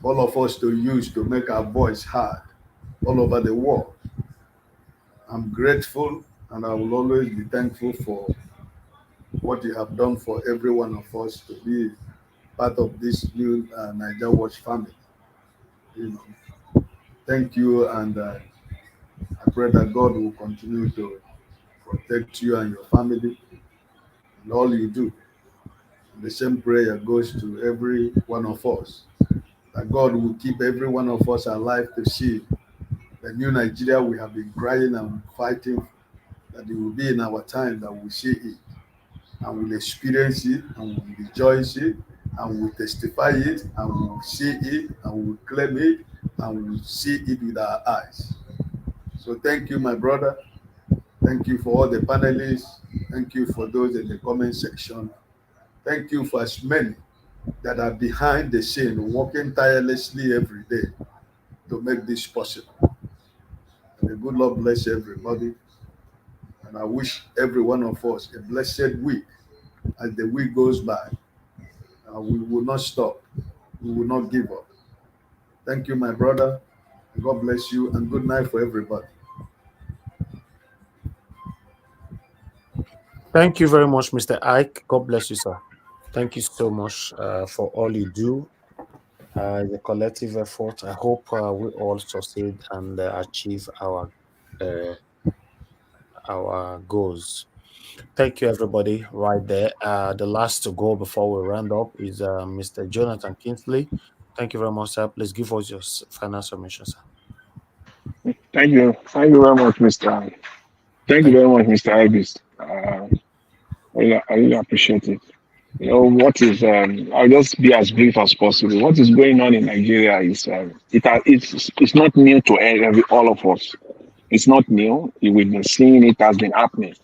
all of us to use to make our voice heard all over the world. I'm grateful and I will always be thankful for what you have done for every one of us to be part of this new Niger Watch family. Thank you, and I pray that God will continue to protect you and your family and all you do. The same prayer goes to every one of us, that God will keep every one of us alive to see the new Nigeria we have been crying and fighting, that it will be in our time that we see it and we'll experience it and we'll rejoice it and we'll testify it and we'll see it and we'll claim it and we'll see it with our eyes. So thank you, my brother. Thank you for all the panelists. Thank you for those in the comment section. Thank you for as many that are behind the scene, working tirelessly every day to make this possible. And the good Lord bless everybody. And I wish every one of us a blessed week as the week goes by. We will not stop. We will not give up. Thank you, my brother. God bless you, and good night for everybody. Thank you very much, Mr. Ike. God bless you, sir. Thank you so much for all you do. The collective effort. I hope we all succeed and achieve our goals. Thank you, everybody, right there. The last to go before we round up is Mr. Jonathan Kingsley. Thank you very much, sir. Please give us your final submission, sir. Thank you. Thank you very much, Mr. Thank you very much, Mr. Elvis. I really appreciate it. You know, I'll just be as brief as possible. What is going on in Nigeria is, it's not new to all of us. It's not new. We've been seeing it has been happening.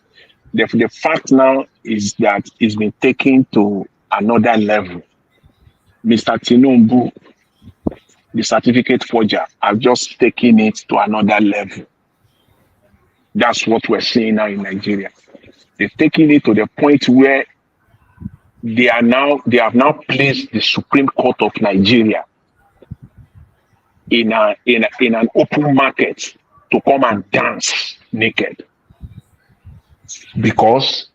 The fact now is that it's been taken to another level. Mr. Tinubu, the certificate forger, have just taken it to another level. That's what we're seeing now in Nigeria. They've taken it to the point where they have now placed the Supreme Court of Nigeria in an open market to come and dance naked. Because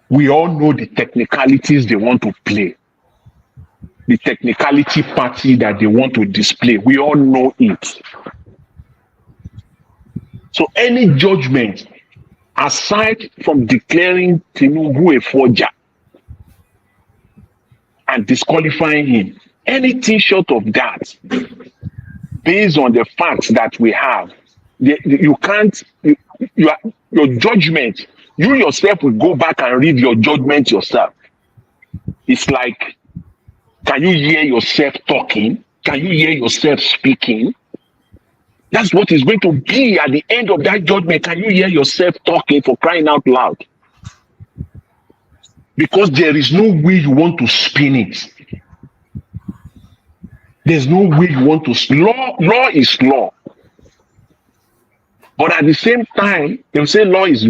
we all know the technicalities they want to play, the technicality party that they want to display. We all know it. So any judgment, aside from declaring Tinubu a forger and disqualifying him, anything short of that, based on the facts that we have, your judgment, you yourself will go back and read your judgment yourself. It's like, can you hear yourself talking? Can you hear yourself speaking? That's what is going to be at the end of that judgment. Can you hear yourself talking, for crying out loud? Because there is no way you want to spin it. There's no way you want to. Law is law. But at the same time, they'll say law is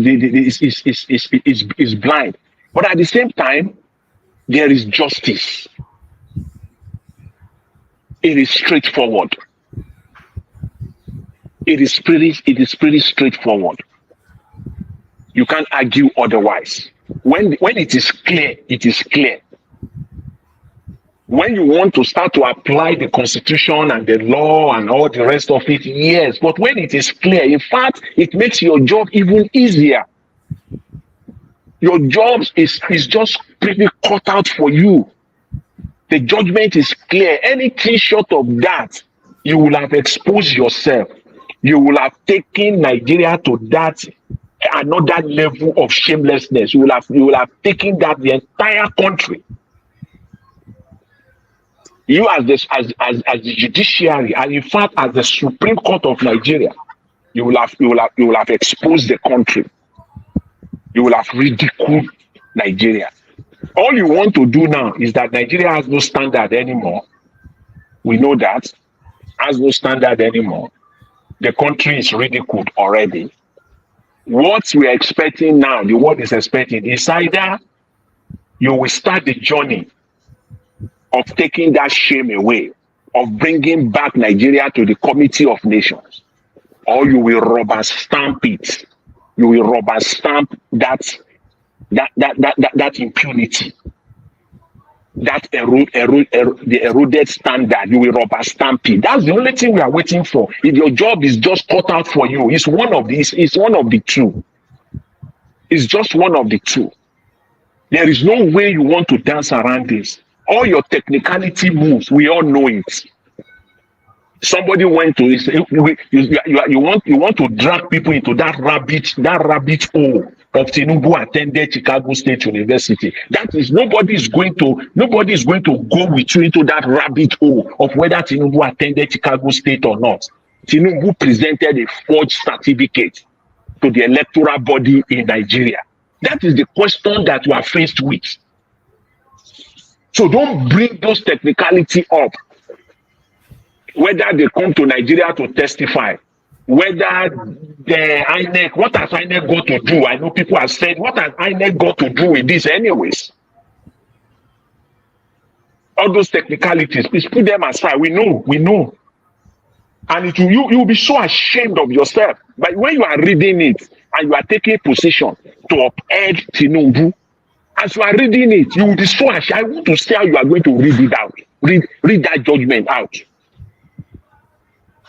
blind. But at the same time, there is justice. It is straightforward. It is pretty straightforward. You can't argue otherwise. When it is clear, it is clear. When you want to start to apply the Constitution and the law and all the rest of it, yes. But when it is clear, in fact, it makes your job even easier. Your job is just pretty cut out for you. The judgment is clear. Anything short of that, you will have exposed yourself. You will have taken Nigeria to that another level of shamelessness. You will have taken that the entire country. You as the judiciary, and in fact as the Supreme Court of Nigeria, you will have exposed the country. You will have ridiculed Nigeria. All you want to do now is that Nigeria has no standard anymore. We know that has no standard anymore. The country is ridiculed already. What we are expecting now, the world is expecting, is either you will start the journey of taking that shame away, of bringing back Nigeria to the Committee of Nations, or you will rubber stamp it. You will rubber stamp that impunity, the eroded standard. You will rubber stamp it. That's the only thing we are waiting for. If your job is just cut out for you, it's one of the two. It's just one of the two. There is no way you want to dance around this. All your technicality moves, we all know it. Somebody went to you want to drag people into that rabbit hole of Tinubu attended Chicago State University. That is nobody is going to go with you into that rabbit hole of whether Tinubu attended Chicago State or not. Tinubu presented a forged certificate to the electoral body in Nigeria. That is the question that we are faced with. So don't bring those technicality up. Whether they come to Nigeria to testify, whether the INEC, what has INEC got to do? I know people have said, what has INEC got to do with this anyways? All those technicalities, please put them aside. We know. And you'll be so ashamed of yourself. But when you are reading it and you are taking position to uphold Tinubu, as you are reading it, you will be so ashamed. I want to see how you are going to read it out. Read that judgment out.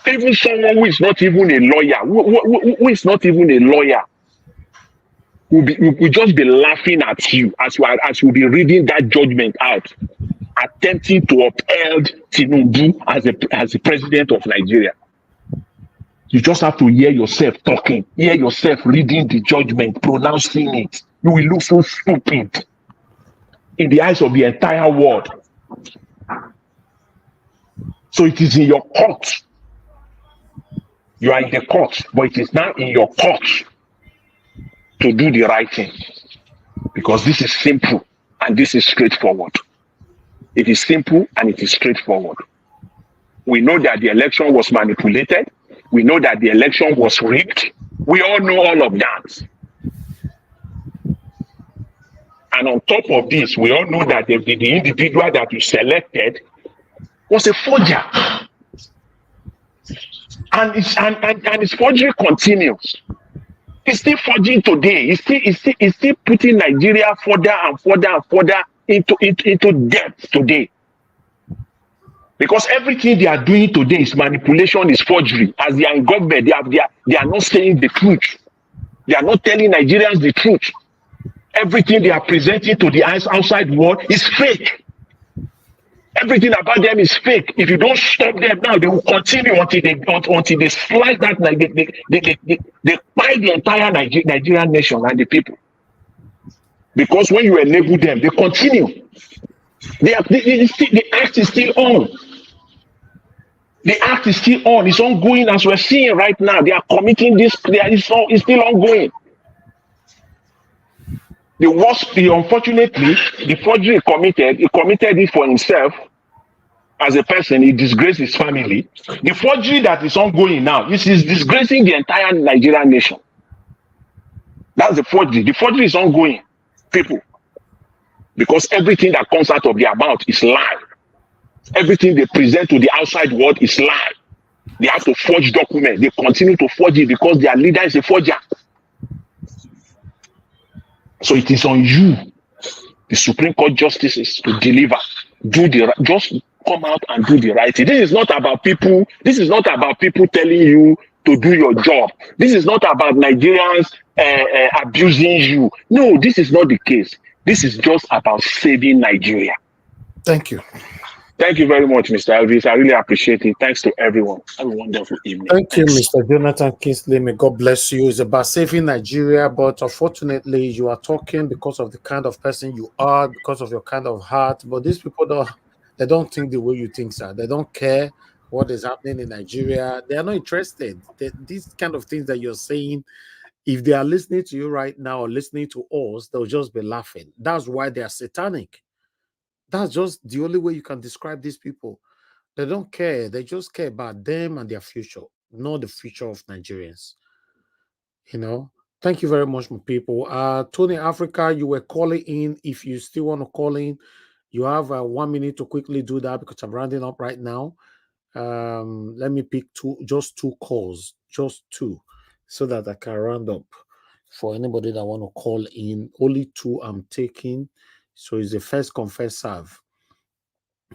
Even someone who is not even a lawyer, who is not even a lawyer, will just be laughing at you as you be reading that judgment out, attempting to uphold Tinubu as the president of Nigeria. You just have to hear yourself talking, hear yourself reading the judgment, pronouncing it. You will look so stupid in the eyes of the entire world. So it is in your court. You are in the court, but it is now in your court to do the right thing. Because this is simple and this is straightforward. It is simple and it is straightforward. We know that the election was manipulated. We know that the election was rigged. We all know all of that. And on top of this, we all know that the individual that you selected was a forger. And its forgery continues. It's still forging today. It's still putting Nigeria further and further and further into debt today. Because everything they are doing today is manipulation, is forgery. As they are in government, they are not saying the truth. They are not telling Nigerians the truth. Everything they are presenting to the outside world is fake. Everything about them is fake. If you don't stop them now, they will continue until they slice that, they buy the entire Nigerian nation and the people. Because when you enable them, they continue. The act is still on. The act is still on. It's ongoing as we're seeing right now. They are committing this. It's still ongoing. The worst, unfortunately, the forgery he committed it for himself as a person. He disgraced his family. The forgery that is ongoing now, this is disgracing the entire Nigerian nation. That's the forgery. The forgery is ongoing, people. Because everything that comes out of their mouth is lie. Everything they present to the outside world is lie. They have to forge documents. They continue to forge it because their leader is a forger. So it is on you, the Supreme Court justices, to deliver. Just come out and do the right thing. This is not about people. This is not about people telling you to do your job. This is not about Nigerians abusing you. No, this is not the case. This is just about saving Nigeria. Thank you. Thank you very much, Mr. Elvis. I really appreciate it. Thanks to everyone. Have a wonderful evening. Thank you, Mr. Jonathan Kingsley. May God bless you. It's about saving Nigeria, but unfortunately, you are talking because of the kind of person you are, because of your kind of heart. But these people don't think the way you think, sir. They don't care what is happening in Nigeria. They are not interested. These kind of things that you're saying, if they are listening to you right now or listening to us, they'll just be laughing. That's why they are satanic. That's just the only way you can describe these people. They don't care. They just care about them and their future, not the future of Nigerians. You know, thank you very much, my people. Tony Africa, you were calling in. If you still want to call in, you have 1 minute to quickly do that because I'm rounding up right now. Let me pick just two calls, just two, so that I can round up. For anybody that want to call in, only two I'm taking. So it's the first come, first serve.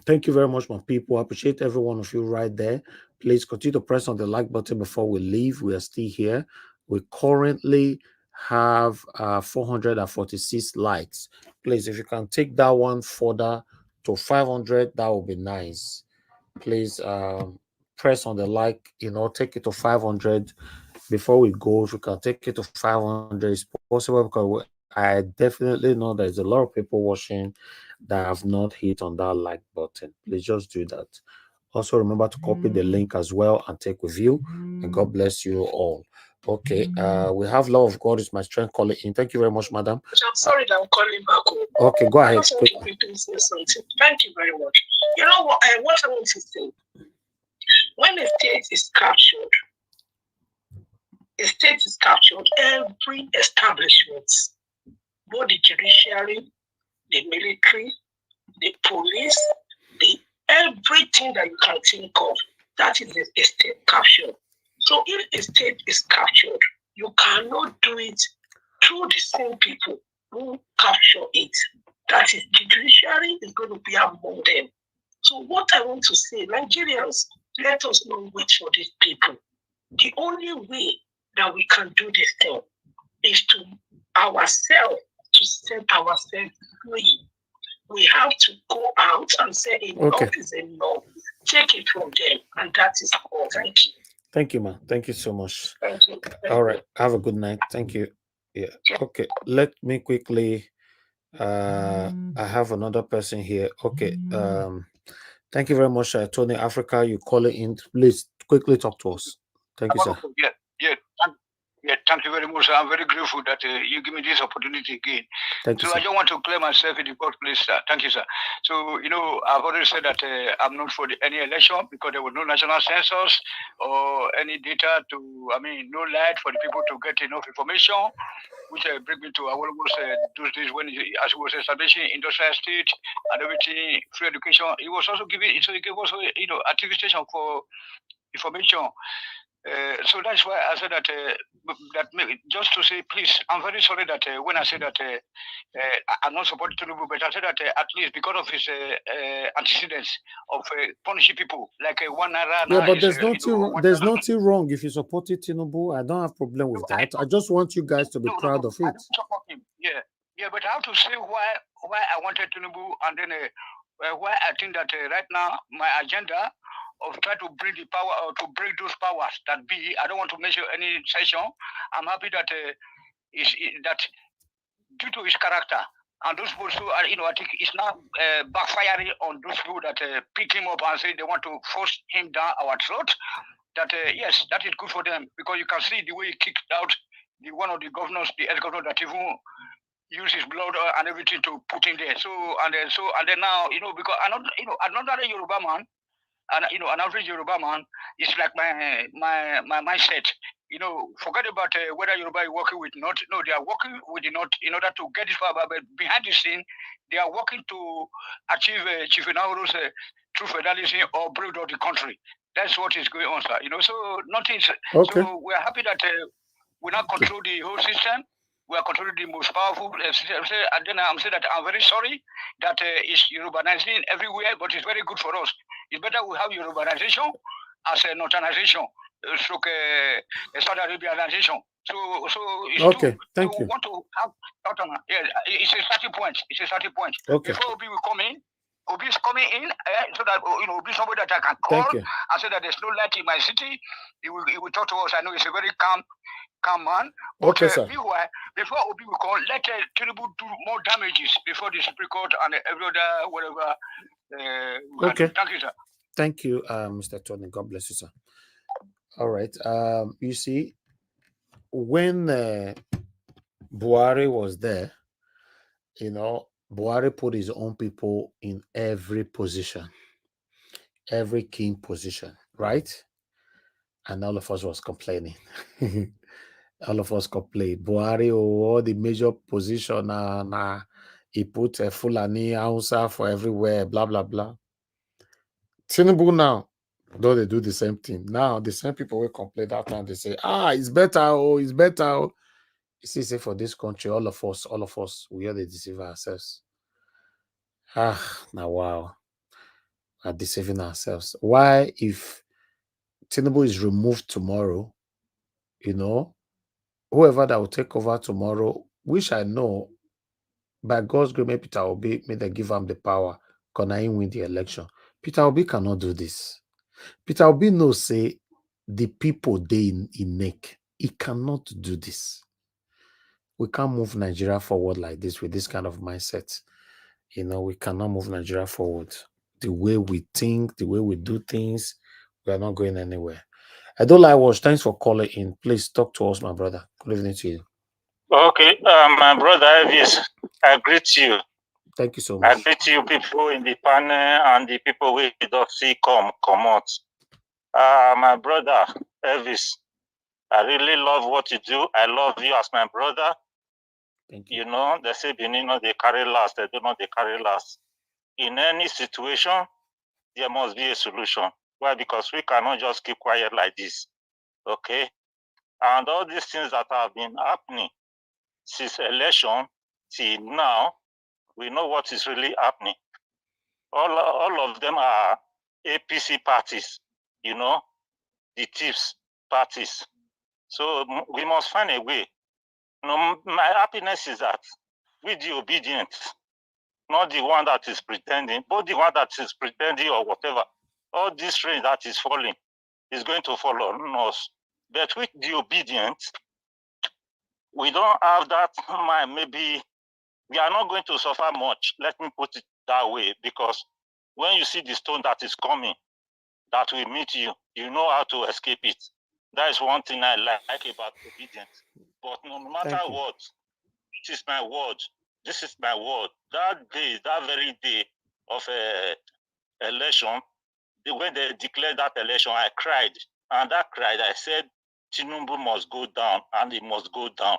Thank you very much, my people. I appreciate every one of you right there. Please continue to press on the like button before we leave. We are still here. We currently have 446 likes. Please, if you can take that one further to 500, that would be nice. Please press on the like, take it to 500 before we go. If we can take it to 500, it's possible because I definitely know there's a lot of people watching that have not hit on that like button. Please just do that. Also, remember to copy the link as well and take with you. And God bless you all. Okay, we have Love of God is my strength calling in. Thank you very much, madam. I'm sorry that I'm calling back. Okay, go ahead. I just want to quickly say something. Thank you very much. You know what I want to say? When a state is captured, every establishment, both the judiciary, the military, the police, everything that you can think of, that is a state captured. So if a state is captured, you cannot do it through the same people who capture it. That is, the judiciary is going to be among them. So what I want to say, Nigerians, let us not wait for these people. The only way that we can do this thing is to set ourselves free. We have to go out and say enough is enough. Take it from them, and that is all. Thank you. Thank you, man. Thank you so much. Thank you. All right. Have a good night. Thank you. Yeah. Okay. Let me quickly. I have another person here. Okay. Thank you very much, Tony Africa. You call it in. Please quickly talk to us. Thank you, sir. Thank you very much. I'm very grateful that you give me this opportunity again. Thank you, So sir. I don't want to clear myself in the first place, sir. Thank you, sir. So, I've already said that I'm not for any election because there was no national census or any data no light for the people to get enough information, which brings me to those days when as he was establishing industrial state and everything, free education. He was also giving, so he gave also, activity station for information. So that's why I said that just to say, please, I'm very sorry that when I said that I'm not supporting Tinubu, but I said that at least because of his antecedents of punishing people, like 1 naira. Yeah, but there's nothing wrong if you support Tinubu. I don't have problem with that. I just want you guys to be proud of it. I don't support him. Yeah, but I have to say why I wanted Tinubu, and then why I think that right now my agenda of trying to bring the power or to break those powers that be. I don't want to mention any session. I'm happy that that due to his character and those people who are, I think it's now backfiring on those people that pick him up and say they want to force him down our throat. That yes, that is good for them because you can see the way he kicked out one of the governors, the ex-governor that even used his blood and everything to put in there. So and then now because another Yoruba man. And an average Yoruba man is like my mindset. Forget about whether Yoruba is working with North. No, they are working with the North in order to get this power. But behind the scene, they are working to achieve Chief Inaoro's true federalism or build out the country. That's what is going on, sir. So nothing. Okay. So we are happy that we now control the whole system. We are controlling the most powerful system. And then I'm saying that I'm very sorry that it's Yorubanizing everywhere, but it's very good for us. It's better we have Yorubanization as a northernization, stroke Saudi Arabianization. So it's okay. True. Thank so you. We want to have it's a starting point. It's a starting point. Okay. Before Obi will come in, Obi is coming in so that Obi is somebody that I can call and say that there's no light in my city. He will talk to us. I know he's a very calm man. But okay, sir. Meanwhile, before Obi will come, let Tinubu do more damages before the Supreme Court and every other whatever. Okay. Thank you, sir. Thank you, Mr. Tony. God bless you, sir. All right. You see, when Buhari was there, Buhari put his own people in every position, every key position, right? And all of us was complaining. All of us complained. Buhari, all the major position, he put a Fulani Hausa for everywhere, blah, blah, blah. Tinubu now, though they do the same thing. Now, the same people will complain that time. They say, it's better, it's better. You see, say for this country, all of us, we are the deceive ourselves. Now, wow. Are deceiving ourselves. Why, if Tinubu is removed tomorrow, whoever that will take over tomorrow, which I know, by God's grace, maybe Peter Obi, may they give him the power, can I win the election? Peter Obi cannot do this. Peter Obi knows, say, the people they in neck. He cannot do this. We can't move Nigeria forward like this with this kind of mindset. We cannot move Nigeria forward. The way we think, the way we do things, we are not going anywhere. I don't like watch. Thanks for calling in. Please talk to us, my brother. Good evening to you. Okay, my brother Elvis, I greet you. Thank you so much. I greet you people in the panel and the people we don't see come out. My brother Elvis, I really love what you do. I love you as my brother. Thank you. They say Benin, they carry last. They do not they carry last. In any situation, there must be a solution. Why? Because we cannot just keep quiet like this. Okay? And all these things that have been happening since election till now, we know what is really happening. All of them are APC parties, the thieves parties. So we must find a way. My happiness is that with the obedient, not the one that is pretending, but the one that is pretending or whatever. All this rain that is falling, is going to follow us. But with the obedient, we don't have that mind. Maybe we are not going to suffer much. Let me put it that way, because when you see the stone that is coming, that will meet you, you know how to escape it. That is one thing I like about obedience. But no matter what, this is my word. This is my word. That day, that very day of election, when they declared that election, I cried. And that cried, I said, Tinubu must go down, and he must go down.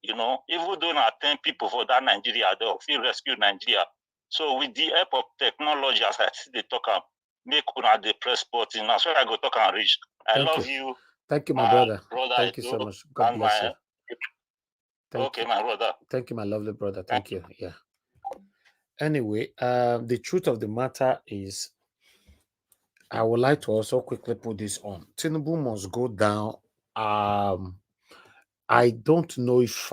You know, even though not 10 people for that Nigeria, they'll feel rescue Nigeria. So with the help of technology, as I see the talk, make una the press button. That's where I go talk and reach. I love you. Thank you, my brother. Brother, Thank you so much. God bless you. Thank you, my brother. Thank you, my lovely brother. Thank you. Yeah. Anyway, the truth of the matter is, I would like to also quickly put this on. Tinubu must go down. I don't know if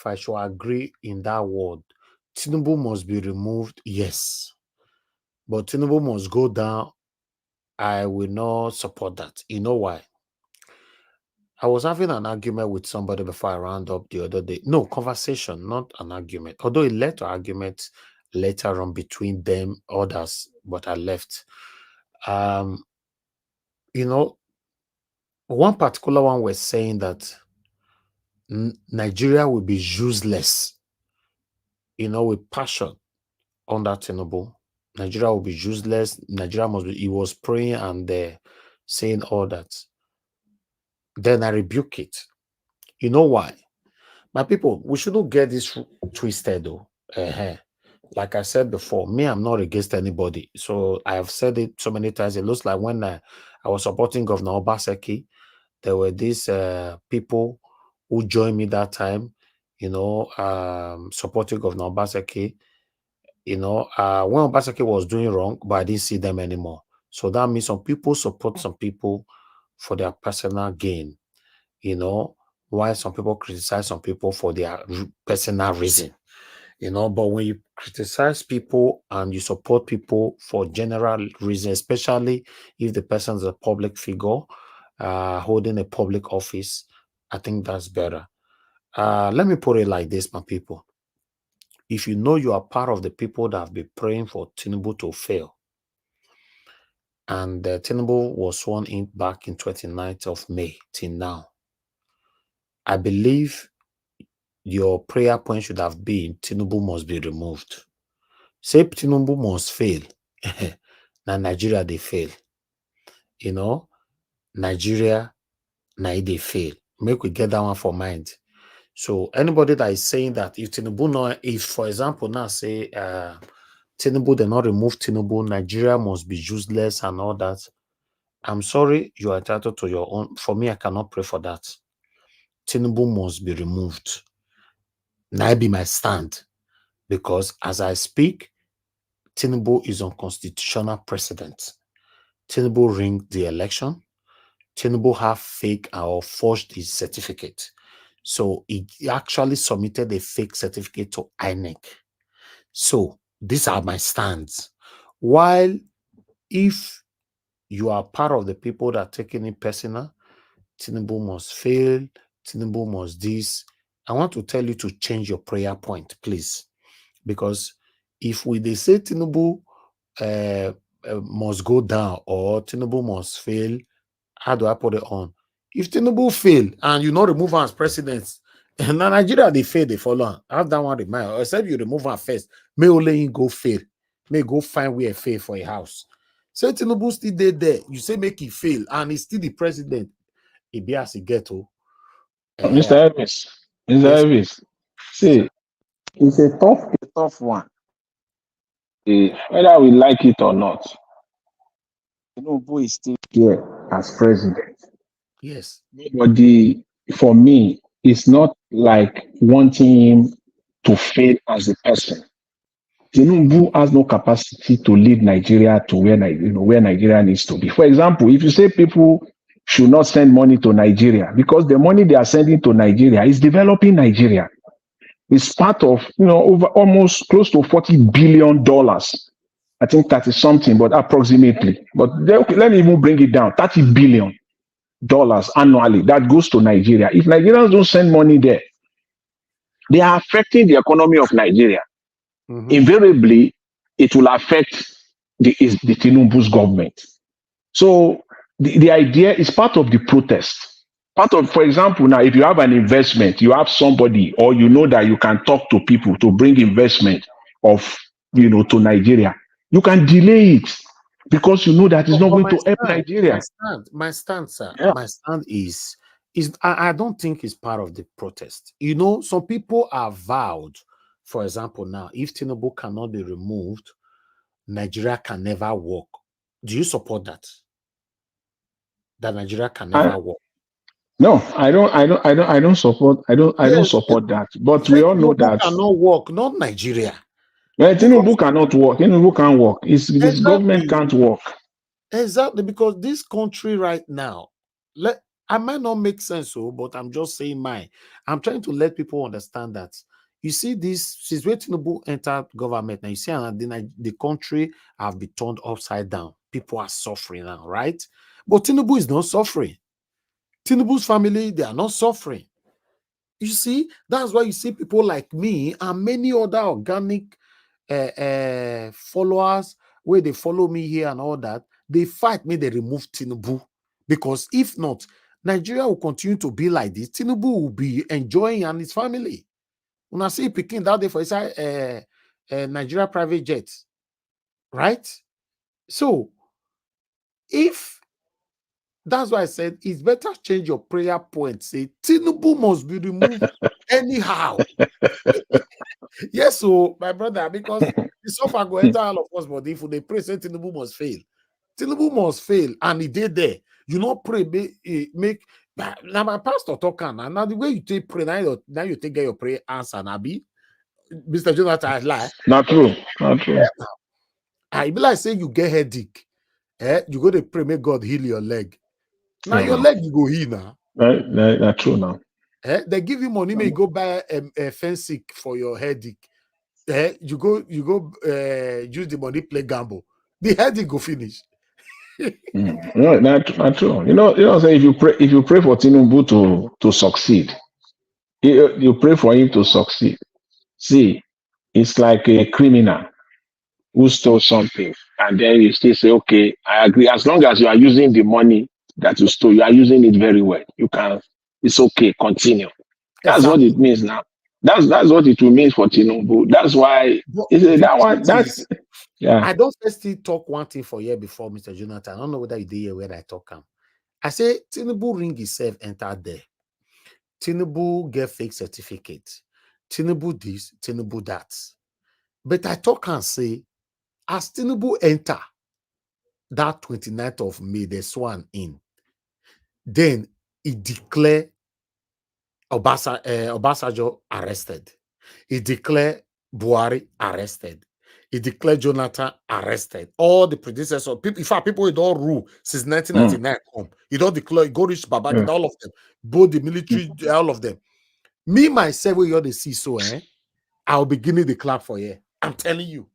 I should agree in that word. Tinubu must be removed, yes. But Tinubu must go down. I will not support that. You know why? I was having an argument with somebody before I round up the other day. No, conversation, not an argument. Although it led to arguments later on between them, others, but I left. You know, one particular one was saying that Nigeria will be useless, you know, with passion under Tinubu. Nigeria will be useless. Nigeria must be, he was praying and saying all that. Then I rebuke it. You know why? My people, we shouldn't get this twisted though. Like I said before, me, I'm not against anybody. So I have said it so many times. It looks like when I was supporting Governor Obaseki, there were these people who joined me that time, you know, supporting Governor Obaseki. You know, when Obaseki was doing wrong, but I didn't see them anymore. So that means some people support some people for their personal gain, you know, while some people criticize some people for their personal reason, you know. But when you criticize people and you support people for general reason, especially if the person is a public figure, holding a public office, I think that's better. Let me put it like this, my people. If you know you are part of the people that have been praying for Tinubu to fail, and Tinubu was sworn in back in 29th of May till now, I believe your prayer point should have been Tinubu must be removed. Say Tinubu must fail. Now Nigeria, they fail. You know, Nigeria, now they fail. Make we get that one for mind. So anybody that is saying that if Tinubu, no, if for example now say Tinubu, they not remove Tinubu, Nigeria must be useless and all that, I'm sorry, you are entitled to your own. For me, I cannot pray for that. Tinubu must be removed. Now be my stand, because as I speak, Tinubu is unconstitutional precedent. Tinubu ringed the election. Tinubu have fake or forged his certificate. So he actually submitted a fake certificate to INEC. So these are my stands. While if you are part of the people that are taking it personal, Tinubu must fail, Tinubu must this, I want to tell you to change your prayer point, please. Because if they say Tinubu must go down or Tinubu must fail, how do I put it on? If Tinubu fail and you not remove him as president, and Nigeria they fail, they follow. Have that one in mind. Except you remove him first, may only him go fail, may go find where fail for a house. Say Tinubu still there, you say make he fail, and he's still the president. He be as he get to. Mr. Elvis, Elvis, see, it's a tough one. Whether we like it or not, Tinubu is still here as president. Yes. But for me, it's not like wanting him to fail as a person. Tinubu has no capacity to lead Nigeria to where Nigeria needs to be. For example, if you say people should not send money to Nigeria, because the money they are sending to Nigeria is developing Nigeria. It's part of, over almost close to $40 billion I think 30 something, but approximately. But okay, let me even bring it down. $30 billion annually that goes to Nigeria. If Nigerians don't send money there, they are affecting the economy of Nigeria. Invariably, it will affect the Tinubu's government. So the idea is part of the protest. Part of, for example, now, if you have an investment, you have somebody, or you know that you can talk to people to bring investment of, to Nigeria, you can delay it because you know that it's not going to help Nigeria. My stand, sir. Yeah. My stand is I don't think it's part of the protest. Some people are vowed, for example, now, if Tinubu cannot be removed, Nigeria can never work. Do you support that? That Nigeria can never work? No, I don't support. I don't support that. But we all know that cannot work, not Nigeria. Well, Tinubu cannot work. Tinubu can't work. This government can't work. Exactly, because this country right now, I might not make sense, but I'm just saying mine. I'm trying to let people understand that. You see, this since when Tinubu entered government, now you see the country have been turned upside down. People are suffering now, right? But Tinubu is not suffering. Tinubu's family, they are not suffering. You see, that's why you see people like me and many other organic followers where they follow me here and all that. They fight me, they remove Tinubu. Because if not, Nigeria will continue to be like this. Tinubu will be enjoying and his family. When I see Peking that day for his Nigeria private jets, right? So, if that's why I said it's better change your prayer point. Say Tinubu must be removed anyhow. Yes, so my brother, because the suffer go enter all of us, but if they pray, say Tinubu must fail. Tinubu must fail, and he did there. You not pray, make now my pastor talk and now the way you take pray, now you take get your prayer answer, Nabi. Mr. Jonathan lie. Not true. Not true. I be like say you get headache. You go to pray, make God heal your leg. Now your leg you go heal now. That's true now. They give you money, may you go buy a fencing for your headache. You go use the money play gamble. The headache go finish. No, not true. Say if you pray for Tinubu to succeed, you pray for him to succeed. See, it's like a criminal who stole something, and then you still say, okay, I agree. As long as you are using the money that you stole, you are using it very well. You can. It's okay. Continue. That's what it means now. That's what it will mean for Tinubu. That's why that one. That's yeah. I don't first talk one thing for year before, Mr. Jonathan. I don't know whether you did hear where I talk him. I say Tinubu ring himself entered there. Tinubu get fake certificate. Tinubu this, Tinubu that. But I talk and say, as Tinubu enter that 29th of May, the swan in, then he declare Obasanjo arrested. He declared Buhari arrested. He declared Jonathan arrested. All the predecessors, people, in fact, people don't rule since 1999 come. He don't declare, go reach Babangida, all of them, both the military, all of them. Me, myself, where you're the see so, I'll be giving the clap for you. I'm telling you.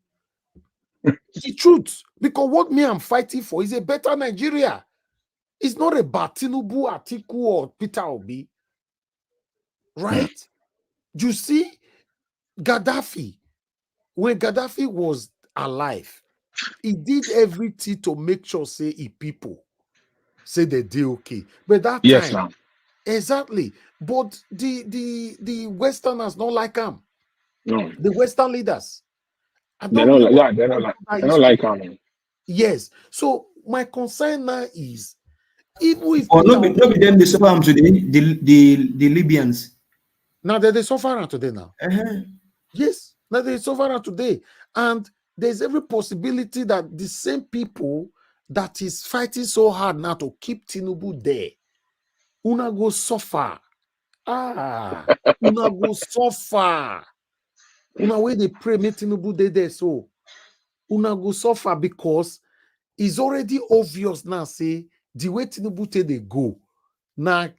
It's the truth. Because what me I'm fighting for is a better Nigeria. It's not about Tinubu, Atiku, or Peter Obi. Right? You see, Gaddafi, when Gaddafi was alive, he did everything to make sure, say, people say they did okay. But that time, ma'am. Exactly. But the Westerners don't like him. No. The Western leaders. They don't like him. Yes. So my concern now is, even if not be them they suffer today, the Libyans. Now they suffer today now. Yes, now they suffer today. And there's every possibility that the same people that is fighting so hard now to keep Tinubu there, una go suffer. Una go suffer. Una way they pray make Tinubu there, so una go suffer because it's already obvious now. Say the way Tinubu they go now,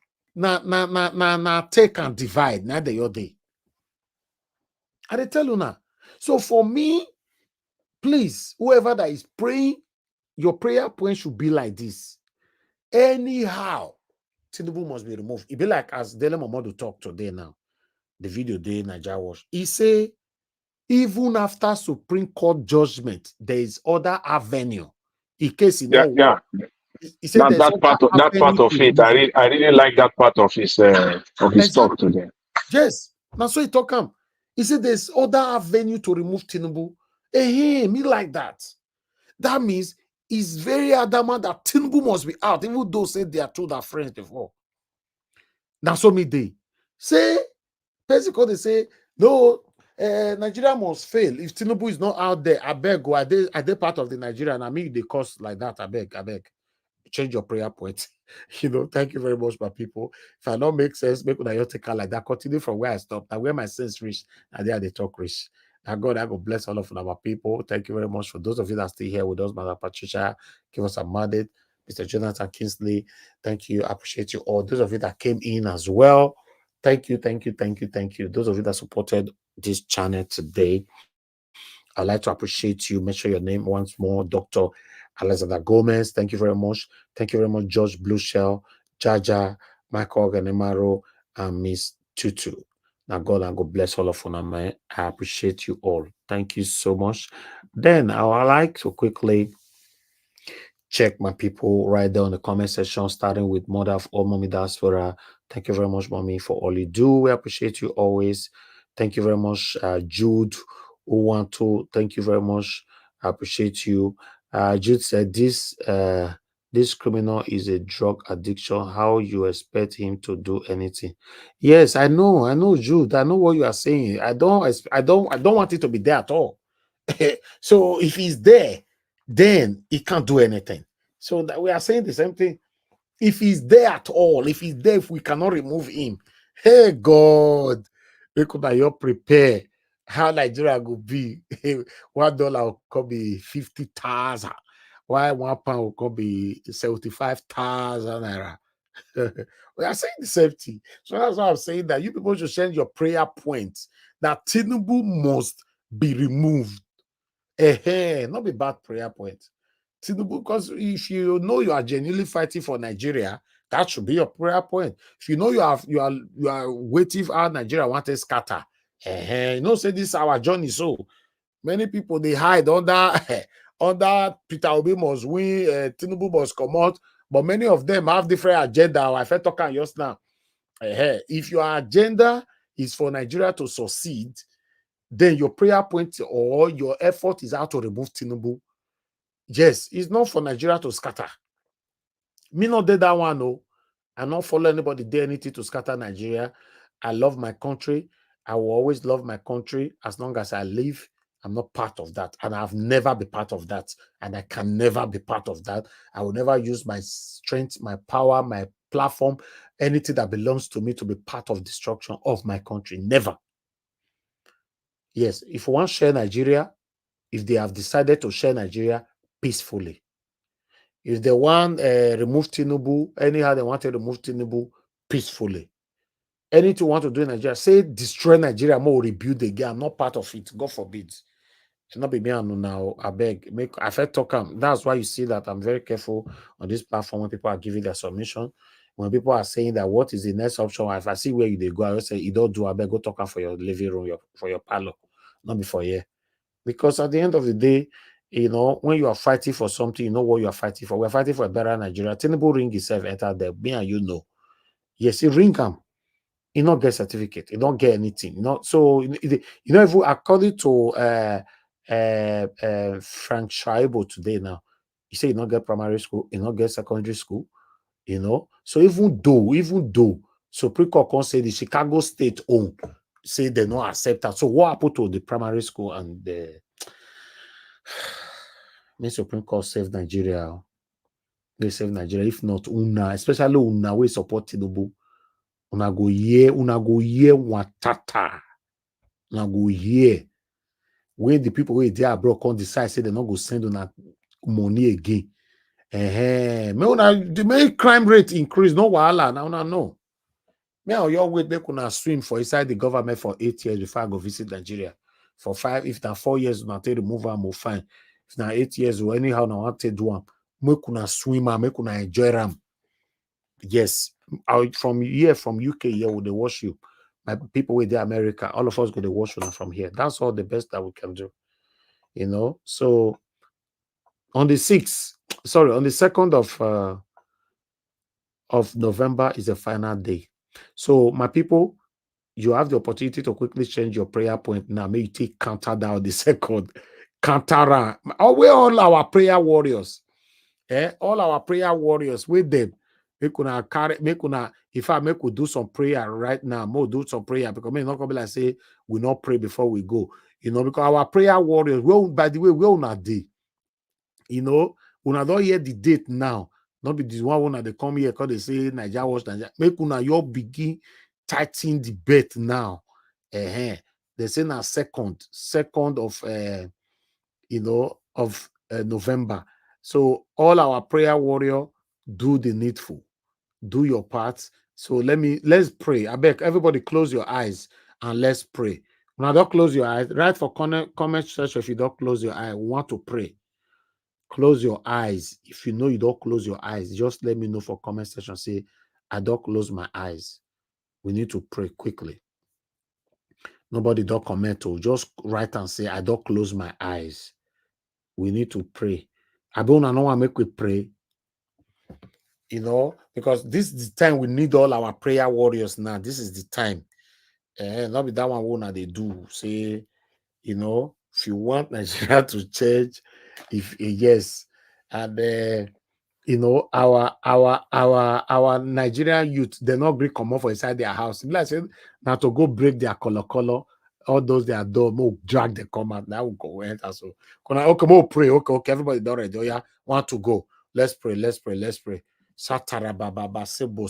take and divide. Now they your day. I tell you now. So for me, Please, whoever that is praying, your prayer point should be like this. Anyhow, Tinubu must be removed. It be like as Dele Momodu talk today now, the video day Nigeria watch. He say, even after Supreme Court judgment, there is other avenue in case he Yeah, not yeah. work. He said there's That part avenue of to it, remove. I really like that part of his talk Exactly. today. Yes. Now so he talk him. He said there's other avenue to remove Tinubu. Hey, me like that. That means he's very adamant that Tinubu must be out, even though say they are two that friends before. Now so me they say basically they say no, Nigeria must fail if Tinubu is not out there. I beg, are they part of the Nigerian? I mean, they cost like that. I beg. Change your prayer point. Thank you very much, my people. If I don't make sense, make una take her like that. Continue from where I stopped. Now where my sense reach, and there they talk reach. Now God, I go bless all of our people. Thank you very much for those of you that are still here with us, Mother Patricia. Give us a mandate. Mr. Jonathan Kingsley. Thank you. I appreciate you all. Those of you that came in as well. Thank you. Those of you that supported this channel today. I'd like to appreciate you. Make sure your name once more, Dr. Alexander Gomez. Thank you very much. Thank you very much, George Blueshell, Jaja, Michael Ganemaro, and Miss Tutu. Now, God bless all of you. I appreciate you all. Thank you so much. Then I would like to quickly check my people right there in the comment section, starting with Mother of all Mommy Diaspora. Thank you very much, Mommy, for all you do. We appreciate you always. Thank you very much, Jude. Uwanto, thank you very much. I appreciate you. Jude said this criminal is a drug addiction. How you expect him to do anything? Yes, I know, Jude. I know what you are saying. I don't want it to be there at all. So if he's there, then he can't do anything. So that we are saying the same thing. If he's there at all, if we cannot remove him, hey God, we could not prepare how Nigeria will be. $1 could be 50,000. Why £1 could be 75,000 naira. We are saying the same thing. So that's why I'm saying that you people should send your prayer points that Tinubu must be removed. Not be bad prayer point. Tinubu, because if you know you are genuinely fighting for Nigeria, that should be your prayer point. If you know you are waiting for how Nigeria want to scatter, say this is our journey. So many people they hide under under Peter Obi must win, Tinubu must come out, but many of them have different agenda. I felt talking just now. If your agenda is for Nigeria to succeed, then your prayer point or your effort is how to remove Tinubu. Yes, it's not for Nigeria to scatter. Me not did that one, no. I not follow anybody do anything to scatter Nigeria. I love my country. I will always love my country as long as I live. I'm not part of that. And I've never been part of that. And I can never be part of that. I will never use my strength, my power, my platform, anything that belongs to me to be part of destruction of my country. Never. Yes, if you want to share Nigeria, if they have decided to share Nigeria peacefully, if they want remove Tinubu, anyhow they want to remove Tinubu peacefully. Anything you want to do in Nigeria, say destroy Nigeria, more rebuild again. I'm not part of it. God forbid. It not be me and now. I beg. I felt talk. That's why you see that I'm very careful on this platform when people are giving their submission. When people are saying that what is the next option, if I see where they go, I will say you don't do. I beg, go talk for your living room, for your parlor, not before here. Because at the end of the day, when you are fighting for something, you know what you are fighting for. We're fighting for a better Nigeria. Tinubu ring himself enter there. Me and you know. Yes, he ring him. He not get certificate. He don't get anything. So even according to Frank Shaibo today now, he say he not get primary school, he not get secondary school. So even though Supreme Court can say the Chicago State own say they not accept that. So what happened to the primary school and the Supreme Court save Nigeria? They save Nigeria. If not, especially Una, we support Tinubu. Una go here watata. Una go here. When the people who they abroad can decide, say they not go send una money again. The main crime rate increase, no wahala. Now una know. Me or your wait make una swim for inside the government for 8 years before I go visit Nigeria. for 5, if now 4 years, now take remove am more fine. If now 8 years or anyhow now want to do am, make una swim am, make una enjoy am. Yes, from UK here will they watch you. My people with the America, all of us go to watch you from here. That's all the best that we can do. You know, so on the 6th, sorry, on the 2nd of November is the final day. So my people, you have the opportunity to quickly change your prayer point now. May you take counter down the 2nd. Counter. Where all our prayer warriors? All our prayer warriors with them. If I make we do some prayer right now, more do some prayer because me not gonna be like say we not pray before we go. You know, because our prayer warriors, well, by the way, we will not do. You know, when don't hear the date now, not be this one when they come here because they say Nigeria watch Nigeria. Make una your begin tighten the bet now. They say now second of November. So all our prayer warrior do the needful, do your part. So let's pray. I beg everybody close your eyes and let's pray. When I don't close your eyes, write for comment section if you don't close your eye. We want to pray. Close your eyes. If you know you don't close your eyes, just let me know for comment section. Say, I don't close my eyes. We need to pray quickly. Nobody don't comment. Or just write and say, I don't close my eyes. We need to pray. I don't know how to make we pray. You know, because this is the time we need all our prayer warriors now. This is the time. Not be that one they do. Say, you know, if you want Nigeria to change, if yes, and you know, our Nigerian youth, they're not going to come off inside their house. Like I said, now to go break their color, all those they are done, more drag the come out. Now we'll go enter. So, okay, more pray. Okay, everybody done ready. Oh, yeah, want to go. Let's pray. Satara baba sibo.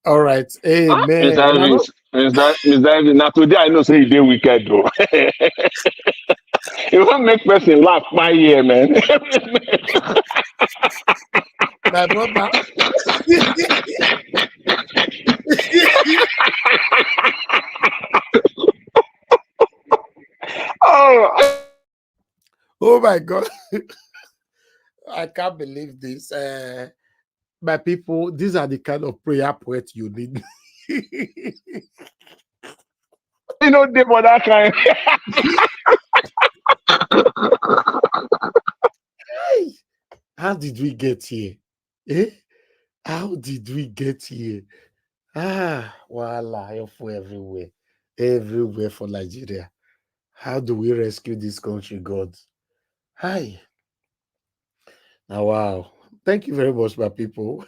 All right. Amen. Mr. Evans, Mr. Evans, now today I know say you did wicked though. You won't make person laugh 5 years, man. My brother. Oh my God. I can't believe this. My people, these are the kind of prayer poets you need. You know, they for that kind. How did we get here? Eh? How did we get here? Voila, for everywhere. Everywhere for Nigeria. How do we rescue this country, God? Hi. Now, wow. Thank you very much, my people.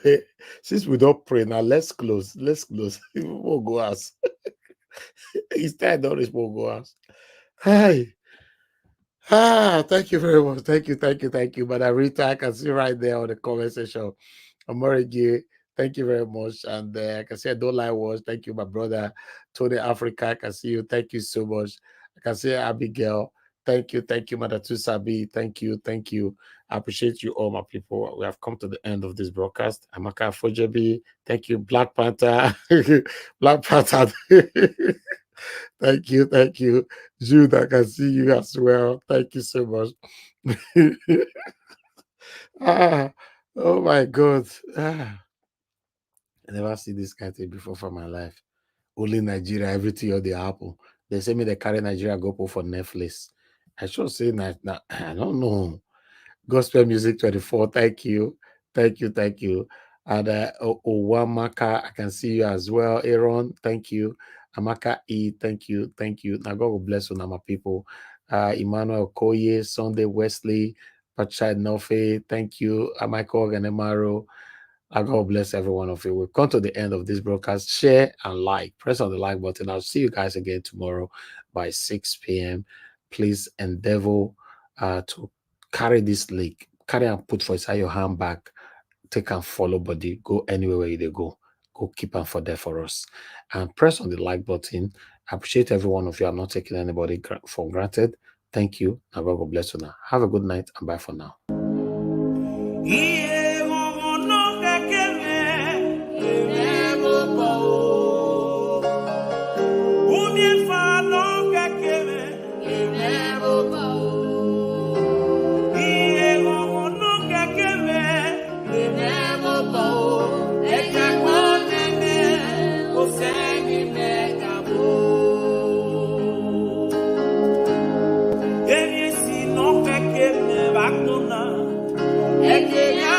Since we don't pray now, let's close. Let's close. We'll go ask. Instead, don't respond, go ask. Hi. Thank you very much. Thank you. But Rita, I can see right there on the comment section. Amorigi, thank you very much. And I can see I don't like words. Thank you, my brother. Tony Africa, I can see you. Thank you so much. I can see Abigail. Thank you, Mother Tusabi. Thank you. I appreciate you all, my people. We have come to the end of this broadcast. Amaka Fojabi, thank you. Black Panther. Black Panther. Thank you. Jude, I can see you as well. Thank you so much. Oh my God. I never see this kind of thing before for my life. Only Nigeria, everything on the Apple. They say me they carry Nigeria go for Netflix. I should say that I don't know. Gospel Music 24. Thank you. And Owamaka, I can see you as well. Aaron, thank you. Amaka E, thank you. Now God will bless you, now my people. Emmanuel Koye, Sunday Wesley, Pachai Nofe, thank you. Michael Ganemaro. God bless every one of you. We've come to the end of this broadcast. Share and like. Press on the like button. I'll see you guys again tomorrow by 6 p.m. Please endeavor to carry this link. Carry and put for inside your handbag. Take and follow body. Go anywhere where you go. Go keep them for there for us. And press on the like button. I appreciate every one of you. I'm not taking anybody for granted. Thank you. And God will bless you now. Have a good night and bye for now. Eke ya